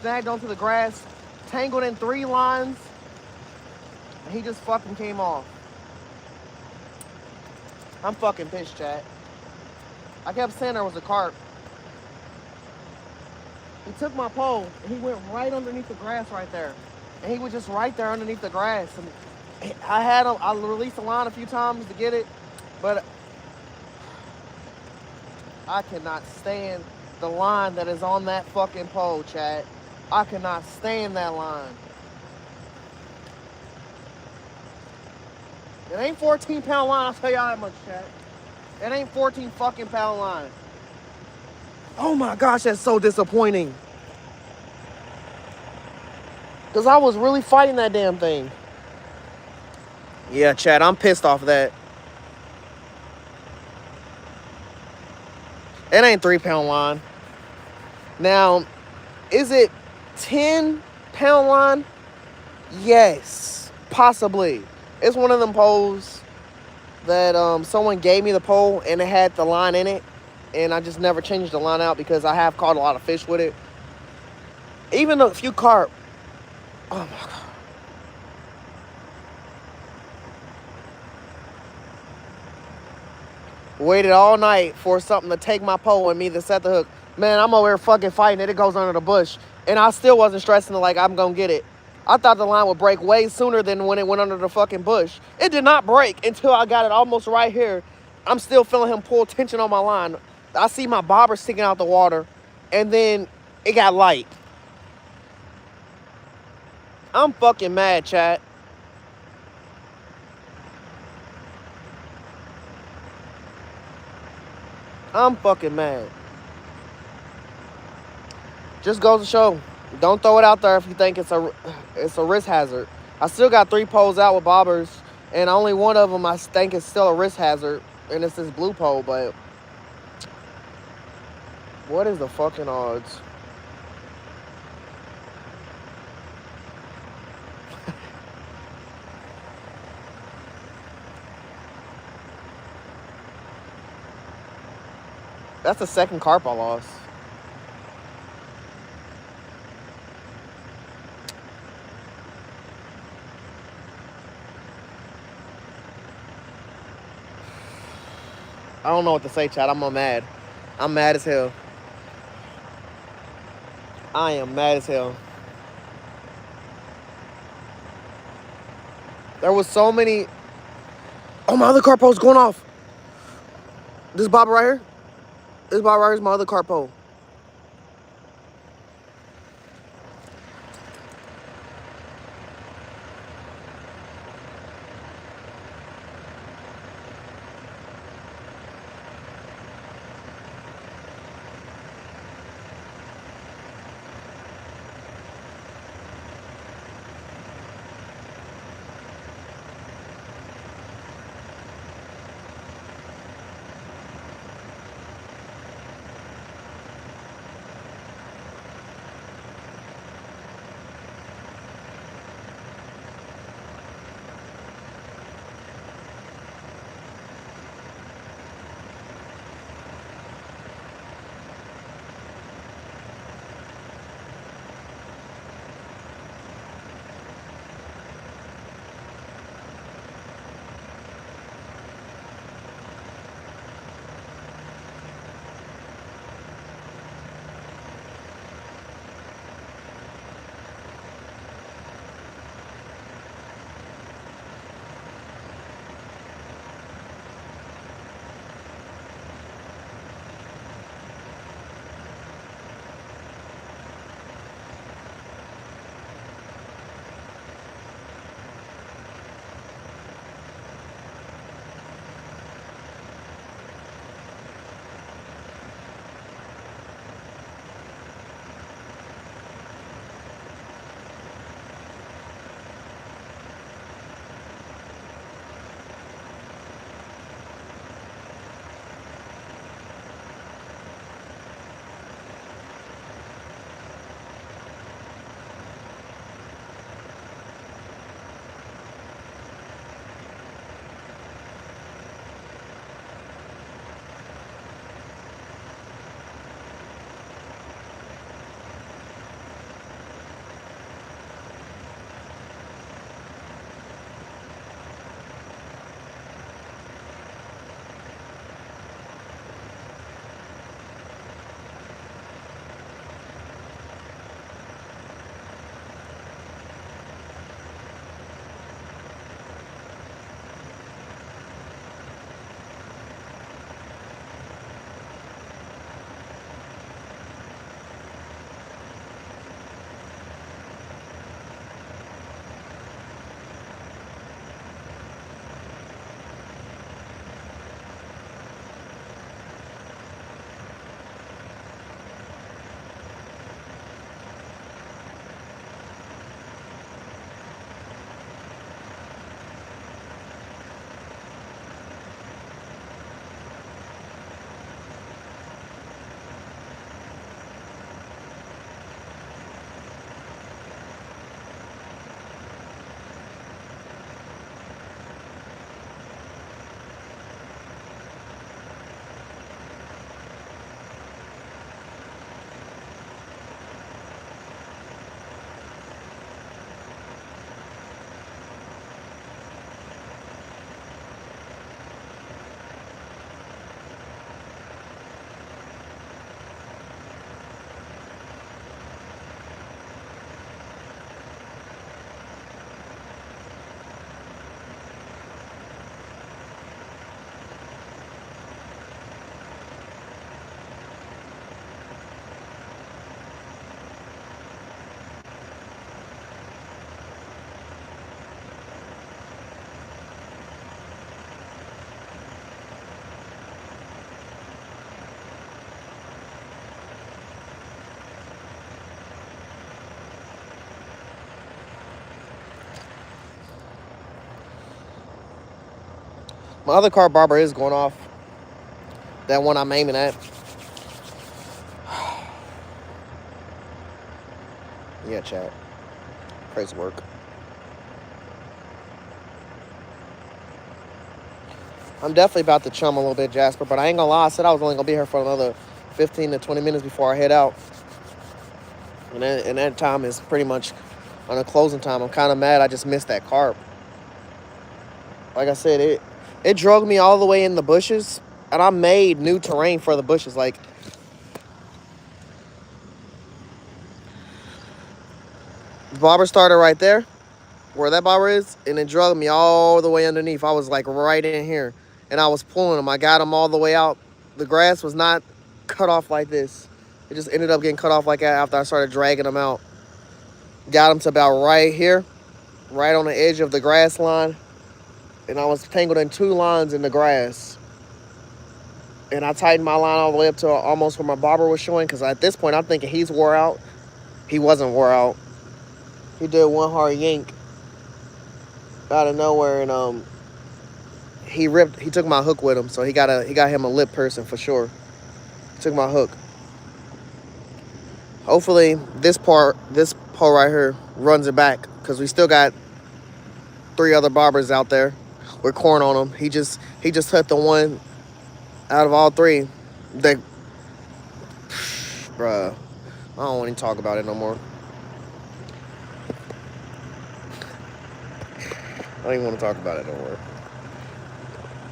snagged onto the grass, tangled in 3 lines, and he just fucking came off. I'm fucking pissed, chat. I kept saying there was a carp. He took my pole, and he went right underneath the grass right there. And he was just right there underneath the grass. And I released the line a few times to get it, but I cannot stand the line that is on that fucking pole, chat. I cannot stand that line. It ain't 14-pound line, I'll tell y'all that much, chat. It ain't 14 fucking pound line. Oh my gosh, that's so disappointing. Because I was really fighting that damn thing. Yeah, chat, I'm pissed off of that. It ain't 3-pound line. Now, is it 10-pound line? Yes, possibly. It's one of them poles that someone gave me the pole and it had the line in it, and I just never changed the line out because I have caught a lot of fish with it. Even a few carp. Oh my god. Waited all night for something to take my pole and me to set the hook. Man, I'm over here fucking fighting it. It goes under the bush. And I still wasn't stressing it like I'm gonna get it. I thought the line would break way sooner than when it went under the fucking bush. It did not break until I got it almost right here. I'm still feeling him pull tension on my line. I see my bobber sticking out the water, and then it got light. I'm fucking mad, chat. I'm fucking mad. Just goes to show, don't throw it out there if you think it's a risk hazard. I still got 3 poles out with bobbers, and only one of them I think is still a risk hazard, and it's this blue pole, but what is the fucking odds? That's the second carp I lost. I don't know what to say, chat. I'm mad. I'm mad as hell. I am mad as hell. There was so many. Oh, my other carp pole's going off. This bobber right here. This bobber right here is my other carp pole. My other car barber is going off. That one I'm aiming at. Yeah, chat. Crazy work. I'm definitely about to chum a little bit, Jasper, but I ain't gonna lie. I said I was only gonna be here for another 15 to 20 minutes before I head out. And that time is pretty much on a closing time. I'm kind of mad I just missed that carp. Like I said, it drug me all the way in the bushes, and I made new terrain for the bushes. Like, the bobber started right there, where that bobber is, and it drug me all the way underneath. I was like right in here, and I was pulling them. I got them all the way out. The grass was not cut off like this. It just ended up getting cut off like that after I started dragging them out. Got them to about right here, right on the edge of the grass line, and I was tangled in two lines in the grass. And I tightened my line all the way up to almost where my bobber was showing, because at this point I'm thinking he's wore out. He wasn't wore out. He did one hard yank out of nowhere, and he took my hook with him, so he got him a lip person for sure. He took my hook. Hopefully this pole right here runs it back, because we still got 3 other bobbers out there with corn on them. He just hit the one out of all 3 that, bruh, I don't want to talk about it no more. I don't even want to talk about it no more.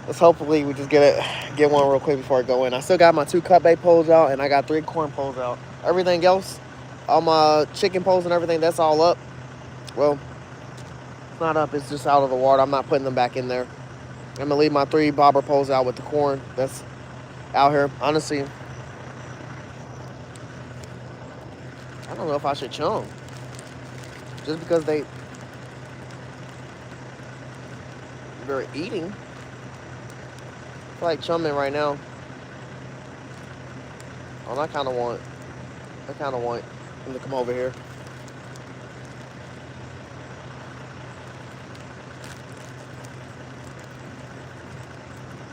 Let's hopefully we just get one real quick before I go in. I still got my 2 cut bait poles out, and I got 3 corn poles out. Everything else, all my chicken poles and everything, that's all up. Well, it's not up, it's just out of the water. I'm not putting them back in there. I'm gonna leave my 3 bobber poles out with the corn that's out here. Honestly, I don't know if I should chum. Just because they're eating. I feel like chumming right now. Oh, I kind of want him to come over here.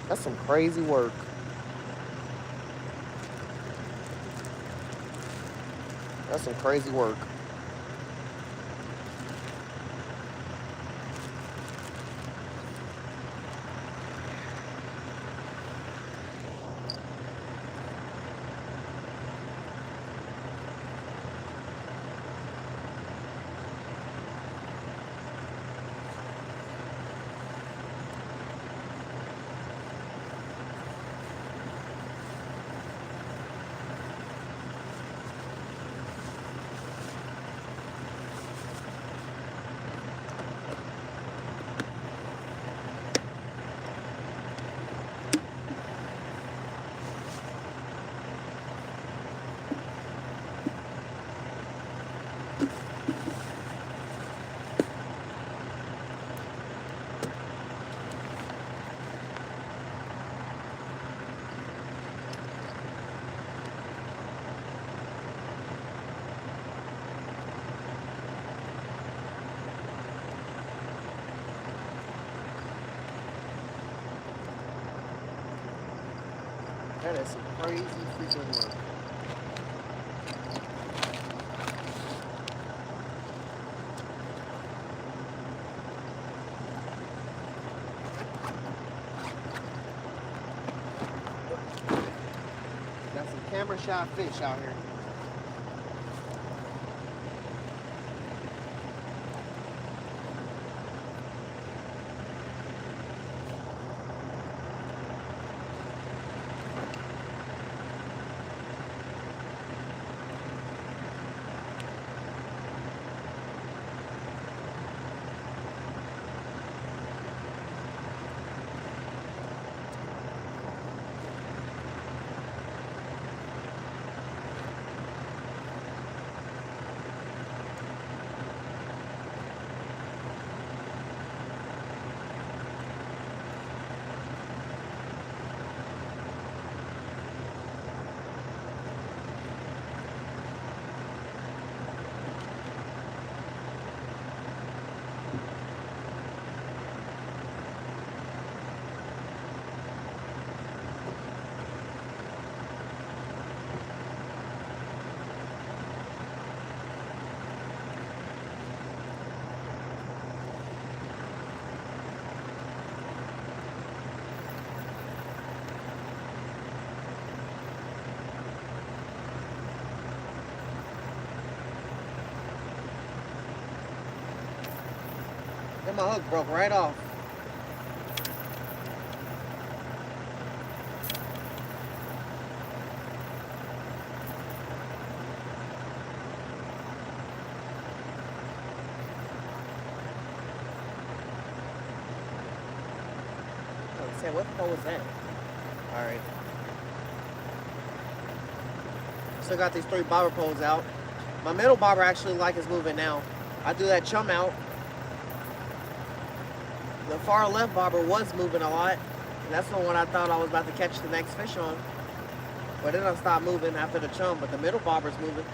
That's some crazy work. That's some crazy work. That is some crazy freaking work. Got some camera shot fish out here. my hook broke right off. Say, what pole was that? Alright. Still got these 3 bobber poles out. My middle bobber actually is moving now. I threw that chum out. The far left bobber was moving a lot. And that's the one I thought I was about to catch the next fish on. But it done stopped moving after the chum, but the middle bobber's moving.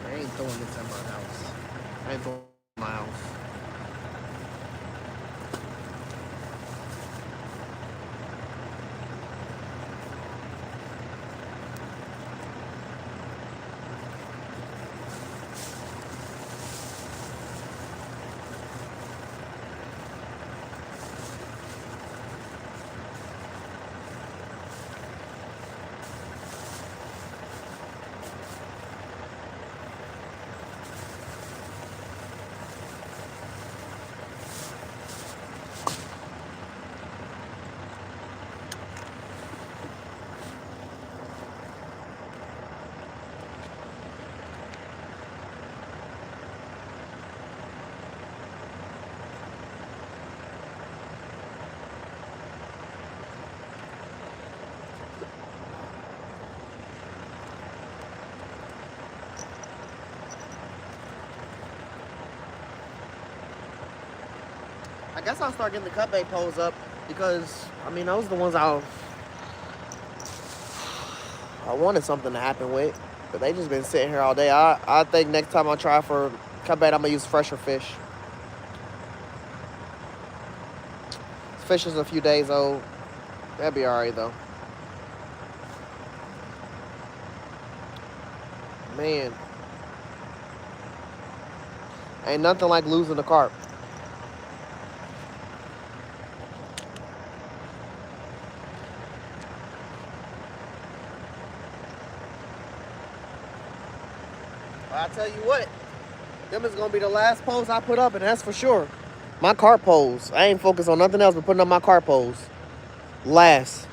I ain't throwing this at my house. I ain't throwing it at my house. I guess I'll start getting the cut bait poles up because, I mean, those are the ones I wanted something to happen with. But they just been sitting here all day. I think next time I try for cut bait, I'm going to use fresher fish. This fish is a few days old. That'd be all right, though. Man. Ain't nothing like losing a carp. I'll tell you what, them is gonna be the last poles I put up, and that's for sure. My carp poles. I ain't focused on nothing else but putting up my carp poles. Last.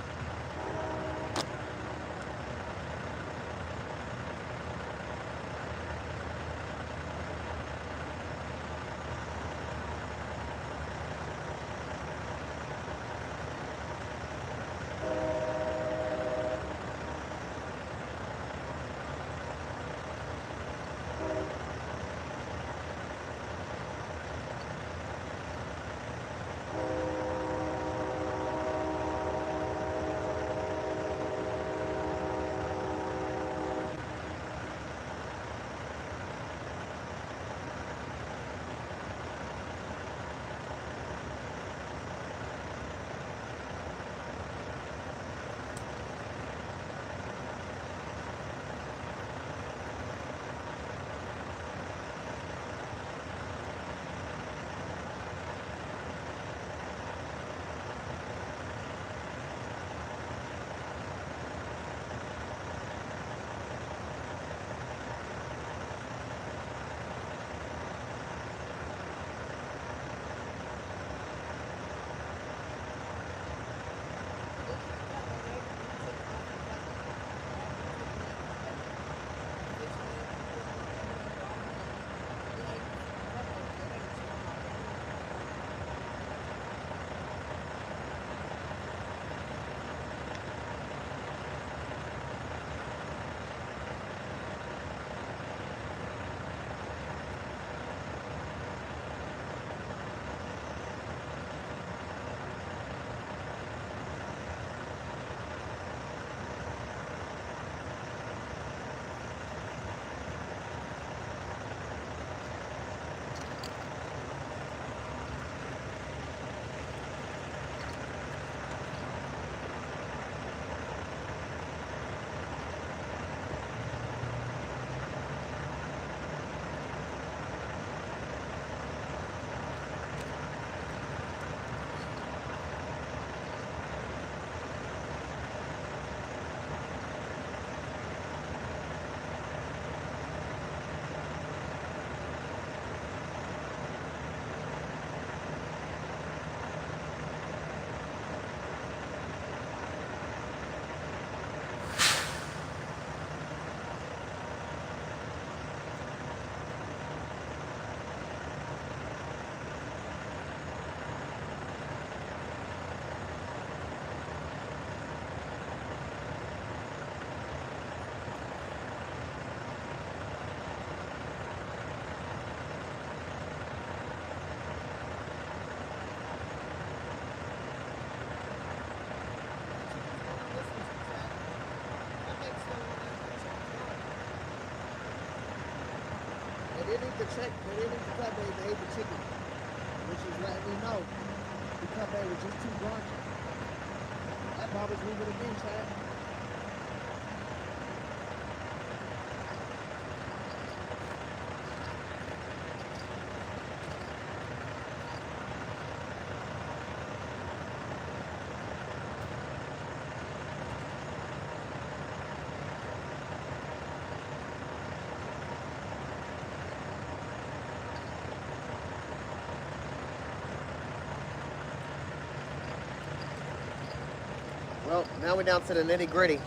didn't eat the chicken. They didn't eat the cut bait. They ate the chicken, which is letting me know the cut bait was just too grumpy. That bobber's moving again, Chad. Well, now we're down to the nitty gritty.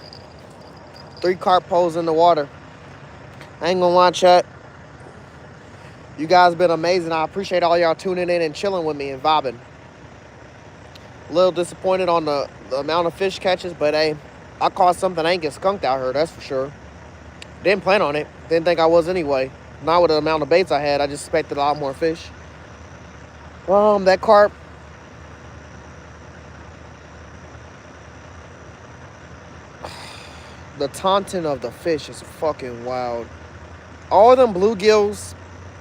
3 carp poles in the water. I ain't gonna lie, chat. You guys been amazing. I appreciate all y'all tuning in and chilling with me and vibing. A little disappointed on the amount of fish catches, but hey, I caught something I ain't get skunked out here, that's for sure. Didn't plan on it. Didn't think I was anyway. Not with the amount of baits I had. I just expected a lot more fish. That carp. The taunting of the fish is fucking wild. All them bluegills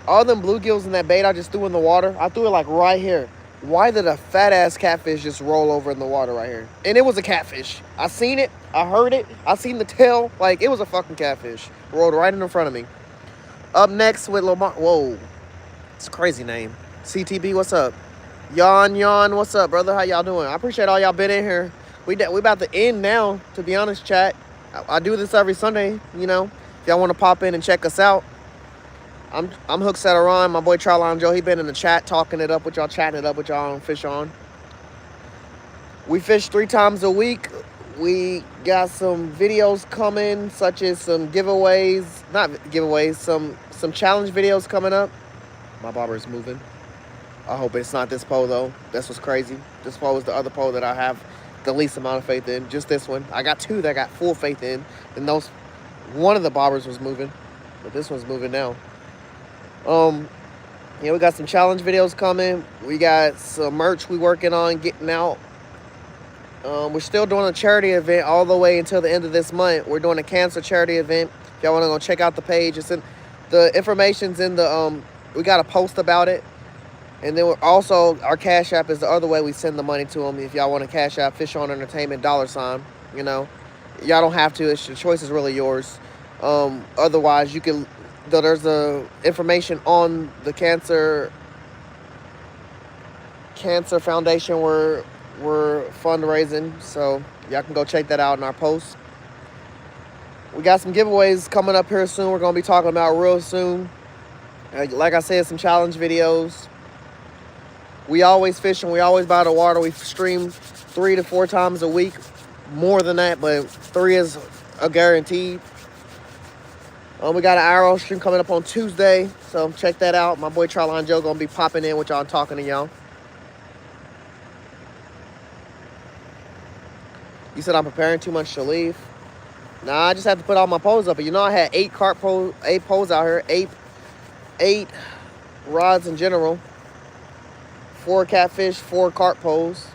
in that bait I just threw in the water, I threw it like right here. Why did a fat ass catfish just roll over in the water right here? And it was a catfish. I seen it, I heard it, I seen the tail, like it was a fucking catfish. Rolled right in front of me. Up next with Lamar. Whoa, it's a crazy name. CTB, what's up? Yon, what's up, brother? How y'all doing? I appreciate all y'all been in here. We about to end now, to be honest, chat. I do this every Sunday, you know. If y'all want to pop in and check us out. I'm Hook Setter Ron, my boy Charlie Joe. He been in the chat talking it up with y'all, chatting it up with y'all on Fish On. We fish 3 times a week. We got some videos coming, such as some giveaways, not giveaways, some challenge videos coming up. My bobber is moving. I hope it's not this pole though. That's what's crazy. This pole is the other pole that I have the least amount of faith in. Just this one. I got 2 that I got full faith in, and one of the bobbers was moving, but this one's moving now. Yeah, we got some challenge videos coming. We got some merch we working on getting out. We're still doing a charity event all the way until the end of this month. We're doing a cancer charity event. If y'all want to go check out the page, it's in the information's in the we got a post about it. And then we're also, our Cash App is the other way we send the money to them. If y'all want to Cash App Fish On Entertainment $, you know, y'all don't have to. It's, the choice is really yours. Otherwise, you can. There's the information on the cancer foundation. We're fundraising, so y'all can go check that out in our post. We got some giveaways coming up here soon. We're gonna be talking about real soon. Like I said, some challenge videos. We always fish and we always by the water. We stream 3 to 4 times a week. More than that, but 3 is a guaranteed. We got an arrow stream coming up on Tuesday, so check that out. My boy Charlie Joe gonna be popping in with y'all and talking to y'all. You said I'm preparing too much to leave. Nah, I just have to put all my poles up. But you know I had 8 poles out here, 8 rods in general. 4 catfish, 4 carp poles.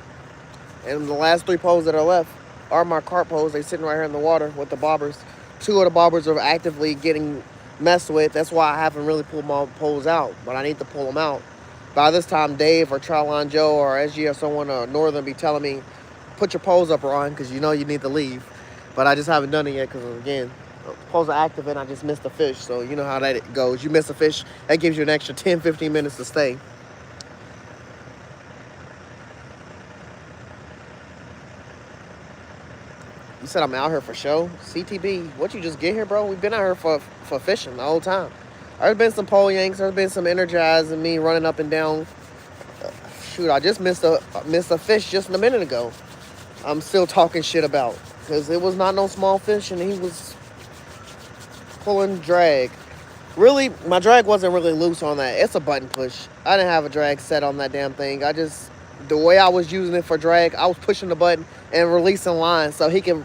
And the last 3 poles that are left are my carp poles. They're sitting right here in the water with the bobbers. 2 of the bobbers are actively getting messed with. That's why I haven't really pulled my poles out. But I need to pull them out. By this time, Dave or Charlon Joe or SG or someone or Northern be telling me, put your poles up, Ron, because you know you need to leave. But I just haven't done it yet because, again, the poles are active and I just missed a fish. So you know how that goes. You miss a fish, that gives you an extra 10, 15 minutes to stay. You said I'm out here for show? CTB, what you just get here, bro? We've been out here for fishing the whole time. There's been some pole yanks. There's been some energized and me running up and down. Shoot, I just missed a fish just a minute ago. I'm still talking shit about because it was not no small fish and he was pulling drag. Really, my drag wasn't really loose on that. It's a button push. I didn't have a drag set on that damn thing. The way I was using it for drag, I was pushing the button and releasing line so he could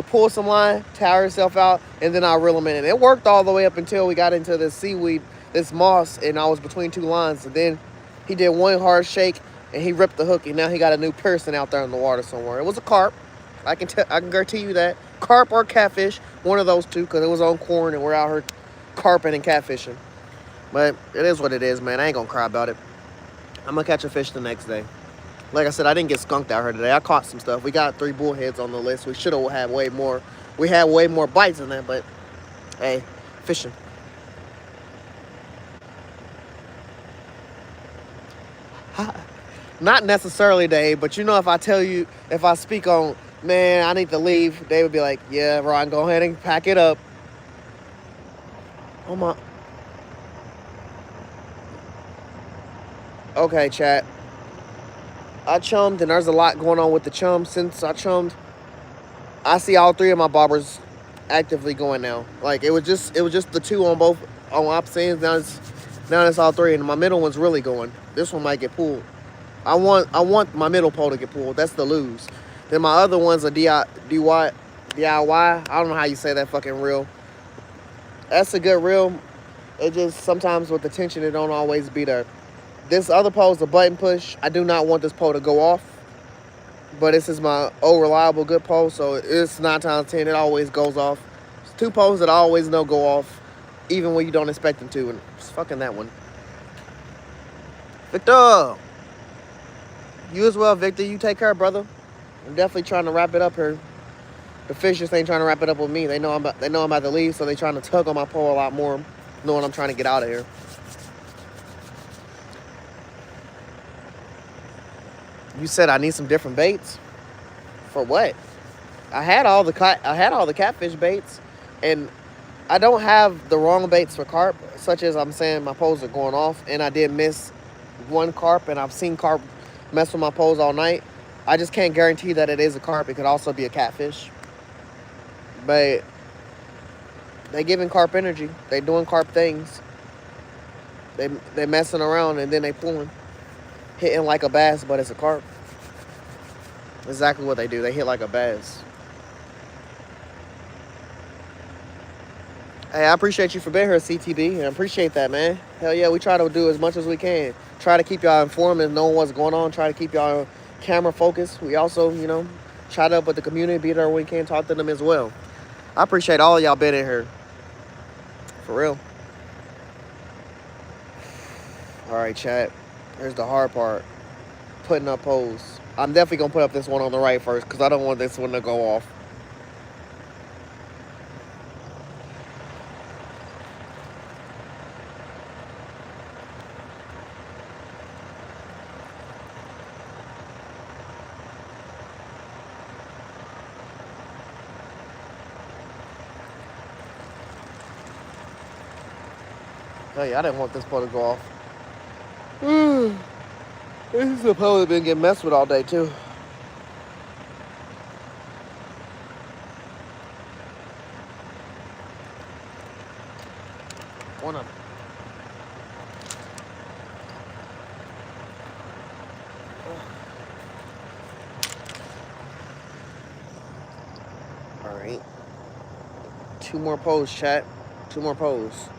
pull some line, tire himself out, and then I'll reel him in. And it worked all the way up until we got into this seaweed, this moss, and I was between 2 lines. And then he did one hard shake, and he ripped the hook, and now he got a new person out there in the water somewhere. It was a carp. I can guarantee you that. Carp or catfish, one of those two, because it was on corn, and we're out here carping and catfishing. But it is what it is, man. I ain't gonna cry about it. I'm gonna catch a fish the next day. Like I said, I didn't get skunked out here today. I caught some stuff. We got 3 bullheads on the list. We should have had way more. We had way more bites than that, but hey, fishing. Not necessarily, Dave, but you know, if I tell you, if I speak on, man, I need to leave, they would be like, yeah, Ron, go ahead and pack it up. Oh my. Okay, chat. I chummed, and there's a lot going on with the chum. Since I chummed, I see all 3 of my bobbers actively going now. Like it was just the 2 on both on opposite ends. Now it's all 3, and my middle one's really going. This one might get pulled. I want my middle pole to get pulled. That's the lose. Then my other one's a DIY. I don't know how you say that fucking reel. That's a good reel. It just sometimes with the tension it don't always be there. This other pole is a button push. I do not want this pole to go off. But this is my old reliable good pole, so it's 9 times 10. It always goes off. It's 2 poles that I always know go off, even when you don't expect them to. And it's fucking that one. Victor, you as well, Victor. You take care, brother. I'm definitely trying to wrap it up here. The fish just ain't trying to wrap it up with me. They know I'm about to leave, so they trying to tug on my pole a lot more, knowing I'm trying to get out of here. You said I need some different baits. For what? I had all the catfish baits, and I don't have the wrong baits for carp. Such as I'm saying my poles are going off, and I did miss one carp, and I've seen carp mess with my poles all night. I just can't guarantee that it is a carp. It could also be a catfish. But they giving carp energy. They doing carp things. They messing around and then they pulling, hitting like a bass, but it's a carp. Exactly what they do. They hit like a bass. Hey, I appreciate you for being here, CTB. I appreciate that, man. Hell yeah, we try to do as much as we can. Try to keep y'all informed and know what's going on. Try to keep y'all camera focused. We also, try to up with the community, be there when we can, talk to them as well. I appreciate all y'all being in here. For real. All right, chat. Here's the hard part. Putting up poles. I'm definitely going to put up this one on the right first because I don't want this one to go off. Oh yeah, I didn't want this pole to go off. This is a pole that's been getting messed with all day too. One of them. All right. 2 more poles, chat. 2 more poles.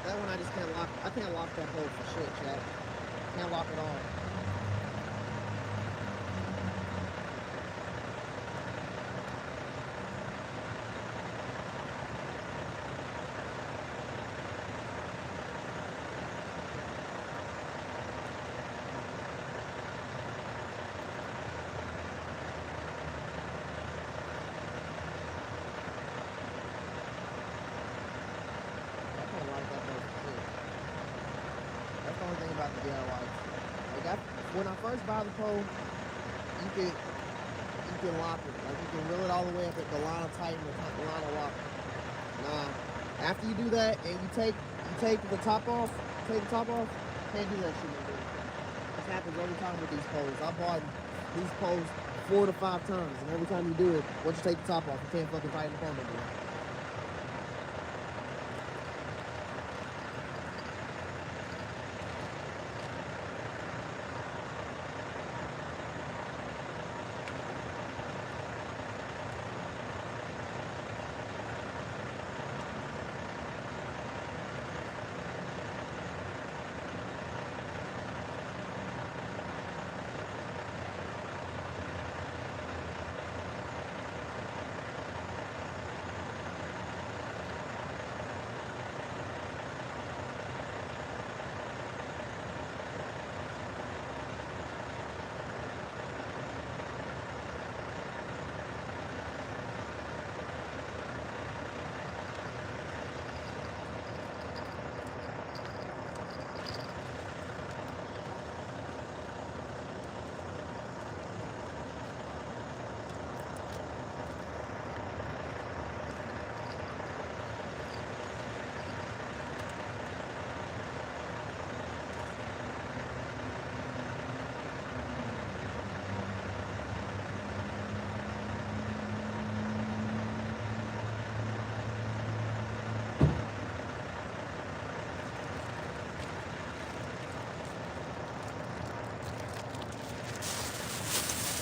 That one I just can't lock. I can't lock that hole for shit, chat. Can't lock it all. I can't lock that hole for shit. That's the only thing Yeah, like that. When I first buy the pole, you can lock it. Like you can reel it all the way up at the line of tighten, the line of lock. Nah. After you do that and you take the top off, can't do that shit no more. This happens every time with these poles. I bought these poles 4 to 5 times, and every time you do it, once you take the top off, you can't fucking tighten the pole no more.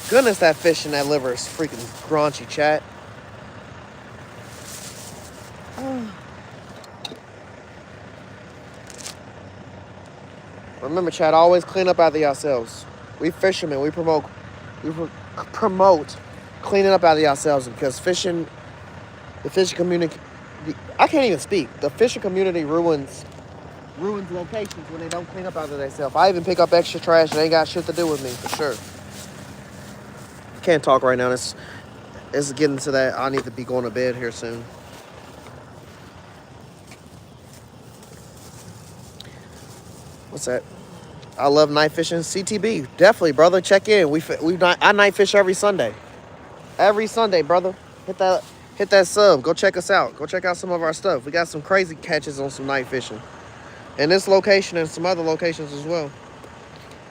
Goodness, that fish in that liver is freaking graunchy, chat. Remember, chat, always clean up after yourselves. We fishermen, we promote cleaning up after yourselves because the fishing community, I can't even speak. The fishing community ruins locations when they don't clean up after themselves. I even pick up extra trash and ain't got shit to do with me, for sure. Can't talk right now. It's getting to that. I need to be going to bed here soon. What's that? I love night fishing. CTB, definitely, brother. Check in. I night fish every Sunday. Every Sunday, brother. Hit that sub. Go check us out. Go check out some of our stuff. We got some crazy catches on some night fishing, in this location and some other locations as well.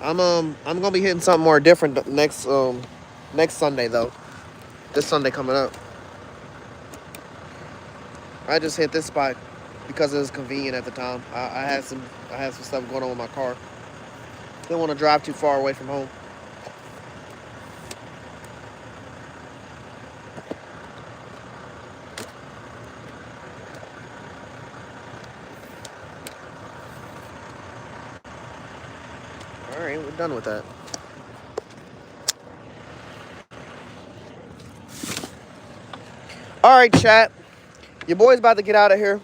I'm gonna be hitting something more different next Sunday though. This Sunday coming up. I just hit this spot because it was convenient at the time. I had some stuff going on with my car. Didn't want to drive too far away from home. All right, we're done with that. All right, chat. Your boy's about to get out of here.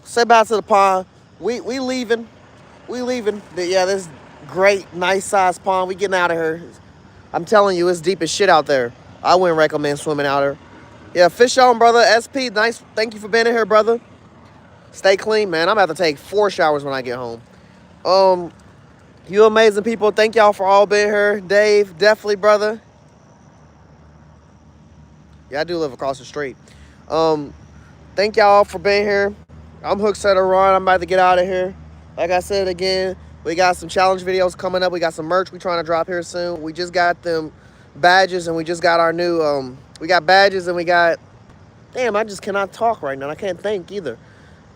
Say bye to the pond. We leaving. We leaving. Yeah, this great, nice sized pond. We getting out of here. I'm telling you, it's deep as shit out there. I wouldn't recommend swimming out there. Yeah, fish on, brother. SP, nice. Thank you for being in here, brother. Stay clean, man. I'm about to take 4 showers when I get home. You amazing people. Thank y'all for all being here. Dave, definitely, brother. Yeah, I do live across the street. Thank y'all for being here. I'm Hook Setter Ron. I'm about to get out of here. Like I said again, we got some challenge videos coming up. We got some merch we trying to drop here soon. We just got them badges and we just got our new, we got badges and we got, damn, I just cannot talk right now. I can't think either.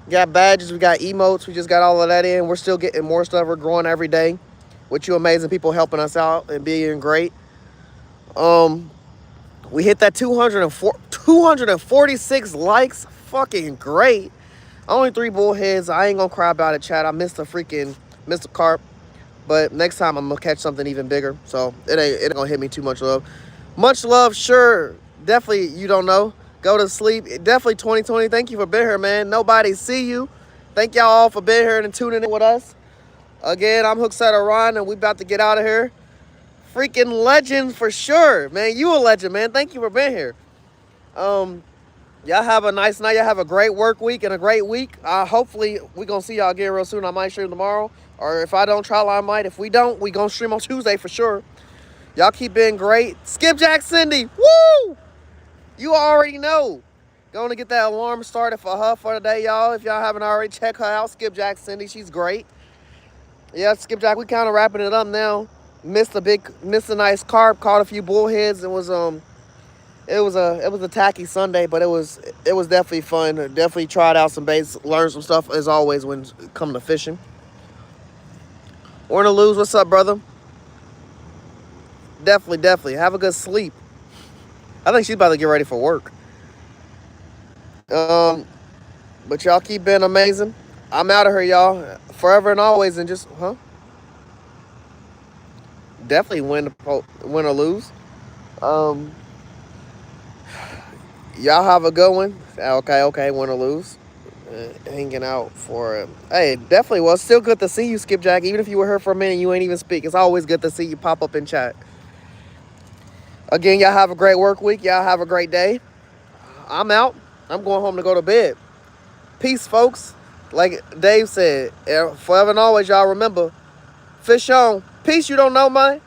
We got badges, we got emotes. We just got all of that in. We're still getting more stuff. We're growing every day with you amazing people helping us out and being great. We hit that 246 likes. Fucking great. Only 3 bullheads. I ain't gonna cry about it, chat. I missed the carp. But next time I'm gonna catch something even bigger. So it ain't gonna hit me too much love. Much love, sure. Definitely, you don't know. Go to sleep. Definitely 2020. Thank you for being here, man. Nobody see you. Thank y'all all for being here and tuning in with us. Again, I'm Hook Setter Ron, and we about to get out of here. Freaking legend for sure, man. You a legend, man. Thank you for being here. Y'all have a nice night. Y'all have a great work week and a great week. Hopefully, we going to see y'all again real soon. I might stream tomorrow. Or if I don't try, I might. If we don't, we going to stream on Tuesday for sure. Y'all keep being great. Skipjack Cindy. Woo! You already know. Going to get that alarm started for her for the day, y'all. If y'all haven't already, check her out. Skipjack Cindy. She's great. Yeah, Skipjack, we kind of wrapping it up now. Missed a nice carp. Caught a few bullheads. It was a tacky Sunday, but it was definitely fun. Definitely tried out some baits, learned some stuff as always when it comes to fishing. Warner Lose, what's up, brother? Definitely. Have a good sleep. I think she's about to get ready for work. But y'all keep being amazing. I'm out of here, y'all. Forever and always, and just definitely win or lose. Um, y'all have a good one. Okay, win or lose. Hanging out for it. Hey, definitely. Well, it's still good to see you, Skipjack. Even if you were here for a minute, you ain't even speak. It's always good to see you pop up in chat. Again, y'all have a great work week. Y'all have a great day. I'm out. I'm going home to go to bed. Peace, folks. Like Dave said, forever and always, y'all remember, fish on. Peace, you don't know, man.